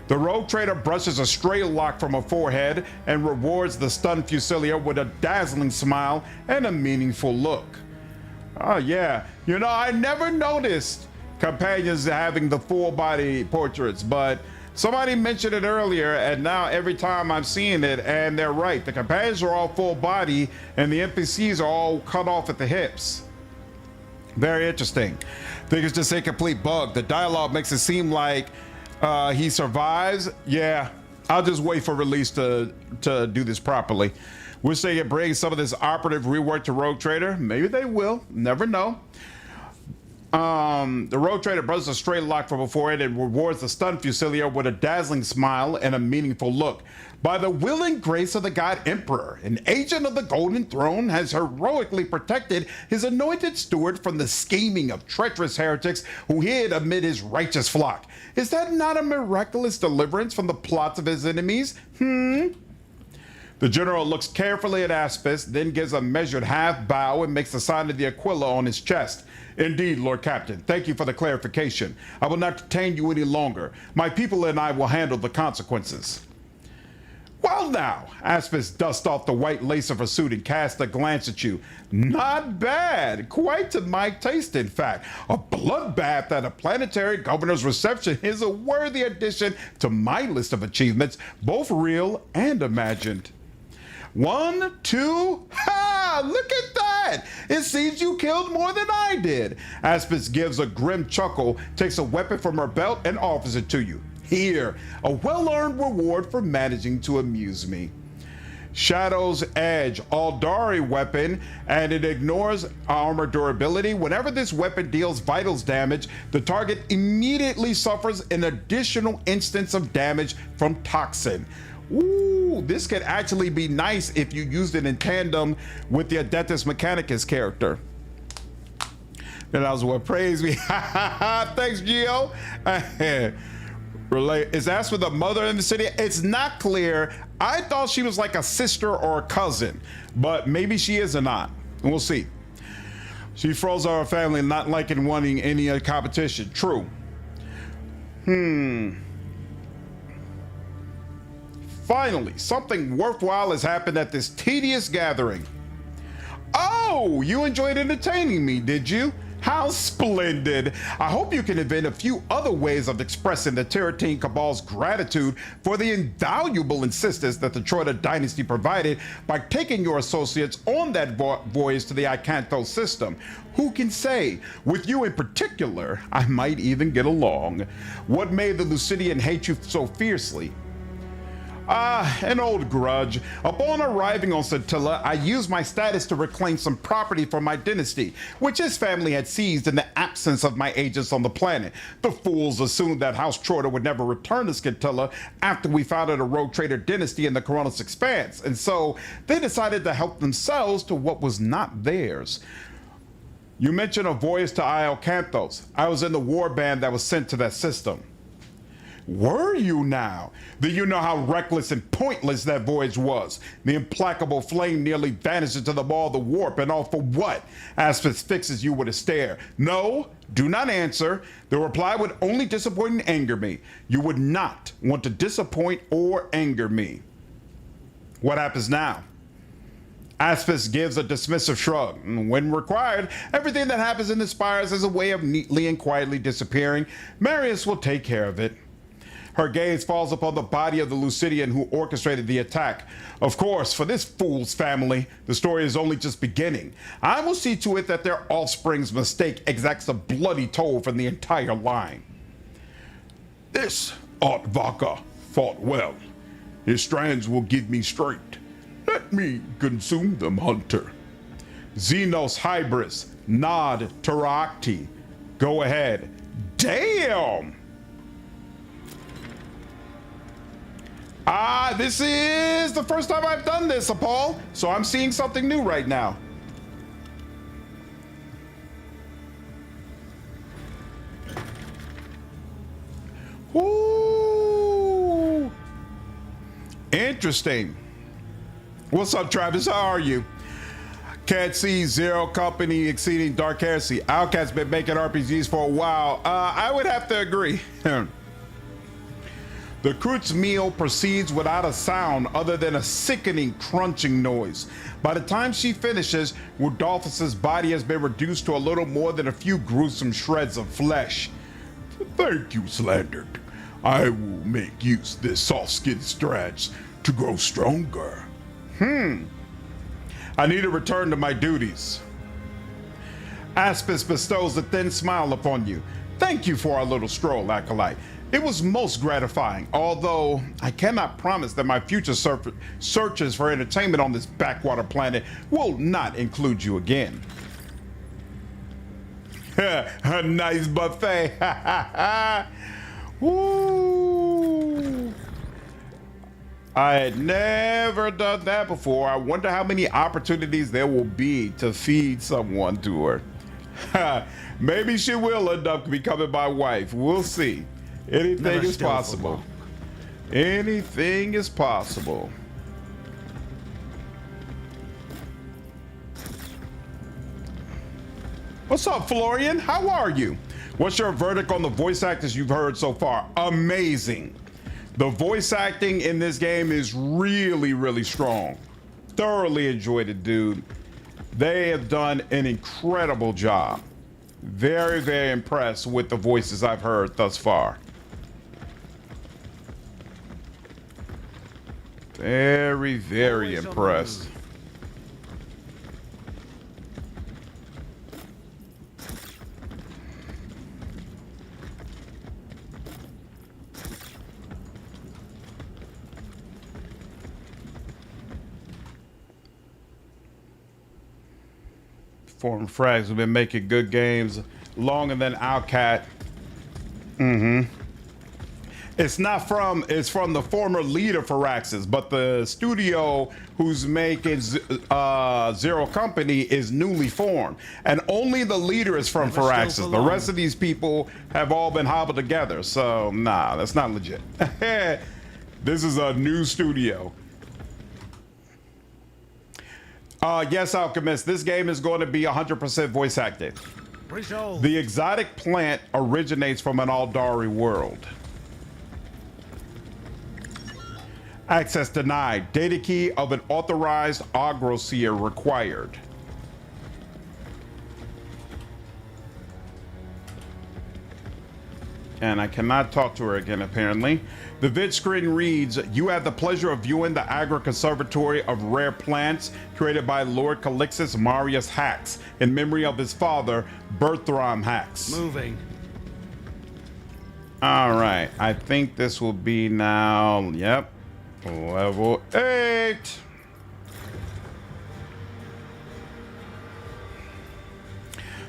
The Rogue Trader brushes a stray lock from her forehead and rewards the stunned Fusilier with a dazzling smile and a meaningful look. Oh yeah, you know, I never noticed companions having the full body portraits, but somebody mentioned it earlier, and now every time I'm seeing it, and they're right. The companions are all full body, and the NPCs are all cut off at the hips. Very interesting. I think it's just a complete bug. The dialogue makes it seem like he survives. Yeah, I'll just wait for release to do this properly. Wish they could bring some of this operative rework to Rogue Trader. Maybe they will. Never know. The Rogue Trader brushes a straight lock from before it and rewards the stunned Fusilier with a dazzling smile and a meaningful look. By the will and grace of the God Emperor, an agent of the Golden Throne has heroically protected his anointed steward from the scheming of treacherous heretics who hid amid his righteous flock. Is that not a miraculous deliverance from the plots of his enemies? The general looks carefully at Aspis, then gives a measured half bow and makes the sign of the Aquila on his chest. Indeed, Lord Captain, thank you for the clarification. I will not detain you any longer. My people and I will handle the consequences. Well now, Aspis dusts off the white lace of her suit and casts a glance at you. Not bad. Quite to my taste, in fact. A bloodbath at a planetary governor's reception is a worthy addition to my list of achievements, both real and imagined. 1, 2, ha! Look at that! It seems you killed more than I did. Aspis gives a grim chuckle, takes a weapon from her belt, and offers it to you. Here, a well-earned reward for managing to amuse me. Shadow's Edge, Aldari weapon, and it ignores armor durability. Whenever this weapon deals vitals damage, the target immediately suffers an additional instance of damage from toxin. Ooh, this could actually be nice if you used it in tandem with the Adeptus Mechanicus character. That was what praised me. Thanks, Gio. Is asked for the mother in the city. It's not clear. I thought she was like a sister or a cousin, but maybe she is or not. We'll see. She froze our family, not liking wanting any competition. True. Finally, something worthwhile has happened at this tedious gathering. Oh, you enjoyed entertaining me, did you? How splendid! I hope you can invent a few other ways of expressing the Terratine Cabal's gratitude for the invaluable assistance that the Troida dynasty provided by taking your associates on that voyage to the Icanthos system. Who can say? With you in particular, I might even get along. What made the Lucidian hate you so fiercely? An old grudge. Upon arriving on Scintilla, I used my status to reclaim some property from my dynasty, which his family had seized in the absence of my agents on the planet. The fools assumed that House Troida would never return to Scintilla after we founded a rogue trader dynasty in the Coronis Expanse, and so they decided to help themselves to what was not theirs. You mentioned a voyage to Icanthos. I was in the war band that was sent to that system. Were you now? Do you know how reckless and pointless that voyage was? The implacable flame nearly vanished into the ball of the warp, and all for what? Aspis fixes you with a stare. No, do not answer. The reply would only disappoint and anger me. You would not want to disappoint or anger me. What happens now? Aspis gives a dismissive shrug. When required, everything that happens in the spires has a way of neatly and quietly disappearing. Marius will take care of it. Her gaze falls upon the body of the Lucidian who orchestrated the attack. Of course, for this fool's family, the story is only just beginning. I will see to it that their offspring's mistake exacts a bloody toll from the entire line. This Artvaka fought well. His strands will give me strength. Let me consume them, Hunter. Xenos Hybris, nod Tarakti. Go ahead. Damn! This is the first time I've done this, Paul, so I'm seeing something new right now. Ooh. Interesting. What's up, Travis? How are you? Can't see Zero Company exceeding Dark Heresy. Outcast's been making RPGs for a while. I would have to agree. The Kreutz meal proceeds without a sound other than a sickening crunching noise. By the time she finishes, Rudolphus's body has been reduced to a little more than a few gruesome shreds of flesh. Thank you, Slandered. I will make use of this soft-skin stretch to grow stronger. I need to return to my duties. Aspis bestows a thin smile upon you. Thank you for our little stroll, Acolyte. It was most gratifying, although I cannot promise that my future searches for entertainment on this backwater planet will not include you again. A nice buffet. Woo. I had never done that before. I wonder how many opportunities there will be to feed someone to her. Maybe she will end up becoming my wife. We'll see. Anything is possible. Anything is possible. What's up, Florian? How are you? What's your verdict on the voice actors you've heard so far? Amazing. The voice acting in this game is really, really strong. Thoroughly enjoyed it, dude. They have done an incredible job. Very, very impressed with the voices I've heard thus far. Very, very impressed. Form Frags have been making good games longer than Outcat. It's from the former leader for Firaxis, but the studio who's making Zero Company is newly formed, and only the leader is from Firaxis. The rest of these people have all been hobbled together, so nah, that's not legit. This is a new studio. Yes, Alchemist, this game is going to be 100% voice acted. Resolve. The exotic plant originates from an Aldari world. Access denied. Data key of an authorized Agroseer required. And I cannot talk to her again, apparently. The vid screen reads, you have the pleasure of viewing the Agro Conservatory of Rare Plants created by Lord Calixus Marius Hax in memory of his father, Berthram Hax. Moving. All right, I think this will be now, yep, level 8.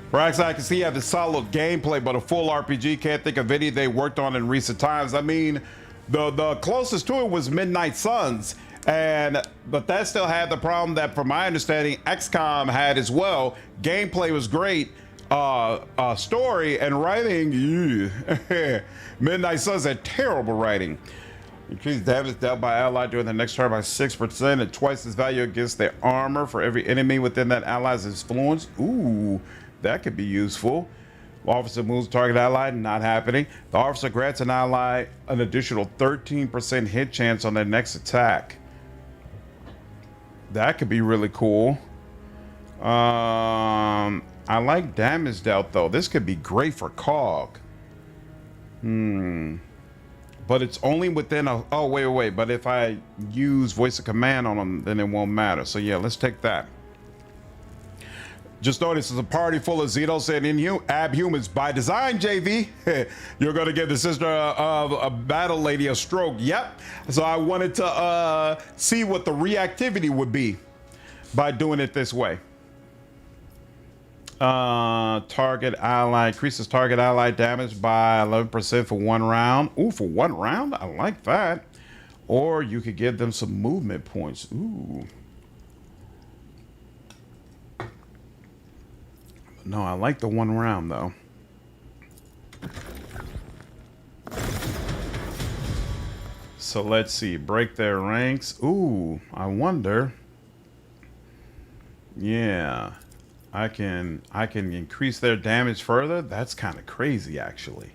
Perhaps I can see you have the solid gameplay, but a full RPG, can't think of any they worked on in recent times. I mean, the closest to it was Midnight Suns, but that still had the problem that, from my understanding, XCOM had as well. Gameplay was great, story and writing, Midnight Suns had terrible writing. Increase damage dealt by ally during the next turn by 6% and twice its value against their armor for every enemy within that ally's influence. Ooh, that could be useful. Officer moves target ally, not happening. The officer grants an ally an additional 13% hit chance on their next attack. That could be really cool. I like damage dealt though. This could be great for COG. But it's only within a, oh wait, but if I use voice of command on them, then it won't matter. So yeah, let's take that. Just notice it's a party full of Xenos and abhumans by design, JV. You're gonna give the sister of a battle lady a stroke. Yep. So I wanted to see what the reactivity would be by doing it this way. Target ally increases target ally damage by 11% for 1 round. Ooh, for 1 round? I like that. Or you could give them some movement points. Ooh. No, I like the 1 round though. So let's see, break their ranks. Ooh, I wonder. Yeah, I can increase their damage further. That's kind of crazy, actually.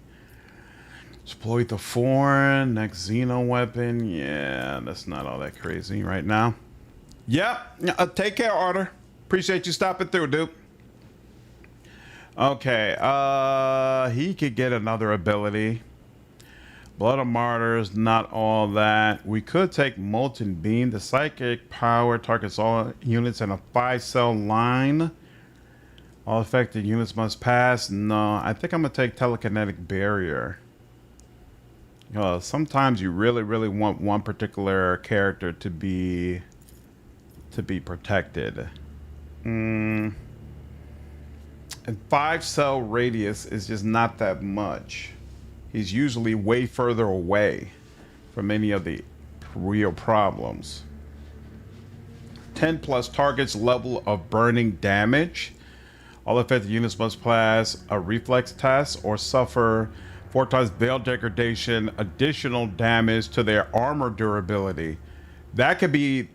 Exploit the foreign next Xeno weapon. Yeah, that's not all that crazy right now. Yep. Take care, Arthur. Appreciate you stopping through, dude. Okay, he could get another ability. Blood of Martyrs, not all that. We could take Molten Beam. The psychic power targets all units in a 5-cell line. All affected units must pass. No, I think I'm gonna take Telekinetic Barrier. Sometimes you really want one particular character to be protected. And 5-cell radius is just not that much. He's usually way further away from any of the real problems. 10 plus targets level of burning damage. All affected units must pass a reflex test or suffer 4 times veil degradation, additional damage to their armor durability. That could be,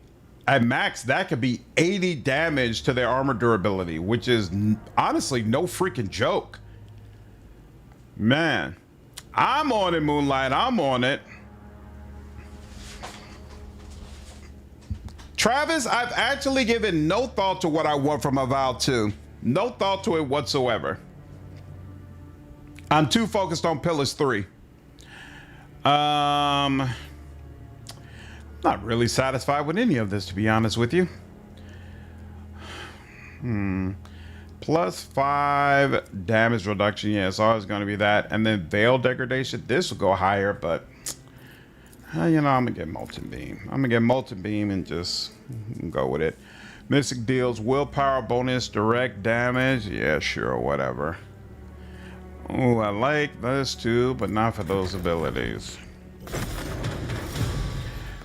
at max, that could be 80 damage to their armor durability, which is honestly no freaking joke. Man, I'm on it, Moonlight. I'm on it. Travis, I've actually given no thought to what I want from Avowed 2. No thought to it whatsoever. I'm too focused on Pillars 3. Not really satisfied with any of this, to be honest with you. Plus 5 damage reduction. Yeah, it's always going to be that. And then Veil Degradation. This will go higher, but you know, I'm going to get Molten Beam. I'm going to get Molten Beam and just go with it. Mystic deals willpower bonus, direct damage. Yeah, sure, whatever. Oh, I like this too, but not for those abilities.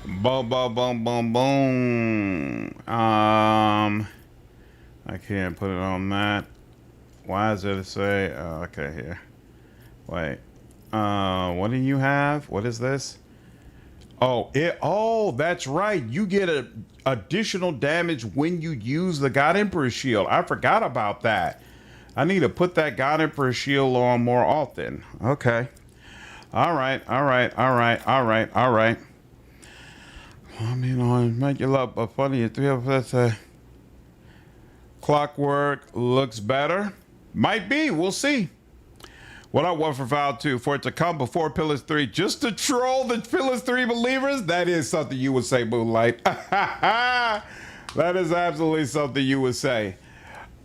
Boom, boom, boom, boom, boom. I can't put it on that. Why does it say? Okay, here. Wait. What do you have? What is this? Oh, that's right. You get additional damage when you use the God Emperor shield. I forgot about that. I need to put that God Emperor shield on more often. Okay. All right. I mean, on make you look but funny. 3 of us. Clockwork looks better. Might be. We'll see. What I want for Vow 2, for it to come before Pillars 3, just to troll the Pillars 3 believers, that is something you would say, Moonlight. That is absolutely something you would say.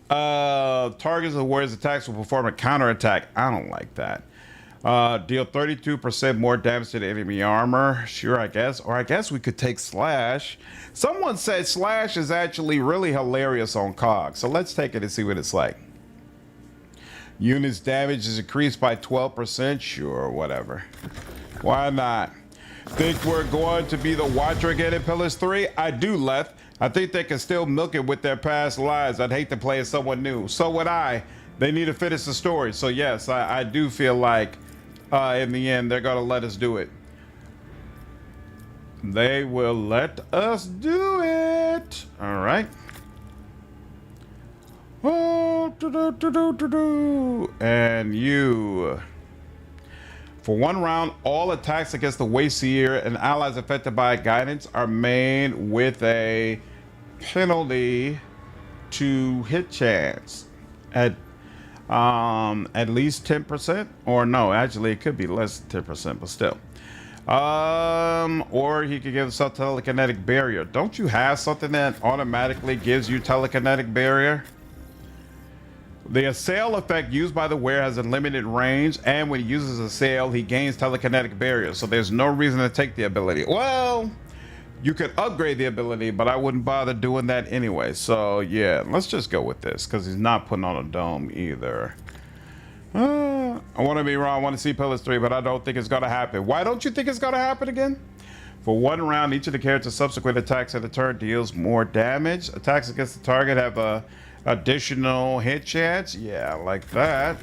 Targets of warriors' attacks will perform a counterattack. I don't like that. Deal 32% more damage to the enemy armor. Sure, I guess. Or I guess we could take Slash. Someone said Slash is actually really hilarious on COG. So let's take it and see what it's like. Units damage is increased by 12%. Sure, whatever. Why not? Think we're going to be the Watcher again in Pillars 3? I do, Leth. I think they can still milk it with their past lives. I'd hate to play as someone new. So would I. They need to finish the story. So yes, I do feel like in the end they're going to let us do it. They will let us do it. All right. Oh, and you. For 1 round, all attacks against the Wayseer and allies affected by guidance are made with a penalty to hit chance at least 10%, or no, actually it could be less than 10%, but still. Or he could give himself telekinetic barrier. Don't you have something that automatically gives you telekinetic barrier? The assail effect used by the wearer has a limited range, and when he uses a sail, he gains telekinetic barrier. So there's no reason to take the ability. Well, you could upgrade the ability, but I wouldn't bother doing that anyway. So yeah, let's just go with this because he's not putting on a dome either. I want to be wrong. I want to see Pillars 3, but I don't think it's going to happen. Why don't you think it's going to happen again? For 1 round, each of the character's subsequent attacks at the turn deals more damage. Attacks against the target have a additional hit chance. Yeah, like that.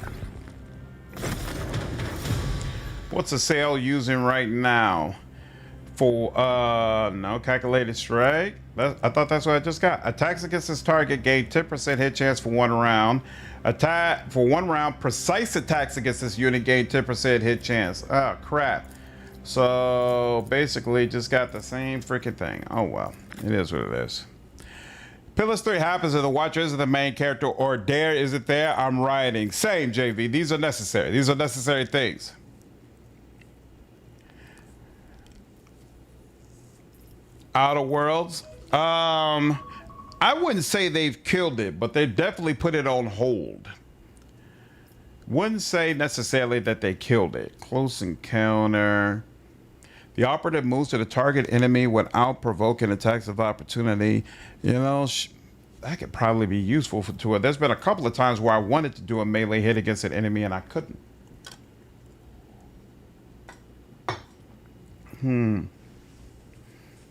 What's the sail using right now? For no calculated strike. I thought that's what I just got. Attacks against this target gain 10% hit chance for 1 round. Attack for 1 round. Precise attacks against this unit gain 10% hit chance. Oh crap. So basically just got the same freaking thing. Oh well, it is what it is. Pillars 3 happens if the Watcher isn't the main character or Dare isn't there. I'm rioting. Same, JV. These are necessary. These are necessary things. Outer Worlds. I wouldn't say they've killed it, but they've definitely put it on hold. Wouldn't say necessarily that they killed it. Close encounter. The operative moves to the target enemy without provoking attacks of opportunity. You know, that could probably be useful to it. There's been a couple of times where I wanted to do a melee hit against an enemy and I couldn't.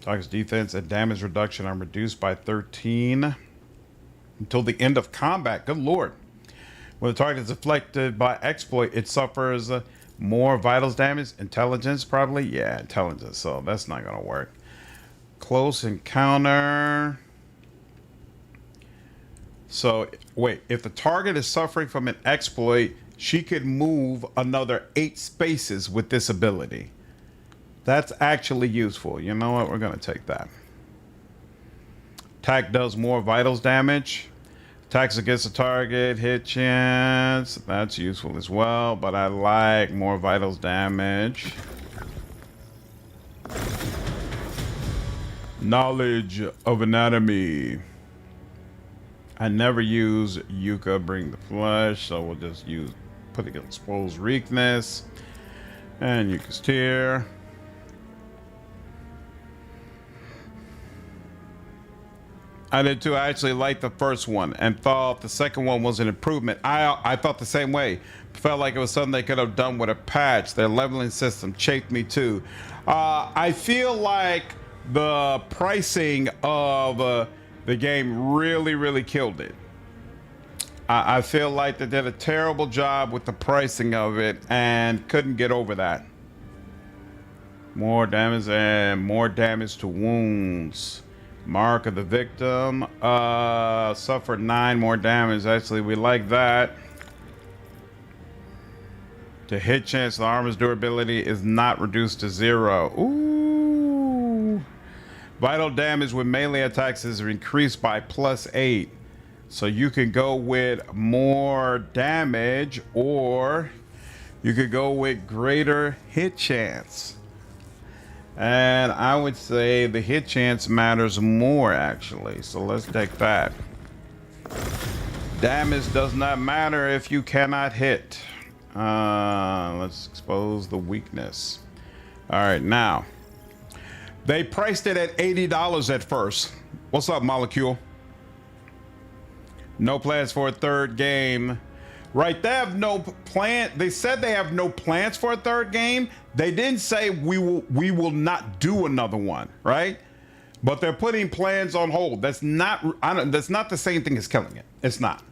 Target's defense and damage reduction are reduced by 13 until the end of combat. Good lord. When the target is afflicted by exploit, it suffers more vitals damage. Intelligence, probably? Yeah, intelligence. So that's not going to work. Close encounter. So, wait. If the target is suffering from an exploit, she could move another 8 spaces with this ability. That's actually useful. You know what? We're going to take that. Attack does more vitals damage. Attacks against the target, hit chance. That's useful as well, but I like more vitals damage. Knowledge of anatomy. I never use Yucca bring the flesh, so we'll just use put it exposed weakness and Yucca's tear. I did too. I actually liked the first one and thought the second one was an improvement. I thought the same way. Felt like it was something they could have done with a patch. Their leveling system chafed me too. I feel like the pricing of the game really killed it. I feel like they did a terrible job with the pricing of it and couldn't get over that. More damage and more damage to wounds. Mark of the victim. Suffered 9 more damage. Actually, we like that. To hit chance, the armor's durability is not reduced to 0. Ooh. Vital damage with melee attacks is increased by +8. So you can go with more damage, or you could go with greater hit chance. And I would say the hit chance matters more, actually. So let's take that. Damage does not matter if you cannot hit. Let's expose the weakness. All right, now. They priced it at $80 at first. What's up, Molecule? No plans for a third game. Right, they have no plan. They said they have no plans for a third game. They didn't say we will not do another one, right? But they're putting plans on hold. That's not the same thing as killing it. It's not.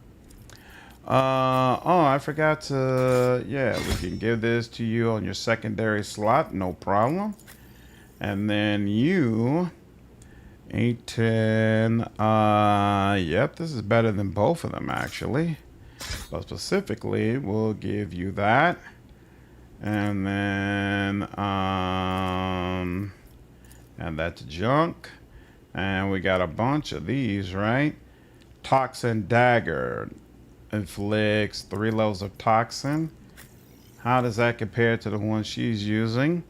Oh, I forgot to. Yeah, we can give this to you on your secondary slot, no problem. And then you 8, 10. Yep, this is better than both of them actually. But specifically, we'll give you that. And then, and that's junk. And we got a bunch of these, right? Toxin Dagger inflicts 3 levels of toxin. How does that compare to the one she's using?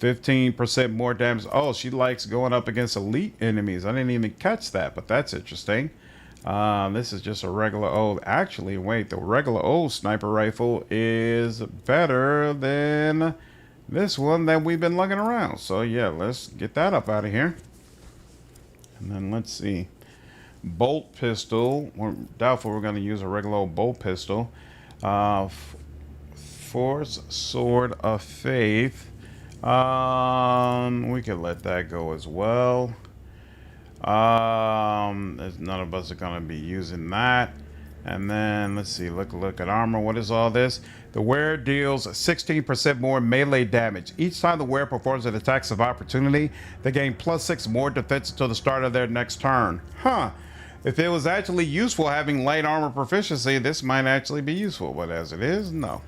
15% more damage. Oh, she likes going up against elite enemies. I didn't even catch that, but that's interesting. This is just a regular old. Actually, wait, the regular old sniper rifle is better than this one that we've been lugging around. So yeah, let's get that up out of here. And then let's see. Bolt pistol. We're doubtful we're going to use a regular old bolt pistol. Force Sword of Faith. We could let that go as well. None of us are going to be using that. And then let's see, look at armor. What is all this? The wearer deals 16% more melee damage. Each time the wearer performs an attack of opportunity, they gain +6 more defense until the start of their next turn. Huh. If it was actually useful having light armor proficiency, this might actually be useful, but as it is, no.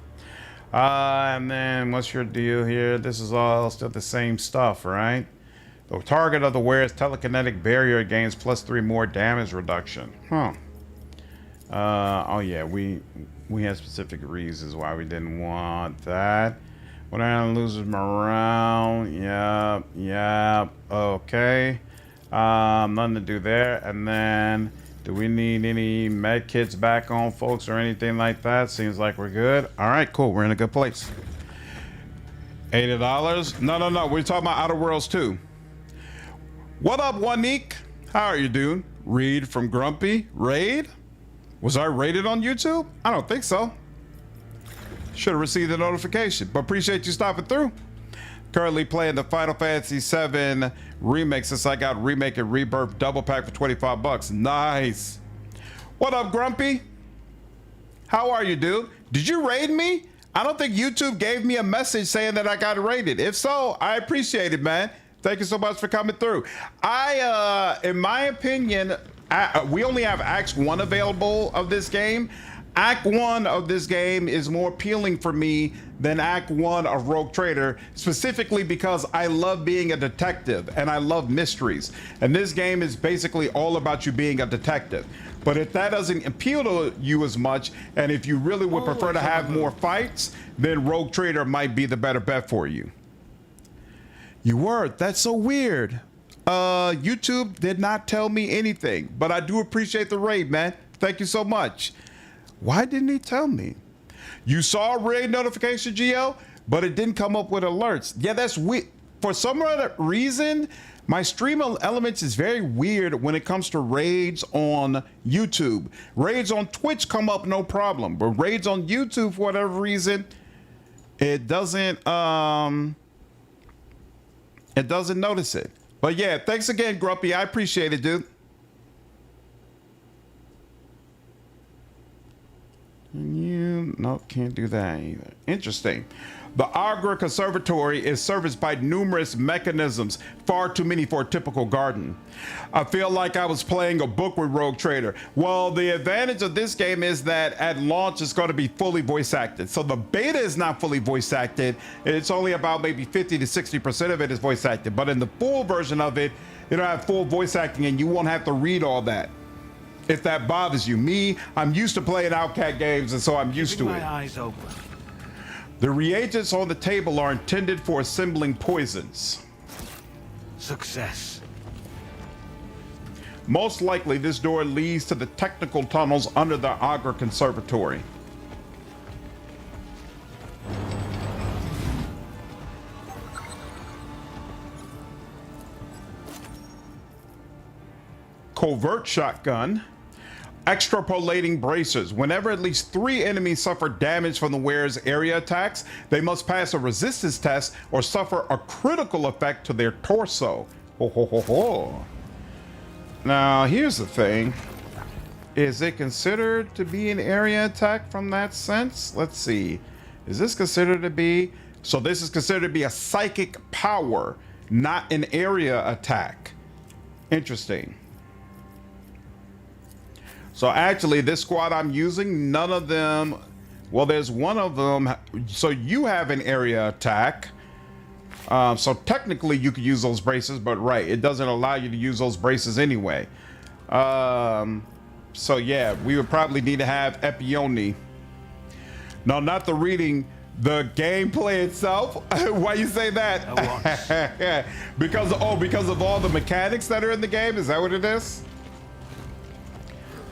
And then what's your deal here? This is all still the same stuff, right? The target of the wearer's telekinetic barrier gains +3 more damage reduction. Huh. Oh yeah, we had specific reasons why we didn't want that. When I loses morale, yep, okay. Nothing to do there. And then, do we need any med kits back on, folks, or anything like that? Seems like we're good. All right, cool. We're in a good place. $80. No. We're talking about Outer Worlds 2. What up, Wanique? How are you doing? Reed from Grumpy. Raid? Was I rated on YouTube? I don't think so. Should have received a notification, but appreciate you stopping through. Currently playing the Final Fantasy VII remake since I got Remake and Rebirth double pack for $25. Nice. What up, Grumpy? How are you, dude? Did you raid me? I don't think YouTube gave me a message saying that I got rated. If so, I appreciate it, man. Thank you so much for coming through. In my opinion, we only have Act 1 available of this game. Act 1 of this game is more appealing for me than Act 1 of Rogue Trader, specifically because I love being a detective and I love mysteries. And this game is basically all about you being a detective. But if that doesn't appeal to you as much, and if you really would prefer to have more fights, then Rogue Trader might be the better bet for you. You were? That's so weird. YouTube did not tell me anything, but I do appreciate the raid, man. Thank you so much. Why didn't he tell me? You saw a raid notification, GL, but it didn't come up with alerts. Yeah, that's weird. For some other reason, my stream elements is very weird when it comes to raids on YouTube. Raids on Twitch come up no problem, but raids on YouTube, for whatever reason, it doesn't notice it. But yeah, thanks again, Grumpy. I appreciate it, dude. No, can't do that either. Interesting. The Agra Conservatory is serviced by numerous mechanisms, far too many for a typical garden. I feel like I was playing a book with Rogue Trader. Well, the advantage of this game is that at launch it's going to be fully voice acted. So the beta is not fully voice acted. It's only about maybe 50 to 60% of it is voice acted. But in the full version of it, it'll have full voice acting and you won't have to read all that. If that bothers you. Me, I'm used to playing Outcat games, and so I'm used to it. My eyes open. The reagents on the table are intended for assembling poisons. Success. Most likely, this door leads to the technical tunnels under the Agra Conservatory. Covert shotgun. Extrapolating bracers. Whenever at least 3 enemies suffer damage from the wearer's area attacks, they must pass a resistance test or suffer a critical effect to their torso. Ho, ho, ho, ho. Now, here's the thing. Is it considered to be an area attack from that sense? Let's see. Is this considered to be? So this is considered to be a psychic power, not an area attack. Interesting. So actually, this squad I'm using, none of them, well, there's one of them. So you have an area attack. So technically you could use those braces, but right, it doesn't allow you to use those braces anyway. So yeah, we would probably need to have Epione. No, not the reading, the gameplay itself. Why you say that? because of all the mechanics that are in the game. Is that what it is?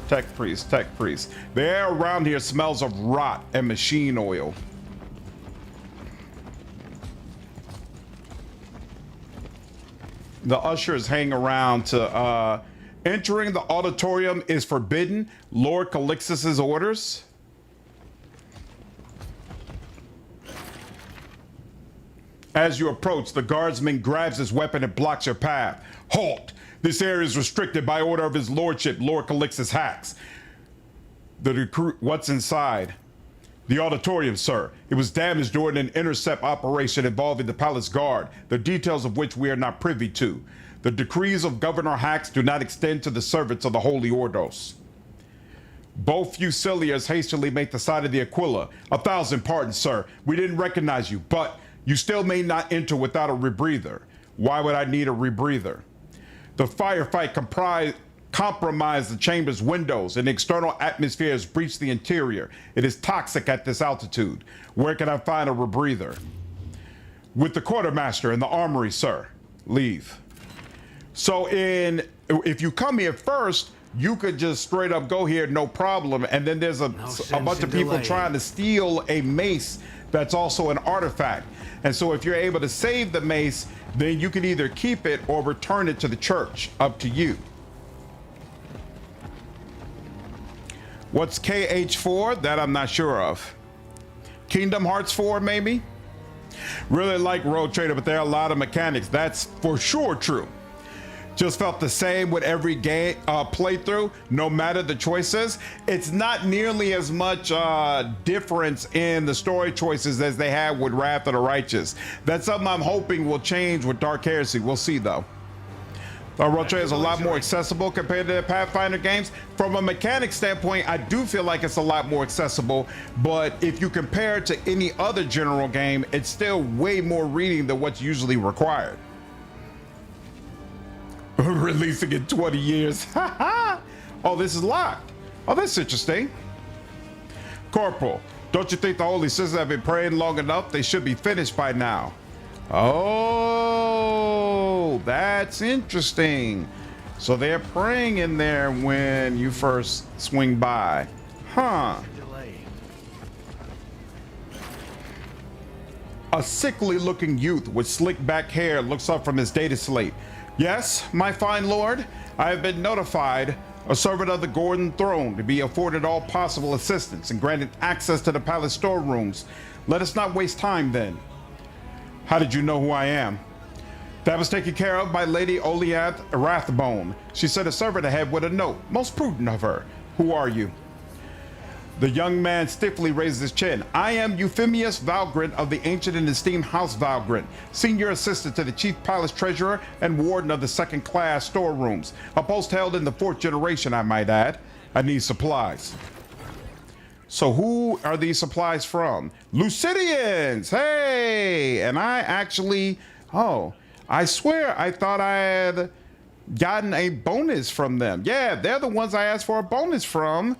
Tech priest, tech priest. The air around here smells of rot and machine oil. The ushers hang around to entering the auditorium is forbidden. Lord Calixtus's orders. As you approach, the guardsman grabs his weapon and blocks your path. Halt! This area is restricted by order of his lordship, Lord Calixtus Hax. What's inside? The auditorium, sir. It was damaged during an intercept operation involving the palace guard, the details of which we are not privy to. The decrees of Governor Hax do not extend to the servants of the Holy Ordos. Both Fusiliers hastily make the side of the Aquila. 1,000 pardons, sir. We didn't recognize you, but you still may not enter without a rebreather. Why would I need a rebreather? The firefight compromised the chamber's windows and the external atmosphere has breached the interior. It is toxic at this altitude. Where can I find a rebreather? With the quartermaster in the armory, sir. Leave. So if you come here first, you could just straight up go here, no problem. And then there's a bunch of people trying to steal a mace that's also an artifact. And so if you're able to save the mace, then you can either keep it or return it to the church. Up to you. What's KH4? That I'm not sure of. Kingdom Hearts 4, maybe? Really like Rogue Trader, but there are a lot of mechanics. That's for sure true. Just felt the same with every game playthrough, no matter the choices. It's not nearly as much difference in the story choices as they had with Wrath of the Righteous. That's something I'm hoping will change with Dark Heresy. We'll see though. Roche is a lot more accessible compared to the Pathfinder games. From a mechanic standpoint, I do feel like it's a lot more accessible, but if you compare it to any other general game, it's still way more reading than what's usually required. Releasing in 20 years. Oh, this is locked. Oh, that's interesting. Corporal, don't you think the holy sisters have been praying long enough? They should be finished by now. Oh, that's interesting. So they're praying in there when you first swing by. Huh. A sickly looking youth with slick back hair looks up from his data slate. Yes, my fine lord, I have been notified, a servant of the Gordon throne, to be afforded all possible assistance and granted access to the palace storerooms. Let us not waste time then. How did you know who I am? That was taken care of by Lady Oliath Rathbone. She sent a servant ahead with a note. Most prudent of her. Who are you? The young man stiffly raises his chin. I am Euphemius Valgrant of the ancient and esteemed House Valgrant, senior assistant to the chief palace treasurer and warden of the second class storerooms. A post held in the 4th generation, I might add. I need supplies. So who are these supplies from? Lucidians! Hey! And I actually, I swear I thought I had gotten a bonus from them. Yeah, they're the ones I asked for a bonus from,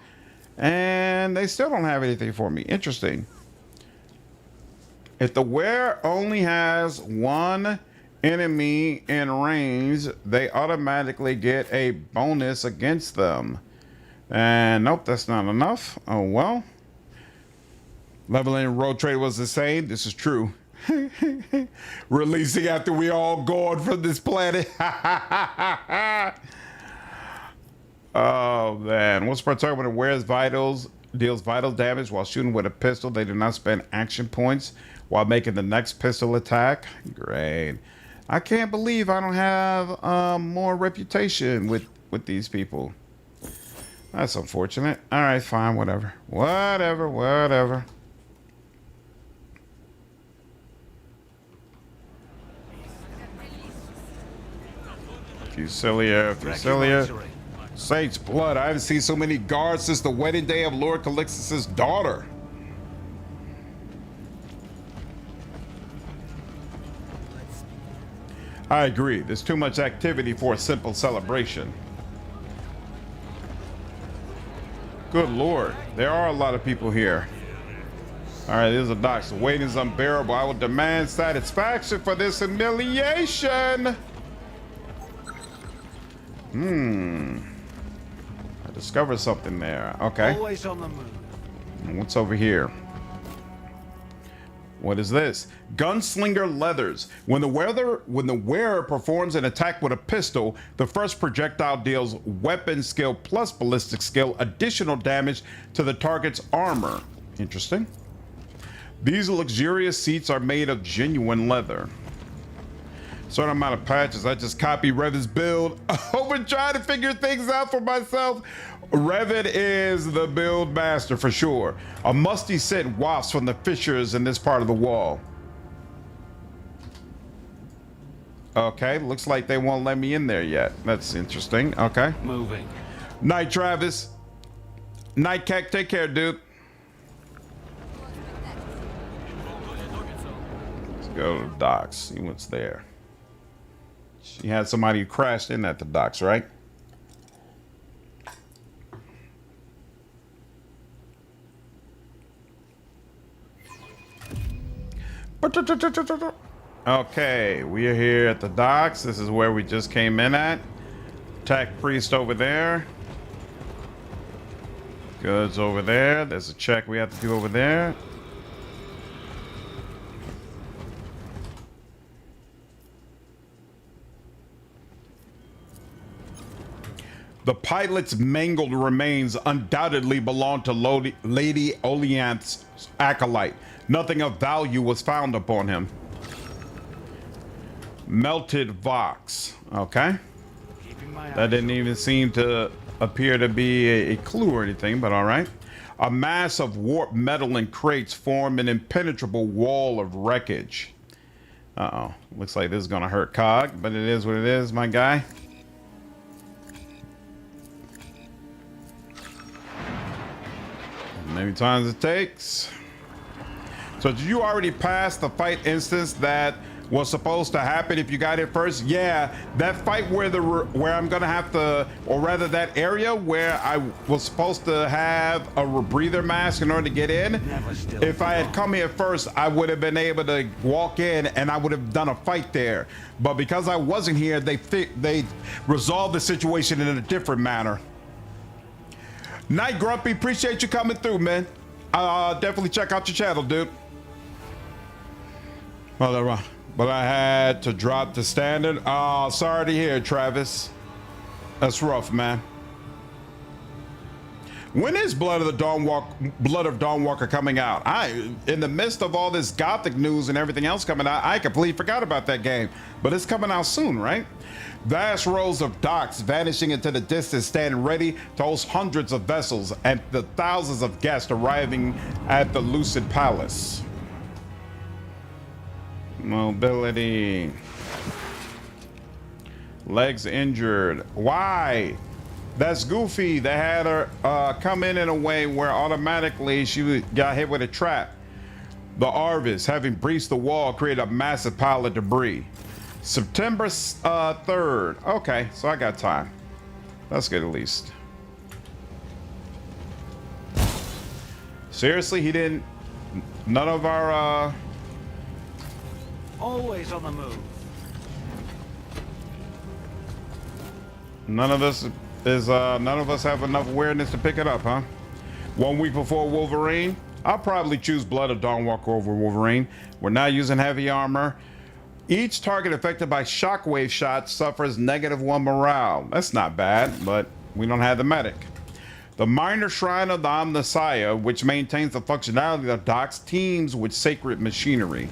and they still don't have anything for me. Interesting. If the wearer only has one enemy in range, they automatically get a bonus against them. And nope, that's not enough. Oh well. Leveling road trade was the same. This is true. Releasing after we all gone from this planet. Oh man. Once per turn when it wears vitals, deals vital damage while shooting with a pistol, they do not spend action points while making the next pistol attack. Great. I can't believe I don't have more reputation with these people. That's unfortunate. All right, fine, whatever. Whatever. Fusilia. Saints blood. I haven't seen so many guards since the wedding day of Lord Calixtus' daughter. I agree. There's too much activity for a simple celebration. Good lord, there are a lot of people here. All right, there's a doc. The wait is unbearable. I will demand satisfaction for this humiliation. I discovered something there. Okay. Always on the move. What's over here? What is this? Gunslinger leathers. When the wearer performs an attack with a pistol, the first projectile deals weapon skill plus ballistic skill additional damage to the target's armor. Interesting. These luxurious seats are made of genuine leather. Certain amount of patches. I just copy Revit's build. I've been trying to figure things out for myself. Revit is the build master for sure. A musty scent wafts from the fissures in this part of the wall. Okay, looks like they won't let me in there yet. That's interesting. Okay. Moving. Night, Travis. Night, Keck. Take care, dude. Let's go to the docks. See what's there. She had somebody who crashed in at the docks, right? Okay, we are here at the docks. This is where we just came in at. Attack priest over there. Goods over there. There's a check we have to do over there. The pilot's mangled remains undoubtedly belong to Lady Olianth's acolyte. Nothing of value was found upon him. Melted Vox. Okay. That didn't even seem to appear to be a clue or anything, but all right. A mass of warped metal and crates form an impenetrable wall of wreckage. Uh-oh. Looks like this is going to hurt Cog, but it is what it is, my guy. Many times it takes. So did you already pass the fight instance that was supposed to happen if you got here first? Yeah, that fight where I'm gonna have to, or rather that area where I was supposed to have a rebreather mask in order to get in. If I had come here first, I would have been able to walk in and I would have done a fight there. But because I wasn't here, they resolved the situation in a different manner. Night Grumpy, appreciate you coming through, man. Definitely check out your channel, dude. But I had to drop the standard. Oh, sorry to hear, Travis. That's rough, man. When is Blood of Dawnwalker coming out? In the midst of all this Gothic news and everything else coming out, I completely forgot about that game. But it's coming out soon, right? Vast rows of docks vanishing into the distance, standing ready to host hundreds of vessels and the thousands of guests arriving at the Lucid Palace. Mobility. Legs injured. Why? That's Goofy. They had her come in a way where automatically she got hit with a trap. The Arvis, having breached the wall, created a massive pile of debris. September 3rd. Okay, so I got time. That's good at least. Seriously, he didn't... None of our... Always on the move. None of us have enough awareness to pick it up, huh? 1 week before Wolverine, I'll probably choose Blood of Dawnwalker over Wolverine. We're not using heavy armor. Each target affected by shockwave shots suffers -1 morale. That's not bad, but we don't have the medic. The Minor Shrine of the Omnissiah, which maintains the functionality of docks, teams with sacred machinery.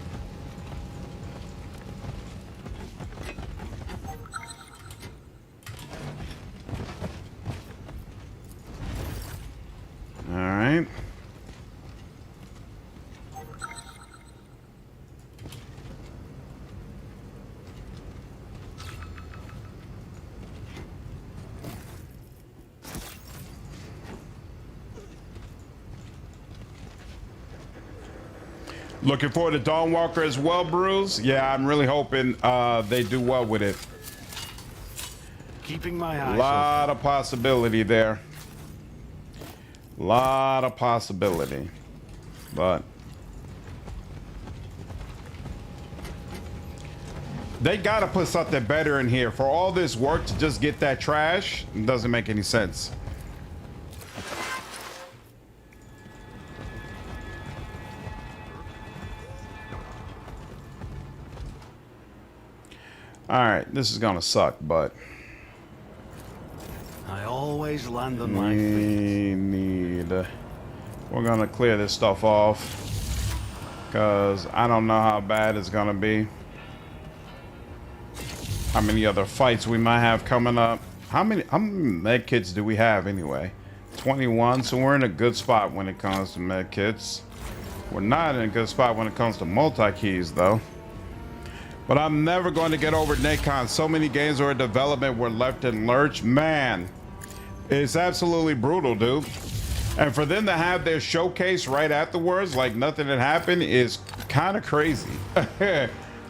All right. Looking forward to Dawnwalker as well, Bruce. Yeah, I'm really hoping they do well with it. Keeping my eyes. A lot of possibility there. Lot of possibility, but they gotta put something better in here. For all this work to just get that trash, it doesn't make any sense. All right, this is gonna suck, but I always land on my feet. We're gonna clear this stuff off because I don't know how bad it's gonna be. How many other fights we might have coming up? How many med kits do we have anyway? 21, so we're in a good spot when it comes to med kits. We're not in a good spot when it comes to multi-keys though. But I'm never going to get over Nacon. So many games were in development were left in lurch. Man, it's absolutely brutal, dude. And for them to have their showcase right afterwards, like nothing had happened, is kind of crazy.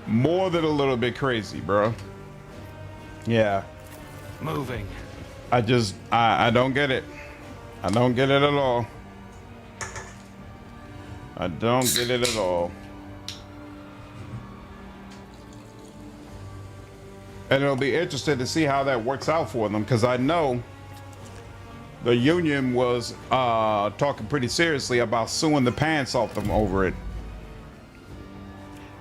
More than a little bit crazy, bro. Yeah. Moving. I don't get it. I don't get it at all. I don't get it at all. And it'll be interesting to see how that works out for them, because I know the union was talking pretty seriously about suing the pants off them over it.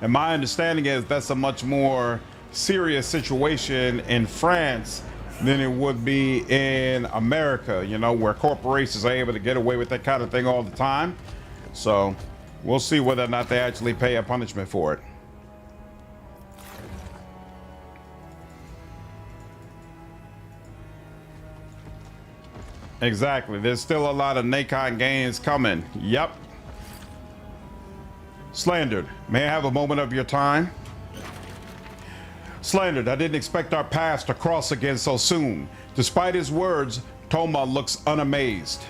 And my understanding is that's a much more serious situation in France than it would be in America, you know, where corporations are able to get away with that kind of thing all the time. So we'll see whether or not they actually pay a punishment for it. Exactly. There's still a lot of Nacon games coming. Yep. Slandered. May I have a moment of your time? Slandered. I didn't expect our paths to cross again so soon. Despite his words, Toma looks unamazed.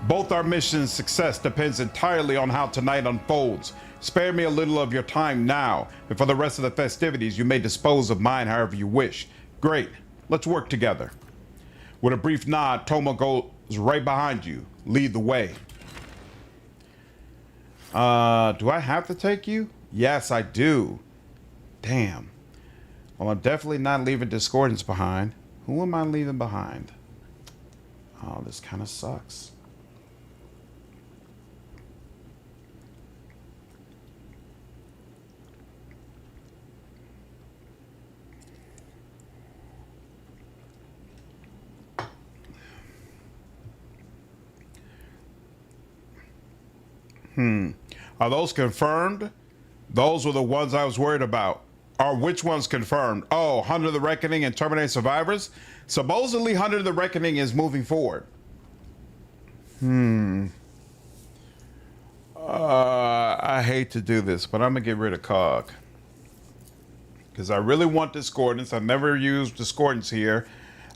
Both our mission's success depends entirely on how tonight unfolds. Spare me a little of your time now, and for the rest of the festivities, you may dispose of mine however you wish. Great. Let's work together. With a brief nod, Toma goes right behind you. Lead the way. Do I have to take you? Yes, I do. Damn. Well, I'm definitely not leaving Discordance behind. Who am I leaving behind? Oh, this kind of sucks. Are those confirmed? Those were the ones I was worried about. Are which ones confirmed? Oh, Hunter the Reckoning and Terminator Survivors? Supposedly Hunter the Reckoning is moving forward. I hate to do this, but I'm gonna get rid of COG. Because I really want Discordance. I've never used Discordance here.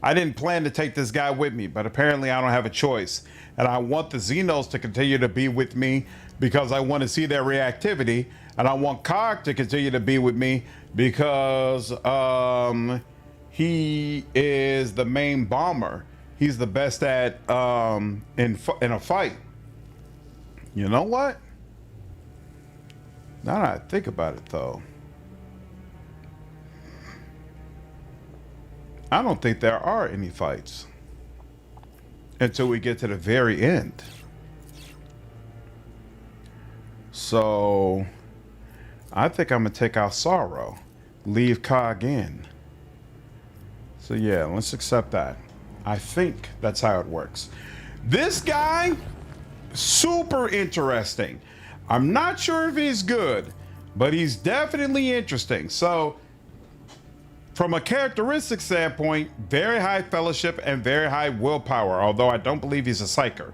I didn't plan to take this guy with me, but apparently I don't have a choice. And I want the Xenos to continue to be with me because I want to see their reactivity. And I want COG to continue to be with me because he is the main bomber. He's the best at in a fight. You know what? Now that I think about it, though, I don't think there are any fights until we get to the very end. So I think I'm gonna take out Sorrow, leave COG in. So yeah, let's accept that. I think that's how it works. This guy, super interesting. I'm not sure if he's good, but he's definitely interesting. So from a characteristic standpoint, very high fellowship and very high willpower, although I don't believe he's a psyker.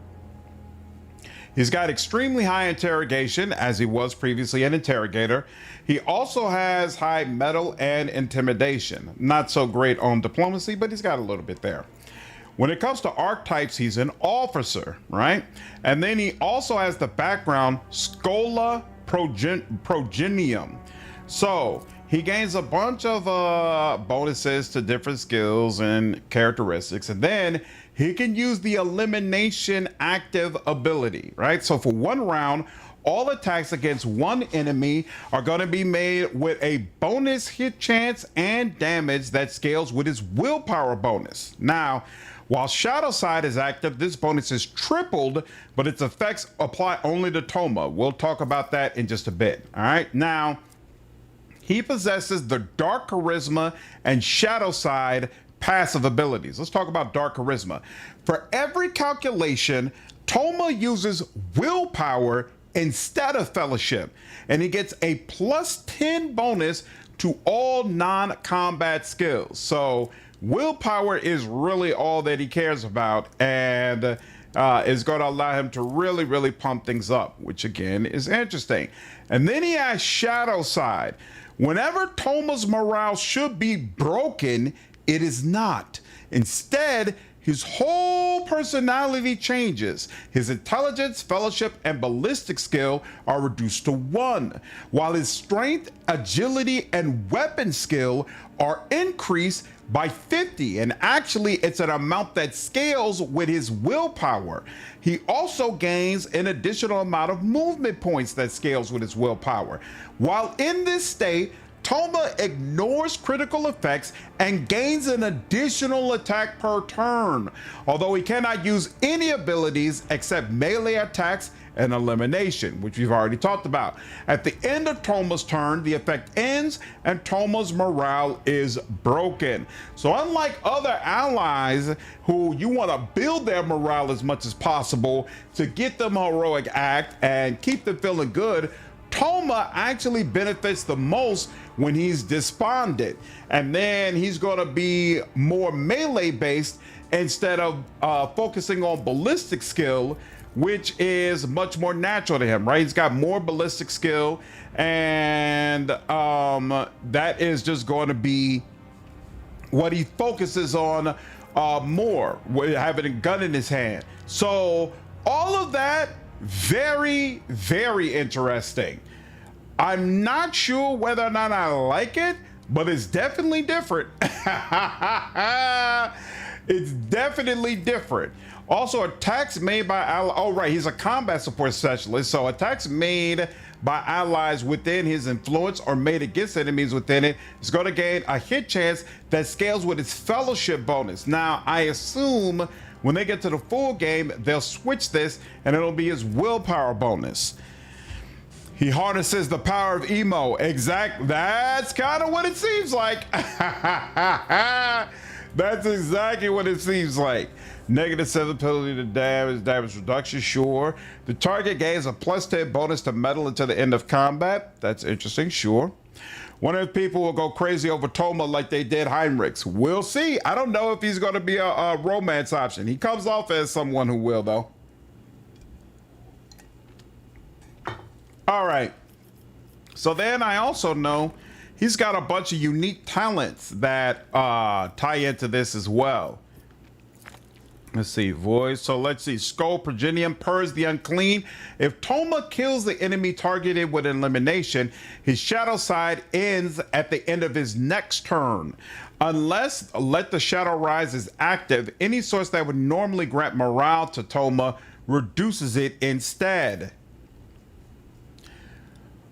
He's got extremely high interrogation, as he was previously an interrogator. He also has high metal and intimidation. Not so great on diplomacy, but he's got a little bit there. When it comes to archetypes, he's an officer, right? And then he also has the background Scola Progenium. So he gains a bunch of bonuses to different skills and characteristics, and then he can use the elimination active ability, right? So for one round, all attacks against one enemy are going to be made with a bonus hit chance and damage that scales with his willpower bonus. Now, while Shadow Side is active, this bonus is tripled, but its effects apply only to Toma. We'll talk about that in just a bit. All right. Now, he possesses the Dark Charisma and Shadow Side passive abilities. Let's talk about Dark Charisma. For every calculation, Toma uses willpower instead of fellowship, and he gets a +10 bonus to all non-combat skills. So willpower is really all that he cares about, and is going to allow him to really pump things up, which again is interesting. And then he has Shadow Side. Whenever Toma's morale should be broken, it is not. Instead, his whole personality changes. His intelligence, fellowship, and ballistic skill are reduced to 1, while his strength, agility, and weapon skill are increased by 50. And actually, it's an amount that scales with his willpower. He also gains an additional amount of movement points that scales with his willpower. While in this state, Toma ignores critical effects and gains an additional attack per turn, although he cannot use any abilities except melee attacks and elimination, which we've already talked about. At the end of Toma's turn, the effect ends and Toma's morale is broken. So unlike other allies who you want to build their morale as much as possible to get them heroic act and keep them feeling good, Toma actually benefits the most when he's despondent, and then he's going to be more melee based instead of focusing on ballistic skill, which is much more natural to him, right? He's got more ballistic skill, and that is just going to be what he focuses on more, with having a gun in his hand. So all of that, very, very interesting. I'm not sure whether or not I like it, but it's definitely different. It's definitely different. Also, attacks made by oh right, he's a combat support specialist, so attacks made by allies within his influence or made against enemies within it is going to gain a hit chance that scales with its fellowship bonus. Now, I assume when they get to the full game, they'll switch this and it'll be his willpower bonus. He harnesses the power of emo. That's kind of what it seems like. That's exactly what it seems like. Negative sensitivity to damage reduction, sure. The target gains a +10 bonus to metal until the end of combat. That's interesting, sure. One of the people will go crazy over Toma like they did Heinrichs. We'll see. I don't know if he's going to be a romance option. He comes off as someone who will, though. All right. So then I also know he's got a bunch of unique talents that tie into this as well. Let's see, voice. So let's see. Skull Progenium, Purge the Unclean. If Toma kills the enemy targeted with elimination, his shadow side ends at the end of his next turn. Unless Let the Shadow Rise is active, any source that would normally grant morale to Toma reduces it instead.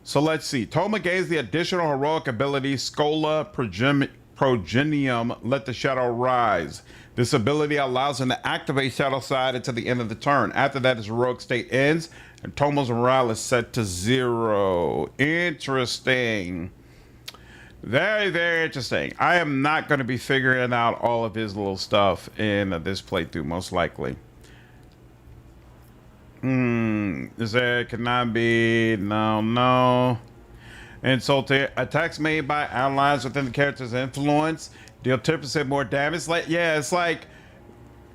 So let's see. Toma gains the additional heroic ability Scola Progenium, Let the Shadow Rise. This ability allows him to activate Shadow Side until the end of the turn. After that, his heroic state ends, and Toma's morale is set to 0. Interesting. Very, very interesting. I am not going to be figuring out all of his little stuff in this playthrough, most likely. Is there, cannot be, no. Insulting. Attacks made by allies within the character's influence deal 10% more damage. It's like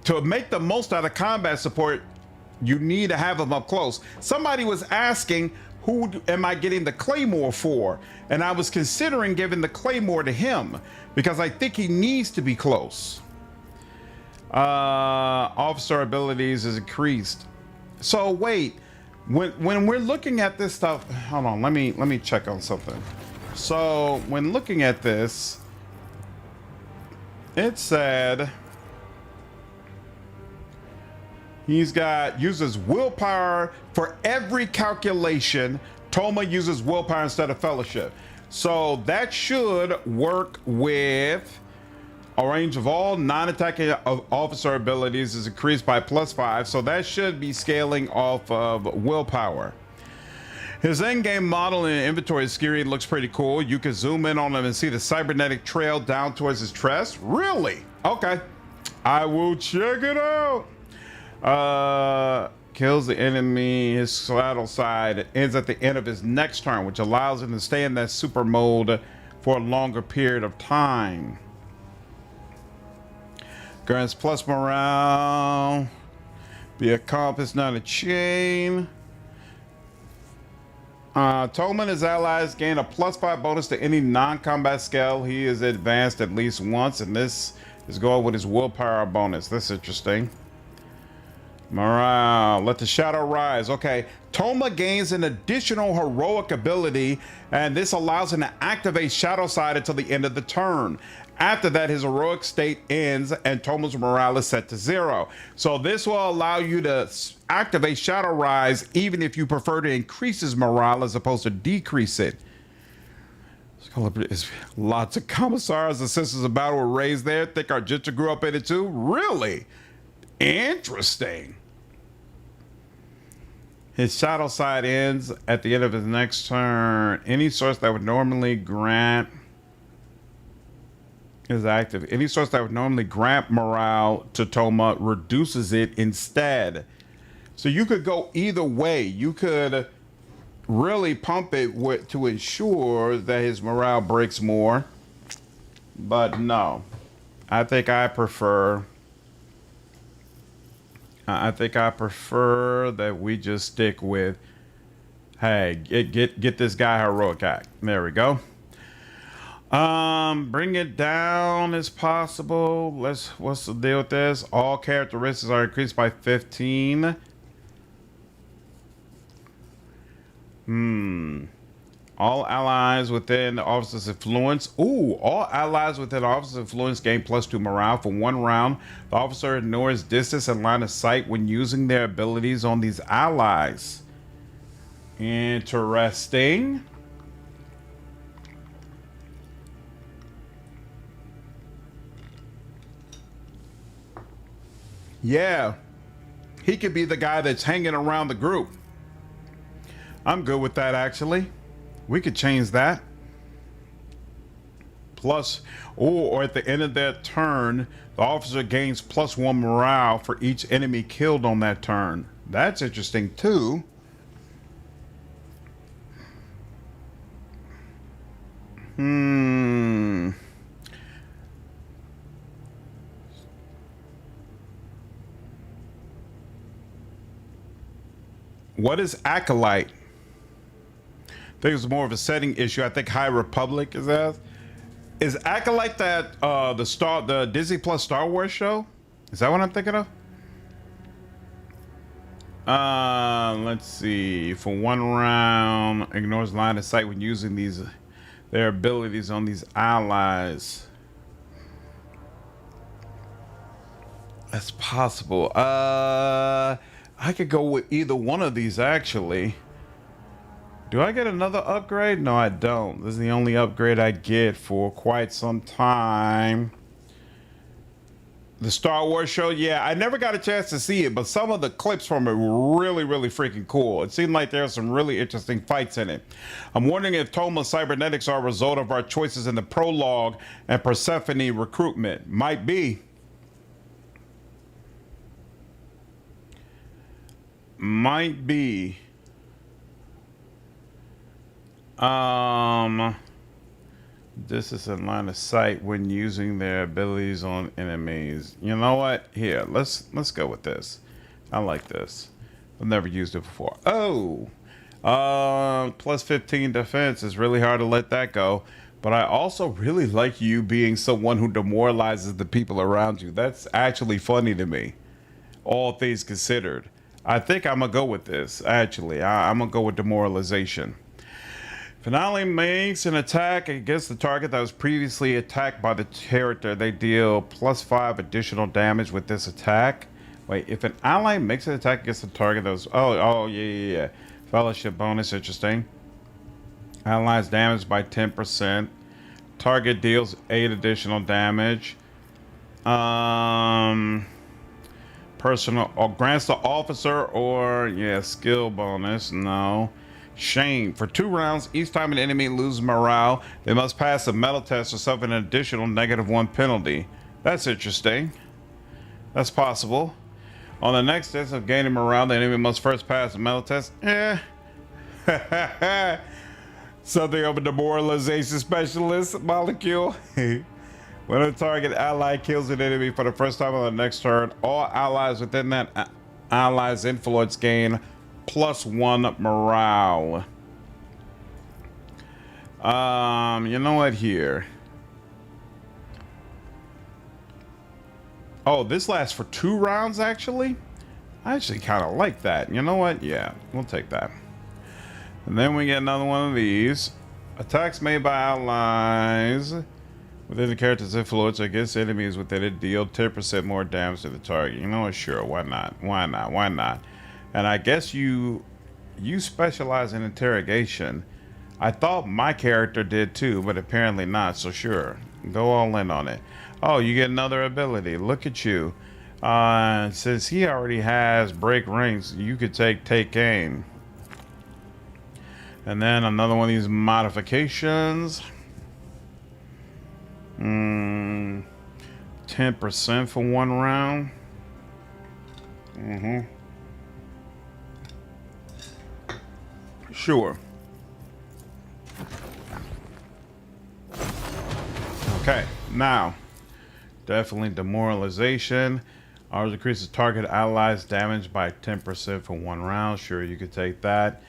to make the most out of combat support, you need to have them up close. Somebody was asking, who am I getting the Claymore for? And I was considering giving the Claymore to him because I think he needs to be close. Officer abilities is increased. So wait, when we're looking at this stuff, hold on, let me check on something. So when looking at this, it said uses willpower for every calculation. Toma uses willpower instead of fellowship. So that should work with a range of all non-attacking officer abilities is increased by +5. So that should be scaling off of willpower. His endgame model in inventory screen looks pretty cool. You can zoom in on him and see the cybernetic trail down towards his chest. Really? Okay. I will check it out. Kills the enemy, his saddle side ends at the end of his next turn, which allows him to stay in that super mode for a longer period of time. Grants plus morale. Be a compass, not a chain. Toma and his allies gain a +5 bonus to any non-combat skill he is advanced at least once, and this is going with his willpower bonus. That's interesting. Morale. Let the Shadow Rise. Okay. Toma gains an additional heroic ability, and this allows him to activate Shadow Side until the end of the turn. After that, his heroic state ends and Toma's morale is set to 0. So this will allow you to activate Shadow Rise even if you prefer to increase his morale as opposed to decrease it. Lots of commissars and sisters of battle were raised there. Think Argenta grew up in it too? Really? Interesting. His shadow side ends at the end of his next turn. Any source that would normally grant is active. Any source that would normally grant morale to Toma reduces it instead. So you could go either way. You could really pump it to ensure that his morale breaks more. But no, I think I prefer that we just stick with, hey, get this guy heroic act. There we go. Bring it down as possible. What's the deal with this? All characteristics are increased by 15. All allies within the officer's influence. Ooh, all allies within the officer's influence gain +2 morale for 1 round. The officer ignores distance and line of sight when using their abilities on these allies. Interesting. Yeah, he could be the guy that's hanging around the group. I'm good with that, actually. We could change that. Plus, or at the end of that turn, the officer gains +1 morale for each enemy killed on that turn. That's interesting too. What is Acolyte? I think it's more of a setting issue. I think High Republic is that. Is Acolyte that the Disney Plus Star Wars show? Is that what I'm thinking of? Let's see. For 1 round, ignores line of sight when using their abilities on these allies. That's possible. I could go with either one of these, actually. Do I get another upgrade? No, I don't. This is the only upgrade I get for quite some time. The Star Wars show, yeah, I never got a chance to see it, but some of the clips from it were really, really freaking cool. It seemed like there were some really interesting fights in it. I'm wondering if Toma's cybernetics are a result of our choices in the prologue and Persephone recruitment. Might be. Might be. This is in line of sight when using their abilities on enemies. You know what? Here, let's go with this. I like this. I've never used it before. Oh, plus 15 defense is really hard to let that go. But I also really like you being someone who demoralizes the people around you. That's actually funny to me, all things considered. I think I'm gonna go with this. Actually, I'm gonna go with demoralization. Finale makes an attack against the target that was previously attacked by the character. They deal +5 additional damage with this attack. Wait, if an ally makes an attack against the target that was... Oh, yeah. Fellowship bonus, interesting. Allies damaged by 10%. Target deals 8 additional damage. Personal... or grants the officer or... Yeah, skill bonus. No. Shame. For 2 rounds, each time an enemy loses morale, they must pass a metal test or suffer an additional -1 penalty. That's interesting. That's possible. On the next test of gaining morale, the enemy must first pass a metal test. Something of a demoralization specialist molecule. When a target ally kills an enemy for the first time on the next turn, all allies within that ally's influence gain +1 morale. You know what here? Oh, this lasts for 2 rounds, actually? I actually kind of like that. You know what? Yeah, we'll take that. And then we get another one of these. Attacks made by allies within the character's influence against enemies within it deal 10% more damage to the target. You know what? Sure, why not? Why not? Why not? And I guess you specialize in interrogation. I thought my character did too, but apparently not. So sure, go all in on it. Oh, you get another ability. Look at you. Since he already has break rings, you could take aim. And then another one of these modifications. 10% for 1 round. Sure. Okay, now, definitely demoralization. Ours increases target allies damage by 10% for 1 round. Sure, you could take that.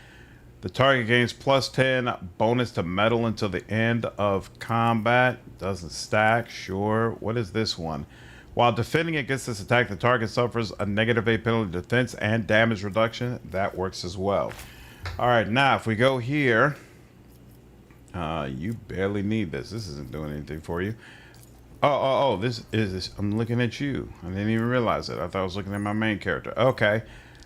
The target gains +10 bonus to metal until the end of combat. Doesn't stack. Sure. What is this one? While defending against this attack, the target suffers a -8 penalty defense and damage reduction. That works as well. All right, now if we go here, you barely need this. This isn't doing anything for you. Oh, this is, I'm looking at you. I didn't even realize it. I thought I was looking at my main character. Okay,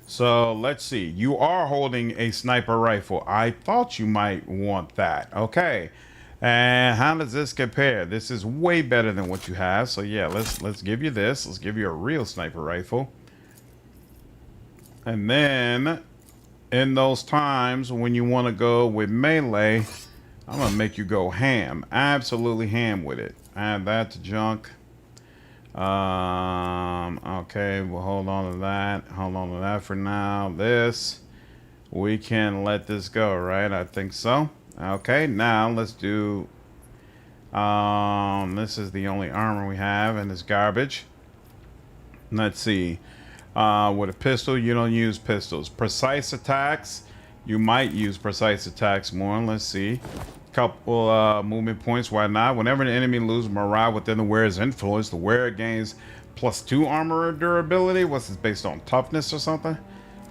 so let's see. You are holding a sniper rifle. I thought you might want that. Okay, and how does this compare? This is way better than what you have. So yeah, let's give you this. Let's give you a real sniper rifle. And then in those times when you want to go with melee, I'm gonna make you go ham, absolutely ham with it. Add that to junk. Okay, we'll hold on to that. Hold on to that for now. This, we can let this go, right? I think so. Okay, now let's do. This is the only armor we have, and it's garbage. Let's see. With a pistol, you don't use pistols. Precise attacks, you might use precise attacks more. Let's see. Couple movement points, why not? Whenever an enemy loses morale within the wearer's influence, the wearer gains +2 armor durability. What's this based on? Toughness or something?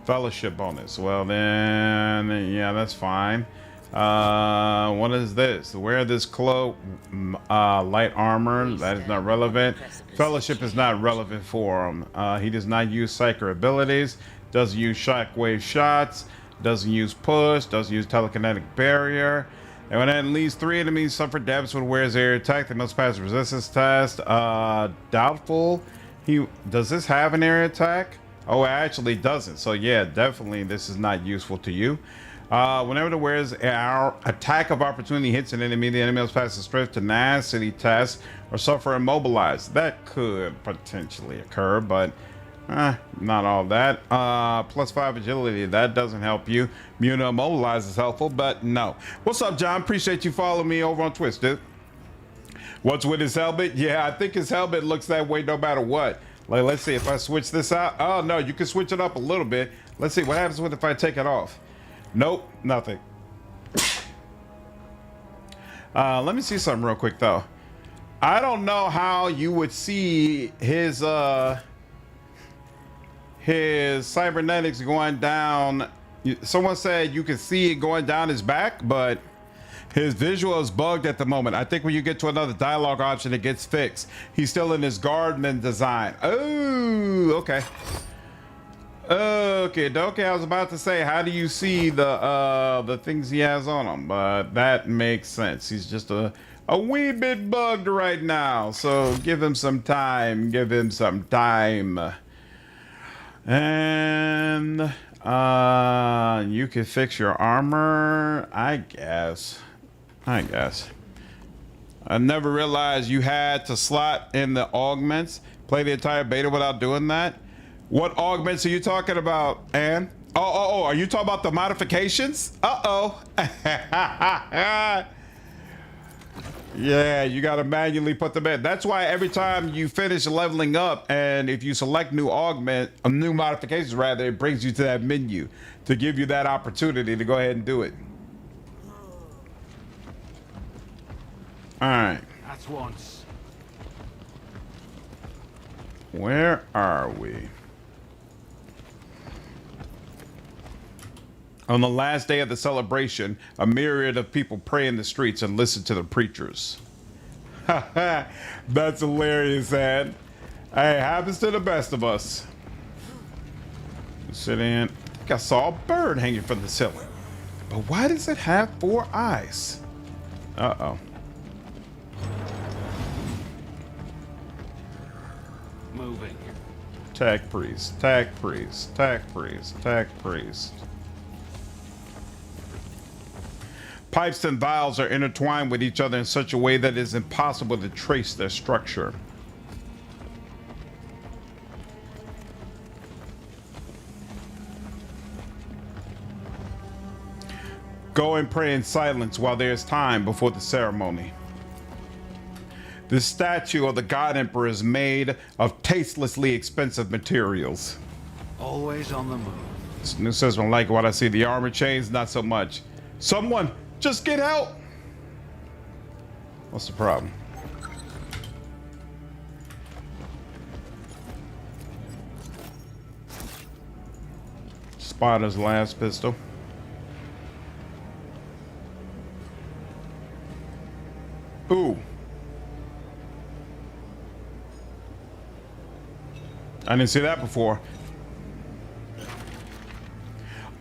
Fellowship bonus. Well then, yeah, that's fine. What is this? The wearer of this cloak, light armor, that is not relevant. Fellowship is not relevant for him. He does not use psychic abilities, doesn't use shockwave shots, doesn't use push, doesn't use telekinetic barrier. And when at least 3 enemies suffer damage when wears area attack, they must pass a resistance test. Doubtful. Does this have an area attack? Oh, it actually doesn't. So yeah, definitely this is not useful to you. Whenever the wearer's attack of opportunity hits an enemy, the enemy must pass a strength tenacity test or suffer immobilized. That could potentially occur, but not all that. +5 agility, that doesn't help you. Immune to immobilize is helpful, but no. What's up, John? Appreciate you following me over on Twitch, dude. What's with his helmet? Yeah, I think his helmet looks that way no matter what. Like, let's see if I switch this out. Oh no, you can switch it up a little bit. Let's see what happens with if I take it off. Nope, nothing. Let me see something real quick though. I don't know how you would see his cybernetics going down. Someone said you can see it going down his back, but his visual is bugged at the moment. I think when you get to another dialogue option, it gets fixed. He's still in his Guardman design. Oh, okay. Okay, I was about to say, how do you see the things he has on him? But that makes sense. He's just a wee bit bugged right now. So give him some time. Give him some time. And you can fix your armor, I guess. I never realized you had to slot in the augments. Play the entire beta without doing that. What augments are you talking about, Ann? Oh, are you talking about the modifications? Yeah, you got to manually put them in. That's why every time you finish leveling up, and if you select new modifications rather, it brings you to that menu to give you that opportunity to go ahead and do it. All right. That's once. Where are we? On the last day of the celebration, a myriad of people pray in the streets and listen to the preachers. That's hilarious, Ed. Hey, happens to the best of us. Sit in. I think I saw a bird hanging from the ceiling. But why does it have 4 eyes? Uh-oh. Moving. Tag priest, tag priest, tag priest, tag priest. Pipes and vials are intertwined with each other in such a way that it is impossible to trace their structure. Go and pray in silence while there is time before the ceremony. The statue of the God Emperor is made of tastelessly expensive materials. Always on the move. This new system, like what I see. The armor chains, not so much. Someone, just get out! What's the problem? Spotter's last pistol. Ooh. I didn't see that before.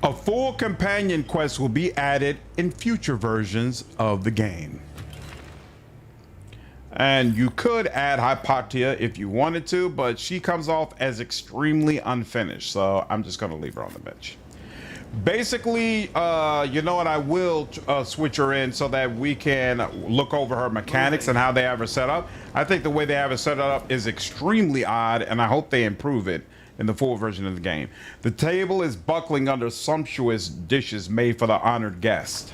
A full companion quest will be added in future versions of the game. And you could add Hypatia if you wanted to, but she comes off as extremely unfinished, so I'm just gonna leave her on the bench. Basically, you know what, I will switch her in so that we can look over her mechanics and how they have her set up. I think the way they have it set up is extremely odd, and I hope they improve it in the full version of the game. The table is buckling under sumptuous dishes made for the honored guest.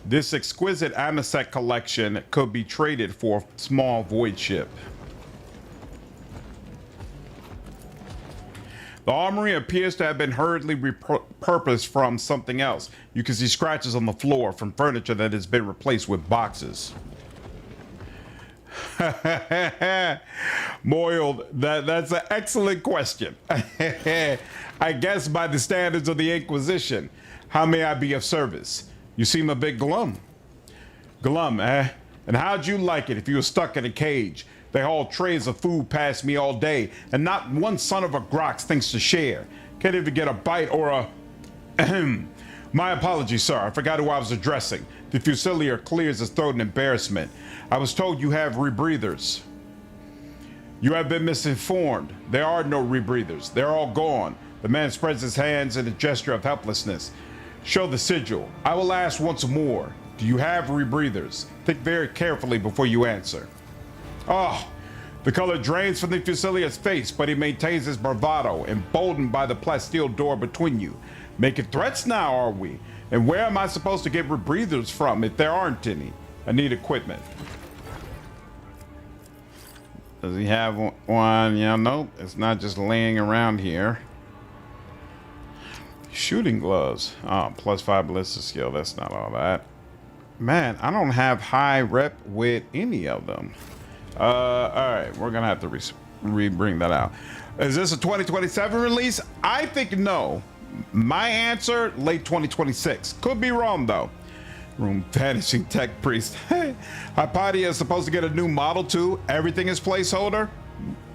This exquisite amethyst collection could be traded for a small void ship. The armory appears to have been hurriedly repurposed from something else. You can see scratches on the floor from furniture that has been replaced with boxes. Moiled, that's an excellent question. I guess by the standards of the Inquisition, how may I be of service? You seem a bit glum. Glum, eh? And how'd you like it if you were stuck in a cage? They haul trays of food past me all day, and not one son of a grox thinks to share. Can't even get a bite or a... Ahem. My apologies, sir. I forgot who I was addressing. The Fusilier clears his throat in embarrassment. I was told you have rebreathers. You have been misinformed. There are no rebreathers. They're all gone. The man spreads his hands in a gesture of helplessness. Show the sigil. I will ask once more. Do you have rebreathers? Think very carefully before you answer. Oh, the color drains from the Fusilier's face, but he maintains his bravado, emboldened by the plasteel door between you. Making threats now, are we? And where am I supposed to get rebreathers from if there aren't any? I need equipment. Does he have one? Yeah, nope. It's not just laying around here. Shooting gloves. Oh, +5 ballistic skill. That's not all that. Man, I don't have high rep with any of them. All right, we're gonna have to bring that out. Is this a 2027 release? I think no. My answer, late 2026. Could be wrong though. Room vanishing tech priest. Hey, Hypatia is supposed to get a new model too. Everything is placeholder.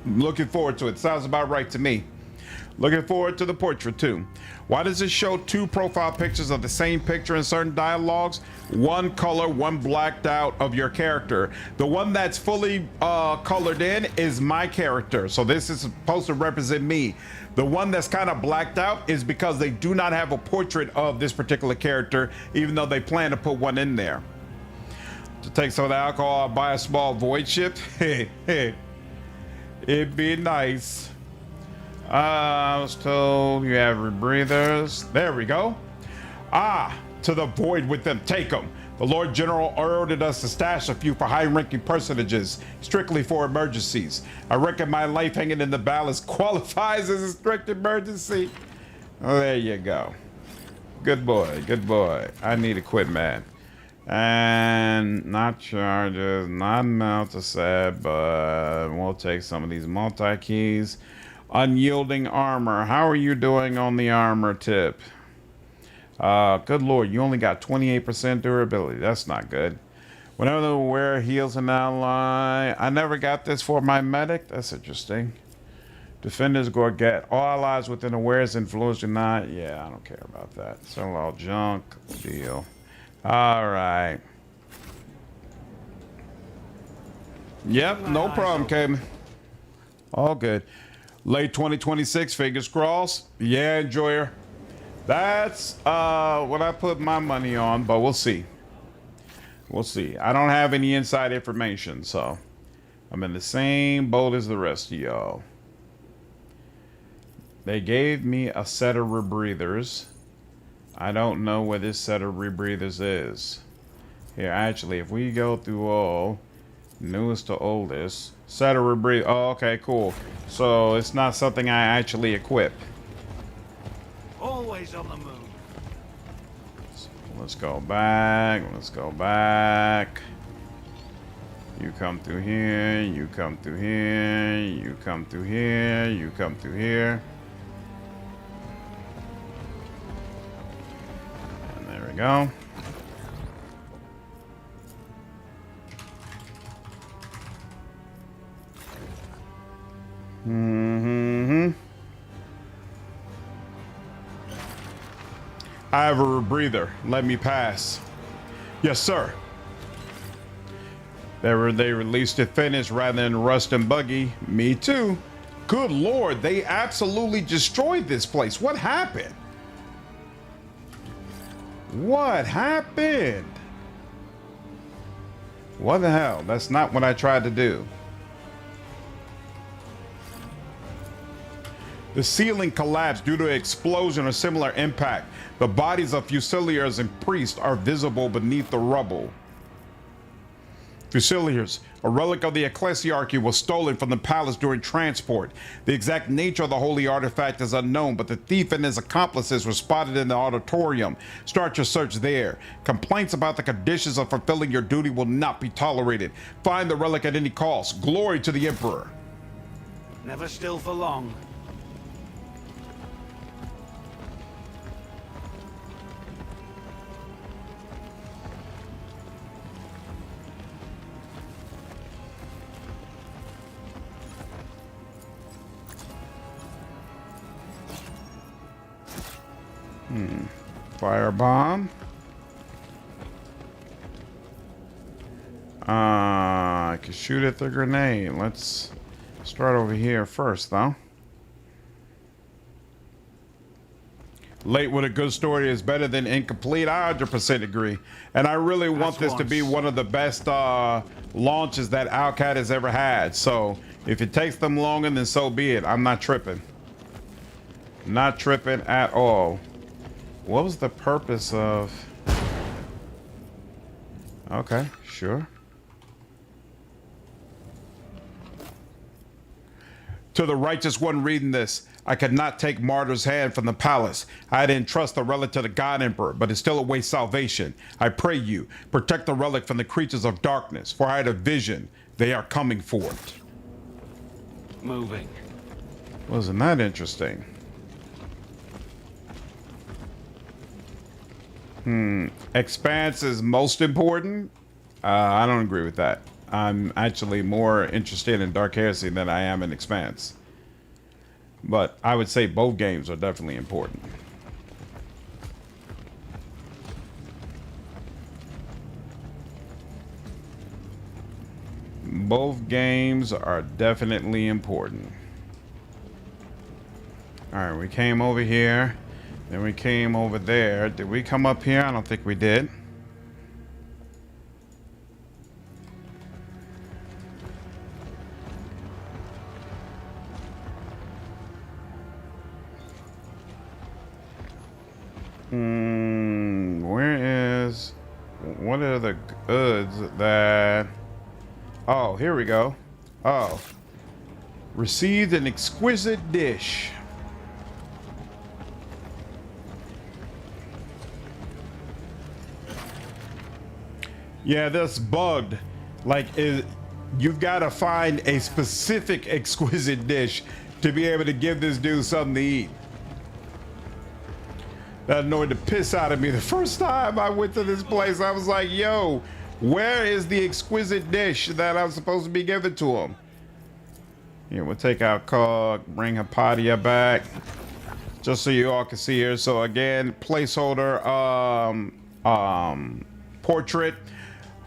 Looking forward to it. Sounds about right to me. Looking forward to the portrait too. Why does it show 2 profile pictures of the same picture in certain dialogues? One color, one blacked out of your character. The one that's fully colored in is my character. So this is supposed to represent me. The one that's kind of blacked out is because they do not have a portrait of this particular character, even though they plan to put one in there. To take some of the alcohol, I'll buy a small void ship. It'd be nice. I was told you have rebreathers. There we go. Ah, to the void with them. Take them. The Lord General ordered us to stash a few for high-ranking personages, strictly for emergencies. I reckon my life hanging in the balance qualifies as a strict emergency. Oh, there you go. Good boy, good boy. I need equipment. And not charges, not multi-set, but we'll take some of these multi-keys. Unyielding armor. How are you doing on the armor tip? Good lord, you only got 28% durability. That's not good. Whenever the wearer heals an ally. I never got this for my medic. That's interesting. Defender's Gorget. All allies within the wearer's influence do not. Yeah, I don't care about that. Sell all junk. Deal. Alright. Yep, no problem, Cayman. All good. Late 2026, fingers crossed. Yeah, enjoyer. That's what I put my money on, but we'll see. We'll see. I don't have any inside information, so I'm in the same boat as the rest of y'all. They gave me a set of rebreathers. I don't know where this set of rebreathers is. Here, actually, if we go through all, newest to oldest, set of rebreathers. Oh, okay, cool. So it's not something I actually equip. Always on the move. So let's go back. Let's go back. You come through here. You come through here. You come through here. You come through here. go. I have a rebreather. Let me pass. Yes, sir. They released it finished rather than rust and buggy. Me too. Good Lord, they absolutely destroyed this place. What happened? What happened? What the hell? That's not what I tried to do. The ceiling collapsed due to explosion or similar impact. The bodies of Fusiliers and priests are visible beneath the rubble. Fusiliers, a relic of the Ecclesiarchy, was stolen from the palace during transport. The exact nature of the holy artifact is unknown, but the thief and his accomplices were spotted in the auditorium. Start your search there. Complaints about the conditions of fulfilling your duty will not be tolerated. Find the relic at any cost. Glory to the Emperor. Never still for long. Firebomb. I can shoot at the grenade. Let's start over here first, though. Late with a good story is better than incomplete. I 100% agree. And I really want this to be one of the best launches that Outcat has ever had. So if it takes them longer, then so be it. I'm not tripping. Not tripping at all. What was the purpose of... Okay, sure. To the righteous one reading this, I could not take Martyr's hand from the palace. I didn't trust the relic to the God Emperor, but it still awaits salvation. I pray you, protect the relic from the creatures of darkness, for I had a vision. They are coming for it. Moving. Wasn't that interesting? Expanse is most important. I don't agree with that. I'm actually more interested in Dark Heresy than I am in Expanse. But I would say both games are definitely important. Both games are definitely important. All right, we came over here. Then we came over there. Did we come up here? I don't think we did. What are the goods that... Oh, here we go. Oh. Received an exquisite dish. Yeah, that's bugged. Like, you've got to find a specific exquisite dish to be able to give this dude something to eat. That annoyed the piss out of me the first time I went to this place. I was like, yo, where is the exquisite dish that I'm supposed to be giving to him? Yeah, we'll take out Cog, bring Hypatia back, just so you all can see her. So again, placeholder portrait.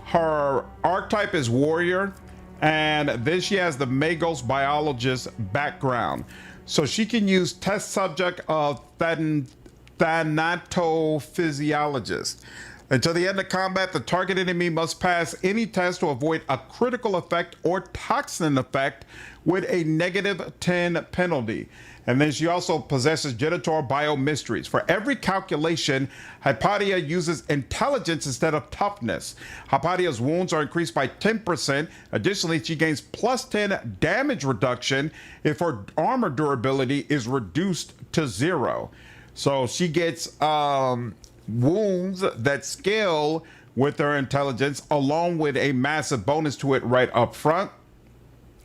Her archetype is warrior, and then she has the Magos biologist background. So she can use test subject of thanatophysiologist. Until the end of combat, the target enemy must pass any test to avoid a critical effect or toxin effect with a -10 penalty. And then she also possesses genital biomysteries. For every calculation, Hypatia uses intelligence instead of toughness. Hypatia's wounds are increased by 10%. Additionally, she gains +10 damage reduction if her armor durability is reduced to 0. So she gets wounds that scale with her intelligence, along with a massive bonus to it right up front.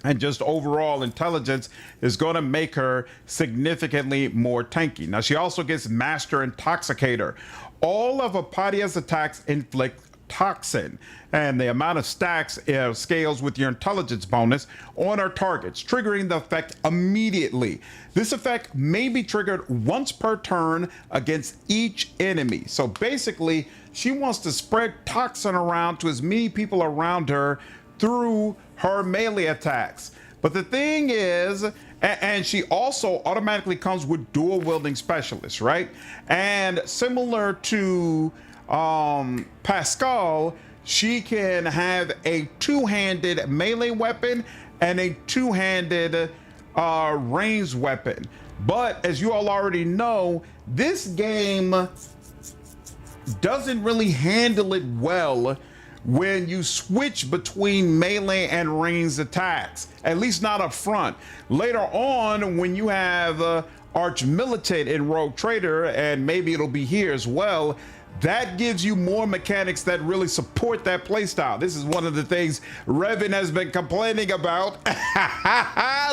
And just overall intelligence is going to make her significantly more tanky. Now, she also gets Master Intoxicator. all of Apatia's attacks inflict toxin, and the amount of stacks scales with your intelligence bonus on our targets, triggering the effect immediately. This effect may be triggered once per turn against each enemy. So basically, she wants to spread toxin around to as many people around her through her melee attacks. But the thing is, and she also automatically comes with dual wielding specialists, right? And similar to Pascal, she can have a two-handed melee weapon and a two-handed ranged weapon. But as you all already know, this game doesn't really handle it well when you switch between melee and ranged attacks, at least not up front. Later on, when you have Arch Militant in Rogue Trader, and maybe it'll be here as well, that gives you more mechanics that really support that playstyle. This is one of the things Revan has been complaining about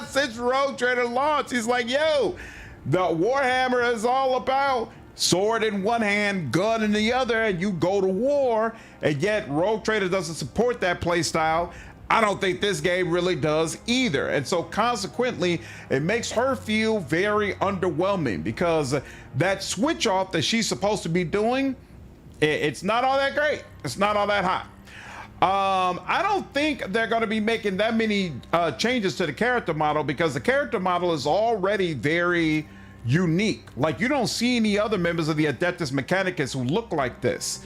since Rogue Trader launched. He's like, yo, the Warhammer is all about sword in one hand, gun in the other, and you go to war, and yet Rogue Trader doesn't support that playstyle. I don't think this game really does either. And so consequently, it makes her feel very underwhelming, because that switch off that she's supposed to be doing, it's not all that great. It's not all that hot. I don't think they're going to be making that many changes to the character model, because the character model is already very unique. Like, you don't see any other members of the Adeptus Mechanicus who look like this.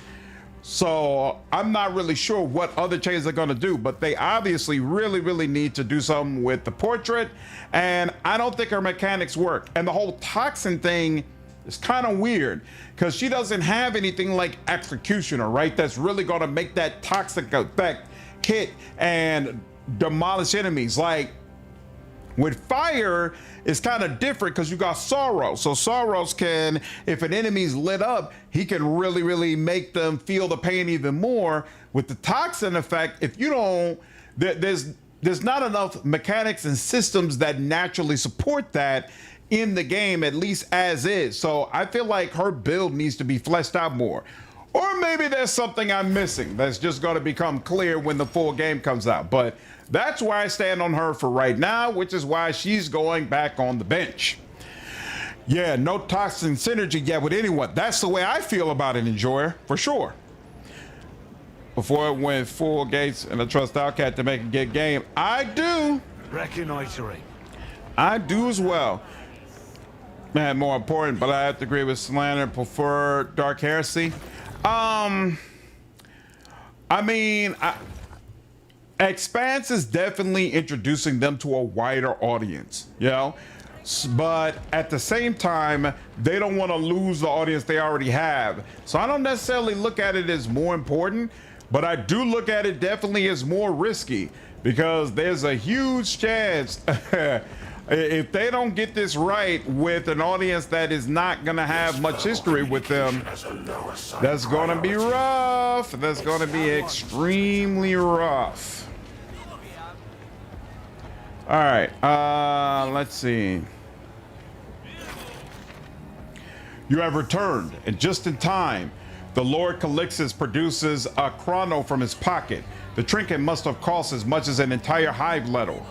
So I'm not really sure what other changes they're going to do, but they obviously really need to do something with the portrait, and I don't think her mechanics work. And the whole toxin thing is kind of weird, because she doesn't have anything like Executioner, right? That's really going to make that toxic effect hit and demolish enemies. Like, with fire, it's kind of different because you got Soros. So Soros can, if an enemy's lit up, he can really make them feel the pain even more. With the toxin effect, if you don't, there's not enough mechanics and systems that naturally support that in the game, at least as is. So I feel like her build needs to be fleshed out more. Or maybe there's something I'm missing that's just going to become clear when the full game comes out. But that's where I stand on her for right now, which is why she's going back on the bench. Yeah, no toxin synergy yet with anyone. That's the way I feel about it, Enjoyer, for sure. Before it went full gates and I trust Outcat to make a good game. I do. Reconnoitering. I do as well. Man, more important, but I have to agree with Slander, prefer Dark Heresy. I mean, Expanse is definitely introducing them to a wider audience, you know? But at the same time, they don't want to lose the audience they already have. So I don't necessarily look at it as more important, but I do look at it definitely as more risky, because there's a huge chance if they don't get this right with an audience that is not going to have much history with them, that's going to be rough. That's going to be extremely rough. All right, let's see. You have returned, and just in time. The Lord Calixtus produces a chrono from his pocket. The trinket must have cost as much as an entire hive level.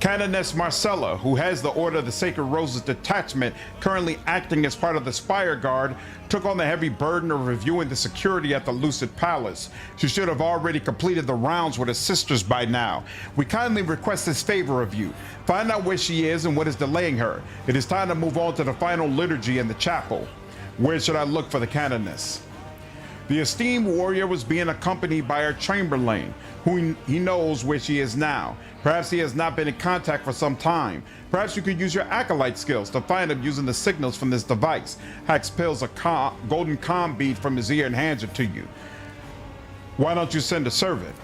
Canoness Marcella, who has the Order of the Sacred Roses detachment currently acting as part of the Spire Guard, took on the heavy burden of reviewing the security at the Lucid Palace. She should have already completed the rounds with her sisters by now. We kindly request this favor of you. Find out where she is and what is delaying her. It is time to move on to the final liturgy in the chapel. Where should I look for the Canoness? The esteemed warrior was being accompanied by her chamberlain, who he knows where she is now. Perhaps he has not been in contact for some time. Perhaps you could use your acolyte skills to find him using the signals from this device. Hax peels a golden comm bead from his ear and hands it to you. Why don't you send a servant?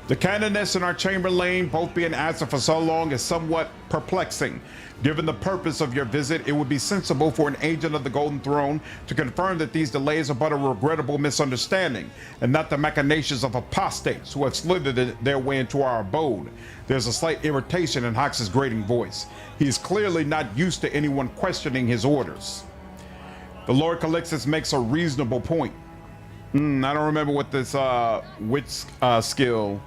The Canoness and our chamberlain both being absent for so long is somewhat perplexing. Given the purpose of your visit, it would be sensible for an agent of the Golden Throne to confirm that these delays are but a regrettable misunderstanding, and not the machinations of apostates who have slithered their way into our abode. There's a slight irritation in Hox's grating voice. He is clearly not used to anyone questioning his orders. The Lord Calixtus makes a reasonable point. I don't remember what this skill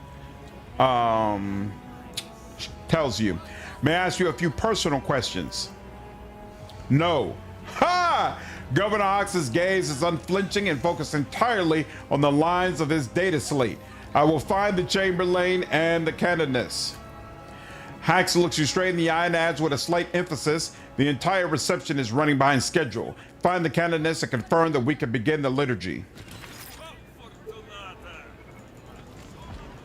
tells you. May I ask you a few personal questions? No. Ha! Governor Hox's gaze is unflinching and focused entirely on the lines of his data slate. I will find the Chamberlain and the Canoness. Hax looks you straight in the eye and adds with a slight emphasis, the entire reception is running behind schedule. Find the Canoness and confirm that we can begin the liturgy.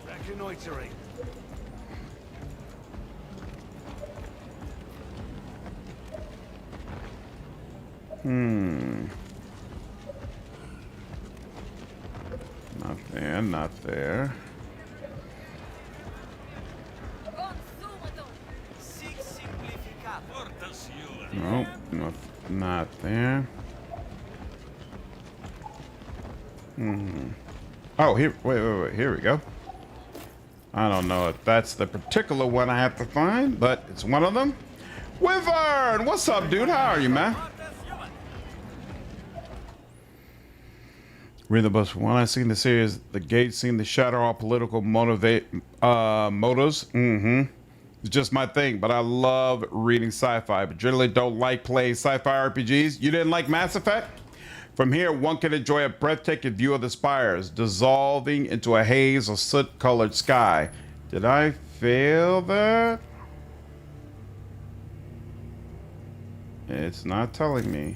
Reconnoitering. Not there, not there. Nope, not there. Oh, here, wait, here we go. I don't know if that's the particular one I have to find, but it's one of them. Wyvern, what's up, dude? How are you, man? Read the bus. When I seen the series, the gates seem to shatter all political motives. It's just my thing, but I love reading sci-fi, but generally don't like playing sci-fi RPGs. You didn't like Mass Effect? From here, one can enjoy a breathtaking view of the spires, dissolving into a haze of soot-colored sky. Did I fail that? It's not telling me.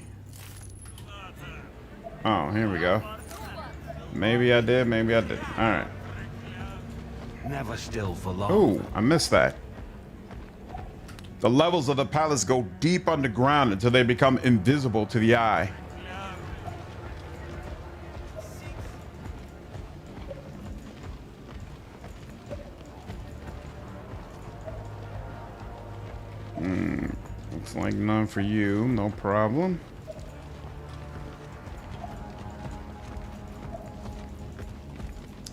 Oh, here we go. Maybe I did, maybe I didn't. All right. Never still for long. Oh, I missed that. The levels of the palace go deep underground until they become invisible to the eye. Looks like none for you, no problem.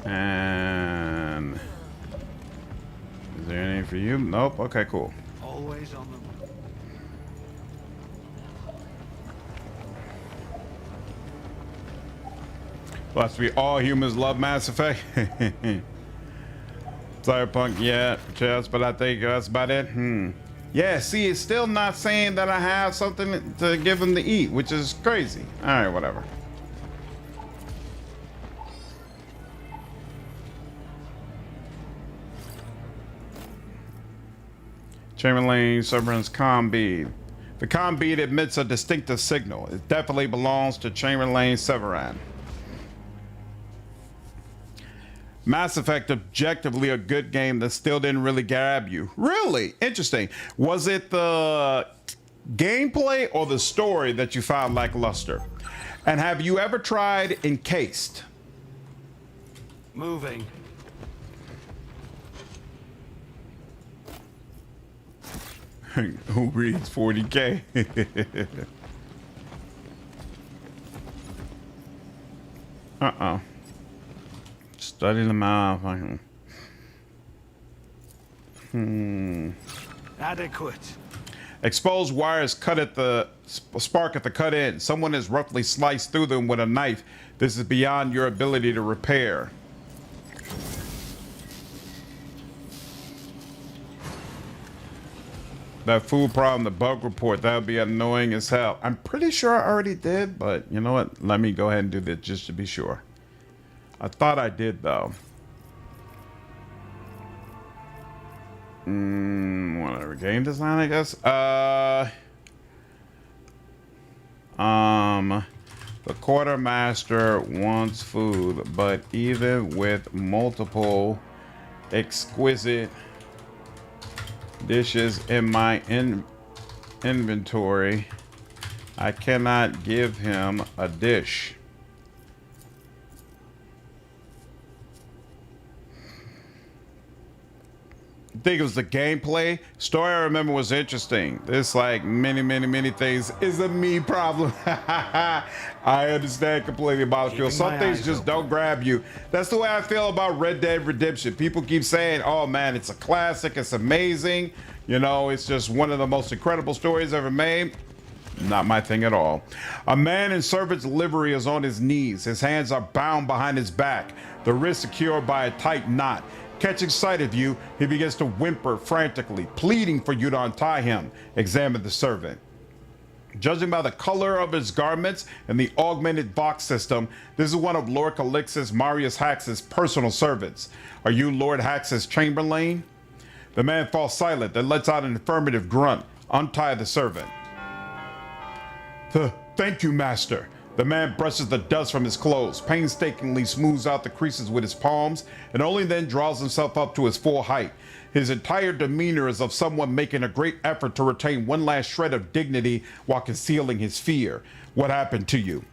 And is there anything for you? Nope. Okay, cool. Always on the move. Plus, we all humans love Mass Effect. Cyberpunk, yeah, just, but I think that's about it. Yeah, see, it's still not saying that I have something to give him to eat, which is crazy. All right, whatever. Chamberlain Sovereign's comm bead. The comm bead emits a distinctive signal. It definitely belongs to Chamberlain Severin. Mass Effect, objectively a good game that still didn't really grab you. Really? Interesting. Was it the gameplay or the story that you found lackluster? And have you ever tried Encased? Moving. Who reads 40K? Uh-oh. Study the mouth. Adequate. Exposed wires cut at the spark at the cut end. Someone has roughly sliced through them with a knife. This is beyond your ability to repair. That food problem, the bug report, that would be annoying as hell. I'm pretty sure I already did, but you know what? Let me go ahead and do this just to be sure. I thought I did, though. Whatever. Game design, I guess. The quartermaster wants food, but even with multiple exquisite dishes in my inventory, I cannot give him a dish. I think it was the gameplay. Story I remember was interesting. This, like many things, is a me problem. I understand completely about it. Some things just don't grab you. That's the way I feel about Red Dead Redemption. People keep saying, oh man, it's a classic, it's amazing. You know, it's just one of the most incredible stories ever made. Not my thing at all. A man in servant's livery is on his knees. His hands are bound behind his back, the wrist secured by a tight knot. Catching sight of you, he begins to whimper frantically, pleading for you to untie him. Examine the servant. Judging by the color of his garments and the augmented Vox system, this is one of Lord Calixus Marius Hax's personal servants. Are you Lord Hax's chamberlain? The man falls silent, then lets out an affirmative grunt. Untie the servant. Thank you, master. The man brushes the dust from his clothes, painstakingly smooths out the creases with his palms, and only then draws himself up to his full height. His entire demeanor is of someone making a great effort to retain one last shred of dignity while concealing his fear. What happened to you?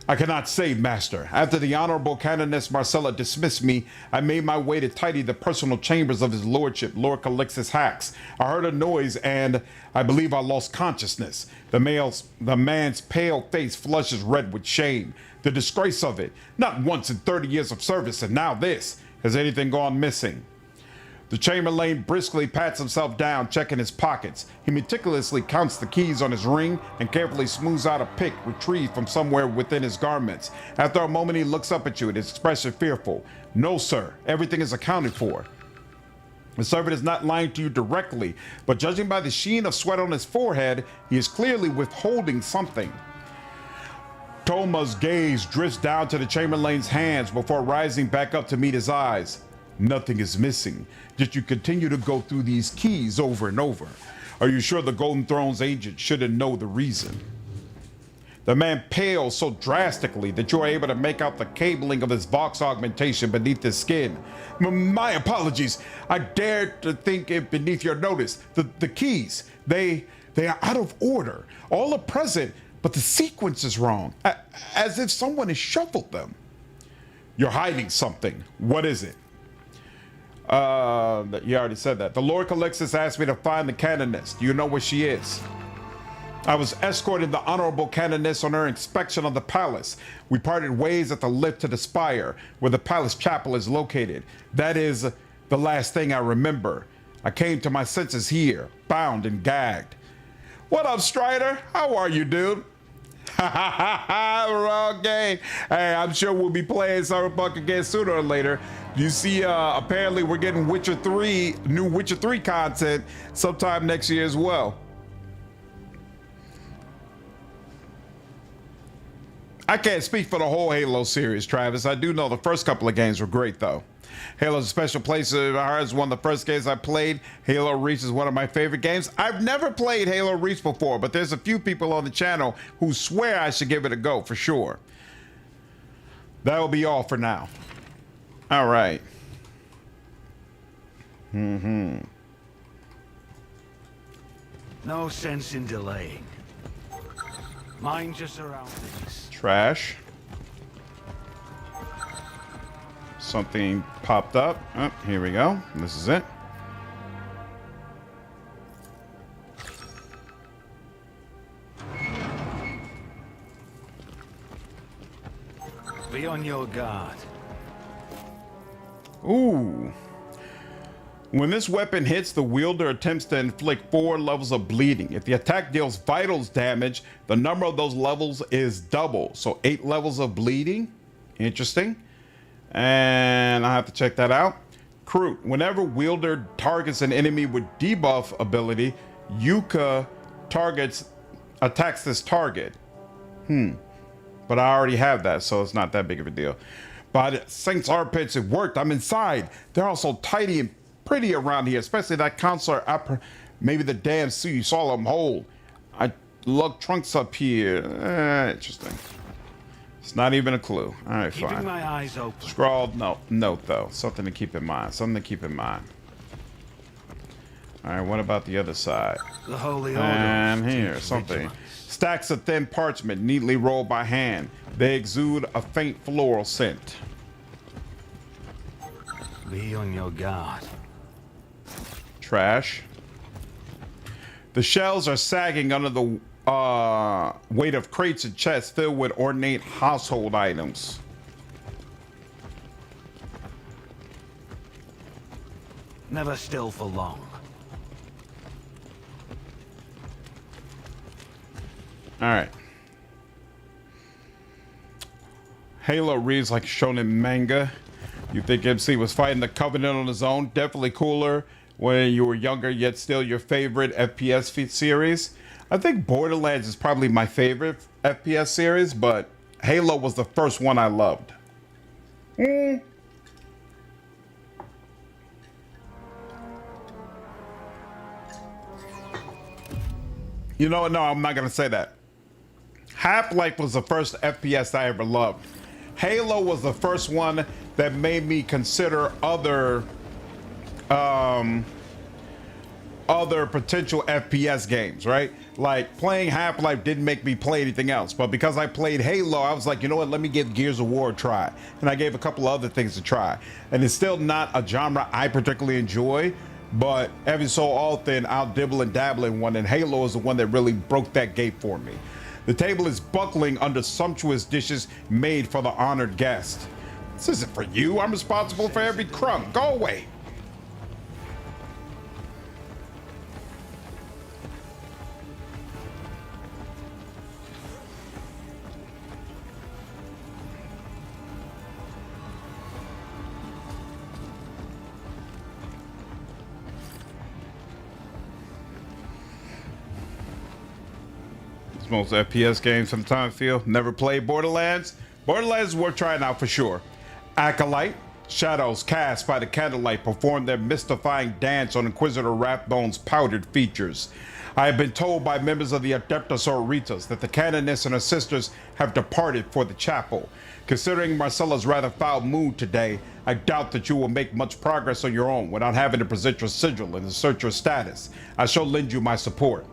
I cannot say, master. After the Honorable Canoness Marcella dismissed me, I made my way to tidy the personal chambers of his lordship, Lord Calixus Hax. I heard a noise and I believe I lost consciousness. The man's pale face flushes red with shame. The disgrace of it. Not once in 30 years of service, and now this. Has anything gone missing? The chamberlain briskly pats himself down, checking his pockets. He meticulously counts the keys on his ring and carefully smooths out a pick retrieved from somewhere within his garments. After a moment, he looks up at you, his expression fearful. No, sir. Everything is accounted for. The servant is not lying to you directly, but judging by the sheen of sweat on his forehead, he is clearly withholding something. Toma's gaze drifts down to the chamberlain's hands before rising back up to meet his eyes. Nothing is missing. Yet you continue to go through these keys over and over. Are you sure the Golden Throne's agent shouldn't know the reason? The man pales so drastically that you're able to make out the cabling of his Vox augmentation beneath his skin. My apologies. I dared to think it beneath your notice. The keys, they are out of order. All are present, but the sequence is wrong. As if someone has shuffled them. You're hiding something. What is it? You already said that. The Lord Calixus asked me to find the Canoness. Do you know where she is? I was escorting the Honorable Canoness on her inspection of the palace. We parted ways at the lift to the spire, where the palace chapel is located. That is the last thing I remember. I came to my senses here, bound and gagged. What up, Strider? How are you, dude? Wrong game. Hey, I'm sure we'll be playing Cyberpunk again sooner or later. You see, apparently we're getting Witcher 3, new Witcher 3 content sometime next year as well. I can't speak for the whole Halo series, Travis. I do know the first couple of games were great, though. Halo's a special place in my heart. It's one of the first games I played. Halo Reach is one of my favorite games. I've never played Halo Reach before, but there's a few people on the channel who swear I should give it a go for sure. That will be all for now. All right. No sense in delaying. Mind your surroundings. Trash. Something popped up. Oh, here we go. This is it. Be on your guard. Ooh. When this weapon hits, the wielder attempts to inflict 4 levels of bleeding. If the attack deals vitals damage, the number of those levels is double. So 8 levels of bleeding. Interesting. And I have to check that out. Crude. Whenever wielder targets an enemy with debuff ability, Yuka attacks this target. But I already have that, so it's not that big of a deal. But Saints armpits, it worked. I'm inside. They're also tidy and pretty around here, especially that counselor. Maybe the damn suit you saw them hold. I lug trunks up here. Interesting. It's not even a clue. All right, fine. Keeping my eyes open. Scrawled note though. Something to keep in mind. Something to keep in mind. All right, what about the other side? The Holy Order. And here, something. Stacks of thin parchment, neatly rolled by hand. They exude a faint floral scent. Be on your guard. Trash. The shelves are sagging under the weight of crates and chests filled with ornate household items. Never still for long. All right. Halo reads like shonen manga. You think MC was fighting the Covenant on his own? Definitely cooler when you were younger, yet still your favorite FPS series. I think Borderlands is probably my favorite FPS series, but Halo was the first one I loved. You know what? No, I'm not going to say that. Half-Life was the first FPS I ever loved. Halo was the first one that made me consider other potential FPS games, right? Like playing Half-Life didn't make me play anything else, but because I played Halo, I was like, you know what, let me give Gears of War a try. And I gave a couple other things to try. And it's still not a genre I particularly enjoy, but every so often I'll dibble and dabble in one, and Halo is the one that really broke that gate for me. The table is buckling under sumptuous dishes made for the honored guest. This isn't for you. I'm responsible for every crumb. Go away. Most FPS games sometimes feel. Never played Borderlands. Borderlands is worth trying out for sure. Acolyte. Shadows cast by the candlelight perform their mystifying dance on Inquisitor Rathbone's powdered features. I have been told by members of the Adeptus Sororitas that the Canoness and her sisters have departed for the chapel. Considering Marcella's rather foul mood today, I doubt that you will make much progress on your own without having to present your sigil and assert your status. I shall lend you my support.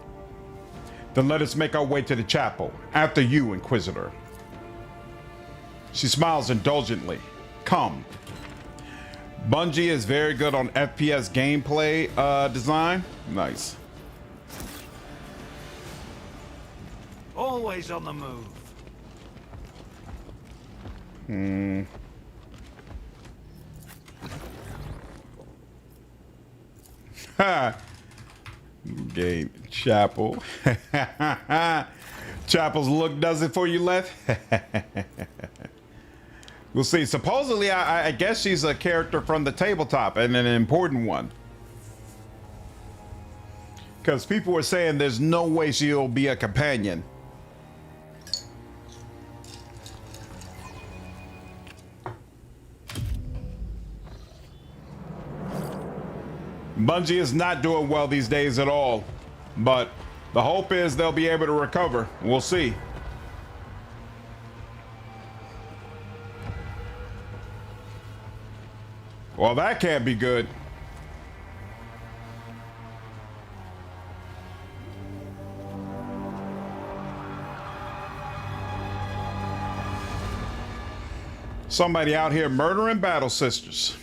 Then let us make our way to the chapel. After you, Inquisitor. She smiles indulgently. Come. Bungie is very good on FPS gameplay design. Nice. Always on the move. Ha! Game Chapel. Chapel's look does it for you, left. We'll see. Supposedly, I guess she's a character from the tabletop and an important one. Because people were saying there's no way she'll be a companion. Bungie is not doing well these days at all, but the hope is they'll be able to recover. We'll see. Well, that can't be good. Somebody out here murdering battle sisters.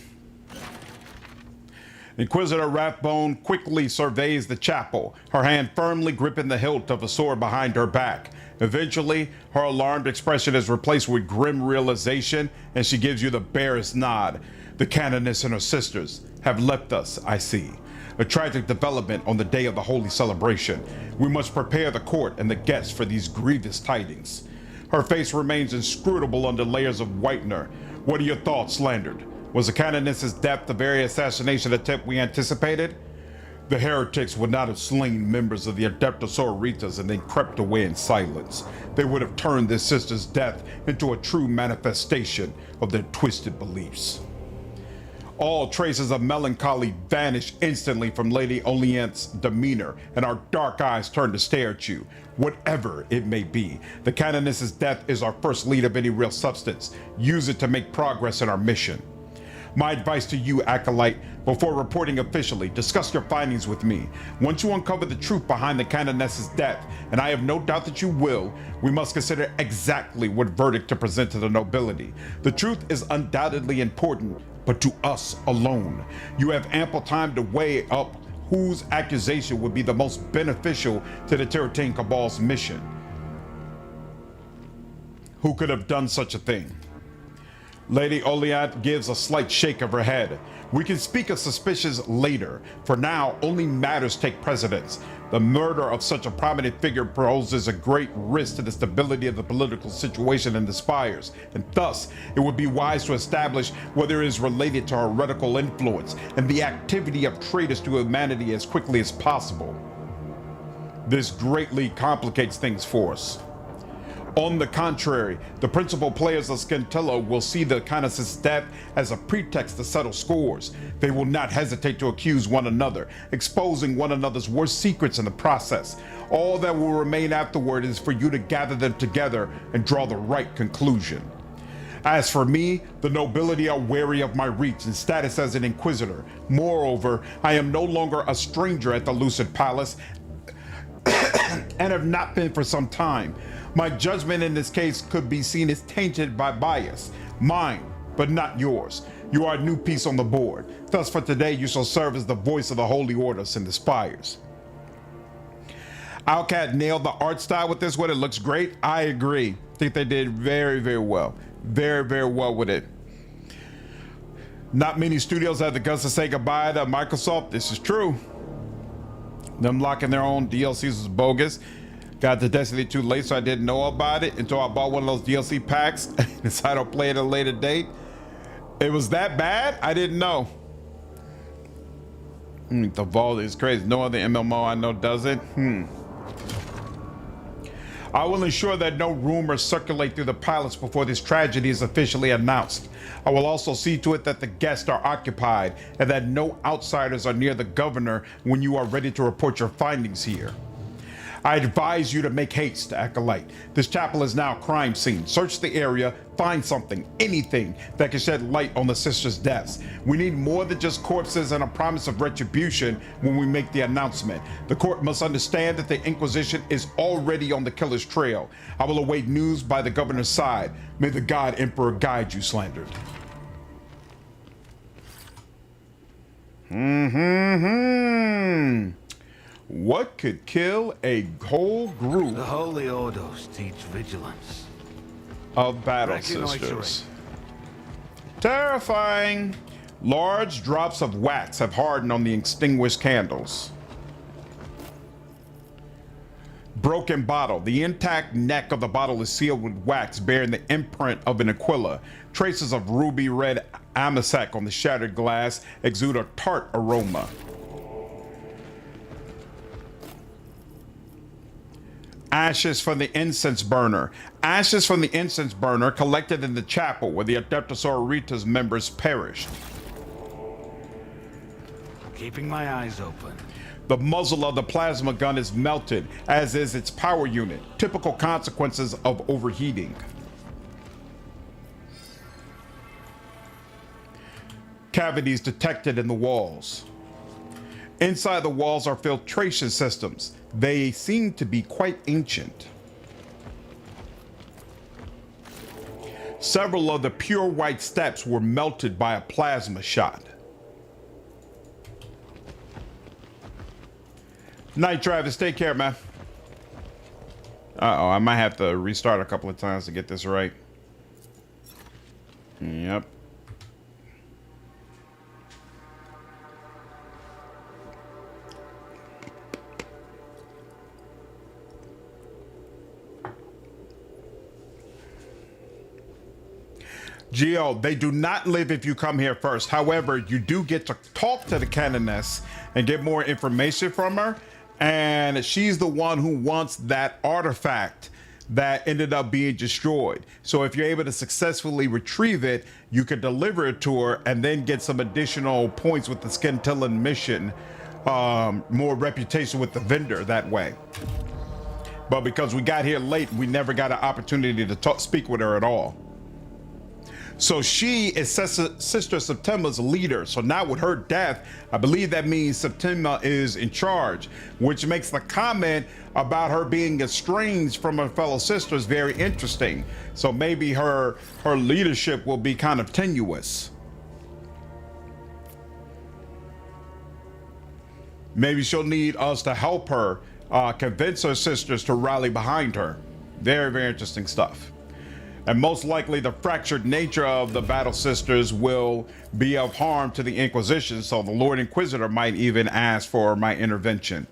Inquisitor Rathbone quickly surveys the chapel, her hand firmly gripping the hilt of a sword behind her back. Eventually, her alarmed expression is replaced with grim realization, and she gives you the barest nod. The Canoness and her sisters have left us, I see. A tragic development on the day of the holy celebration. We must prepare the court and the guests for these grievous tidings. Her face remains inscrutable under layers of whitener. What are your thoughts, Slandered? Was the Canoness's death the very assassination attempt we anticipated? The heretics would not have slain members of the Adeptus Sororitas and then crept away in silence. They would have turned their sister's death into a true manifestation of their twisted beliefs. All traces of melancholy vanish instantly from Lady Olient's demeanor, and our dark eyes turn to stare at you. Whatever it may be, the Canoness's death is our first lead of any real substance. Use it to make progress in our mission. My advice to you, Acolyte, before reporting officially, discuss your findings with me. Once you uncover the truth behind the Canoness's death, and I have no doubt that you will, we must consider exactly what verdict to present to the nobility. The truth is undoubtedly important, but to us alone. You have ample time to weigh up whose accusation would be the most beneficial to the Terratane Cabal's mission. Who could have done such a thing? Lady Oliant gives a slight shake of her head. We can speak of suspicions later. For now, only matters take precedence. The murder of such a prominent figure poses a great risk to the stability of the political situation in the Spires, and thus it would be wise to establish whether it is related to heretical influence and the activity of traitors to humanity as quickly as possible. This greatly complicates things for us. On the contrary, the principal players of Scintilla will see the Conus' death as a pretext to settle scores. They will not hesitate to accuse one another, exposing one another's worst secrets in the process. All that will remain afterward is for you to gather them together and draw the right conclusion. As for me, the nobility are wary of my reach and status as an Inquisitor. Moreover, I am no longer a stranger at the Lucid Palace and have not been for some time. My judgment in this case could be seen as tainted by bias. Mine, but not yours. You are a new piece on the board. Thus for today you shall serve as the voice of the Holy Orders in the Spires. Owlcat nailed the art style with this one. It looks great. I agree. I think they did very, very well. Very, very well with it. Not many studios have the guts to say goodbye to Microsoft. This is true. Them locking their own DLCs was bogus. Got the Destiny 2 late, so I didn't know about it until I bought one of those DLC packs and decided I'll play it at a later date. It was that bad? I didn't know. The Vault is crazy. No other MMO I know does it. I will ensure that no rumors circulate through the palace before this tragedy is officially announced. I will also see to it that the guests are occupied and that no outsiders are near the governor when you are ready to report your findings here. I advise you to make haste, Acolyte. This chapel is now a crime scene. Search the area, find something, anything that can shed light on the sisters' deaths. We need more than just corpses and a promise of retribution when we make the announcement. The court must understand that the Inquisition is already on the killer's trail. I will await news by the governor's side. May the God Emperor guide you, Slandered. What could kill a whole group? The Holy Ordos teach vigilance. Of battle sisters. Terrifying. Large drops of wax have hardened on the extinguished candles. Broken bottle. The intact neck of the bottle is sealed with wax bearing the imprint of an Aquila. Traces of ruby red amasec on the shattered glass exude a tart aroma. Ashes from the incense burner. Ashes from the incense burner collected in the chapel where the Adeptus Sororitas members perished. Keeping my eyes open. The muzzle of the plasma gun is melted, as is its power unit. Typical consequences of overheating. Cavities detected in the walls. Inside the walls are filtration systems. They seem to be quite ancient. Several of the pure white steps were melted by a plasma shot. Night, Travis. Take care, man. Uh-oh, I might have to restart a couple of times to get this right. Yep. Geo, they do not live if you come here first. However, you do get to talk to the Canoness and get more information from her. And she's the one who wants that artifact that ended up being destroyed. So if you're able to successfully retrieve it, you can deliver it to her and then get some additional points with the Skintillan mission, more reputation with the vendor that way. But because we got here late, we never got an opportunity to speak with her at all. So she is Sister Septima's leader. So now with her death, I believe that means Septima is in charge, which makes the comment about her being estranged from her fellow sisters very interesting. So maybe her leadership will be kind of tenuous. Maybe she'll need us to help her convince her sisters to rally behind her. Very, very interesting stuff. And most likely the fractured nature of the Battle Sisters will be of harm to the Inquisition, so the Lord Inquisitor might even ask for my intervention.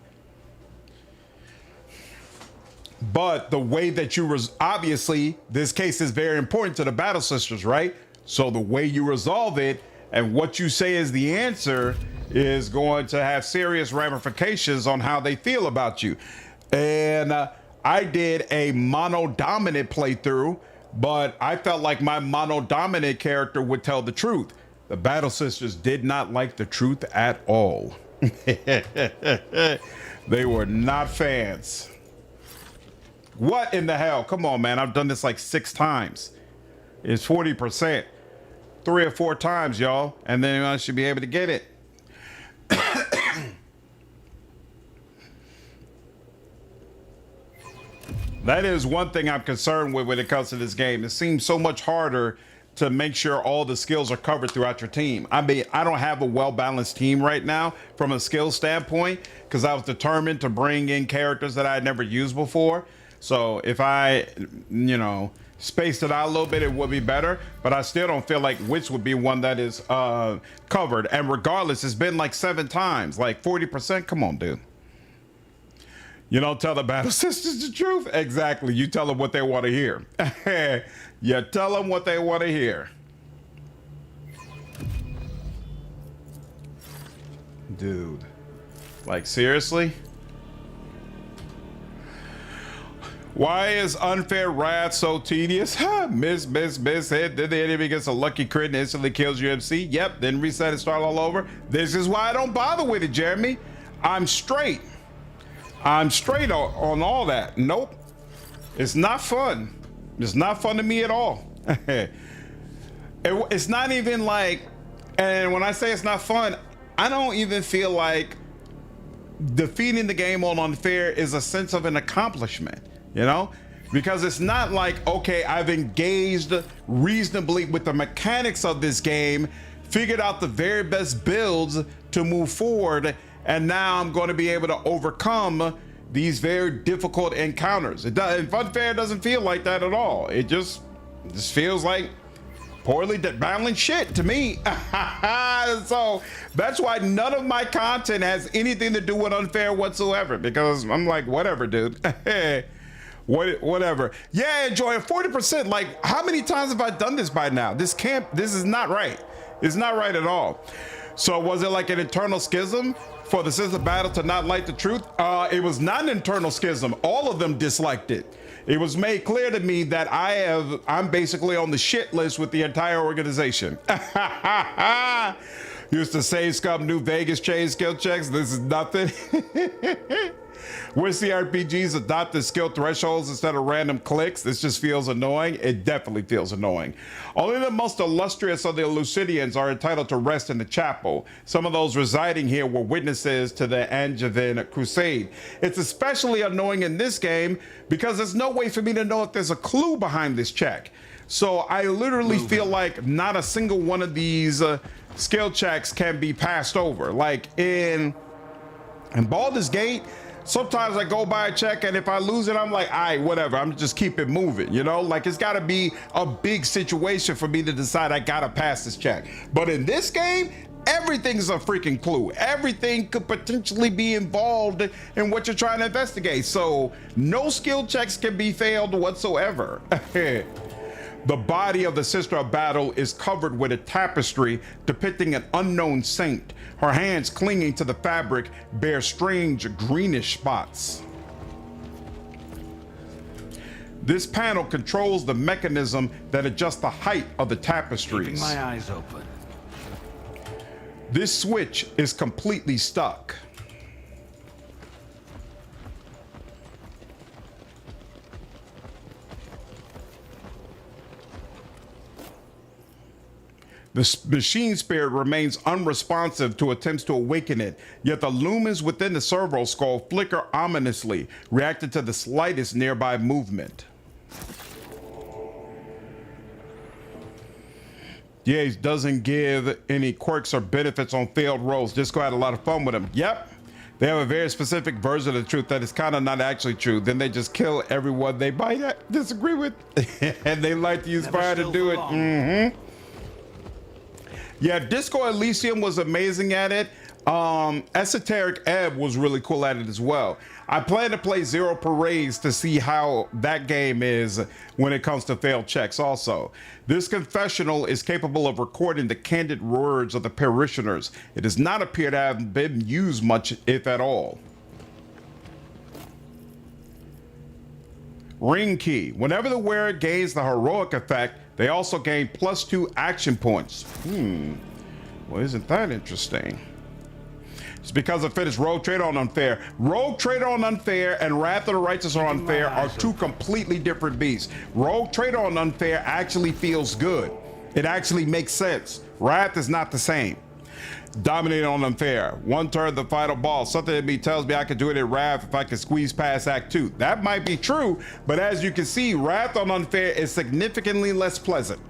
But the way that you obviously, this case is very important to the Battle Sisters, right? So the way you resolve it and what you say is the answer is going to have serious ramifications on how they feel about you. And I did a mono-dominant playthrough, but I felt like my mono-dominant character would tell the truth. The Battle Sisters did not like the truth at all. They were not fans. What in the hell? Come on, man. I've done this like 6 times. It's 40%. 3 or 4 times, y'all. And then I should be able to get it. That is one thing I'm concerned with when it comes to this game. It seems so much harder to make sure all the skills are covered throughout your team. I mean, I don't have a well-balanced team right now from a skill standpoint because I was determined to bring in characters that I had never used before. So if I, you know, spaced it out a little bit, it would be better. But I still don't feel like which would be one that is covered. And regardless, it's been like 7 times, like 40%. Come on, dude. You don't tell the Battle Sisters the truth? Exactly. You tell them what they want to hear. You tell them what they want to hear. Dude. Like, seriously? Why is unfair wrath so tedious? Miss, hit. Then the enemy gets a lucky crit and instantly kills your MC. Yep, then reset and start all over. This is why I don't bother with it, Jeremy. I'm straight. I'm straight on all that. Nope. It's not fun. It's not fun to me at all. It's not even like, and when I say it's not fun, I don't even feel like defeating the game on unfair is a sense of an accomplishment, you know? Because it's not like, okay, I've engaged reasonably with the mechanics of this game, figured out the very best builds to move forward, and now I'm going to be able to overcome these very difficult encounters. Funfair doesn't feel like that at all. It just feels like poorly balanced shit to me. So that's why none of my content has anything to do with unfair whatsoever, because I'm like, whatever, dude. Whatever. Yeah, enjoy 40%. Like, how many times have I done this by now? This is not right. It's not right at all. So was it like an internal schism for the Sisters of Battle to not like the truth? It was not an internal schism. All of them disliked it. It was made clear to me that I'm basically on the shit list with the entire organization. Used to say Scum New Vegas change skill checks. This is nothing. Where CRPGs adopted skill thresholds instead of random clicks, this just feels annoying. It definitely feels annoying. Only the most illustrious of the Lucidians are entitled to rest in the chapel. Some of those residing here were witnesses to the Angevin Crusade. It's especially annoying in this game because there's no way for me to know if there's a clue behind this check. So I literally feel like not a single one of these skill checks can be passed over. Like in Baldur's Gate, sometimes I go by a check and if I lose it, I'm like, all right, whatever. I'm just keep it moving, you know? Like, it's got to be a big situation for me to decide I got to pass this check. But in this game, everything's a freaking clue. Everything could potentially be involved in what you're trying to investigate. So no skill checks can be failed whatsoever. The body of the Sister of Battle is covered with a tapestry depicting an unknown saint. Her hands clinging to the fabric bear strange greenish spots. This panel controls the mechanism that adjusts the height of the tapestries. Keeping my eyes open. This switch is completely stuck. The machine spirit remains unresponsive to attempts to awaken it, yet the lumens within the servo skull flicker ominously, reacting to the slightest nearby movement. Yeah, doesn't give any quirks or benefits on failed rolls. Disco had a lot of fun with them. Yep. They have a very specific version of the truth that is kind of not actually true. Then they just kill everyone they might disagree with. And they like to use fire to do it. Mm-hmm. Yeah, Disco Elysium was amazing at it. Esoteric Ebb was really cool at it as well. I plan to play Zero Parades to see how that game is when it comes to failed checks also. This confessional is capable of recording the candid words of the parishioners. It does not appear to have been used much, if at all. Ring key. Whenever the wearer gains the heroic effect, they also gain +2 action points. Well, isn't that interesting? It's because of fittest Rogue Trader on Unfair. Rogue Trader on Unfair and Wrath of the Righteous on Unfair are two completely different beasts. Rogue Trader on Unfair actually feels good. It actually makes sense. Wrath is not the same. Dominating on Unfair. One turn, the final boss. Something in me tells me I could do it in Wrath if I could squeeze past Act 2. That might be true, but as you can see, Wrath on Unfair is significantly less pleasant.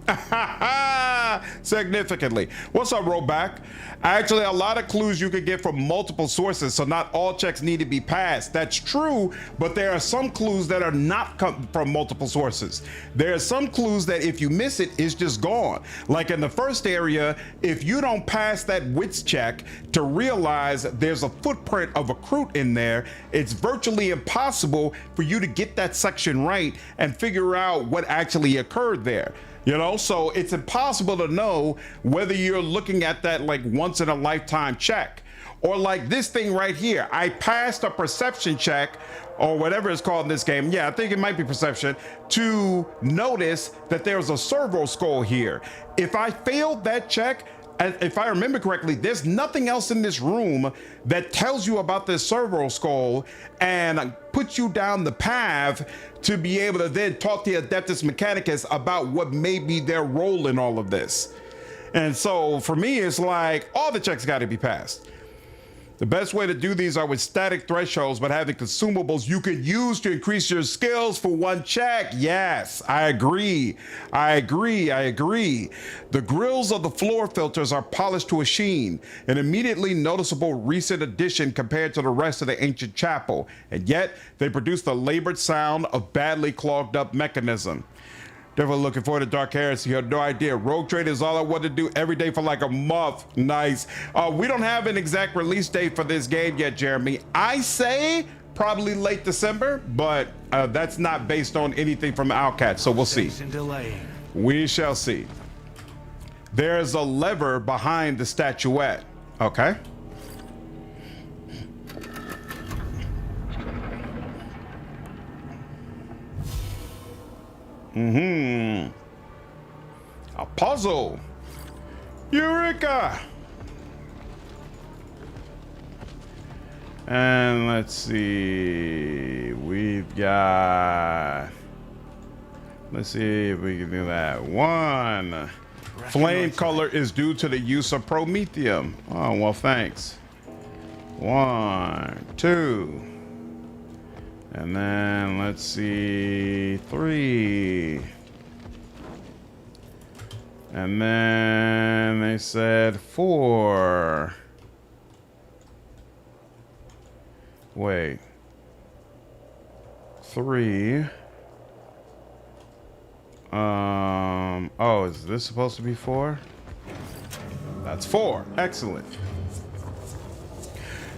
Significantly. What's up, Rollback? Actually, a lot of clues you could get from multiple sources, so not all checks need to be passed. That's true, but there are some clues that are not from multiple sources. There are some clues that if you miss it, it's just gone. Like in the first area, if you don't pass that wits check to realize there's a footprint of a Kroot in there, it's virtually impossible for you to get that section right and figure out what actually occurred there. You know, so it's impossible to know whether you're looking at that like once in a lifetime check. Or like this thing right here, I passed a perception check or whatever it's called in this game. Yeah, I think it might be perception to notice that there's a servo skull here. If I failed that check, if I remember correctly, there's nothing else in this room that tells you about this servo skull and puts you down the path to be able to then talk to the Adeptus Mechanicus about what may be their role in all of this. And so for me, it's like all the checks got to be passed. The best way to do these are with static thresholds, but having consumables you could use to increase your skills for one check. Yes, I agree. I agree. The grills of the floor filters are polished to a sheen, an immediately noticeable recent addition compared to the rest of the ancient chapel, and yet they produce the labored sound of badly clogged up mechanism. Definitely looking forward to Dark Heresy. You have no idea. Rogue Trader is all I want to do every day for like a month. Nice. We don't have an exact release date for this game yet, Jeremy. I say probably late December, but that's not based on anything from Outcat, so we'll see. We shall see. There's a lever behind the statuette. Okay. A puzzle. Eureka! And let's see. We've got. Let's see if we can do that. One. Flame color is due to the use of promethium. Oh, well, thanks. 1, 2. And then let's see, 3. And then they said 4. Wait. 3. Oh, is this supposed to be 4? That's 4. Excellent.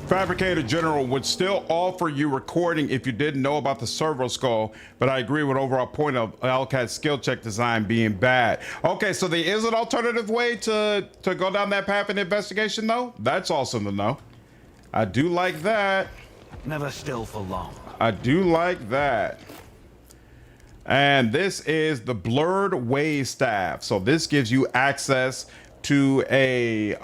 Fabricator General would still offer you recording if you didn't know about the servo skull, but I agree with overall point of Alcat's skill check design being bad. Okay, so there is an alternative way to go down that path in investigation, though? That's awesome to know. I do like that. Never still for long. I do like that. And this is the Blurred Way Staff. So this gives you access to a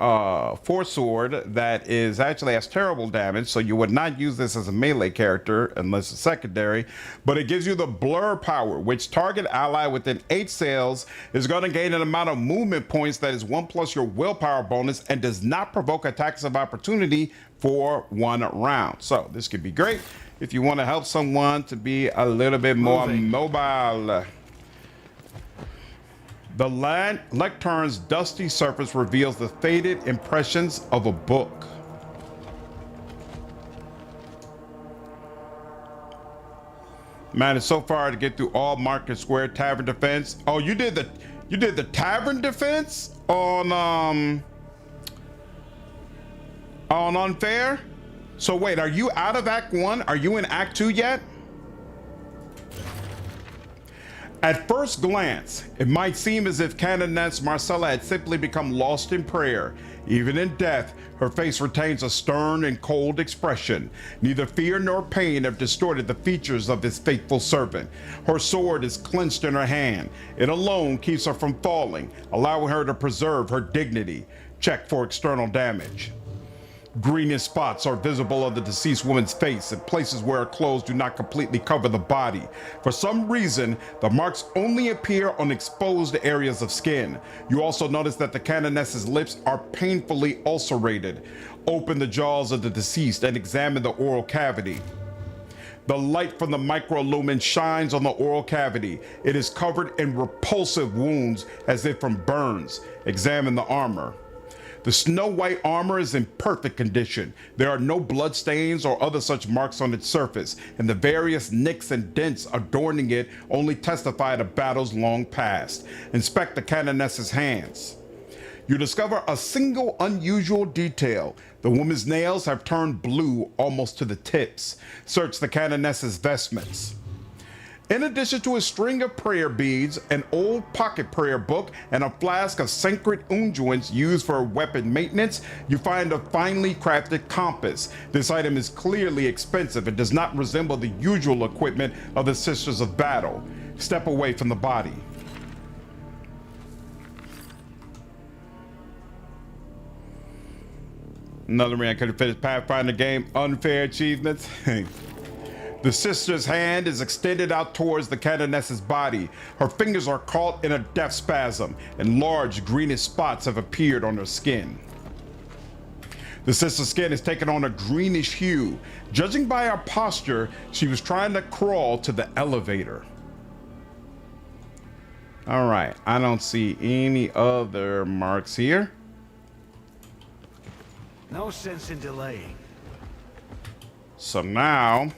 force sword that is actually has terrible damage, so you would not use this as a melee character unless it's secondary, but it gives you the blur power, which target ally within 8 cells is going to gain an amount of movement points that is 1 plus your willpower bonus and does not provoke attacks of opportunity for 1 round. So this could be great if you want to help someone to be a little bit more mobile. The lectern's dusty surface reveals the faded impressions of a book. Man, it's so far to get through all Market Square Tavern Defense. Oh, you did the Tavern Defense on Unfair? So wait, are you out of Act 1? Are you in Act 2 yet? At first glance, it might seem as if Canoness Marcella had simply become lost in prayer. Even in death, her face retains a stern and cold expression. Neither fear nor pain have distorted the features of this faithful servant. Her sword is clenched in her hand. It alone keeps her from falling, allowing her to preserve her dignity. Check for external damage. Greenish spots are visible on the deceased woman's face in places where her clothes do not completely cover the body. For some reason, the marks only appear on exposed areas of skin. You also notice that the Canoness's lips are painfully ulcerated. Open the jaws of the deceased and examine the oral cavity. The light from the microlumen shines on the oral cavity. It is covered in repulsive wounds as if from burns. Examine the armor. The snow-white armor is in perfect condition. There are no bloodstains or other such marks on its surface, and the various nicks and dents adorning it only testify to battles long past. Inspect the Canoness's hands. You discover a single unusual detail. The woman's nails have turned blue almost to the tips. Search the Canoness's vestments. In addition to a string of prayer beads, an old pocket prayer book, and a flask of sacred unguents used for weapon maintenance, you find a finely crafted compass. This item is clearly expensive and does not resemble the usual equipment of the Sisters of Battle. Step away from the body. Another man could have finished Pathfinder game. Unfair achievements. The sister's hand is extended out towards the Canoness's body. Her fingers are caught in a death spasm, and large greenish spots have appeared on her skin. The sister's skin has taken on a greenish hue. Judging by her posture, she was trying to crawl to the elevator. All right, I don't see any other marks here. No sense in delaying. So now,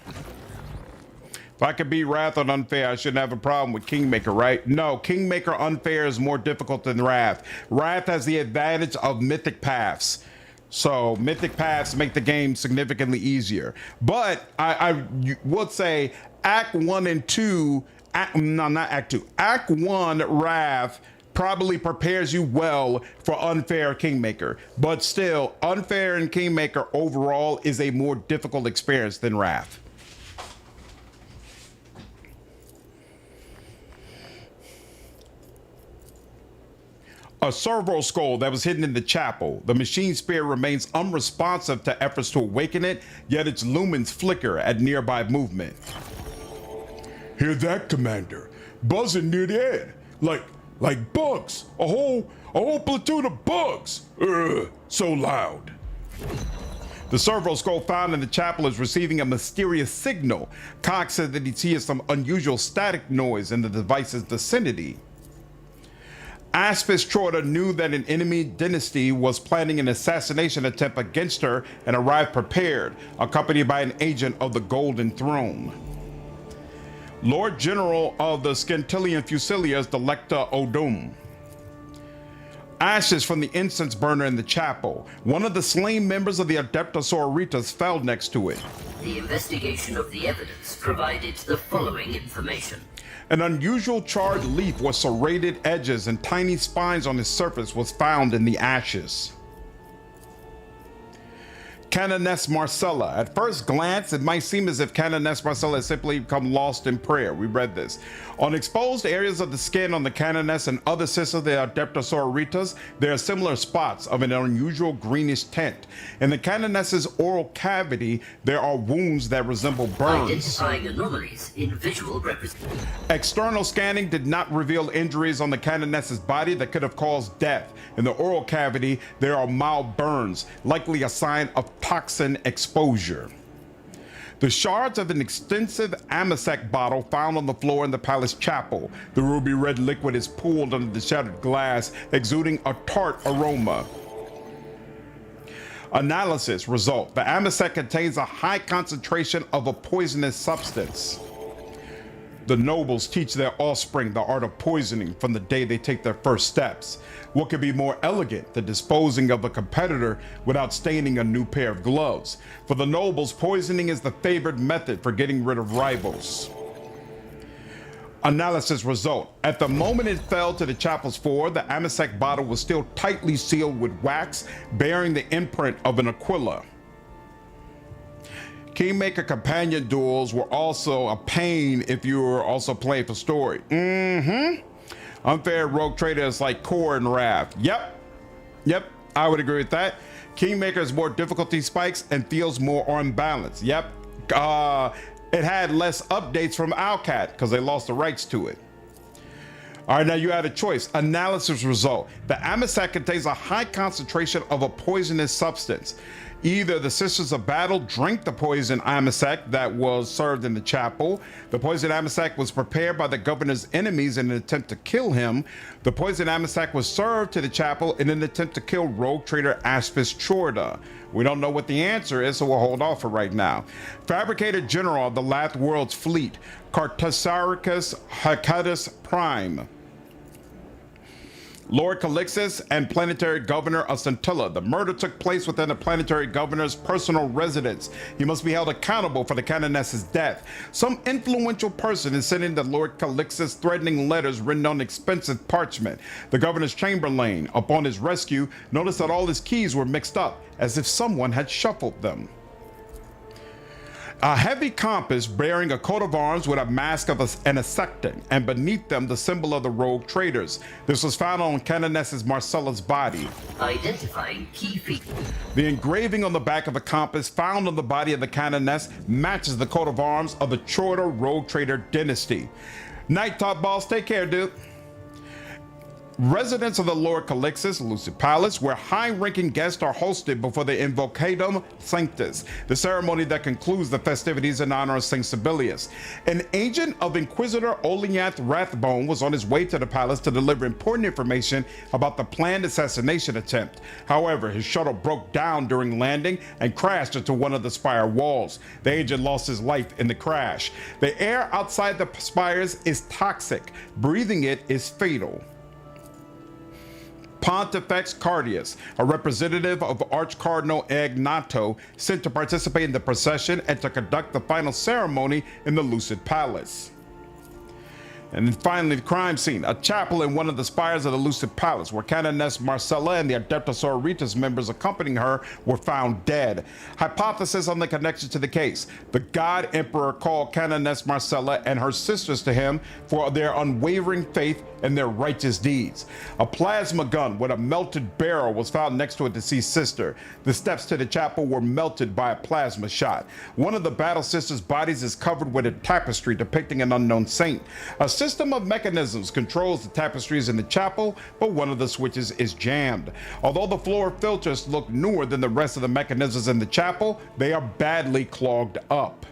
if I could beat Wrath on Unfair, I shouldn't have a problem with Kingmaker, right? No, Kingmaker Unfair is more difficult than Wrath. Wrath has the advantage of mythic paths. So mythic paths make the game significantly easier. But I would say Act 1 and 2, no, not Act 2. Act 1 Wrath probably prepares you well for Unfair Kingmaker. But still, Unfair and Kingmaker overall is a more difficult experience than Wrath. A servo skull that was hidden in the chapel. The machine spear remains unresponsive to efforts to awaken it, yet its lumens flicker at nearby movement. Hear that, Commander? Buzzing near the end. Like bugs. A whole platoon of bugs. So loud. The servo skull found in the chapel is receiving a mysterious signal. Cox said that he hears some unusual static noise in the device's vicinity. Aspis Trotter knew that an enemy dynasty was planning an assassination attempt against her and arrived prepared, accompanied by an agent of the Golden Throne. Lord General of the Scintilian Fusiliers, Delecta Odum. Ashes from the incense burner in the chapel. One of the slain members of the Adepta Sororitas fell next to it. The investigation of the evidence provided the following information. An unusual charred leaf with serrated edges and tiny spines on its surface was found in the ashes. Canoness Marcella. At first glance, it might seem as if Canoness Marcella has simply become lost in prayer. We read this. On exposed areas of the skin on the Canoness and other sisters of the Adepta Sororitas, there are similar spots of an unusual greenish tint. In the Canoness's oral cavity, there are wounds that resemble burns. Identifying anomalies in visual representation. External scanning did not reveal injuries on the Canoness's body that could have caused death. In the oral cavity, there are mild burns, likely a sign of toxin exposure. The shards of an extensive amasec bottle found on the floor in the palace chapel. The ruby red liquid is pooled under the shattered glass, exuding a tart aroma. Analysis result. The amasec contains a high concentration of a poisonous substance. The nobles teach their offspring the art of poisoning from the day they take their first steps. What could be more elegant than disposing of a competitor without staining a new pair of gloves? For the nobles, poisoning is the favored method for getting rid of rivals. Analysis result. At the moment it fell to the chapel's floor, the Amasek bottle was still tightly sealed with wax, bearing the imprint of an Aquila. Kingmaker companion duels were also a pain if you were also playing for story. Unfair rogue traders like Core and Wrath. Yep, I would agree with that. Kingmaker has more difficulty spikes and feels more unbalanced. Yep. It had less updates from Owlcat because they lost the rights to it. All right, now you had a choice. Analysis result. The Amasek contains a high concentration of a poisonous substance. Either the Sisters of Battle drank the poison Amasek that was served in the chapel. The poison Amasek was prepared by the governor's enemies in an attempt to kill him. The poison Amasek was served to the chapel in an attempt to kill rogue trader Aspis Chorda. We don't know what the answer is, so we'll hold off for right now. Fabricator General of the Lath World's fleet, Cartasarchus Hakatus Prime. Lord Calixtus and Planetary Governor of Scintilla. The murder took place within the Planetary Governor's personal residence. He must be held accountable for the Canoness's death. Some influential person is sending the Lord Calixtus threatening letters written on expensive parchment. The Governor's Chamberlain, upon his rescue, noticed that all his keys were mixed up, as if someone had shuffled them. A heavy compass bearing a coat of arms with a mask of an ascecting, and beneath them the symbol of the rogue traders. This was found on Canoness's Marcella's body. Identifying key feature. The engraving on the back of the compass found on the body of the Canoness matches the coat of arms of the Chorda rogue trader dynasty. Night, top boss. Take care, dude. Residents of the Lord Calixtus, Lucid Palace, where high-ranking guests are hosted before the Invocatum Sanctus, the ceremony that concludes the festivities in honor of Saint Sibelius. An agent of Inquisitor Oliath Rathbone was on his way to the palace to deliver important information about the planned assassination attempt. However, his shuttle broke down during landing and crashed into one of the spire walls. The agent lost his life in the crash. The air outside the spires is toxic. Breathing it is fatal. Pontifex Cardius, a representative of Archcardinal Agnato, sent to participate in the procession and to conduct the final ceremony in the Lucid Palace. And then finally, the crime scene. A chapel in one of the spires of the Lucid Palace, where Canoness Marcella and the Adeptus Sororitas members accompanying her were found dead. Hypothesis on the connection to the case. The God Emperor called Canoness Marcella and her sisters to him for their unwavering faith and their righteous deeds. A plasma gun with a melted barrel was found next to a deceased sister. The steps to the chapel were melted by a plasma shot. One of the battle sisters' bodies is covered with a tapestry depicting an unknown saint. A system of mechanisms controls the tapestries in the chapel, but one of the switches is jammed. Although the floor filters look newer than the rest of the mechanisms in the chapel, they are badly clogged up.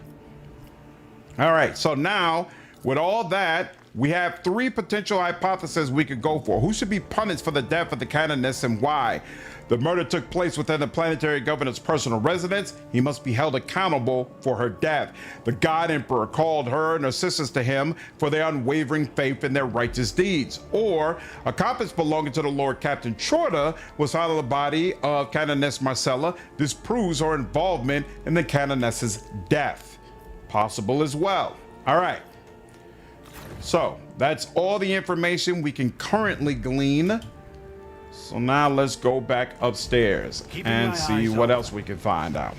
All right, so now with all that, we have three potential hypotheses we could go for. Who should be punished for the death of the Canoness and why? The murder took place within the Planetary Governor's personal residence. He must be held accountable for her death. The God Emperor called her and her sisters to him for their unwavering faith in their righteous deeds. Or a compass belonging to the Lord Captain Chorda was found on the body of Canoness Marcella. This proves her involvement in the Canoness's death. Possible as well. All right. So that's all the information we can currently glean. So now let's go back upstairs and see what else we can find out.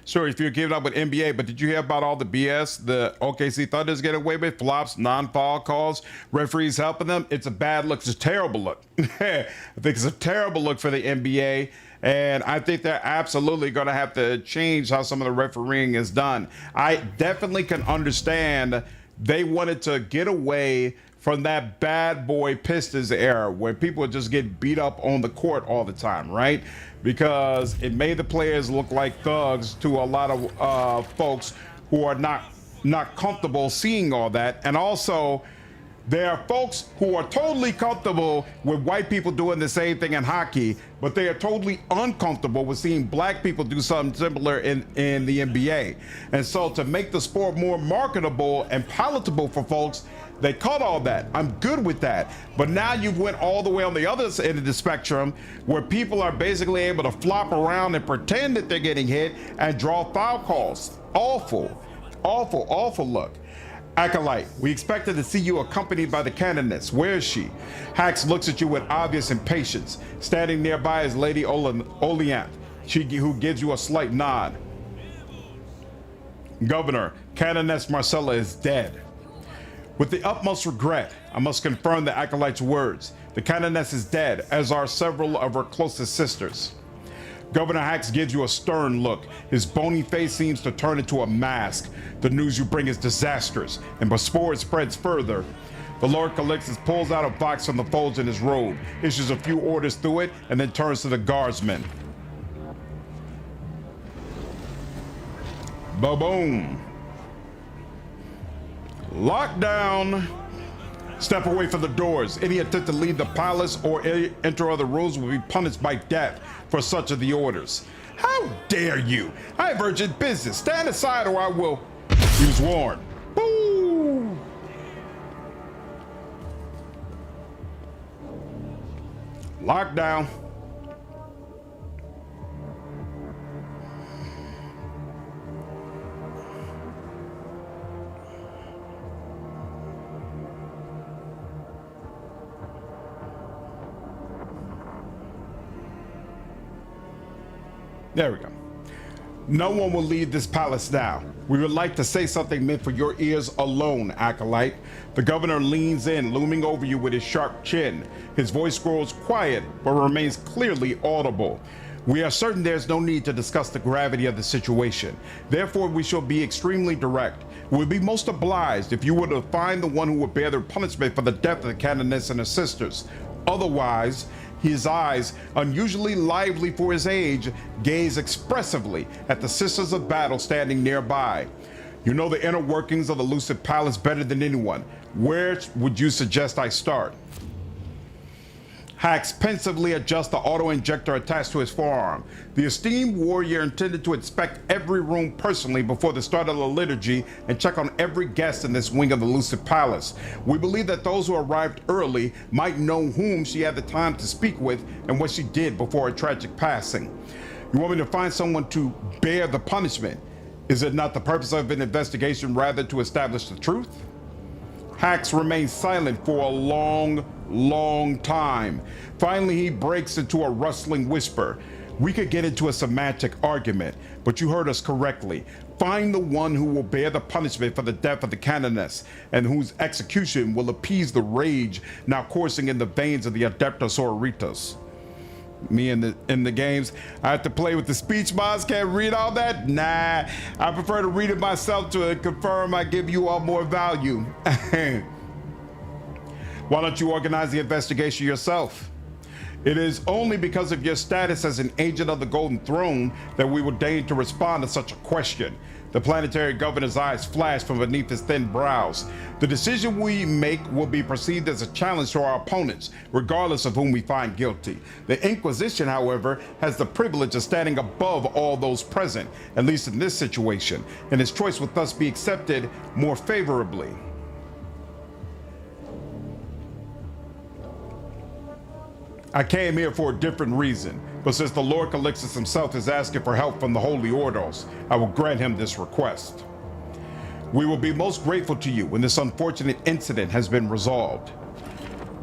Sure, if you're giving up with NBA, but did you hear about all the BS the OKC Thunders get away with? Flops, non-foul calls, referees helping them? It's a bad look. It's a terrible look. I think it's a terrible look for the NBA. And I think they're absolutely going to have to change how some of the refereeing is done. I definitely can understand they wanted to get away from that bad boy Pistons era where people would just get beat up on the court all the time, right? Because it made the players look like thugs to a lot of folks who are not comfortable seeing all that. And also, There are folks who are totally comfortable with white people doing the same thing in hockey, but they are totally uncomfortable with seeing black people do something similar in the NBA. And so to make the sport more marketable and palatable for folks, they cut all that. I'm good with that. But now you've went all the way on the other end of the spectrum where people are basically able to flop around and pretend that they're getting hit and draw foul calls. Awful, awful, awful look. Acolyte, we expected to see you accompanied by the canoness. Where is she? Hax looks at you with obvious impatience. Standing nearby is Lady Oliant, who gives you a slight nod. Governor, Canoness Marcella is dead. With the utmost regret, I must confirm the Acolyte's words. The Canoness is dead, as are several of her closest sisters. Governor Hax gives you a stern look. His bony face seems to turn into a mask. The news you bring is disastrous, and before it spreads further, the Lord Calixtus pulls out a box from the folds in his robe, issues a few orders through it, and then turns to the guardsmen. Ba-boom. Lockdown. Step away from the doors. Any attempt to leave the palace or enter other rooms will be punished by death for such are the orders. How dare you? I have urgent business. Stand aside or I will use warrant. Boo! Lockdown. There we go. No one will leave this palace now. We would like to say something meant for your ears alone, Acolyte. The governor leans in, looming over you with his sharp chin. His voice grows quiet, but remains clearly audible. We are certain there's no need to discuss the gravity of the situation. Therefore, we shall be extremely direct. We would be most obliged if you were to find the one who would bear the punishment for the death of the canoness and her sisters. Otherwise, his eyes, unusually lively for his age, gaze expressively at the Sisters of Battle standing nearby. You know the inner workings of the Lucid Palace better than anyone. Where would you suggest I start? Hax pensively adjusts the auto-injector attached to his forearm. The esteemed warrior intended to inspect every room personally before the start of the liturgy and check on every guest in this wing of the Lucid Palace. We believe that those who arrived early might know whom she had the time to speak with and what she did before her tragic passing. You want me to find someone to bear the punishment? Is it not the purpose of an investigation rather to establish the truth? Hax remains silent for a long time. Finally, he breaks into a rustling whisper. We could get into a semantic argument, but you heard us correctly. Find the one who will bear the punishment for the death of the canoness, and whose execution will appease the rage now coursing in the veins of the Adeptus Sororitas. Me in the games, I have to play with the speech mods, can't read all that? Nah, I prefer to read it myself to confirm I give you all more value. Why don't you organize the investigation yourself? It is only because of your status as an agent of the Golden Throne that we would deign to respond to such a question. The planetary governor's eyes flash from beneath his thin brows. The decision we make will be perceived as a challenge to our opponents, regardless of whom we find guilty. The Inquisition, however, has the privilege of standing above all those present, at least in this situation, and its choice would thus be accepted more favorably. I came here for a different reason, but since the Lord Calixtus himself is asking for help from the Holy Orders, I will grant him this request. We will be most grateful to you when this unfortunate incident has been resolved.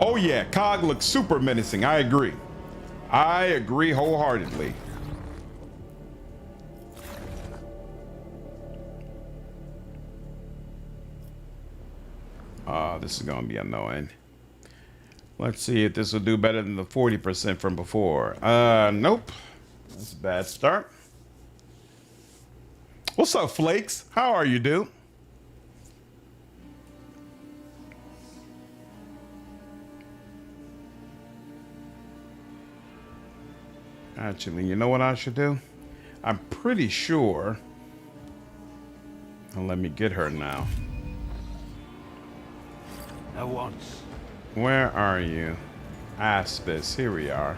Oh yeah, Cog looks super menacing, I agree. I agree wholeheartedly. This is gonna be annoying. Let's see if this will do better than the 40% from before. Nope. That's a bad start. What's up, Flakes? How are you, dude? Actually, you know what I should do? I'm pretty sure. And let me get her now. At once. Where are you? Aspis, here we are.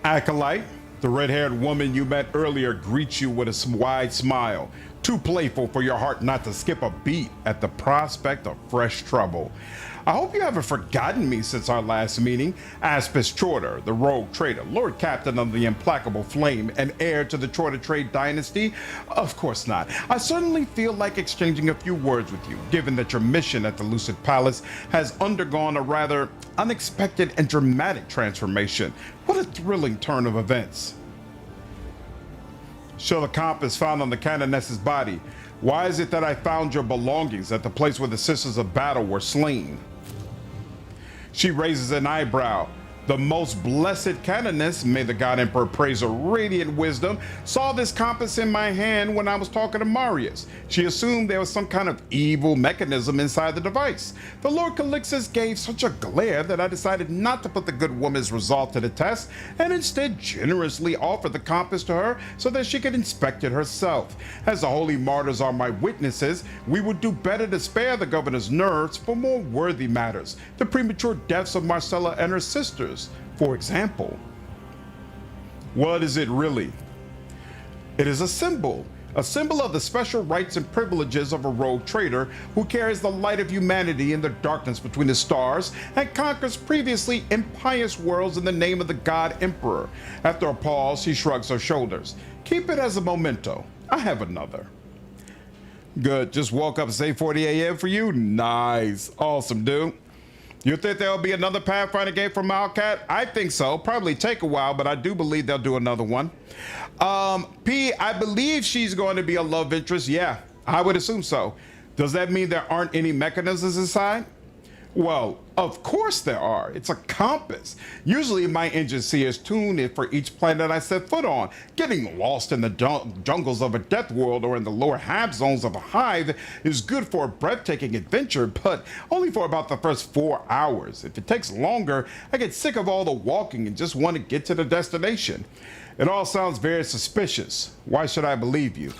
Acolyte, the red-haired woman you met earlier greets you with a wide smile, too playful for your heart not to skip a beat at the prospect of fresh trouble. I hope you haven't forgotten me since our last meeting. Aspis Chorter, the rogue trader, Lord Captain of the Implacable Flame, and heir to the Chorter trade dynasty? Of course not. I certainly feel like exchanging a few words with you, given that your mission at the Lucid Palace has undergone a rather unexpected and dramatic transformation. What a thrilling turn of events. Sheila Compass found on the Canoness's body. Why is it that I found your belongings at the place where the Sisters of Battle were slain? She raises an eyebrow. The most blessed Canoness, may the God Emperor praise her radiant wisdom, saw this compass in my hand when I was talking to Marius. She assumed there was some kind of evil mechanism inside the device. The Lord Calixtus gave such a glare that I decided not to put the good woman's resolve to the test and instead generously offered the compass to her so that she could inspect it herself. As the holy martyrs are my witnesses, we would do better to spare the governor's nerves for more worthy matters, the premature deaths of Marcella and her sisters, for example. What is it really? It is a symbol of the special rights and privileges of a rogue trader who carries the light of humanity in the darkness between the stars and conquers previously impious worlds in the name of the God Emperor. After a pause, she shrugs her shoulders. Keep it as a memento. I have another. Good, just woke up at 8:40 a.m. for you? Nice, awesome, dude. You think there'll be another Pathfinder game from Malcat? I think so. Probably take a while, but I do believe they'll do another one. P, I believe she's going to be a love interest. Yeah, I would assume so. Does that mean there aren't any mechanisms inside? Well, of course there are. It's a compass. Usually my engine seers tune it for each planet I set foot on. Getting lost in the jungles of a death world or in the lower hab zones of a hive is good for a breathtaking adventure, but only for about the first 4 hours. If it takes longer, I get sick of all the walking and just want to get to the destination. It all sounds very suspicious. Why should I believe you?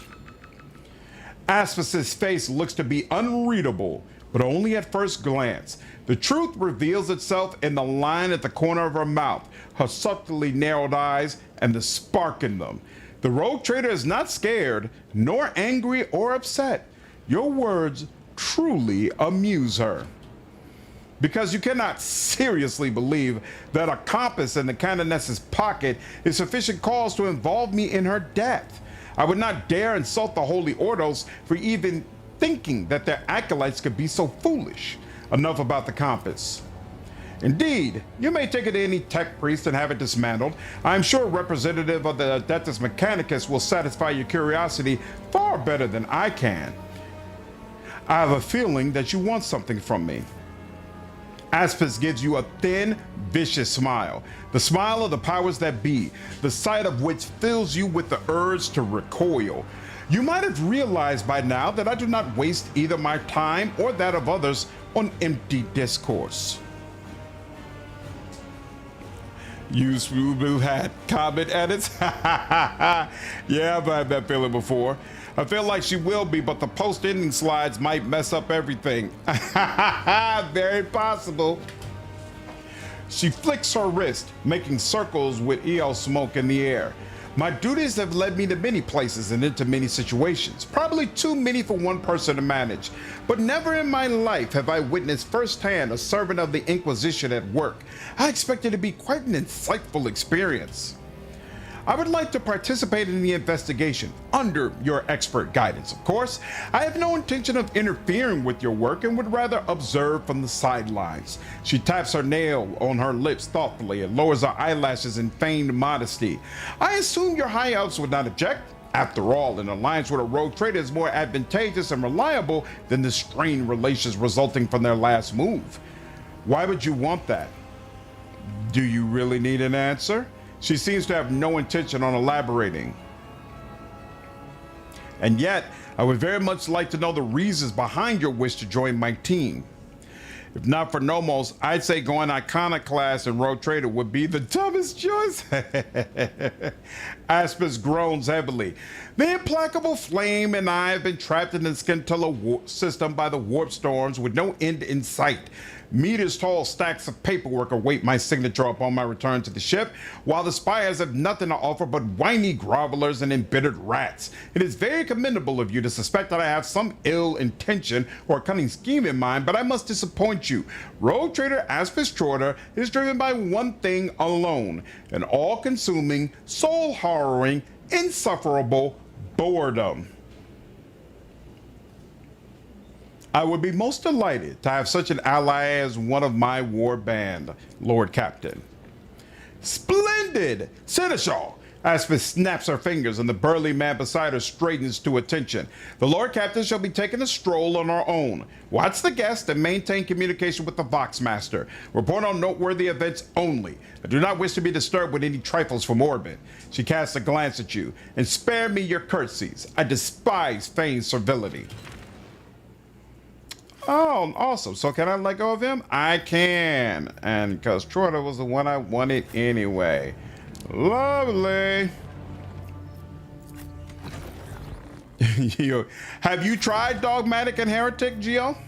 Aspas's face looks to be unreadable, but only at first glance. The truth reveals itself in the line at the corner of her mouth, her subtly narrowed eyes, and the spark in them. The rogue trader is not scared, nor angry or upset. Your words truly amuse her. Because you cannot seriously believe that a compass in the Canoness's pocket is sufficient cause to involve me in her death. I would not dare insult the Holy Ordos for even thinking that their acolytes could be so foolish. Enough about the compass. Indeed, you may take it to any tech priest and have it dismantled. I'm sure a representative of the Adeptus Mechanicus will satisfy your curiosity far better than I can. I have a feeling that you want something from me. Aspis gives you a thin, vicious smile. The smile of the powers that be, the sight of which fills you with the urge to recoil. You might have realized by now that I do not waste either my time or that of others on empty discourse. Use Fubu had comment edits. Yeah, I've had that feeling before. I feel like she will be, but the post-ending slides might mess up everything. Very possible. She flicks her wrist, making circles with EO smoke in the air. My duties have led me to many places and into many situations, probably too many for one person to manage. But never in my life have I witnessed firsthand a servant of the Inquisition at work. I expect it to be quite an insightful experience. I would like to participate in the investigation, under your expert guidance, of course. I have no intention of interfering with your work and would rather observe from the sidelines. She taps her nail on her lips thoughtfully and lowers her eyelashes in feigned modesty. I assume your high elves would not object. After all, an alliance with a rogue trader is more advantageous and reliable than the strained relations resulting from their last move. Why would you want that? Do you really need an answer? She seems to have no intention on elaborating. And yet, I would very much like to know the reasons behind your wish to join my team. If not for Nomos, I'd say going Iconoclast and Rogue Trader would be the dumbest choice. Aspis groans heavily. The implacable flame and I have been trapped in the Scintilla system by the warp storms with no end in sight. Meters tall stacks of paperwork await my signature upon my return to the ship, while the spires have nothing to offer but whiny grovelers and embittered rats. It is very commendable of you to suspect that I have some ill intention or a cunning scheme in mind, but I must disappoint you. Rogue Trader Aspis Chorda is driven by one thing alone: an all-consuming, soul-harrowing, insufferable boredom. I would be most delighted to have such an ally as one of my war band, Lord Captain. Splendid! Seneschal! Aspis snaps her fingers and the burly man beside her straightens to attention. The Lord Captain shall be taking a stroll on our own. Watch the guest and maintain communication with the Voxmaster. Report on noteworthy events only. I do not wish to be disturbed with any trifles from orbit. She casts a glance at you. And spare me your curtsies. I despise feigned servility. Oh, awesome. So can I let go of him? I can. And because Chorda was the one I wanted anyway. Lovely. Have you tried Dogmatic and Heretic, Geo?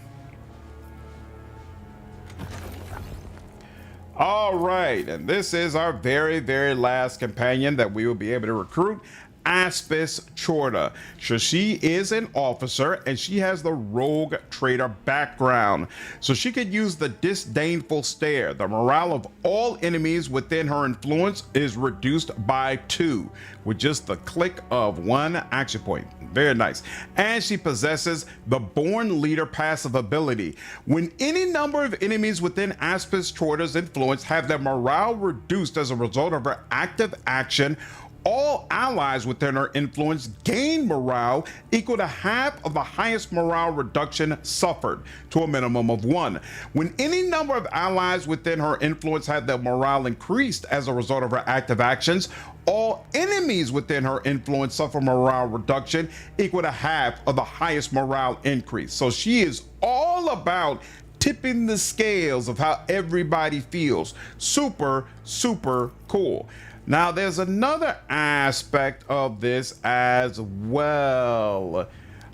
All right. And this is our very, very last companion that we will be able to recruit. Aspis Chorda. So she is an officer and she has the Rogue Trader background. So she could use the disdainful stare. The morale of all enemies within her influence is reduced by 2 with just the click of one action point. Very nice. And she possesses the Born Leader passive ability. When any number of enemies within Aspis Chorda's influence have their morale reduced as a result of her active action, all allies within her influence gain morale equal to half of the highest morale reduction suffered, to a minimum of 1. When any number of allies within her influence have their morale increased as a result of her active actions, all enemies within her influence suffer morale reduction equal to half of the highest morale increase. So she is all about tipping the scales of how everybody feels. Super, super cool. Now, there's another aspect of this as well.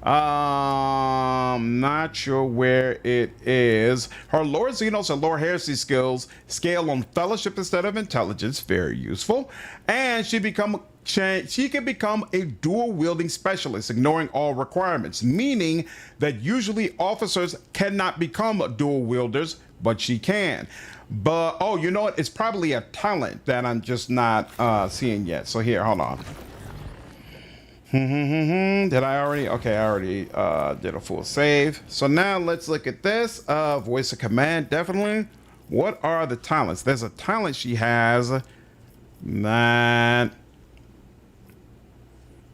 Not sure where it is. Her Lord Xenos and Lord Heresy skills scale on fellowship instead of intelligence. Very useful. And she can become a dual-wielding specialist, ignoring all requirements, meaning that usually officers cannot become dual wielders, but she can. But, oh, you know what? It's probably a talent that I'm just not seeing yet. So here, hold on. Did I already? Okay, I already did a full save. So now let's look at this. Voice of command, definitely. What are the talents? There's a talent she has that...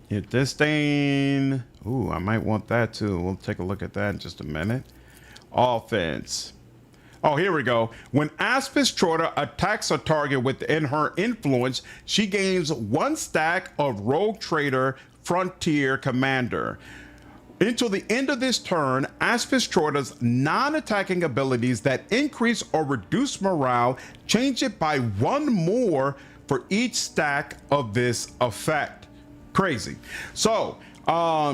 Hit disdain. Ooh, I might want that too. We'll take a look at that in just a minute. Offense. Oh, here we go. When Aspis Chorda attacks a target within her influence, she gains 1 stack of Rogue Trader Frontier Commander. Until the end of this turn, Aspis Chorda's non-attacking abilities that increase or reduce morale change it by 1 more for each stack of this effect. Crazy. So,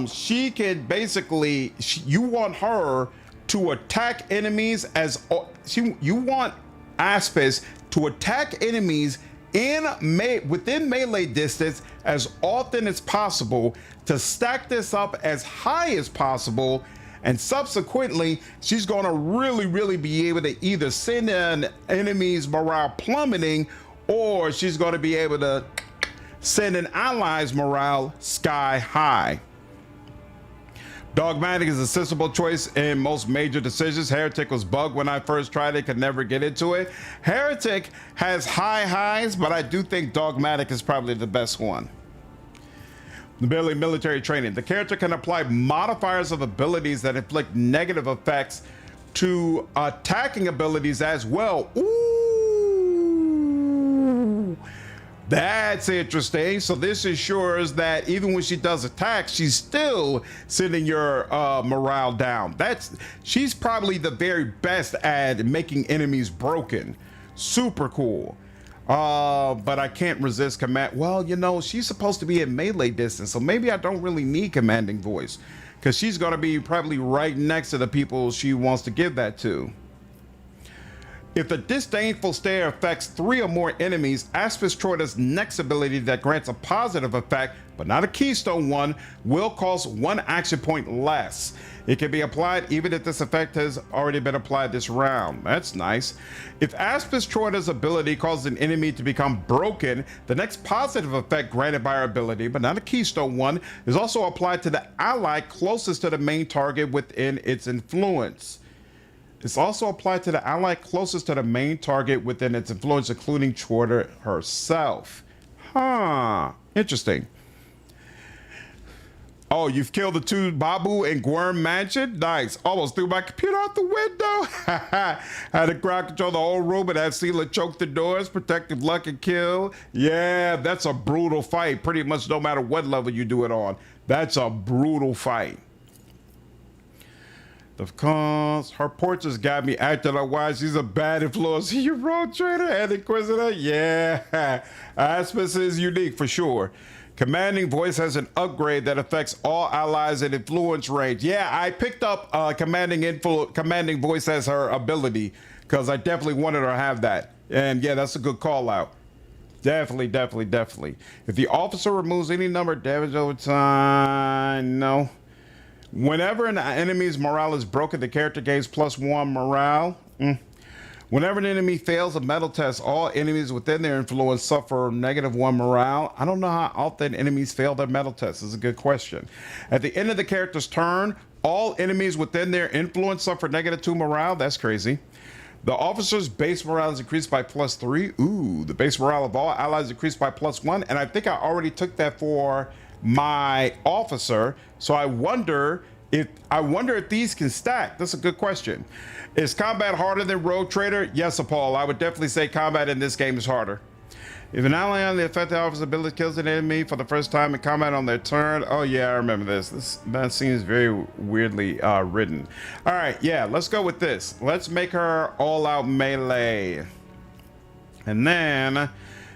she can basically, you want her to attack enemies as you want Aspis to attack enemies within melee distance as often as possible, to stack this up as high as possible, and subsequently she's going to really be able to either send in enemies morale plummeting, or she's going to be able to send an allies morale sky high. Dogmatic is a sensible choice in most major decisions. Heretic was bugged when I first tried it, could never get into it. Heretic has high highs, but I do think Dogmatic is probably the best one. The military training. The character can apply modifiers of abilities that inflict negative effects to attacking abilities as well. Ooh. That's interesting. So this ensures that even when she does attacks, she's still sending your morale down. She's probably the very best at making enemies broken. Super cool. But I can't resist command. Well, you know, she's supposed to be at melee distance, so maybe I don't really need commanding voice, because she's going to be probably right next to the people she wants to give that to. If the disdainful stare affects 3 or more enemies, Aspis Troida's next ability that grants a positive effect, but not a keystone one, will cost 1 action point less. It can be applied even if this effect has already been applied this round. That's nice. If Aspis Troida's ability causes an enemy to become broken, the next positive effect granted by her ability, but not a keystone one, is also applied to the ally closest to the main target within its influence. It's also applied to the ally closest to the main target within its influence, including Troida herself. Huh. Interesting. Oh, you've killed the 2 Babu in Gwyrm Mansion? Nice. Almost threw my computer out the window. Had to crowd control the whole room and have Seela choke the doors, protective luck and kill. Yeah, that's a brutal fight. Pretty much no matter what level you do it on. That's a brutal fight. Of course, her portraits got me acting like why she's a bad influence. You road trader and Inquisitor? Yeah. Aspis is unique for sure. Commanding voice has an upgrade that affects all allies in influence range. Yeah, I picked up commanding voice as her ability because I definitely wanted her to have that. And yeah, that's a good call out. Definitely. If the officer removes any number of damage over time, no. Whenever an enemy's morale is broken, the character gains +1 morale. Whenever an enemy fails a metal test, all enemies within their influence suffer -1 morale. I don't know how often enemies fail their metal test. This is a good question. At the end of the character's turn, all enemies within their influence suffer -2 morale. That's crazy. The officer's base morale is increased by +3. Ooh, the base morale of all allies increased by +1. And I think I already took that for my officer. So I wonder if these can stack. That's a good question. Is combat harder than Rogue Trader? Yes, Paul. I would definitely say combat in this game is harder. If an ally on the affected officer's ability kills an enemy for the first time in combat on their turn. Oh yeah, I remember this. That seems very weirdly written. All right, yeah, let's go with this. Let's make her all out melee. And then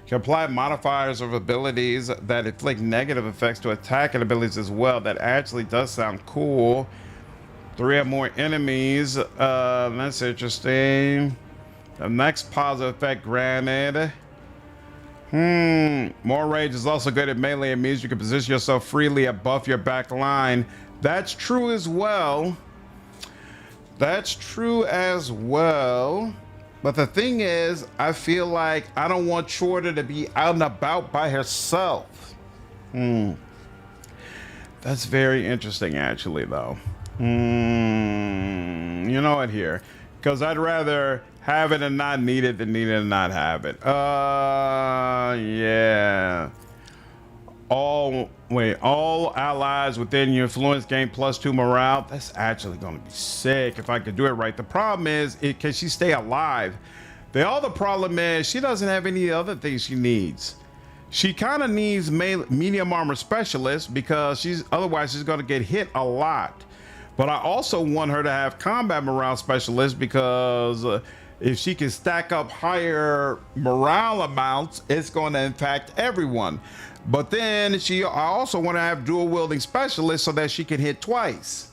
can apply modifiers of abilities that inflict negative effects to attack and abilities as well. That actually does sound cool. 3 or more enemies. That's interesting. The next positive effect granted. More rage is also good at melee. It means you can position yourself freely above your back line. That's true as well. But the thing is, I feel like I don't want Troida to be out and about by herself. That's very interesting, actually, though. You know what, here? Because I'd rather have it and not need it than need it and not have it. Yeah. All allies within your influence gain +2 morale. That's actually going to be sick if I could do it right. The problem is, can she stay alive? The other problem is she doesn't have any other things she needs. She kind of needs medium armor specialist because otherwise she's going to get hit a lot. But I also want her to have combat morale specialist because if she can stack up higher morale amounts, it's going to impact everyone. But then I also want to have dual wielding specialist so that she can hit twice.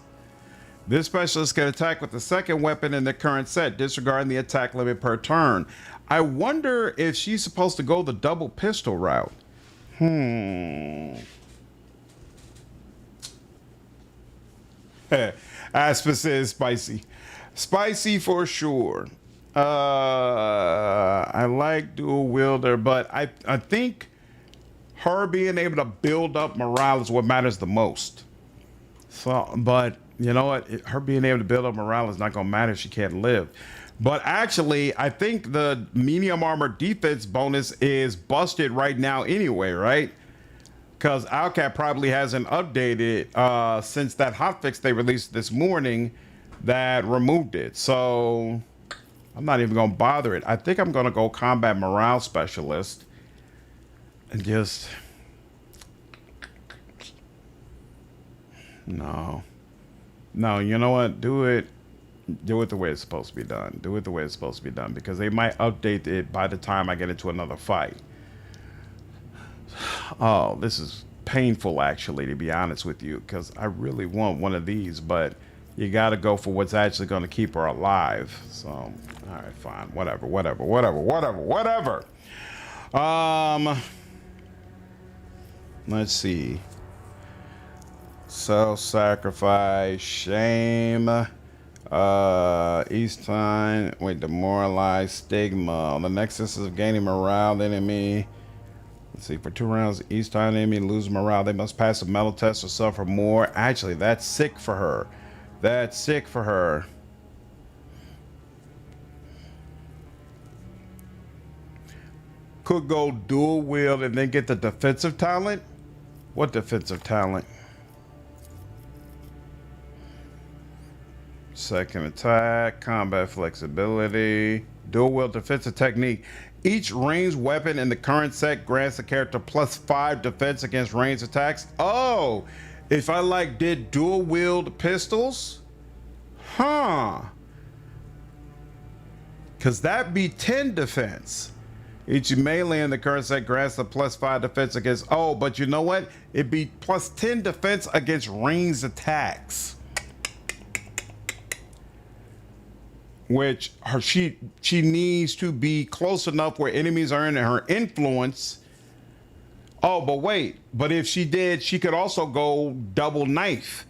This specialist can attack with the second weapon in the current set, disregarding the attack limit per turn. I wonder if she's supposed to go the double pistol route. Aspis is spicy. Spicy for sure. I like dual wielder, but I think her being able to build up morale is what matters the most. So, but you know what? Her being able to build up morale is not going to matter if she can't live. But actually, I think the medium armor defense bonus is busted right now anyway, right? Because Alcat probably hasn't updated since that hotfix they released this morning that removed it. So I'm not even going to bother it. I think I'm going to go combat morale specialist. And just no. You know what? Do it the way it's supposed to be done. Do it the way it's supposed to be done, because they might update it by the time I get into another fight. Oh, this is painful, actually, to be honest with you, because I really want one of these, but you got to go for what's actually going to keep her alive. So, all right, fine, whatever. Let's see. Self-sacrifice, shame, each time, demoralize, stigma. The nexus is gaining morale, the enemy. Let's see, for 2 rounds, each time the enemy loses morale, they must pass a metal test or suffer more. Actually, that's sick for her. Could go dual wield and then get the defensive talent? What defensive talent? Second attack, combat flexibility, dual wield defensive technique. Each ranged weapon in the current set grants the character +5 defense against ranged attacks. Oh, if I did dual wield pistols? Huh. Cause that'd be 10 defense. Each melee in the current set grants the +5 defense against, oh, but you know what? It'd be +10 defense against ranged attacks. Which she needs to be close enough where enemies are in her influence. Oh, but wait, but if she did, she could also go double knife,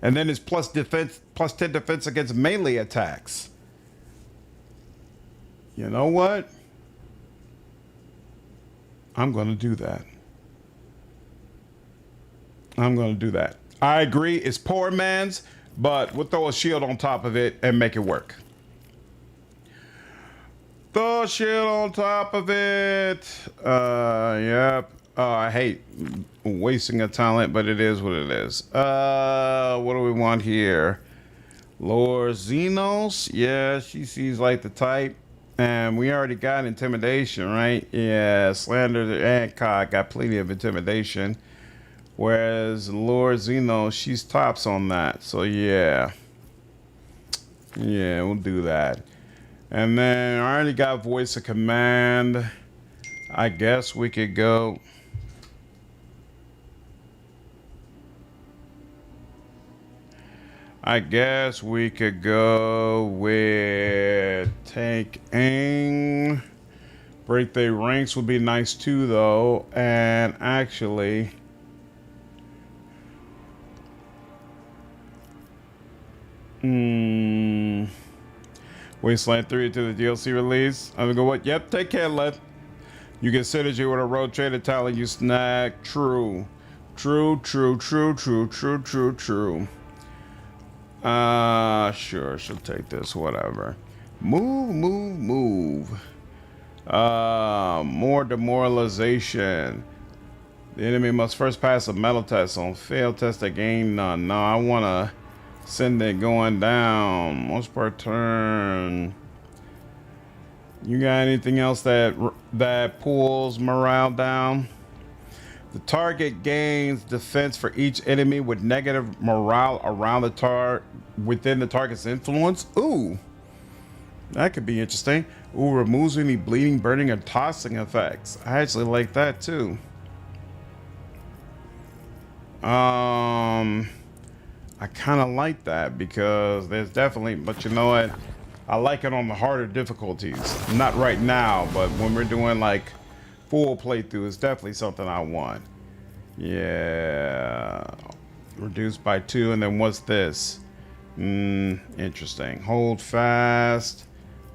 and then it's +10 defense against melee attacks. You know what? I'm gonna do that. I agree, it's poor man's, but we'll throw a shield on top of it and make it work. The shield on top of it. Yep. I hate wasting a talent, but it is what it is. What do we want here? Lord Xenos. Yeah, she seems like the type. And we already got intimidation, right? Yeah, slander and Kai got plenty of intimidation. Whereas Lord Xenos, she's tops on that. So yeah. Yeah, we'll do that. And then I already got voice of command. I guess we could go. With tanking. Break their ranks would be nice too, though. And actually, Wasteland 3 to the DLC release. I'm gonna go what? Yep, take care, Lev. You get synergy with a rotated talent you snag. True. Sure, she'll take this, whatever. Move. More demoralization. The enemy must first pass a metal test. On failed test, they gain none. No, I wanna send it going down. Once per turn. You got anything else that pulls morale down? The target gains defense for each enemy with negative morale around the within the target's influence. Ooh, that could be interesting. Ooh, removes any bleeding, burning, or tossing effects. I actually like that too. I kind of like that because there's definitely, but you know what? I like it on the harder difficulties. Not right now, but when we're doing like full playthrough, it's definitely something I want. Yeah. Reduced by 2, and then what's this? Interesting. Hold fast.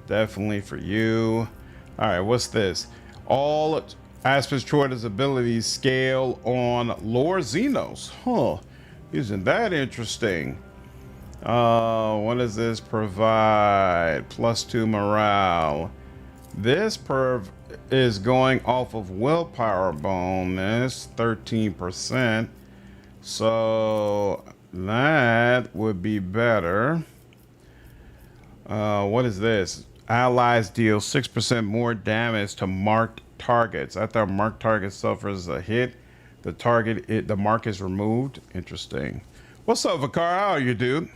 Definitely for you. All right, what's this? All aspects toward his abilities scale on Lord Xenos. Huh. Isn't that interesting? What does this provide? +2 morale. This is going off of willpower bonus, 13%. So that would be better. What is this? Allies deal 6% more damage to marked targets. After a marked target suffers a hit, the mark is removed. Interesting. What's up, Vakar? How are you, dude?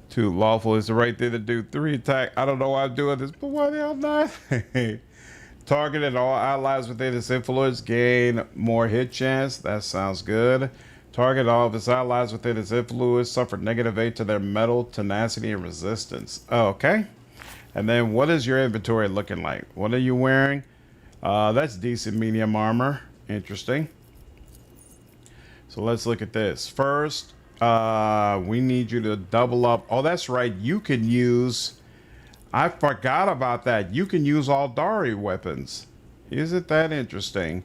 2 lawful is the right thing to do. 3 attack. I don't know why I'm doing this, but why the hell not? Targeted all allies within its influence gain more hit chance. That sounds good. Target all of its allies within its influence suffer -8 to their metal, tenacity, and resistance. Oh, okay. And then what is your inventory looking like? What are you wearing? That's decent medium armor. Interesting. So let's look at this. First, we need you to double up. Oh, that's right. You can use... I forgot about that. You can use Aldari weapons. Isn't that interesting?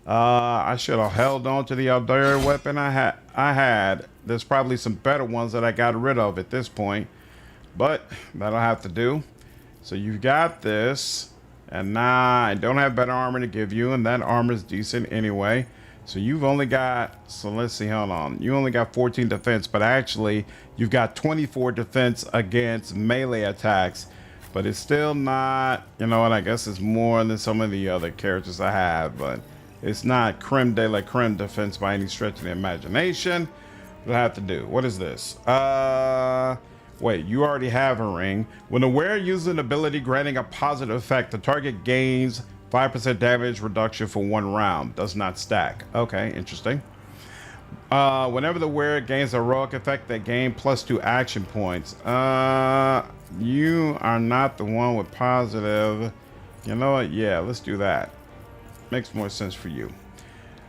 I should have held on to the Aldari weapon I had. There's probably some better ones that I got rid of at this point. But that'll have to do. So you've got this. And now I don't have better armor to give you. And that armor is decent anyway. So you've only got, so let's see, hold on. You only got 14 defense, but actually you've got 24 defense against melee attacks. But it's still not, you know what, I guess it's more than some of the other characters I have, but it's not creme de la creme defense by any stretch of the imagination. What do I have to do? What is this? Wait, you already have a ring. When a wearer uses an ability granting a positive effect, the target gains 5% damage reduction for 1 round. Does not stack. Okay, interesting. Whenever the wearer gains a heroic effect, they gain +2 action points. You are not the one with positive. You know what? Yeah, let's do that. Makes more sense for you.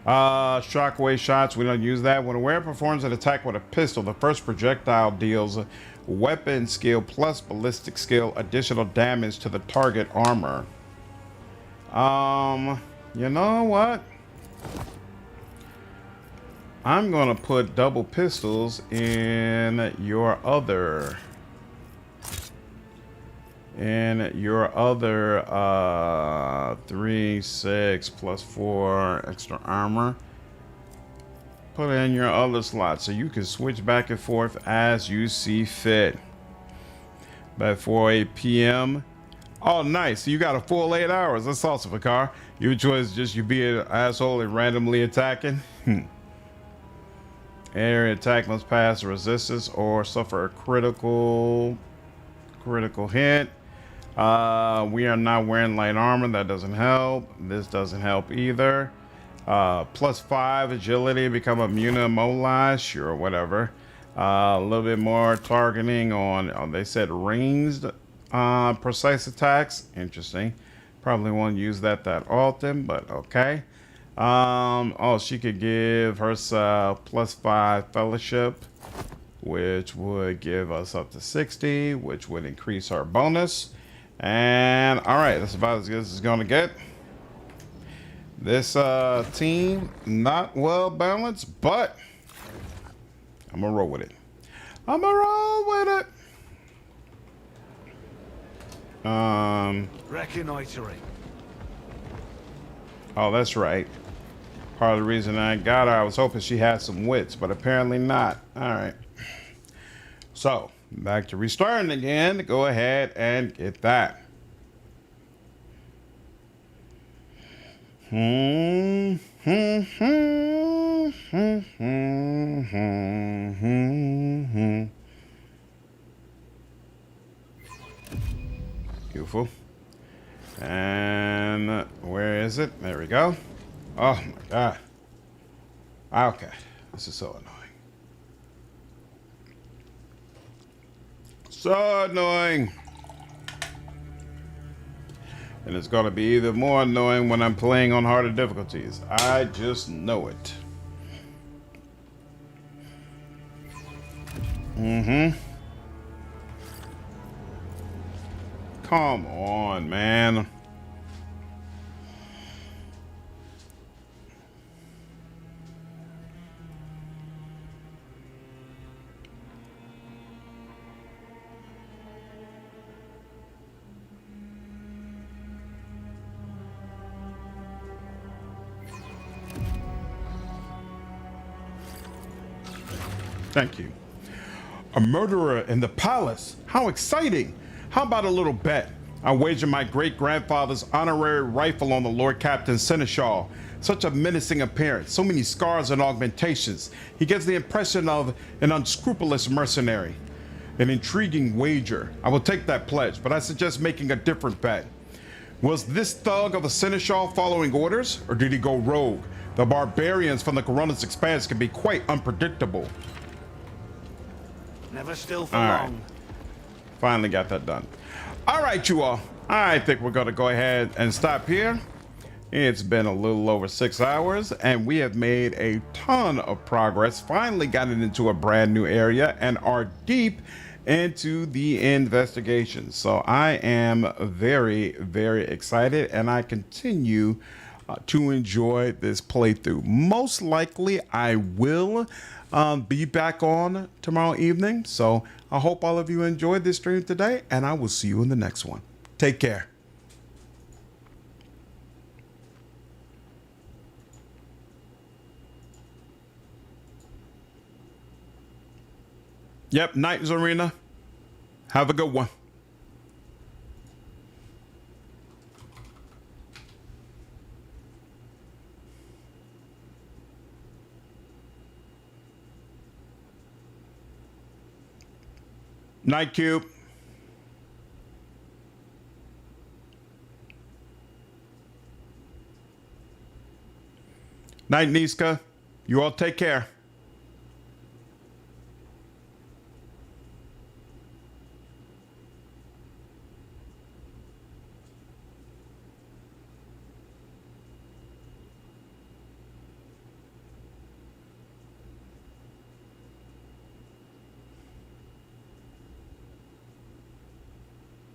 Shockwave shots, we don't use that. When a wearer performs an attack with a pistol, the first projectile deals weapon skill plus ballistic skill additional damage to the target armor. You know what? I'm gonna put double pistols in your other 3, 6 plus 4 extra armor. Put it in your other slot so you can switch back and forth as you see fit. By 4 p.m. Oh, nice. So you got a full 8 hours. That's awesome, Vakar. Your choice is just you be an asshole and randomly attacking. Area attack must pass a resistance or suffer a critical hit. We are not wearing light armor. That doesn't help. This doesn't help either. +5 agility, become immune to immobilize. Sure, whatever. A little bit more targeting on they said ranged precise attacks. Interesting. Probably won't use that often, but okay. Oh, she could give herself +5 fellowship, which would give us up to 60, which would increase our bonus. And all right, that's about as good as it's gonna get. This team not well balanced, but I'm gonna roll with it. I'm gonna roll with it. Reconnoitering. Oh, that's right. Part of the reason I got her, I was hoping she had some wits, but apparently not. All right. So, back to restarting again. Go ahead and get that. Beautiful. And where is it? There we go. Oh my god. Okay. This is so annoying. So annoying. And it's going to be even more annoying when I'm playing on harder difficulties. I just know it. Come on, man. Thank you. A murderer in the palace. How exciting. How about a little bet? I wager my great-grandfather's honorary rifle on the Lord Captain Seneschal. Such a menacing appearance, so many scars and augmentations. He gives the impression of an unscrupulous mercenary. An intriguing wager. I will take that pledge, but I suggest making a different bet. Was this thug of a Seneschal following orders, or did he go rogue? The barbarians from the Corona's expanse can be quite unpredictable. Never still for All long. right. Finally got that done. All right, you all. I think we're going to go ahead and stop here. It's been a little over 6 hours, and we have made a ton of progress. Finally gotten into a brand new area and are deep into the investigation. So I am very, very excited, and I continue to enjoy this playthrough. Most likely I will be back on tomorrow evening. So I hope all of you enjoyed this stream today, and I will see you in the next one. Take care. Yep, Knight's Arena. Have a good one. Night Cube. Night Niska. You all take care.